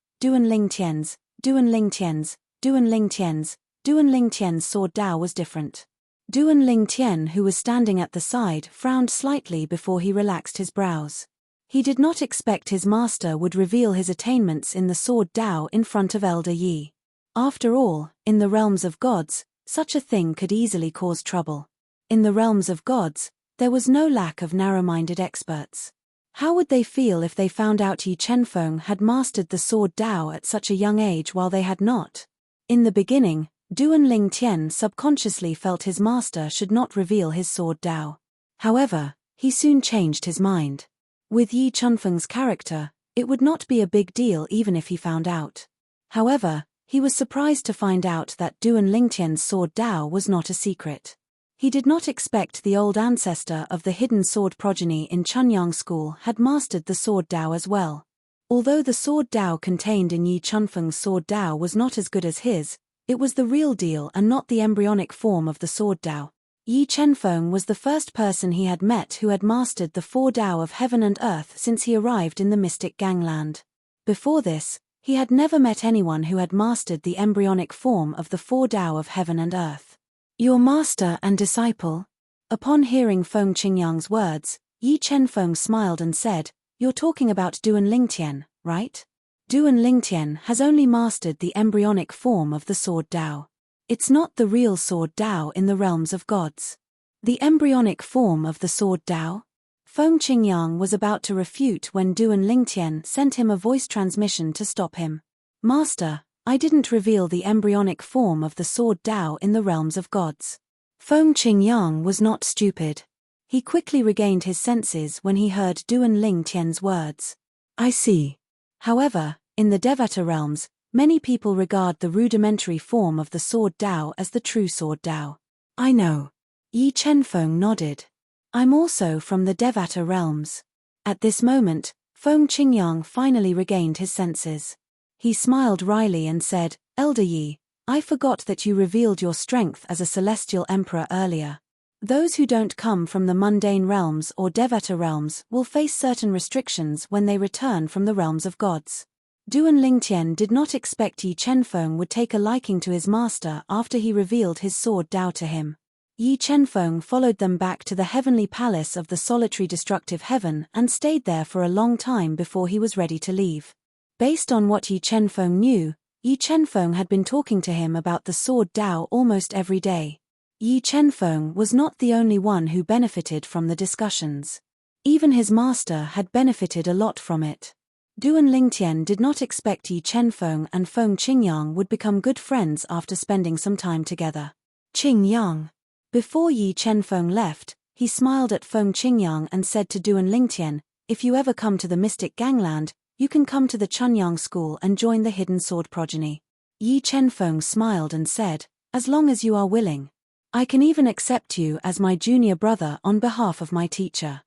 Sword Dao was different. Duan Lingtian, who was standing at the side, frowned slightly before he relaxed his brows. He did not expect his master would reveal his attainments in the Sword Dao in front of Elder Yi. After all, in the realms of gods, such a thing could easily cause trouble. In the realms of gods, there was no lack of narrow-minded experts. How would they feel if they found out Yi Chenfeng had mastered the Sword Dao at such a young age while they had not? In the beginning, Duan Lingtian subconsciously felt his master should not reveal his Sword Dao. However, he soon changed his mind. With Yi Chunfeng's character, it would not be a big deal even if he found out. However, he was surprised to find out that Duan Lingtian's sword Dao was not a secret. He did not expect the old ancestor of the hidden sword progeny in Chunyang School had mastered the sword Dao as well. Although the sword Dao contained in Yi Chunfeng's sword Dao was not as good as his, it was the real deal and not the embryonic form of the sword Dao. Yi Chenfeng was the first person he had met who had mastered the four Dao of heaven and earth since he arrived in the mystic gangland. Before this, he had never met anyone who had mastered the embryonic form of the four Dao of heaven and earth. Your master and disciple? Upon hearing Feng Qingyang's words, Yi Chenfeng smiled and said, "You're talking about Duan Lingtian, right? Duan Lingtian has only mastered the embryonic form of the sword Dao. It's not the real sword Dao in the realms of gods." The embryonic form of the sword Dao? Feng Qingyang was about to refute when Duan Lingtian sent him a voice transmission to stop him. "Master, I didn't reveal the embryonic form of the sword Dao in the realms of gods." Feng Qingyang was not stupid. He quickly regained his senses when he heard Duan Lingtian's words. "I see. However, in the Devata realms, many people regard the rudimentary form of the sword Dao as the true sword Dao." "I know." Yi Chenfeng nodded. "I'm also from the Devata realms." At this moment, Feng Qingyang finally regained his senses. He smiled wryly and said, "Elder Yi, I forgot that you revealed your strength as a celestial emperor earlier. Those who don't come from the mundane realms or Devata realms will face certain restrictions when they return from the realms of gods." Duan Lingtian did not expect Yi Chenfeng would take a liking to his master after he revealed his sword Dao to him. Yi Chenfeng followed them back to the heavenly palace of the solitary destructive heaven and stayed there for a long time before he was ready to leave. Based on what Yi Chenfeng knew, Yi Chenfeng had been talking to him about the sword Dao almost every day. Yi Chenfeng was not the only one who benefited from the discussions. Even his master had benefited a lot from it. Duan Lingtian did not expect Yi Chenfeng and Feng Qingyang would become good friends after spending some time together. "Qingyang." Before Yi Chenfeng left, he smiled at Feng Qingyang and said to Duan Lingtian, "If you ever come to the mystic gangland, you can come to the Chunyang School and join the hidden sword progeny." Yi Chenfeng smiled and said, "As long as you are willing. I can even accept you as my junior brother on behalf of my teacher."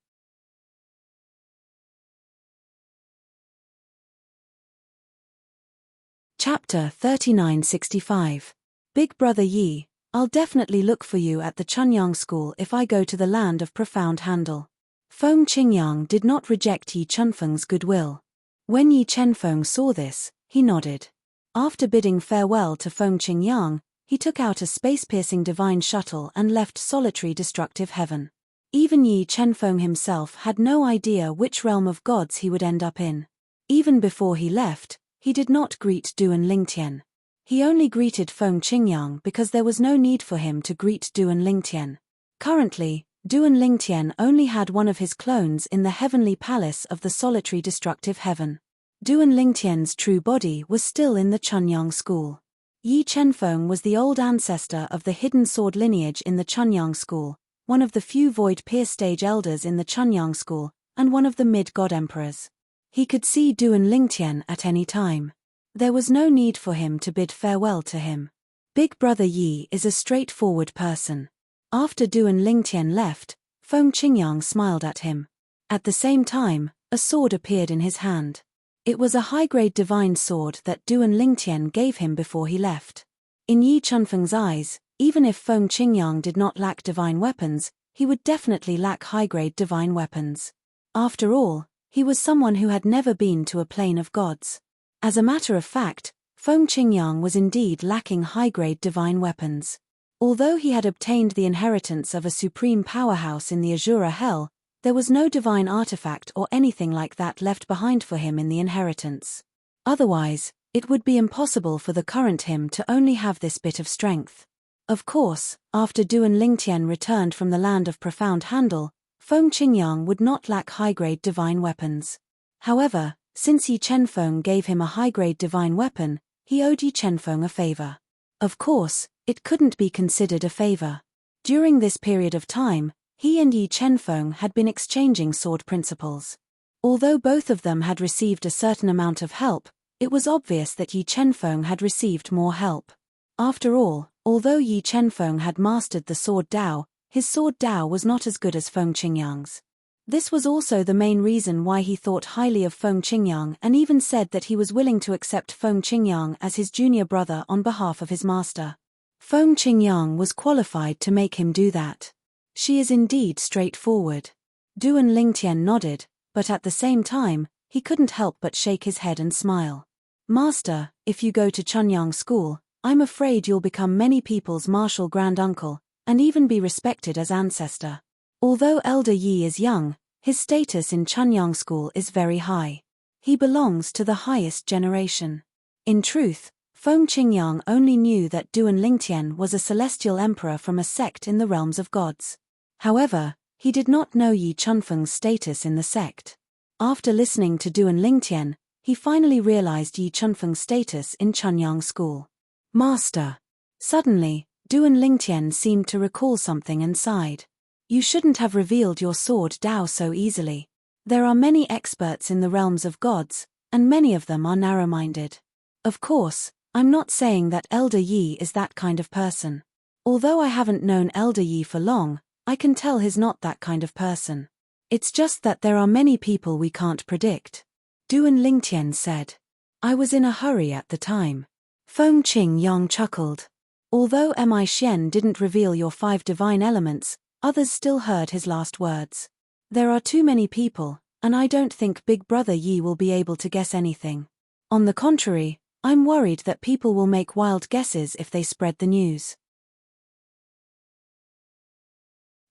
Chapter 3965. Big Brother Yi, I'll definitely look for you at the Chunyang School if I go to the land of profound handle. Feng Qingyang did not reject Yi Chenfeng's goodwill. When Yi Chenfeng saw this, he nodded. After bidding farewell to Feng Qingyang, he took out a space-piercing divine shuttle and left solitary destructive heaven. Even Yi Chenfeng himself had no idea which realm of gods he would end up in. Even before he left, he did not greet Duan Lingtian. He only greeted Feng Qingyang because there was no need for him to greet Duan Lingtian. Currently, Duan Lingtian only had one of his clones in the heavenly palace of the solitary destructive heaven. Duan Lingtian's true body was still in the Chunyang School. Yi Chenfeng was the old ancestor of the hidden sword lineage in the Chunyang School, one of the few void pierce stage elders in the Chunyang School, and one of the mid-god emperors. He could see Duan Lingtian at any time. There was no need for him to bid farewell to him. Big Brother Yi is a straightforward person. After Duan Lingtian left, Feng Qingyang smiled at him. At the same time, a sword appeared in his hand. It was a high-grade divine sword that Duan Lingtian gave him before he left. In Yi Chunfeng's eyes, even if Feng Qingyang did not lack divine weapons, he would definitely lack high-grade divine weapons. After all, he was someone who had never been to a plane of gods. As a matter of fact, Feng Qingyang was indeed lacking high-grade divine weapons. Although he had obtained the inheritance of a supreme powerhouse in the Azura Hell, there was no divine artifact or anything like that left behind for him in the inheritance. Otherwise, it would be impossible for the current him to only have this bit of strength. Of course, after Duan Lingtian returned from the land of profound handle, Feng Qingyang would not lack high-grade divine weapons. However, since Yi Chenfeng gave him a high-grade divine weapon, he owed Yi Chenfeng a favor. Of course, it couldn't be considered a favor. During this period of time, he and Yi Chenfeng had been exchanging sword principles. Although both of them had received a certain amount of help, it was obvious that Yi Chenfeng had received more help. After all, although Yi Chenfeng had mastered the sword Dao, his sword Dao was not as good as Feng Qingyang's. This was also the main reason why he thought highly of Feng Qingyang and even said that he was willing to accept Feng Qingyang as his junior brother on behalf of his master. Feng Qingyang was qualified to make him do that. She is indeed straightforward. Duan Lingtian nodded, but at the same time, he couldn't help but shake his head and smile. Master, if you go to Chunyang School, I'm afraid you'll become many people's martial granduncle, and even be respected as ancestor. Although Elder Yi is young, his status in Chunyang School is very high. He belongs to the highest generation. In truth, Feng Qingyang only knew that Duan Lingtian was a celestial emperor from a sect in the realms of gods. However, he did not know Yi Chenfeng's status in the sect. After listening to Duan Lingtian, he finally realized Yi Chenfeng's status in Chunyang School. Master. Suddenly, Duan Lingtian seemed to recall something and sighed. You shouldn't have revealed your sword Dao so easily. There are many experts in the realms of gods, and many of them are narrow-minded. Of course, I'm not saying that Elder Yi is that kind of person. Although I haven't known Elder Yi for long, I can tell he's not that kind of person. It's just that there are many people we can't predict. Duan Lingtian said. I was in a hurry at the time. Feng Qingyang chuckled. Although Mi Xian didn't reveal your 5 divine elements, others still heard his last words. There are too many people, and I don't think Big Brother Yi will be able to guess anything. On the contrary, I'm worried that people will make wild guesses if they spread the news.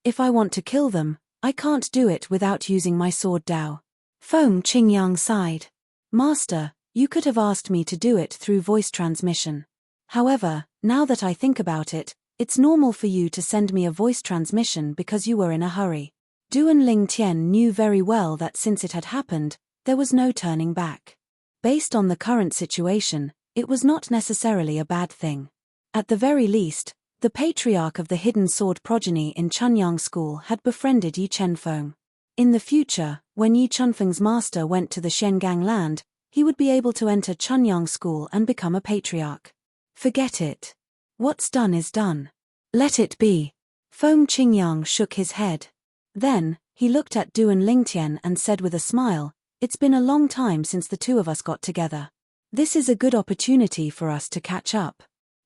If I want to kill them, I can't do it without using my sword Dao. Feng Qingyang sighed. Master, you could have asked me to do it through voice transmission. However, now that I think about it, it's normal for you to send me a voice transmission because you were in a hurry. Duan Lingtian knew very well that since it had happened, there was no turning back. Based on the current situation, it was not necessarily a bad thing. At the very least, the patriarch of the hidden sword progeny in Chunyang School had befriended Yi Chenfeng. In the future, when Yi Chenfeng's master went to the Shengang land, he would be able to enter Chunyang School and become a patriarch. Forget it. What's done is done. Let it be. Feng Qingyang shook his head. Then, he looked at Duan Lingtian and said with a smile, It's been a long time since the two of us got together. This is a good opportunity for us to catch up.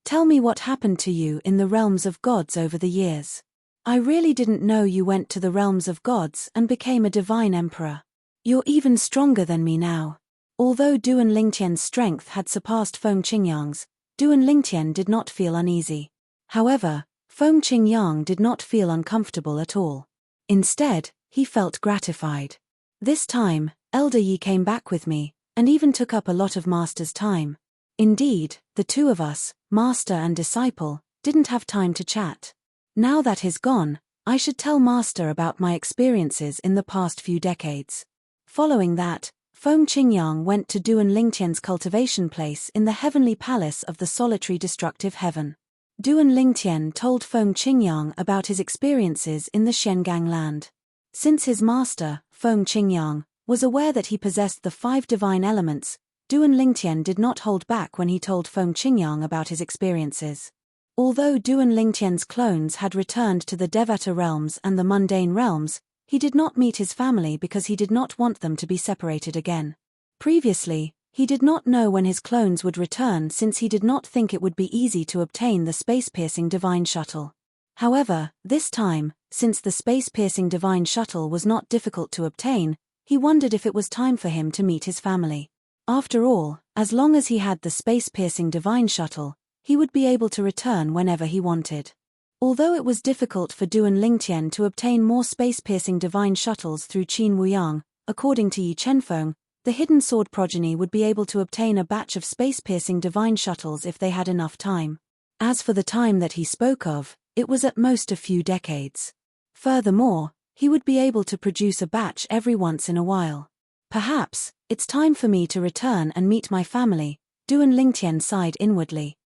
Tell me what happened to you in the realms of gods over the years. I really didn't know you went to the realms of gods and became a divine emperor. You're even stronger than me now. Although Duan Lingtian's strength had surpassed Feng Qingyang's, Duan Lingtian did not feel uneasy. However, Feng Qingyang did not feel uncomfortable at all. Instead, he felt gratified. This time, Elder Yi came back with me, and even took up a lot of Master's time. Indeed, the two of us, Master and disciple, didn't have time to chat. Now that he's gone, I should tell Master about my experiences in the past few decades. Following that, Feng Qingyang went to Duan Lingtian's cultivation place in the heavenly palace of the solitary destructive heaven. Duan Lingtian told Feng Qingyang about his experiences in the Shengang land. Since his master, Feng Qingyang, was aware that he possessed the 5 divine elements, Duan Lingtian did not hold back when he told Feng Qingyang about his experiences. Although Duan Lingtian's clones had returned to the Devata realms and the mundane realms, he did not meet his family because he did not want them to be separated again. Previously, he did not know when his clones would return since he did not think it would be easy to obtain the space-piercing divine shuttle. However, this time, since the space-piercing divine shuttle was not difficult to obtain, he wondered if it was time for him to meet his family. After all, as long as he had the space-piercing divine shuttle, he would be able to return whenever he wanted. Although it was difficult for Duan Lingtian to obtain more space-piercing divine shuttles through Qin Wuyang, according to Yi Chenfeng, the hidden sword progeny would be able to obtain a batch of space-piercing divine shuttles if they had enough time. As for the time that he spoke of, it was at most a few decades. Furthermore, he would be able to produce a batch every once in a while. Perhaps, it's time for me to return and meet my family, Duan Lingtian sighed inwardly.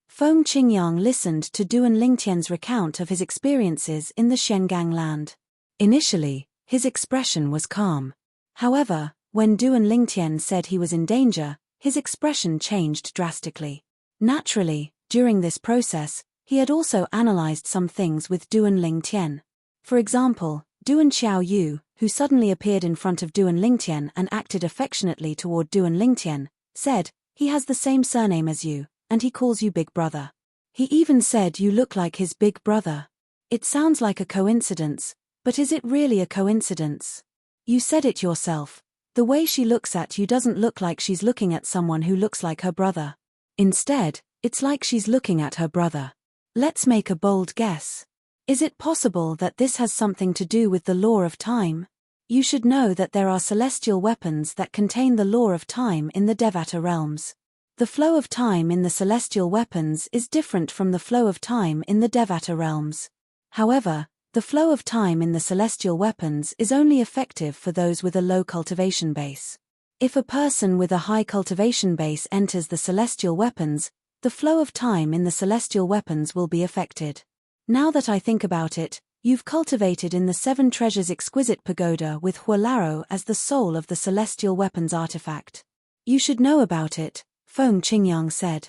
Feng Qingyang listened to Duan Lingtian's recount of his experiences in the Shengang land. Initially, His expression was calm. However, when Duan Lingtian said he was in danger, his expression changed drastically. Naturally, during this process, he had also analyzed some things with Duan Lingtian. For example, Duan Xiaoyu, who suddenly appeared in front of Duan Lingtian and acted affectionately toward Duan Lingtian, said, "He has the same surname as you, and he calls you big brother. He even said you look like his big brother." It sounds like a coincidence, but is it really a coincidence? You said it yourself. The way she looks at you doesn't look like she's looking at someone who looks like her brother. Instead, it's like she's looking at her brother. Let's make a bold guess. Is it possible that this has something to do with the law of time? You should know that there are celestial weapons that contain the law of time in the Devata realms. The flow of time in the celestial weapons is different from the flow of time in the Devata realms. However, the flow of time in the celestial weapons is only effective for those with a low cultivation base. If a person with a high cultivation base enters the celestial weapons, the flow of time in the celestial weapons will be affected. Now that I think about it, you've cultivated in the Seven Treasures Exquisite Pagoda with Huolaro as the soul of the celestial weapons artifact. You should know about it, Feng Qingyang said.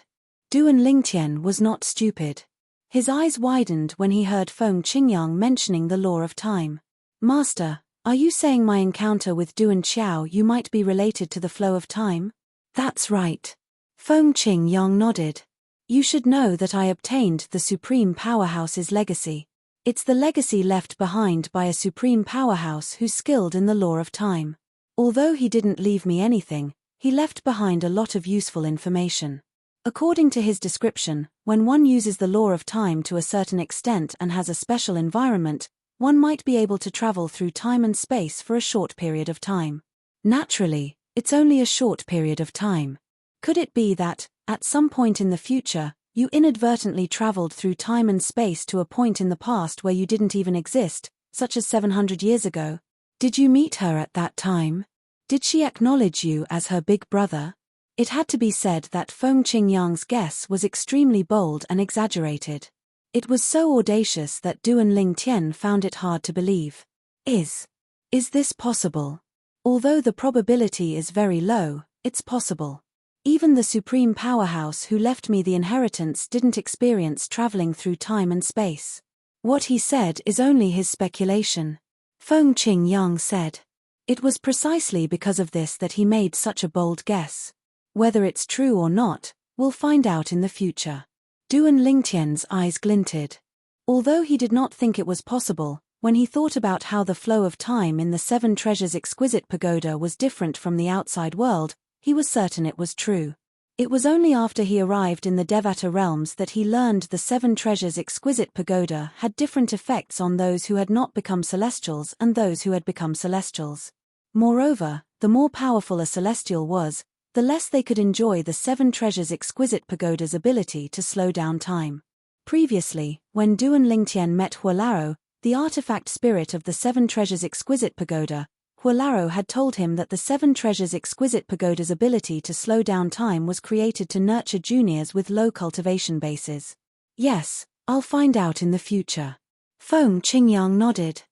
Duan Lingtian was not stupid. His eyes widened when he heard Feng Qingyang mentioning the law of time. Master, are you saying my encounter with Duan Xiaoyu might be related to the flow of time? That's right. Feng Qingyang nodded. You should know that I obtained the Supreme Powerhouse's legacy. It's the legacy left behind by a Supreme Powerhouse who's skilled in the law of time. Although he didn't leave me anything, he left behind a lot of useful information. According to his description, when one uses the law of time to a certain extent and has a special environment, one might be able to travel through time and space for a short period of time. Naturally, it's only a short period of time. Could it be that, at some point in the future, you inadvertently traveled through time and space to a point in the past where you didn't even exist, such as 700 years ago? Did you meet her at that time? Did she acknowledge you as her big brother? It had to be said that Feng Qingyang's guess was extremely bold and exaggerated. It was so audacious that Duan Lingtian found it hard to believe. Is this possible? Although the probability is very low, it's possible. Even the Supreme Powerhouse who left me the inheritance didn't experience traveling through time and space. What he said is only his speculation. Feng Qingyang said. It was precisely because of this that he made such a bold guess. Whether it's true or not, we'll find out in the future. Duan Lingtian's eyes glinted. Although he did not think it was possible, when he thought about how the flow of time in the Seven Treasures Exquisite Pagoda was different from the outside world, he was certain it was true. It was only after he arrived in the Devata realms that he learned the Seven Treasures Exquisite Pagoda had different effects on those who had not become celestials and those who had become celestials. Moreover, the more powerful a celestial was, the less they could enjoy the Seven Treasures Exquisite Pagoda's ability to slow down time. Previously, when Duan Lingtian met Huolaro, the artifact spirit of the Seven Treasures Exquisite Pagoda, Huolaro had told him that the Seven Treasures Exquisite Pagoda's ability to slow down time was created to nurture juniors with low cultivation bases. Yes, I'll find out in the future. Feng Qingyang nodded.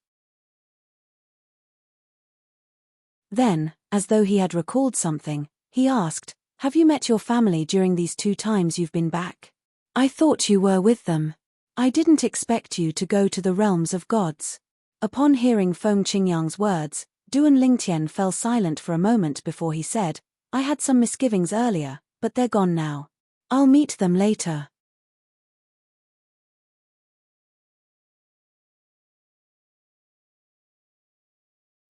Then, as though he had recalled something, he asked, "Have you met your family during these 2 times you've been back? I thought you were with them. I didn't expect you to go to the realms of gods." Upon hearing Feng Qingyang's words, Duan Lingtian fell silent for a moment before he said, "I had some misgivings earlier, but they're gone now. I'll meet them later."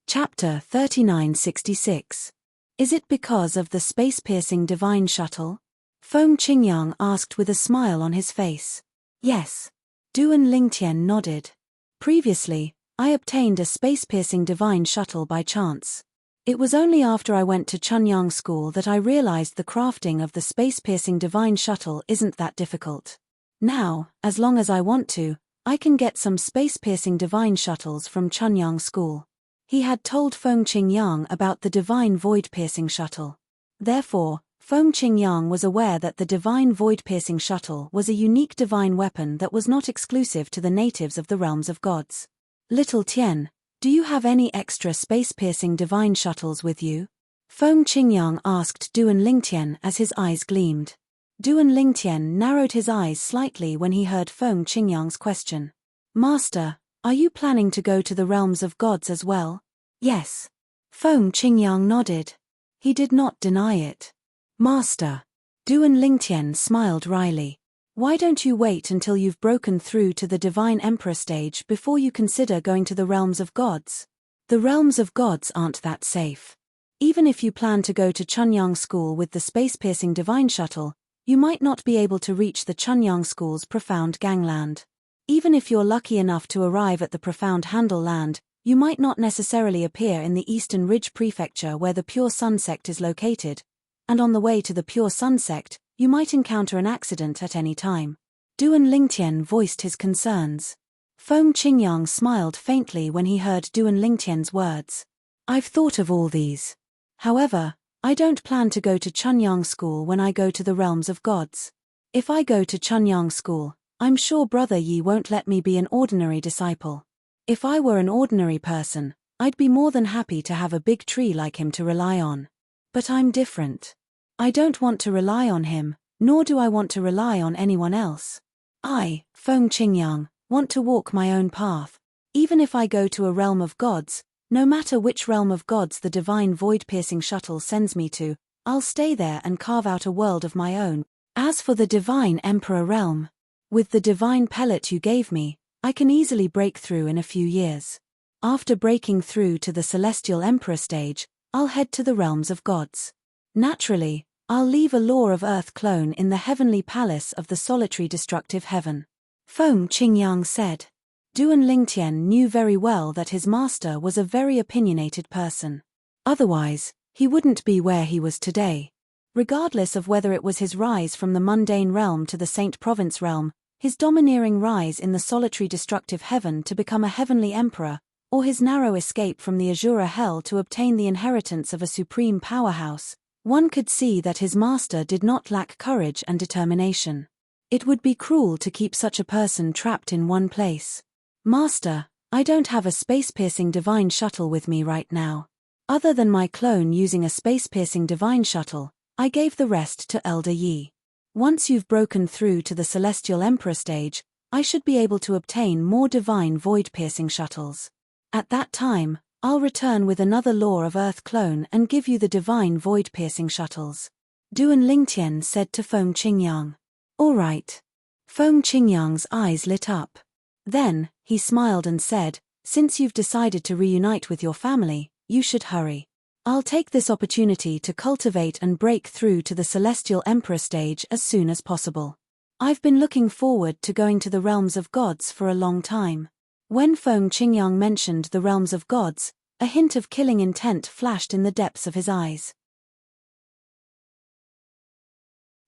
Chapter 3966. Is it because of the space-piercing divine shuttle? Feng Qingyang asked with a smile on his face. Yes. Duan Lingtian nodded. Previously, I obtained a space-piercing divine shuttle by chance. It was only after I went to Chunyang School that I realized the crafting of the space-piercing divine shuttle isn't that difficult. Now, as long as I want to, I can get some space-piercing divine shuttles from Chunyang School. He had told Feng Qingyang about the divine void-piercing shuttle. Therefore, Feng Qingyang was aware that the divine void-piercing shuttle was a unique divine weapon that was not exclusive to the natives of the realms of gods. Little Tian, Do you have any extra space-piercing divine shuttles with you? Feng Qingyang asked Duan Lingtian as his eyes gleamed. Duan Lingtian narrowed his eyes slightly when he heard Feng Qingyang's question. Master, are you planning to go to the realms of gods as well? Yes. Feng Qingyang nodded. He did not deny it. Master. Duan Lingtian smiled wryly. Why don't you wait until you've broken through to the Divine Emperor stage before you consider going to the realms of gods? The realms of gods aren't that safe. Even if you plan to go to Chunyang School with the space-piercing divine shuttle, you might not be able to reach the Chunyang School's profound gangland. Even if you're lucky enough to arrive at the profound handle land, you might not necessarily appear in the Eastern Ridge Prefecture where the Pure Sun sect is located, and on the way to the Pure Sun sect, you might encounter an accident at any time. Duan Lingtian voiced his concerns. Feng Qingyang smiled faintly when he heard Duan Lingtian's words. I've thought of all these. However, I don't plan to go to Chunyang School when I go to the realms of gods. If I go to Chunyang School, I'm sure Brother Yi won't let me be an ordinary disciple. If I were an ordinary person, I'd be more than happy to have a big tree like him to rely on. But I'm different. I don't want to rely on him, nor do I want to rely on anyone else. I, Feng Qingyang, want to walk my own path. Even if I go to a realm of gods, no matter which realm of gods the divine void-piercing shuttle sends me to, I'll stay there and carve out a world of my own. As for the divine emperor realm, with the divine pellet you gave me, I can easily break through in a few years. After breaking through to the celestial emperor stage, I'll head to the realms of gods. Naturally, I'll leave a law of earth clone in the heavenly palace of the solitary destructive heaven. Feng Qingyang said. Duan Lingtian knew very well that his master was a very opinionated person. Otherwise, he wouldn't be where he was today. Regardless of whether it was his rise from the mundane realm to the Saint Province realm, his domineering rise in the solitary destructive heaven to become a heavenly emperor, or his narrow escape from the Azura hell to obtain the inheritance of a supreme powerhouse, one could see that his master did not lack courage and determination. It would be cruel to keep such a person trapped in one place. Master, I don't have a space-piercing divine shuttle with me right now. Other than my clone using a space-piercing divine shuttle, I gave the rest to Elder Yi. Once you've broken through to the Celestial Emperor stage, I should be able to obtain more divine void-piercing shuttles. At that time, I'll return with another Law of Earth clone and give you the divine void-piercing shuttles. Duan Lingtian said to Feng Qingyang. All right. Feng Qingyang's eyes lit up. Then, he smiled and said, since you've decided to reunite with your family, you should hurry. I'll take this opportunity to cultivate and break through to the Celestial Emperor stage as soon as possible. I've been looking forward to going to the realms of gods for a long time. When Feng Qingyang mentioned the realms of gods, a hint of killing intent flashed in the depths of his eyes.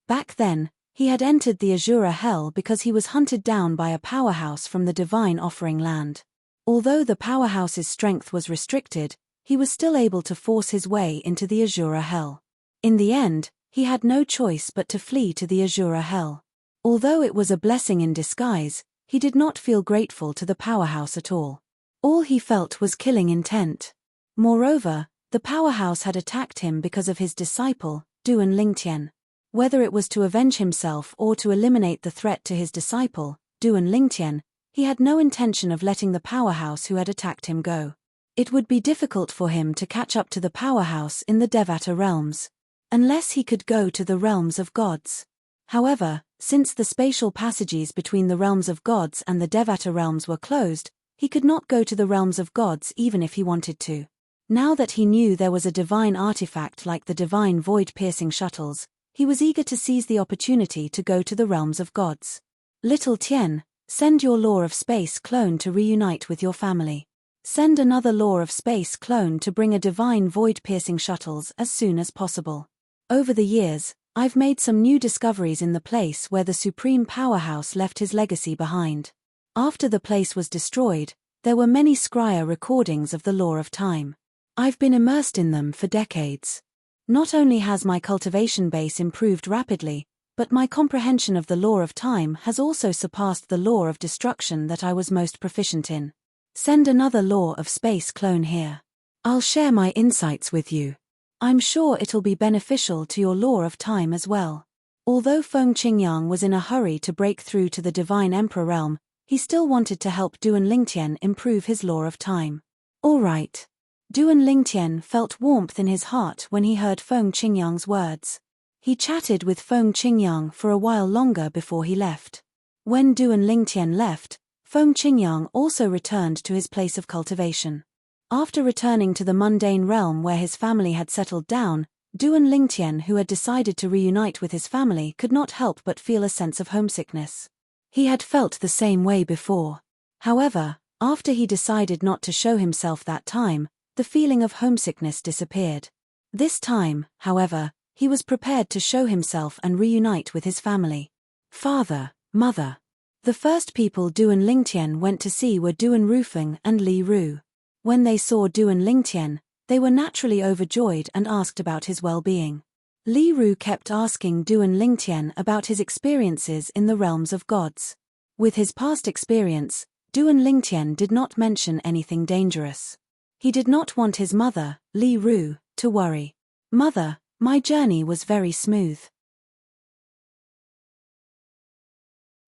Back then, he had entered the Azura Hell because he was hunted down by a powerhouse from the Divine Offering Land. Although the powerhouse's strength was restricted, he was still able to force his way into the Azura Hell. In the end, he had no choice but to flee to the Azura Hell. Although it was a blessing in disguise, he did not feel grateful to the powerhouse at all. All he felt was killing intent. Moreover, the powerhouse had attacked him because of his disciple, Duan Lingtian. Whether it was to avenge himself or to eliminate the threat to his disciple, Duan Lingtian, he had no intention of letting the powerhouse who had attacked him go. It would be difficult for him to catch up to the powerhouse in the Devata realms, unless he could go to the realms of gods. However, since the spatial passages between the realms of gods and the Devata realms were closed, he could not go to the realms of gods even if he wanted to. Now that he knew there was a divine artifact like the divine void-piercing shuttles, he was eager to seize the opportunity to go to the realms of gods. Little Tien, send your Law of Space clone to reunite with your family. Send another Law of Space clone to bring a divine void-piercing shuttles as soon as possible. Over the years, I've made some new discoveries in the place where the Supreme Powerhouse left his legacy behind. After the place was destroyed, there were many scryer recordings of the Law of Time. I've been immersed in them for decades. Not only has my cultivation base improved rapidly, but my comprehension of the Law of Time has also surpassed the Law of Destruction that I was most proficient in. Send another Law of Space clone here. I'll share my insights with you. I'm sure it'll be beneficial to your Law of Time as well. Although Feng Qingyang was in a hurry to break through to the Divine Emperor realm, he still wanted to help Duan Lingtian improve his Law of Time. All right. Duan Lingtian felt warmth in his heart when he heard Feng Qingyang's words. He chatted with Feng Qingyang for a while longer before he left. When Duan Lingtian left, Feng Qingyang also returned to his place of cultivation. After returning to the mundane realm where his family had settled down, Duan Lingtian, who had decided to reunite with his family, could not help but feel a sense of homesickness. He had felt the same way before. However, after he decided not to show himself that time, the feeling of homesickness disappeared. This time, however, he was prepared to show himself and reunite with his family. Father, mother. The first people Duan Lingtian went to see were Duan Rufeng and Li Ru. When they saw Duan Lingtian, they were naturally overjoyed and asked about his well-being. Li Ru kept asking Duan Lingtian about his experiences in the realms of gods. With his past experience, Duan Lingtian did not mention anything dangerous. He did not want his mother, Li Ru, to worry. Mother, my journey was very smooth.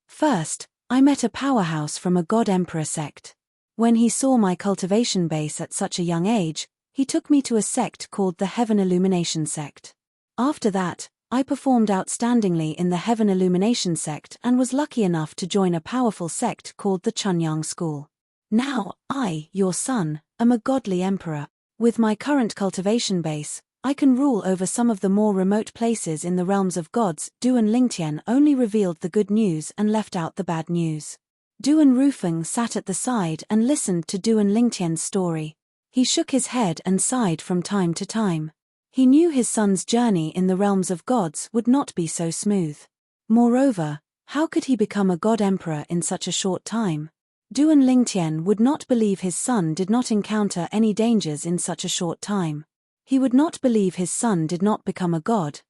First, I met a powerhouse from a God-Emperor sect. When he saw my cultivation base at such a young age, he took me to a sect called the Heaven Illumination Sect. After that, I performed outstandingly in the Heaven Illumination Sect and was lucky enough to join a powerful sect called the Chunyang School. Now, I, your son, am a godly emperor. With my current cultivation base, I can rule over some of the more remote places in the realms of gods. Duan Lingtian only revealed the good news and left out the bad news. Duan Rufeng sat at the side and listened to Duan Lingtian's story. He shook his head and sighed from time to time. He knew his son's journey in the realms of gods would not be so smooth. Moreover, how could he become a god-emperor in such a short time? Duan Lingtian would not believe his son did not encounter any dangers in such a short time. He would not believe his son did not become a god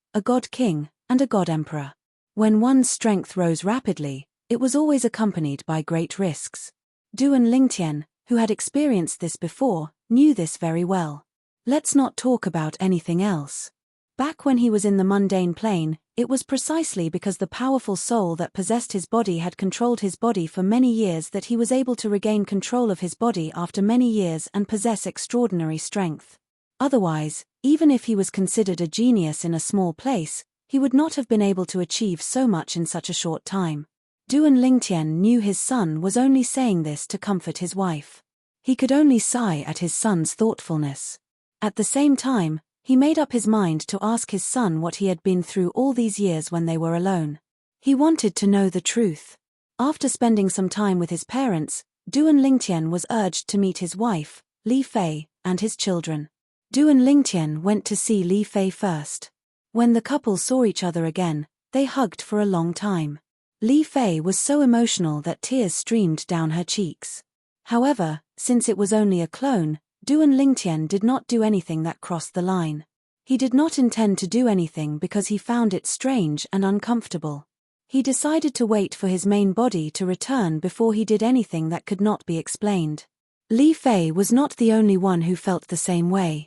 king, and a god-emperor. When one's strength rose rapidly, it was always accompanied by great risks. Duan Lingtian, who had experienced this before, knew this very well. Let's not talk about anything else. Back when he was in the mundane plane, it was precisely because the powerful soul that possessed his body had controlled his body for many years that he was able to regain control of his body after many years and possess extraordinary strength. Otherwise, even if he was considered a genius in a small place, he would not have been able to achieve so much in such a short time. Duan Lingtian knew his son was only saying this to comfort his wife. He could only sigh at his son's thoughtfulness. At the same time, he made up his mind to ask his son what he had been through all these years when they were alone. He wanted to know the truth. After spending some time with his parents, Duan Lingtian was urged to meet his wife, Li Fei, and his children. Duan Lingtian went to see Li Fei first. When the couple saw each other again, they hugged for a long time. Li Fei was so emotional that tears streamed down her cheeks. However, since it was only a clone, Duan Lingtian did not do anything that crossed the line. He did not intend to do anything because he found it strange and uncomfortable. He decided to wait for his main body to return before he did anything that could not be explained. Li Fei was not the only one who felt the same way.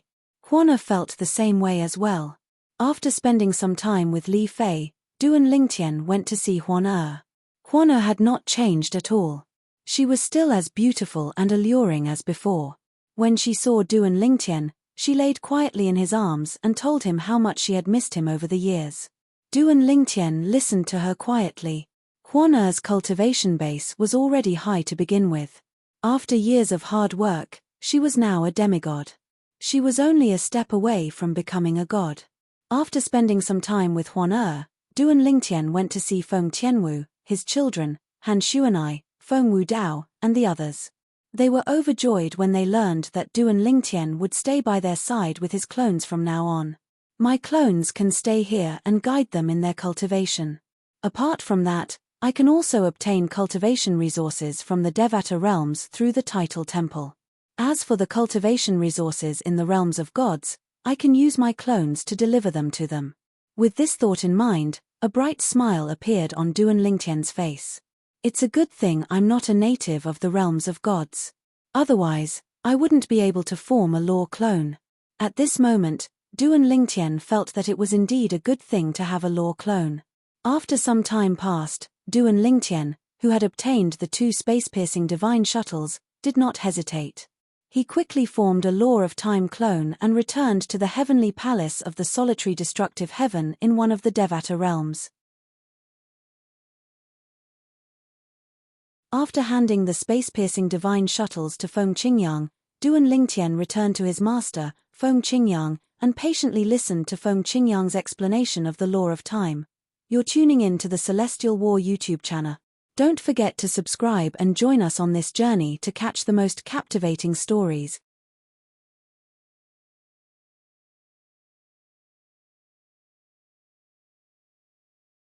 Huana felt the same way as well. After spending some time with Li Fei, Duan Lingtian went to see Huana. Huana had not changed at all. She was still as beautiful and alluring as before. When she saw Duan Lingtian, she laid quietly in his arms and told him how much she had missed him over the years. Duan Lingtian listened to her quietly. Huana's cultivation base was already high to begin with. After years of hard work, she was now a demigod. She was only a step away from becoming a god. After spending some time with Huana, Duan Lingtian went to see Feng Tianwu, his children, Han Xuanai, Feng Wudao, and the others. They were overjoyed when they learned that Duan Lingtian would stay by their side with his clones from now on. My clones can stay here and guide them in their cultivation. Apart from that, I can also obtain cultivation resources from the Devata realms through the Title Temple. As for the cultivation resources in the realms of gods, I can use my clones to deliver them to them. With this thought in mind, a bright smile appeared on Duan Lingtian's face. It's a good thing I'm not a native of the realms of gods. Otherwise, I wouldn't be able to form a law clone. At this moment, Duan Lingtian felt that it was indeed a good thing to have a law clone. After some time passed, Duan Lingtian, who had obtained the 2 space-piercing divine shuttles, did not hesitate. He quickly formed a Law of Time clone and returned to the heavenly palace of the solitary destructive heaven in one of the Devata realms. After handing the space-piercing divine shuttles to Feng Qingyang, Duan Lingtian returned to his master, Feng Qingyang, and patiently listened to Feng Qingyang's explanation of the Law of Time. You're tuning in to the Celestial War YouTube channel. Don't forget to subscribe and join us on this journey to catch the most captivating stories.